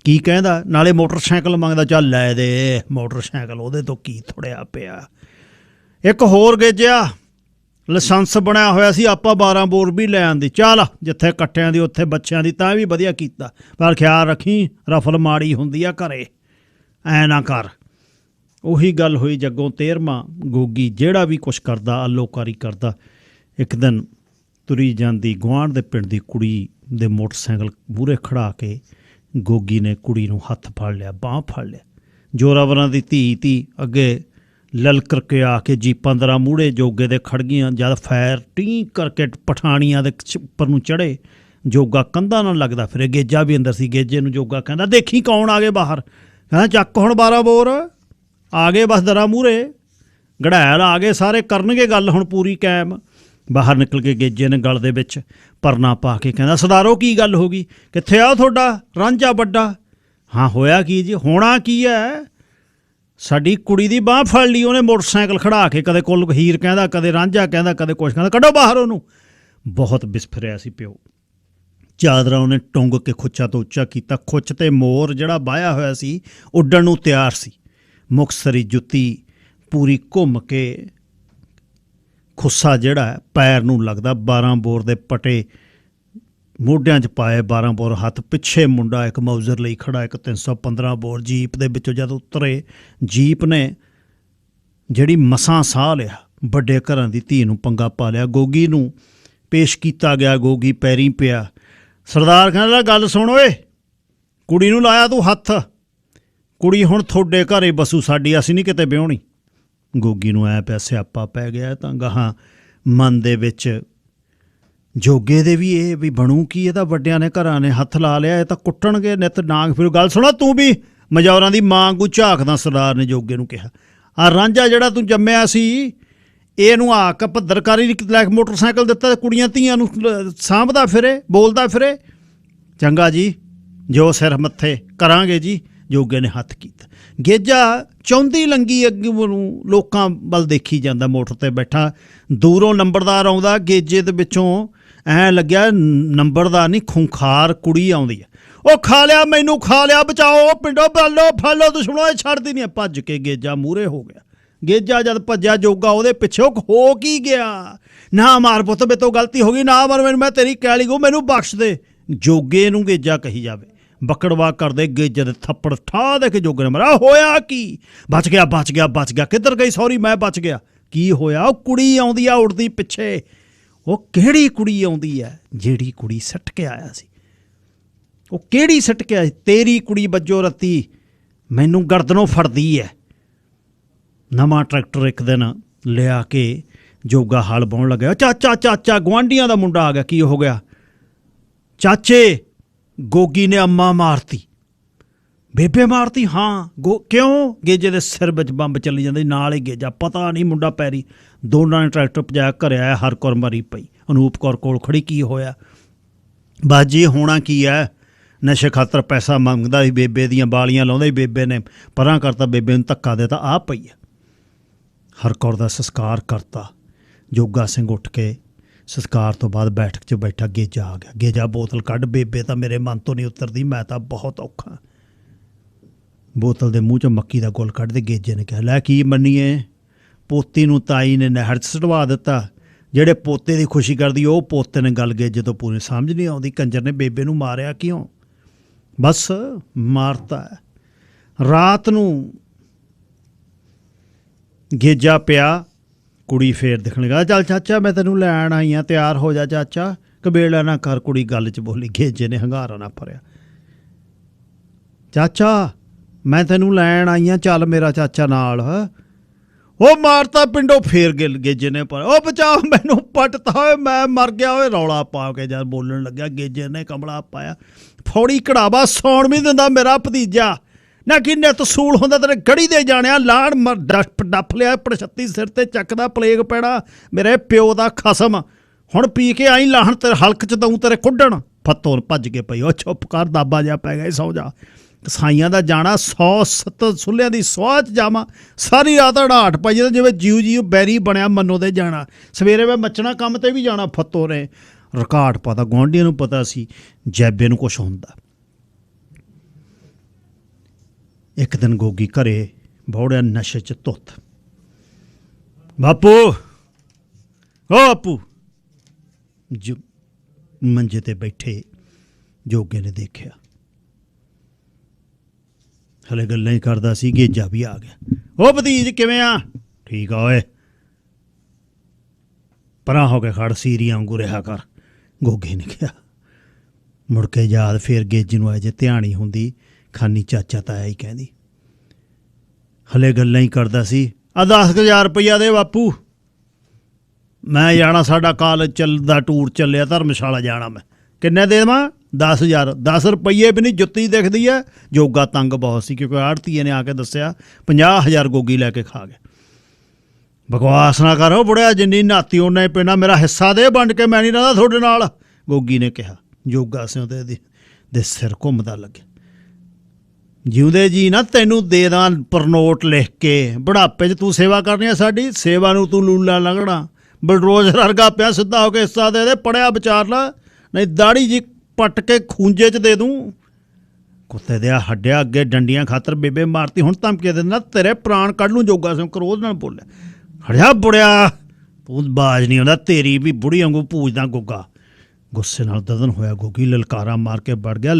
Speaker 1: ਕੀ ਕਹਿੰਦਾ? ਨਾਲੇ ਮੋਟਰਸਾਈਕਲ ਮੰਗਦਾ, ਚੱਲ ਲੈ ਦੇ ਮੋਟਰਸਾਈਕਲ, ਉਹਦੇ ਤੋਂ ਕੀ ਥੁੜਿਆ ਪਿਆ। ਇੱਕ ਹੋਰ ਗੇਜਿਆ, ਲਾਇਸੈਂਸ ਬਣਿਆ ਹੋਇਆ ਸੀ, ਆਪਾਂ 12 ਬੋਰ ਵੀ ਲੈ ਆਂਦੀ, ਚੱਲ ਜਿੱਥੇ ਕੱਟਿਆਂ ਦੀ ਉੱਥੇ ਬੱਚਿਆਂ ਦੀ, ਤਾਂ ਵੀ ਵਧੀਆ ਕੀਤਾ, ਪਰ ਖਿਆਲ ਰੱਖੀ ਰਫਲ ਮਾੜੀ ਹੁੰਦੀ ਆ ਘਰੇ, ਐ ਨਾ ਕਰ। ਉਹੀ ਗੱਲ ਹੋਈ ਜੱਗੋਂ 13ਵਾਂ। ਗੋਗੀ ਜਿਹੜਾ ਵੀ ਕੁਛ ਕਰਦਾ ਆਲੋਕਾਰੀ ਕਰਦਾ। ਇੱਕ ਦਿਨ ਤੁਰੀ ਜਾਂਦੀ ਗੁਆਂਢ ਦੇ ਪਿੰਡ ਦੀ ਕੁੜੀ ਦੇ ਮੋਟਰਸਾਈਕਲ ਮੂਹਰੇ ਖੜ੍ਹਾ ਕੇ ਗੋਗੀ ਨੇ ਕੁੜੀ ਨੂੰ ਹੱਥ ਫੜ ਲਿਆ, ਬਾਂਹ ਫੜ ਲਿਆ। ਜੋਰਾਵਰਾਂ ਦੀ ਧੀ ਅੱਗੇ ਲਲਕਰ ਕੇ ਆ ਕੇ ਜੀਪਾਂ ਦਰਾਂ ਮੂਹਰੇ ਜੋਗੇ ਦੇ ਖੜ ਗਈਆਂ। ਜਦ ਫਾਇਰ ਟੀ ਕਰਕੇ ਪਠਾਣੀਆਂ ਦੇ ਉੱਪਰ ਨੂੰ ਚੜ੍ਹੇ, ਜੋਗਾ ਕੰਧਾਂ ਨਾਲ ਲੱਗਦਾ ਫਿਰੇ। ਗੇਜਾ ਵੀ ਅੰਦਰ ਸੀ। ਗੇਜੇ ਨੂੰ ਜੋਗਾ ਕਹਿੰਦਾ, ਦੇਖੀ ਕੌਣ ਆ ਗਏ ਬਾਹਰ। ਕਹਿੰਦਾ ਚੱਕ ਹੁਣ 12 ਬੋਰ, ਆ ਗਏ ਬਸ ਦਰਾਂ ਮੂਹਰੇ, ਗੜੈਲ ਆ ਗਏ ਸਾਰੇ, ਕਰਨਗੇ ਗੱਲ ਹੁਣ ਪੂਰੀ ਕਾਇਮ। ਬਾਹਰ ਨਿਕਲ ਕੇ ਗੇਜੇ ਨੇ ਗਲ ਦੇ ਵਿੱਚ ਪਰਨਾ ਪਾ ਕੇ ਕਹਿੰਦਾ, ਸਰਦਾਰੋ ਕੀ ਗੱਲ ਹੋ ਗਈ? ਕਿੱਥੇ ਆ ਤੁਹਾਡਾ ਰਾਂਝਾ ਵੱਡਾ? ਹਾਂ ਹੋਇਆ ਕੀ ਜੀ? ਹੋਣਾ ਕੀ ਹੈ? ਸਾਡੀ ਕੁੜੀ ਦੀ ਬਾਂਹ ਫੜ ਲਈ ਉਹਨੇ ਮੋਟਰਸਾਈਕਲ ਖੜਾ ਕੇ, ਕਦੇ ਕੁੱਲ ਹੀਰ ਕਹਿੰਦਾ, ਕਦੇ ਰਾਂਝਾ ਕਹਿੰਦਾ, ਕਦੇ ਕੁਛ ਕਹਿੰਦਾ, ਕੱਢੋ ਬਾਹਰ ਉਹਨੂੰ। ਬਹੁਤ ਬਿਸਫਰਿਆ ਸੀ ਪਿਓ। ਚਾਦਰਾ ਉਹਨੇ ਟੁੰਗ ਕੇ ਖੁੱਚਾਂ ਤੋਂ ਉੱਚਾ ਕੀਤਾ। ਖੁੱਚ ਤੇ ਮੋਰ ਜਿਹੜਾ ਬਾਹਿਆ ਹੋਇਆ ਸੀ ਉੱਡਣ ਨੂੰ ਤਿਆਰ ਸੀ। ਮੁਕਤਸਰੀ ਜੁੱਤੀ ਪੂਰੀ ਘੁੰਮ ਕੇ, ਖੁੱਸਾ ਜਿਹੜਾ ਪੈਰ ਨੂੰ ਲੱਗਦਾ। 12 ਬੋਰ ਦੇ ਪਟੇ ਮੋਢਿਆਂ 'ਚ ਪਾਏ, 12 ਬੋਰ ਹੱਥ ਪਿੱਛੇ, ਮੁੰਡਾ ਇੱਕ ਮੌਜ਼ਰ ਲਈ ਖੜਾ, ਇੱਕ 315 ਬੋਰ। ਜੀਪ ਦੇ ਵਿੱਚੋਂ ਜਦ ਉਤਰੇ, ਜੀਪ ਨੇ ਜਿਹੜੀ ਮਸਾਂ ਸਾਹ ਲਿਆ, ਵੱਡੇ ਘਰਾਂ ਦੀ ਧੀ ਨੂੰ ਪੰਗਾ ਪਾ ਲਿਆ। ਗੋਗੀ ਨੂੰ ਪੇਸ਼ ਕੀਤਾ ਗਿਆ, ਗੋਗੀ ਪੈਰੀਂ ਪਿਆ। ਸਰਦਾਰ ਕਹਿੰਦਾ, ਗੱਲ ਸੁਣ ਓਏ, ਕੁੜੀ ਨੂੰ ਲਾਇਆ ਤੂੰ ਹੱਥ, ਕੁੜੀ ਹੁਣ ਤੁਹਾਡੇ ਘਰ ਹੀ ਬਸੂ, ਸਾਡੀ, ਅਸੀਂ ਨਹੀਂ ਕਿਤੇ ਵਿਆਹੁਣੀ। ਗੋਗੀ ਨੂੰ ਐ ਪਿਆ ਸਿਆਪਾ ਪੈ ਗਿਆ। ਤਾਂ ਗਾਹਾਂ ਮਨ ਦੇ ਵਿੱਚ ਜੋਗੇ ਦੇ ਵੀ ਇਹ ਵੀ ਬਣੂ ਕੀ, ਇਹ ਤਾਂ ਵੱਡਿਆਂ ਨੇ ਘਰਾਂ ਨੇ ਹੱਥ ਲਾ ਲਿਆ, ਇਹ ਤਾਂ ਕੁੱਟਣਗੇ ਨਿੱਤ ਡਾਂਗ। ਫਿਰ ਗੱਲ ਸੁਣਾ, ਤੂੰ ਵੀ ਮਜੌਰਾਂ ਦੀ ਮਾਂ ਨੂੰ ਝਾਕਦਾ। ਸਰਦਾਰ ਨੇ ਜੋਗੇ ਨੂੰ ਕਿਹਾ, ਆਹ ਰਾਂਝਾ ਜਿਹੜਾ ਤੂੰ ਜੰਮਿਆ ਸੀ, ਇਹਨੂੰ ਆ ਕੇ ਭੱਦਰਕਾਰੀ ਲੈ ਕੇ ਮੋਟਰਸਾਈਕਲ ਦਿੱਤਾ, ਕੁੜੀਆਂ ਧੀਆਂ ਨੂੰ ਸਾਂਭਦਾ ਫਿਰੇ, ਬੋਲਦਾ ਫਿਰੇ। ਚੰਗਾ ਜੀ, ਜੋ ਸਿਰ ਮੱਥੇ ਕਰਾਂਗੇ ਜੀ। ਜੋਗੇ ਨੇ ਹੱਥ ਕੀਤਾ। ਗੇਜਾ ਚੌਂਦੀ ਲੰਗੀ ਅੱਗੇ ਨੂੰ ਲੋਕਾਂ ਵੱਲ ਦੇਖੀ ਜਾਂਦਾ, ਮੋਟਰ 'ਤੇ ਬੈਠਾ। ਦੂਰੋਂ ਨੰਬਰਦਾਰ ਆਉਂਦਾ, ਗੇਜੇ ਦੇ ਵਿੱਚੋਂ ਐਂ ਲੱਗਿਆ ਨੰਬਰਦਾਰ ਨਹੀਂ, ਖੂੰਖਾਰ ਕੁੜੀ ਆਉਂਦੀ ਹੈ। ਉਹ ਖਾ ਲਿਆ ਮੈਨੂੰ, ਖਾ ਲਿਆ, ਬਚਾਓ ਪਿੰਡੋਂ, ਫੜ ਲਓ ਦੁਸ਼ਮਣੋ, ਇਹ ਛੱਡਦੀ ਨਹੀਂ। ਭੱਜ ਕੇ ਗੇਜਾ ਮੂਹਰੇ ਹੋ ਗਿਆ। ਗੇਜਾ ਜਦ ਭੱਜਿਆ, ਜੋਗਾ ਉਹਦੇ ਪਿੱਛੇ। ਹੋ ਕੀ ਗਿਆ? ਨਾ ਮਾਰ ਪੁੱਤ, ਮੇਰੇ ਤੋਂ ਗਲਤੀ ਹੋ ਗਈ, ਨਾ ਮਾਰ ਮੈਨੂੰ, ਮੈਂ ਤੇਰੀ ਕੈਲੀ ਗੋ, ਮੈਨੂੰ ਬਖਸ਼ ਦੇ। ਜੋਗੇ ਨੂੰ ਗੇਜਾ ਕਹੀ ਜਾਵੇ, ਬੱਕੜਵਾ ਕਰਦੇ। ਗੇਜੇ ਦੇ ਥੱਪੜ ਠਾ ਦੇ ਕੇ ਜੋਗੇ ਨੇ ਮਾਰਿਆ। ਹੋਇਆ ਕੀ? ਬਚ ਗਿਆ। ਕਿੱਧਰ ਗਈ? ਸੌਰੀ, ਮੈਂ ਬਚ ਗਿਆ। ਕੀ ਹੋਇਆ? ਉਹ ਕੁੜੀ ਆਉਂਦੀ ਆ ਉੜਦੀ ਪਿੱਛੇ। ਉਹ ਕਿਹੜੀ ਕੁੜੀ ਆਉਂਦੀ ਹੈ? ਜਿਹੜੀ ਕੁੜੀ ਸੱਟ ਕੇ ਆਇਆ ਸੀ। ਉਹ ਕਿਹੜੀ ਸੱਟ ਕੇ ਆਈ? ਤੇਰੀ ਕੁੜੀ ਬੱਜੋ ਰੱਤੀ ਮੈਨੂੰ ਗਰਦਨੋਂ ਫੜਦੀ ਹੈ। ਨਵਾਂ ਟਰੈਕਟਰ ਇੱਕ ਦਿਨ ਲਿਆ ਕੇ ਜੋਗਾ ਹਲ ਵਾਹੁਣ ਲੱਗਿਆ। ਚਾਚਾ ਗੁਆਂਢੀਆਂ ਦਾ ਮੁੰਡਾ ਆ ਗਿਆ। ਕੀ ਹੋ ਗਿਆ? ਚਾਚੇ, ਗੋਗੀ ਨੇ ਅੰਮਾ ਮਾਰਤੀ। ਬੇਬੇ ਮਾਰਤੀ? ਹਾਂ। ਕਿਉਂ? ਗੇਜੇ ਦੇ ਸਿਰ ਵਿੱਚ ਬੰਬ ਚੱਲੀ ਜਾਂਦੇ, ਨਾਲ ਹੀ ਗੇਜਾ। ਪਤਾ ਨਹੀਂ ਮੁੰਡਾ ਪੈਰੀ। ਦੋਨਾਂ ਨੇ ਟਰੈਕਟਰ ਭਜਾਇਆ, ਘਰੇ ਆਇਆ, ਹਰਕੌਰ ਮਰੀ ਪਈ। ਅਨੂਪ ਕੌਰ ਕੋਲ ਖੜੀ। ਕੀ ਹੋਇਆ? ਬਾਜੀ ਹੋਣਾ ਕੀ ਹੈ? ਨਸ਼ੇ ਖਾਤਰ ਪੈਸਾ ਮੰਗਦਾ ਸੀ, ਬੇਬੇ ਦੀਆਂ ਬਾਲੀਆਂ ਲਾਉਂਦਾ ਸੀ, ਬੇਬੇ ਨੇ ਪਰਾਂ ਕਰਤਾ, ਬੇਬੇ ਨੂੰ ਧੱਕਾ ਦੇਤਾ, ਆਹ ਪਈ ਆ। ਹਰਕੌਰ ਦਾ ਸੰਸਕਾਰ ਕਰਤਾ। ਜੋਗਾ ਸਿੰਘ ਉੱਠ ਕੇ ਸੰਸਕਾਰ ਤੋਂ ਬਾਅਦ ਬੈਠਕ 'ਚ ਬੈਠਾ, ਗੇਜਾ ਆ ਗਿਆ। ਗੇਜਾ ਬੋਤਲ ਕੱਢ, ਬੇਬੇ ਤਾਂ ਮੇਰੇ ਮਨ ਤੋਂ ਨਹੀਂ ਉਤਰਦੀ, ਮੈਂ ਤਾਂ ਬਹੁਤ ਔਖਾ। ਬੋਤਲ ਦੇ ਮੂੰਹ 'ਚੋਂ ਮੱਕੀ ਦਾ ਗੁੱਲ ਕੱਢਦੇ ਗੇਜੇ ਨੇ ਕਿਹਾ, ਲੈ ਕੀ ਮੰਨੀਏ, ਪੋਤੀ ਨੂੰ ਤਾਈ ਨੇ ਨਹਿਰ 'ਚ ਸੁੱਟਵਾ ਦਿੱਤਾ। ਜਿਹੜੇ ਪੋਤੇ ਦੀ ਖੁਸ਼ੀ ਕਰਦੀ ਉਹ ਪੋਤੇ ਨੇ ਗੱਲ ਗੇਜੇ ਤੋਂ ਪੂਰੀ ਸਮਝ ਨਹੀਂ ਆਉਂਦੀ। ਕੰਜਰ ਨੇ ਬੇਬੇ ਨੂੰ ਮਾਰਿਆ ਕਿਉਂ? ਬਸ ਮਾਰਤਾ। ਰਾਤ ਨੂੰ ਗੇਜਾ ਪਿਆ, ਕੁੜੀ ਫੇਰ ਦਿਖਣ ਲੱਗਾ, ਚੱਲ ਚਾਚਾ ਮੈਂ ਤੈਨੂੰ ਲੈਣ ਆਈ ਹਾਂ, ਤਿਆਰ ਹੋ ਜਾ ਚਾਚਾ, ਕਬੇੜਾ ਨਾ ਕਰ। ਕੁੜੀ ਗੱਲ 'ਚ ਬੋਲੀ, ਗੇਜੇ ਨੇ ਹੰਗਾਰਾ ਨਾ ਭਰਿਆ, ਚਾਚਾ ਮੈਂ ਤੈਨੂੰ ਲੈਣ ਆਈ ਹਾਂ, ਚੱਲ ਮੇਰਾ ਚਾਚਾ ਨਾਲ। ਉਹ ਮਾਰਤਾ ਪਿੰਡੋਂ। ਫੇਰ ਗੇਜੇ ਨੇ ਪਰ, ਉਹ ਬਚਾਓ ਮੈਨੂੰ, ਪੱਟਤਾ ਹੋਏ, ਮੈਂ ਮਰ ਗਿਆ ਹੋਏ। ਰੌਲਾ ਪਾ ਕੇ ਜਦ ਬੋਲਣ ਲੱਗਿਆ, ਗੇਜੇ ਨੇ ਕਮਲਾ ਪਾਇਆ, ਫੌੜੀ ਕਢਾਵਾ, ਸੌਣ ਵੀ ਦਿੰਦਾ ਮੇਰਾ ਭਤੀਜਾ ਨਾ, ਕਿ ਨਿੱਤ ਸੂਲ ਹੁੰਦਾ ਤੇਰੇ ਗੜੀ ਦੇ ਜਾਣਿਆ, ਲਾਣ ਡੱਫ ਲਿਆ ਪੜਛੱਤੀ ਸਿਰ ਤੇ ਚੱਕਦਾ, ਪਲੇਗ ਪੈਣਾ ਮੇਰੇ ਪਿਓ ਦਾ ਖਸਮ। ਹੁਣ ਪੀ ਕੇ ਆਈ ਲਾਹਣ, ਤੇਰੇ ਹਲਕ 'ਚ ਦਊਂ ਤੇਰੇ ਕੁੱਢਣ। ਫੱਤੋਂ ਭੱਜ ਕੇ ਪਈ, ਉਹ ਚੁੱਪ ਕਰ, ਦਾਬਾ ਜਿਹਾ ਪੈ ਗਿਆ, ਸੌ ਜਾ। ਕਸਾਈਆਂ ਦਾ ਜਾਣਾ 100 ਸੁੱਲਿਆਂ ਦੀ ਸਵਾਹ 'ਚ ਜਾਵਾਂ, ਸਾਰੀ ਰਾਤ ਹੜਾਹਟ ਪਾਈ ਜਾਂਦਾ, ਜਿਵੇਂ ਜਿਉ ਬੈਰੀ ਬਣਿਆ ਮੰਨੋ ਦੇ ਜਾਣਾ। ਸਵੇਰੇ ਮੈਂ ਮੱਚਣਾ ਕੰਮ 'ਤੇ ਵੀ ਜਾਣਾ। ਫੱਤੋ ਨੇ ਰਿਕਾਰਡ ਪਤਾ, ਗੁਆਂਢੀਆਂ ਨੂੰ ਪਤਾ ਸੀ ਜੈਬੇ ਨੂੰ ਕੁਛ ਹੁੰਦਾ। ਇੱਕ ਦਿਨ ਗੋਗੀ ਘਰੇ ਬੌੜਿਆ, ਨਸ਼ੇ 'ਚ ਧੁੱਤ। ਬਾਪੂ, ਓ ਬਾਪੂ, ਮੰਜੇ 'ਤੇ ਬੈਠੇ ਜੋਗੇ ਨੇ ਦੇਖਿਆ, ਹਲੇ ਗੱਲਾਂ ਹੀ ਕਰਦਾ ਸੀ। ਗੇਜਾ ਵੀ ਆ ਗਿਆ। ਉਹ ਭਤੀਜ ਕਿਵੇਂ ਆ? ਠੀਕ ਆ ਓਏ, ਪਰਾਂ ਹੋ ਕੇ ਖੜ, ਸੀਰੀਆਂ ਵਾਂਗੂ ਰਿਹਾ ਕਰ, ਗੋਗੇ ਨੇ ਕਿਹਾ। ਮੁੜ ਕੇ ਯਾਦ ਫੇਰ ਗੇਜੇ ਨੂੰ ਅਜੇ ਧਿਆਣੀ ਹੁੰਦੀ, ਖਾਨੀ ਚਾਚਾ ਤਾਇਆ ਹੀ ਕਹਿੰਦੀ। ਹਲੇ ਗੱਲਾਂ ਹੀ ਕਰਦਾ ਸੀ। ਆ 10,000 ਰੁਪਈਆ ਦੇ ਬਾਪੂ, ਮੈਂ ਜਾਣਾ, ਸਾਡਾ ਕਾਲਜ ਚੱਲਦਾ, ਟੂਰ ਚੱਲਿਆ, ਧਰਮਸ਼ਾਲਾ ਜਾਣਾ ਮੈਂ। ਕਿੰਨੇ ਦੇ ਦੇਵਾਂ? 10,000। 10 ਰੁਪਈਏ ਵੀ ਨਹੀਂ, ਜੁੱਤੀ ਦਿਖਦੀ ਹੈ। ਜੋਗਾ ਤੰਗ ਬਹੁਤ ਸੀ, ਕਿਉਂਕਿ ਆੜਤੀਏ ਨੇ ਆ ਕੇ ਦੱਸਿਆ 50,000 ਗੋਗੀ ਲੈ ਕੇ ਖਾ ਗਿਆ। ਬਕਵਾਸ ਨਾ ਕਰੋ ਬੁੜਿਆ, ਜਿੰਨੀ ਨਾਤੀ ਉਹਨਾਂ ਹੀ ਪਿੰਡਾ, ਮੇਰਾ ਹਿੱਸਾ ਦੇ ਵੰਡ ਕੇ, ਮੈਂ ਨਹੀਂ ਰਹਿੰਦਾ ਤੁਹਾਡੇ ਨਾਲ, ਗੋਗੀ ਨੇ ਕਿਹਾ। ਜੋਗਾ ਸਿੰਘ ਦੇ ਸਿਰ ਘੁੰਮਦਾ ਲੱਗਿਆ। ਜਿਉਂਦੇ ਜੀ ਨਾ ਤੈਨੂੰ ਦੇ ਦਾਂ ਪਰਨੋਟ ਲਿਖ ਕੇ, ਬੁਢਾਪੇ 'ਚ ਤੂੰ ਸੇਵਾ ਕਰਨੀ ਆ ਸਾਡੀ, ਸੇਵਾ ਨੂੰ ਤੂੰ ਲੂਲਾ ਲੰਘਣਾ। ਬਲਡੋਜ਼ਰ ਵਰਗਾ ਪਿਆ, ਸਿੱਧਾ ਹੋ ਕੇ ਹਿੱਸਾ ਦੇ ਦੇ, ਪੜਿਆ ਵਿਚਾਰ ਲਾ, ਨਹੀਂ ਦਾੜੀ ਜੀ ਪੱਟ ਕੇ ਖੂੰਜੇ 'ਚ ਦੇ ਦੂੰ। ਕੁੱਤੇ ਦਿਆ ਹੱਡਿਆ, ਅੱਗੇ ਡੰਡੀਆਂ ਖਾਤਰ ਬੇਬੇ ਮਾਰਤੀ, ਹੁਣ ਧਮਕੀ ਦਿੰਦਾ ਤੇਰੇ ਪ੍ਰਾਣ ਕੱਢ ਲੂੰ। ਜੋਗਾ ਸਿੰਘ ਕਰੋਧ ਨਾਲ ਬੋਲਿਆ, ਹੜਿਆ ਬੁੜਿਆ, ਤੂੰ ਬਾਜ ਨਹੀਂ ਆਉਂਦਾ, ਤੇਰੀ ਵੀ ਬੁੜੀ ਵਾਂਗੂ ਪੂਜਦਾ ਗੁੱਗਾ। ਗੁੱਸੇ ਨਾਲ ਦਦਨ ਹੋਇਆ ਗੋਗੀ ਲਲਕਾਰਾ ਮਾਰ ਕੇ ਵੜ ਗਿਆ।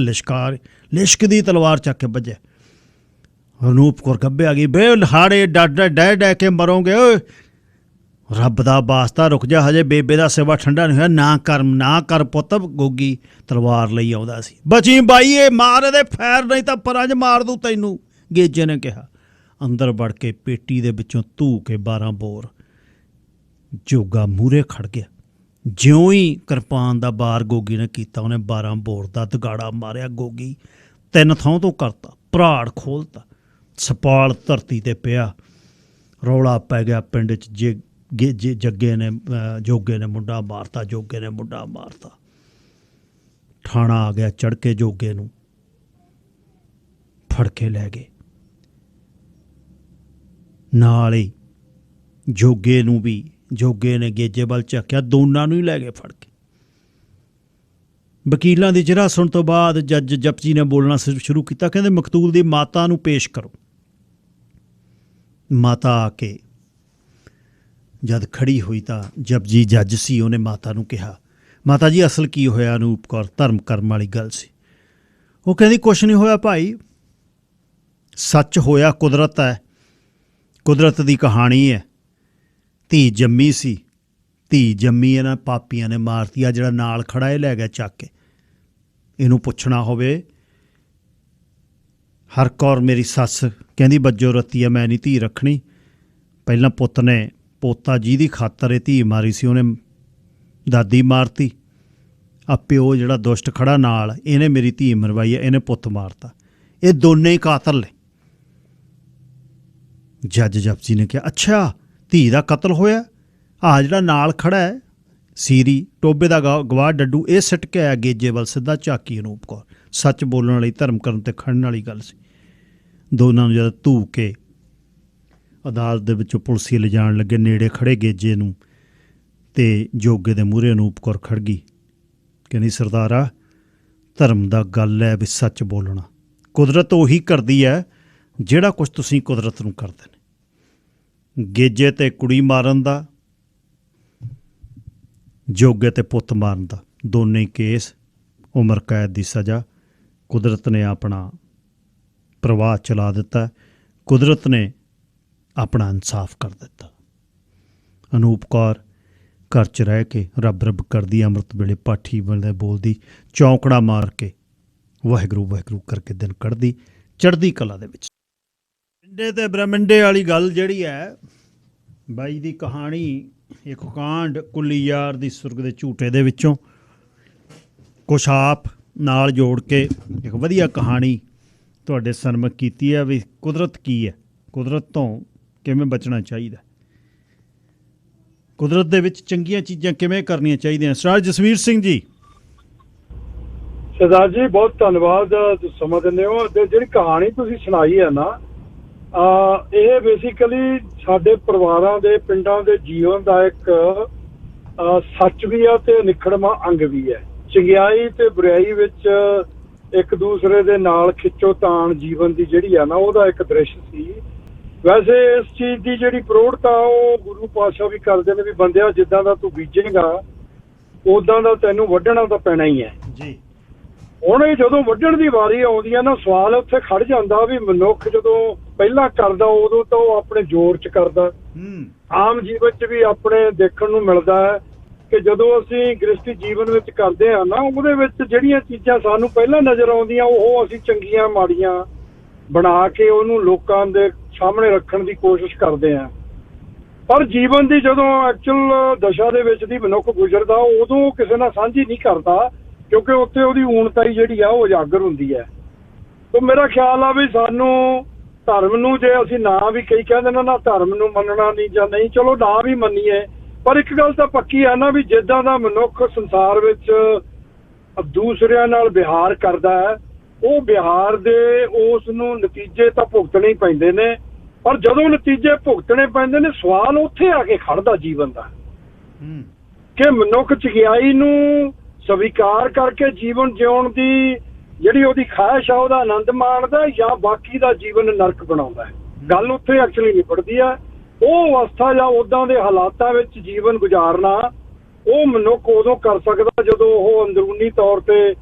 Speaker 1: ਲਿਸ਼ਕ ਦੀ ਤਲਵਾਰ ਚੱਕ ਕੇ ਵੱਜਿਆ। ਅਨੂਪ ਕੌਰ ਗੱਭੇ ਆ ਗਈ, ਬੇ ਹਾੜੇ ਡੈ ਡੈ ਕੇ ਮਰੋਗੇ ਓਏ, ਰੱਬ ਦਾ ਵਾਸਤਾ ਰੁਕ ਜਾ, ਹਜੇ ਬੇਬੇ ਦਾ ਸੇਵਾ ਠੰਡਾ ਨਹੀਂ ਹੋਇਆ, ਨਾ ਕਰ ਪੁੱਤ। ਗੋਗੀ ਤਲਵਾਰ ਲਈ ਆਉਂਦਾ ਸੀ। ਬਚੀ ਬਾਈ, ਇਹ ਮਾਰ ਇਹਦੇ ਫੈਰ, ਨਹੀਂ ਤਾਂ ਪਰਾਂ 'ਚ ਮਾਰ ਦੂੰ ਤੈਨੂੰ, ਗੇਜੇ ਨੇ ਕਿਹਾ। ਅੰਦਰ ਵੜ ਕੇ ਪੇਟੀ ਦੇ ਵਿੱਚੋਂ ਧੂ ਕੇ 12 ਬੋਰ ਜੋਗਾ ਮੂਹਰੇ ਖੜ ਗਿਆ। ਜਿਉਂ ਹੀ ਕਿਰਪਾਨ ਦਾ ਬਾਰ ਗੋਗੀ ਨੇ ਕੀਤਾ, ਉਹਨੇ 12 ਬੋਰ ਦਾ ਦਗਾੜਾ ਮਾਰਿਆ। ਗੋਗੀ 3 ਥਾਂ ਤੋਂ ਕਰਤਾ, ਭਰਾੜ ਖੋਲ੍ਹਤਾ, ਸਪਾਲ ਧਰਤੀ 'ਤੇ ਪਿਆ। ਰੌਲਾ ਪੈ ਗਿਆ ਪਿੰਡ 'ਚ, ਜੋਗੇ ਨੇ ਮੁੰਡਾ ਮਾਰਤਾ, ਜੋਗੇ ਨੇ ਮੁੰਡਾ ਮਾਰਤਾ। ਠਾਣਾ ਆ ਗਿਆ, ਚੜ੍ਹ ਕੇ ਜੋਗੇ ਨੂੰ ਫੜ ਕੇ ਲੈ ਗਏ। ਨਾਲ ਹੀ ਜੋਗੇ ਨੂੰ ਵੀ, ਜੋਗੇ ਨੇ ਗੇਜੇ ਵੱਲ ਝਾਕਿਆ, ਦੋਨਾਂ ਨੂੰ ਹੀ ਲੈ ਗਏ ਫੜ ਕੇ। ਵਕੀਲਾਂ ਦੀ ਜਿਹੜਾ ਸੁਣ ਤੋਂ ਬਾਅਦ ਜੱਜ ਜਪਜੀ ਨੇ ਬੋਲਣਾ ਸ਼ੁਰੂ ਕੀਤਾ, ਕਹਿੰਦੇ ਮਕਤੂਲ ਦੀ ਮਾਤਾ ਨੂੰ ਪੇਸ਼ ਕਰੋ। ਮਾਤਾ ਆ ਕੇ ਜਦ ਖੜੀ ਹੋਈ ਤਾਂ ਜਪਜੀ ਜੱਜ ਸੀ, ਉਹਨੇ ਮਾਤਾ ਨੂੰ ਕਿਹਾ, ਮਾਤਾ ਜੀ ਅਸਲ ਕੀ ਹੋਇਆ? ਅਨੂਪ ਕੌਰ ਧਰਮ ਕਰਮ ਵਾਲੀ ਗੱਲ ਸੀ। ਉਹ ਕਹਿੰਦੀ ਕੁਛ ਨਹੀਂ ਹੋਇਆ ਭਾਈ, ਸੱਚ ਹੋਇਆ, ਕੁਦਰਤ ਹੈ, ਕੁਦਰਤ ਦੀ ਕਹਾਣੀ ਹੈ। ਧੀ ਜੰਮੀ ਸੀ, ਧੀ ਜੰਮੀ ਇਹਨਾਂ ਪਾਪੀਆਂ ਨੇ ਮਾਰਤੀ। ਆ ਜਿਹੜਾ ਨਾਲ ਖੜਾ ਇਹ ਲੈ ਗਿਆ ਚੱਕ ਕੇ। ਇਹਨੂੰ ਪੁੱਛਣਾ ਹੋਵੇ। ਹਰ ਕੌਰ ਮੇਰੀ ਸੱਸ ਕਹਿੰਦੀ ਬੱਜੋ ਰੱਤੀ ਆ, ਮੈਂ ਨਹੀਂ ਧੀ ਰੱਖਣੀ। ਪਹਿਲਾਂ ਪੁੱਤ ਨੇ, ਪੋਤਾ ਜਿਹਦੀ ਖਾਤਰ ਇਹ ਧੀ ਮਾਰੀ ਸੀ, ਉਹਨੇ ਦਾਦੀ ਮਾਰਤੀ। ਆ ਪਿਓ ਜਿਹੜਾ ਦੁਸ਼ਟ ਖੜਾ ਨਾਲ, ਇਹਨੇ ਮੇਰੀ ਧੀ ਮਰਵਾਈ ਹੈ, ਇਹਨੇ ਪੁੱਤ ਮਾਰਤਾ। ਇਹ ਦੋਨੇ ਹੀ ਕਾਤਲ ਨੇ। ਜੱਜ ਜਪਜੀ ਨੇ ਕਿਹਾ, ਅੱਛਾ ਧੀ ਦਾ ਕਤਲ ਹੋਇਆ? ਆਹ ਜਿਹੜਾ ਨਾਲ ਖੜਾ ਹੈ ਸੀਰੀ, ਟੋਬੇ ਦਾ ਗਵਾਹ ਡੱਡੂ, ਇਹ ਸਿੱਟ ਕੇ ਆਇਆ ਗੇਜੇ ਵੱਲ ਸਿੱਧਾ ਝਾਕੀ ਅਨੂਪ ਕੌਰ। ਸੱਚ ਬੋਲਣ ਵਾਲੀ, ਧਰਮ ਕਰਨ 'ਤੇ ਖੜਨ ਵਾਲੀ ਗੱਲ ਸੀ। ਦੋਨਾਂ ਨੂੰ ਜਦ ਧੂ ਕੇ ਅਦਾਲਤ ਦੇ ਵਿੱਚੋਂ ਪੁਲਿਸੀਏ ਲਿਜਾਣ ਲੱਗੇ, ਨੇੜੇ ਖੜ੍ਹੇ ਗੇਜੇ ਨੂੰ, ਅਤੇ ਜੋਗੇ ਦੇ ਮੂਹਰੇ ਅਨੂਪ ਕੌਰ ਖੜ੍ਹ ਗਈ, ਕਹਿੰਦੀ ਸਰਦਾਰਾ ਧਰਮ ਦਾ ਗੱਲ ਹੈ ਵੀ ਸੱਚ ਬੋਲਣਾ। ਕੁਦਰਤ ਉਹੀ ਕਰਦੀ ਹੈ ਜਿਹੜਾ ਕੁਛ ਤੁਸੀਂ ਕੁਦਰਤ ਨੂੰ ਕਰਦੇ ਨੇ। ਗੇਜੇ 'ਤੇ ਕੁੜੀ ਮਾਰਨ ਦਾ, ਜੋਗੇ 'ਤੇ ਪੁੱਤ ਮਾਰਨ ਦਾ, ਦੋਨੇ ਕੇਸ, ਉਮਰ ਕੈਦ ਦੀ ਸਜ਼ਾ। ਕੁਦਰਤ ਨੇ ਆਪਣਾ ਪ੍ਰਵਾਹ ਚਲਾ ਦਿੱਤਾ, ਕੁਦਰਤ ਨੇ ਆਪਣਾ ਇਨਸਾਫ ਕਰ ਦਿੱਤਾ। ਅਨੂਪ ਕੌਰ ਘਰ 'ਚ ਰਹਿ ਕੇ ਰੱਬ ਰੱਬ ਕਰਦੀ, ਅੰਮ੍ਰਿਤ ਵੇਲੇ ਪਾਠੀ ਬਣਦੇ ਬੋਲਦੀ, ਚੌਂਕੜਾ ਮਾਰ ਕੇ ਵਾਹਿਗੁਰੂ ਵਾਹਿਗੁਰੂ ਕਰਕੇ ਦਿਨ ਕੱਢਦੀ, ਚੜ੍ਹਦੀ ਕਲਾ ਦੇ ਵਿੱਚ। ਪਿੰਡੇ ਤੇ ਬ੍ਰਹਮੰਡੇ ਵਾਲੀ ਗੱਲ ਜਿਹੜੀ ਹੈ, ਬਾਈ ਦੀ ਕਹਾਣੀ, ਇੱਕ ਕਾਂਡ ਕੁੱਲੀ ਯਾਰ ਦੀ ਸੁਰਗ ਦੇ ਝੂਟੇ ਦੇ ਵਿੱਚੋਂ ਕੁਛ ਆਪ ਨਾਲ ਜੋੜ ਕੇ ਇੱਕ ਵਧੀਆ ਕਹਾਣੀ ਤੁਹਾਡੇ ਸਨਮੁਖ ਕੀਤੀ ਹੈ ਵੀ ਕੁਦਰਤ ਕੀ ਹੈ, ਕੁਦਰਤ ਤੋਂ ਕਿਵੇਂ ਬਚਣਾ ਚਾਹੀਦਾ, ਕੁਦਰਤ ਦੇ ਵਿੱਚ ਚੰਗੀਆਂ ਚੀਜ਼ਾਂ ਕਿਵੇਂ ਕਰਨੀਆਂ ਚਾਹੀਦੀਆਂ। ਸਰਦਾਰ ਜਸਵੀਰ ਸਿੰਘ ਜੀ।
Speaker 9: ਸਰਦਾਰ ਜੀ ਬਹੁਤ ਧੰਨਵਾਦ, ਸਮਾਂ ਦਿੰਦੇ ਹੋ। ਅਤੇ ਜਿਹੜੀ ਕਹਾਣੀ ਤੁਸੀਂ ਸੁਣਾਈ ਹੈ ਨਾ, ਇਹ ਬੇਸਿਕਲੀ ਸਾਡੇ ਪਰਿਵਾਰਾਂ ਦੇ, ਪਿੰਡਾਂ ਦੇ ਜੀਵਨ ਦਾ ਇੱਕ ਸੱਚ ਵੀ ਆ ਅਤੇ ਨਿਖੜਵਾਂ ਅੰਗ ਵੀ ਹੈ। ਚੰਗਿਆਈ ਅਤੇ ਬੁਰਾਈ ਵਿੱਚ ਇੱਕ ਦੂਸਰੇ ਦੇ ਨਾਲ ਖਿੱਚੋ ਤਾਣ ਜੀਵਨ ਦੀ ਜਿਹੜੀ ਆ ਨਾ, ਉਹਦਾ ਇੱਕ ਦ੍ਰਿਸ਼ ਸੀ। ਵੈਸੇ ਇਸ ਚੀਜ਼ ਦੀ ਜਿਹੜੀ ਪ੍ਰੋੜਤਾ ਉਹ ਗੁਰੂ ਪਾਤਸ਼ਾਹ ਵੀ ਕਰਦੇ ਨੇ ਵੀ ਬੰਦਿਆ ਜਿੱਦਾਂ ਦਾ ਤੂੰ ਬੀਜੇਗਾ ਉੱਦਾਂ ਦਾ ਤੈਨੂੰ ਵੱਢਣਾ ਤਾਂ ਪੈਣਾ ਹੀ ਹੈ ਜੀ। ਹੁਣ ਇਹ ਜਦੋਂ ਵੱਢਣ ਦੀ ਵਾਰੀ ਆਉਂਦੀ ਹੈ ਨਾ, ਸਵਾਲ ਉੱਥੇ ਖੜ ਜਾਂਦਾ ਵੀ ਮਨੁੱਖ ਜਦੋਂ ਪਹਿਲਾਂ ਕਰਦਾ ਉਦੋਂ ਤਾਂ ਉਹ ਆਪਣੇ ਜ਼ੋਰ 'ਚ ਕਰਦਾ। ਆਮ ਜੀਵਨ 'ਚ ਵੀ ਆਪਣੇ ਦੇਖਣ ਨੂੰ ਮਿਲਦਾ ਹੈ ਕਿ ਜਦੋਂ ਅਸੀਂ ਗ੍ਰਸਤੀ ਜੀਵਨ ਵਿੱਚ ਕਰਦੇ ਹਾਂ ਨਾ, ਉਹਦੇ ਵਿੱਚ ਜਿਹੜੀਆਂ ਚੀਜ਼ਾਂ ਸਾਨੂੰ ਪਹਿਲਾਂ ਨਜ਼ਰ ਆਉਂਦੀਆਂ ਉਹ ਅਸੀਂ ਚੰਗੀਆਂ ਮਾੜੀਆਂ ਬਣਾ ਕੇ ਉਹਨੂੰ ਲੋਕਾਂ ਦੇ ਸਾਹਮਣੇ ਰੱਖਣ ਦੀ ਕੋਸ਼ਿਸ਼ ਕਰਦੇ ਹਾਂ। ਪਰ ਜੀਵਨ ਦੀ ਜਦੋਂ ਐਕਚੁਅਲ ਦਸ਼ਾ ਦੇ ਵਿੱਚ ਦੀ ਮਨੁੱਖ ਗੁਜ਼ਰਦਾ, ਉਦੋਂ ਕਿਸੇ ਨਾਲ ਸਾਂਝੀ ਨਹੀਂ ਕਰਦਾ, ਕਿਉਂਕਿ ਉੱਥੇ ਉਹਦੀ ਊਣਤਾਈ ਜਿਹੜੀ ਆ ਉਹ ਉਜਾਗਰ ਹੁੰਦੀ ਹੈ। ਤਾਂ ਮੇਰਾ ਖਿਆਲ ਆ ਵੀ ਸਾਨੂੰ ਧਰਮ ਨੂੰ, ਜੇ ਅਸੀਂ ਨਾ ਵੀ ਕਈ ਕਹਿੰਦੇ ਨੇ ਨਾ ਧਰਮ ਨੂੰ ਮੰਨਣਾ ਨਹੀਂ ਜਾਂ ਨਹੀਂ, ਚਲੋ ਨਾ ਵੀ ਮੰਨੀਏ, ਪਰ ਇੱਕ ਗੱਲ ਤਾਂ ਪੱਕੀ ਹੈ ਨਾ ਵੀ ਜਿੱਦਾਂ ਦਾ ਮਨੁੱਖ ਸੰਸਾਰ ਵਿੱਚ ਦੂਸਰਿਆਂ ਨਾਲ ਵਿਹਾਰ ਕਰਦਾ ਹੈ, ਉਹ ਵਿਹਾਰ ਦੇ ਉਸ ਨੂੰ ਨਤੀਜੇ ਤਾਂ ਭੁਗਤਣੇ ਹੀ ਪੈਂਦੇ ਨੇ। ਪਰ ਜਦੋਂ ਨਤੀਜੇ ਭੁਗਤਣੇ ਪੈਂਦੇ ਨੇ, ਸਵਾਲ ਉੱਥੇ ਆ ਕੇ ਖੜਦਾ ਜੀਵਨ ਦਾ ਕਿ ਮਨੁੱਖ ਚੰਗਿਆਈ ਨੂੰ ਸਵੀਕਾਰ ਕਰਕੇ ਜੀਵਨ ਜਿਉਣ ਦੀ ਜਿਹੜੀ ਉਹਦੀ ਖਾਹਿਸ਼ ਆ ਉਹਦਾ ਆਨੰਦ ਮਾਣਦਾ, ਜਾਂ ਬਾਕੀ ਦਾ ਜੀਵਨ ਨਰਕ ਬਣਾਉਂਦਾ ਹੈ। ਗੱਲ ਉੱਥੇ ਐਕਚੁਅਲੀ ਨਿਬੜਦੀ ਹੈ। ਉਹ ਅਵਸਥਾ ਜਾਂ ਉੱਦਾਂ ਦੇ ਹਾਲਾਤਾਂ ਵਿੱਚ ਜੀਵਨ ਗੁਜ਼ਾਰਨਾ ਉਹ ਮਨੁੱਖ ਉਦੋਂ ਕਰ ਸਕਦਾ ਜਦੋਂ ਉਹ ਅੰਦਰੂਨੀ ਤੌਰ ਤੇ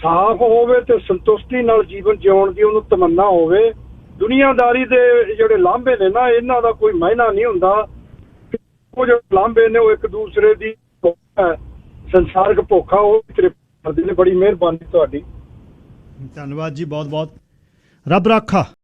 Speaker 9: ਸਾਫ਼ ਹੋਵੇ ਤੇ ਸੰਤੁਸ਼ਟੀ ਨਾਲ ਜੀਵਨ ਜਿਉਣ ਦੀ ਉਹਨੂੰ ਤਮੰਨਾ ਹੋਵੇ। ਦੁਨੀਆਦਾਰੀ ਦੇ ਜਿਹੜੇ ਲਾਂਭੇ ਨੇ ਨਾ, ਇਹਨਾਂ ਦਾ ਕੋਈ ਮਾਇਨਾ ਨਹੀਂ ਹੁੰਦਾ। ਉਹ ਜਿਹੜੇ ਲਾਂਭੇ ਨੇ ਉਹ ਇੱਕ ਦੂਸਰੇ ਦੀ ਸੰਸਾਰਿਕ ਭੁੱਖ ਆ, ਉਹ ਕਰਦੇ ਨੇ। ਬੜੀ ਮਿਹਰਬਾਨੀ ਤੁਹਾਡੀ।
Speaker 1: ਧੰਨਵਾਦ ਜੀ, ਬਹੁਤ ਬਹੁਤ। ਰੱਬ ਰਾਖਾ।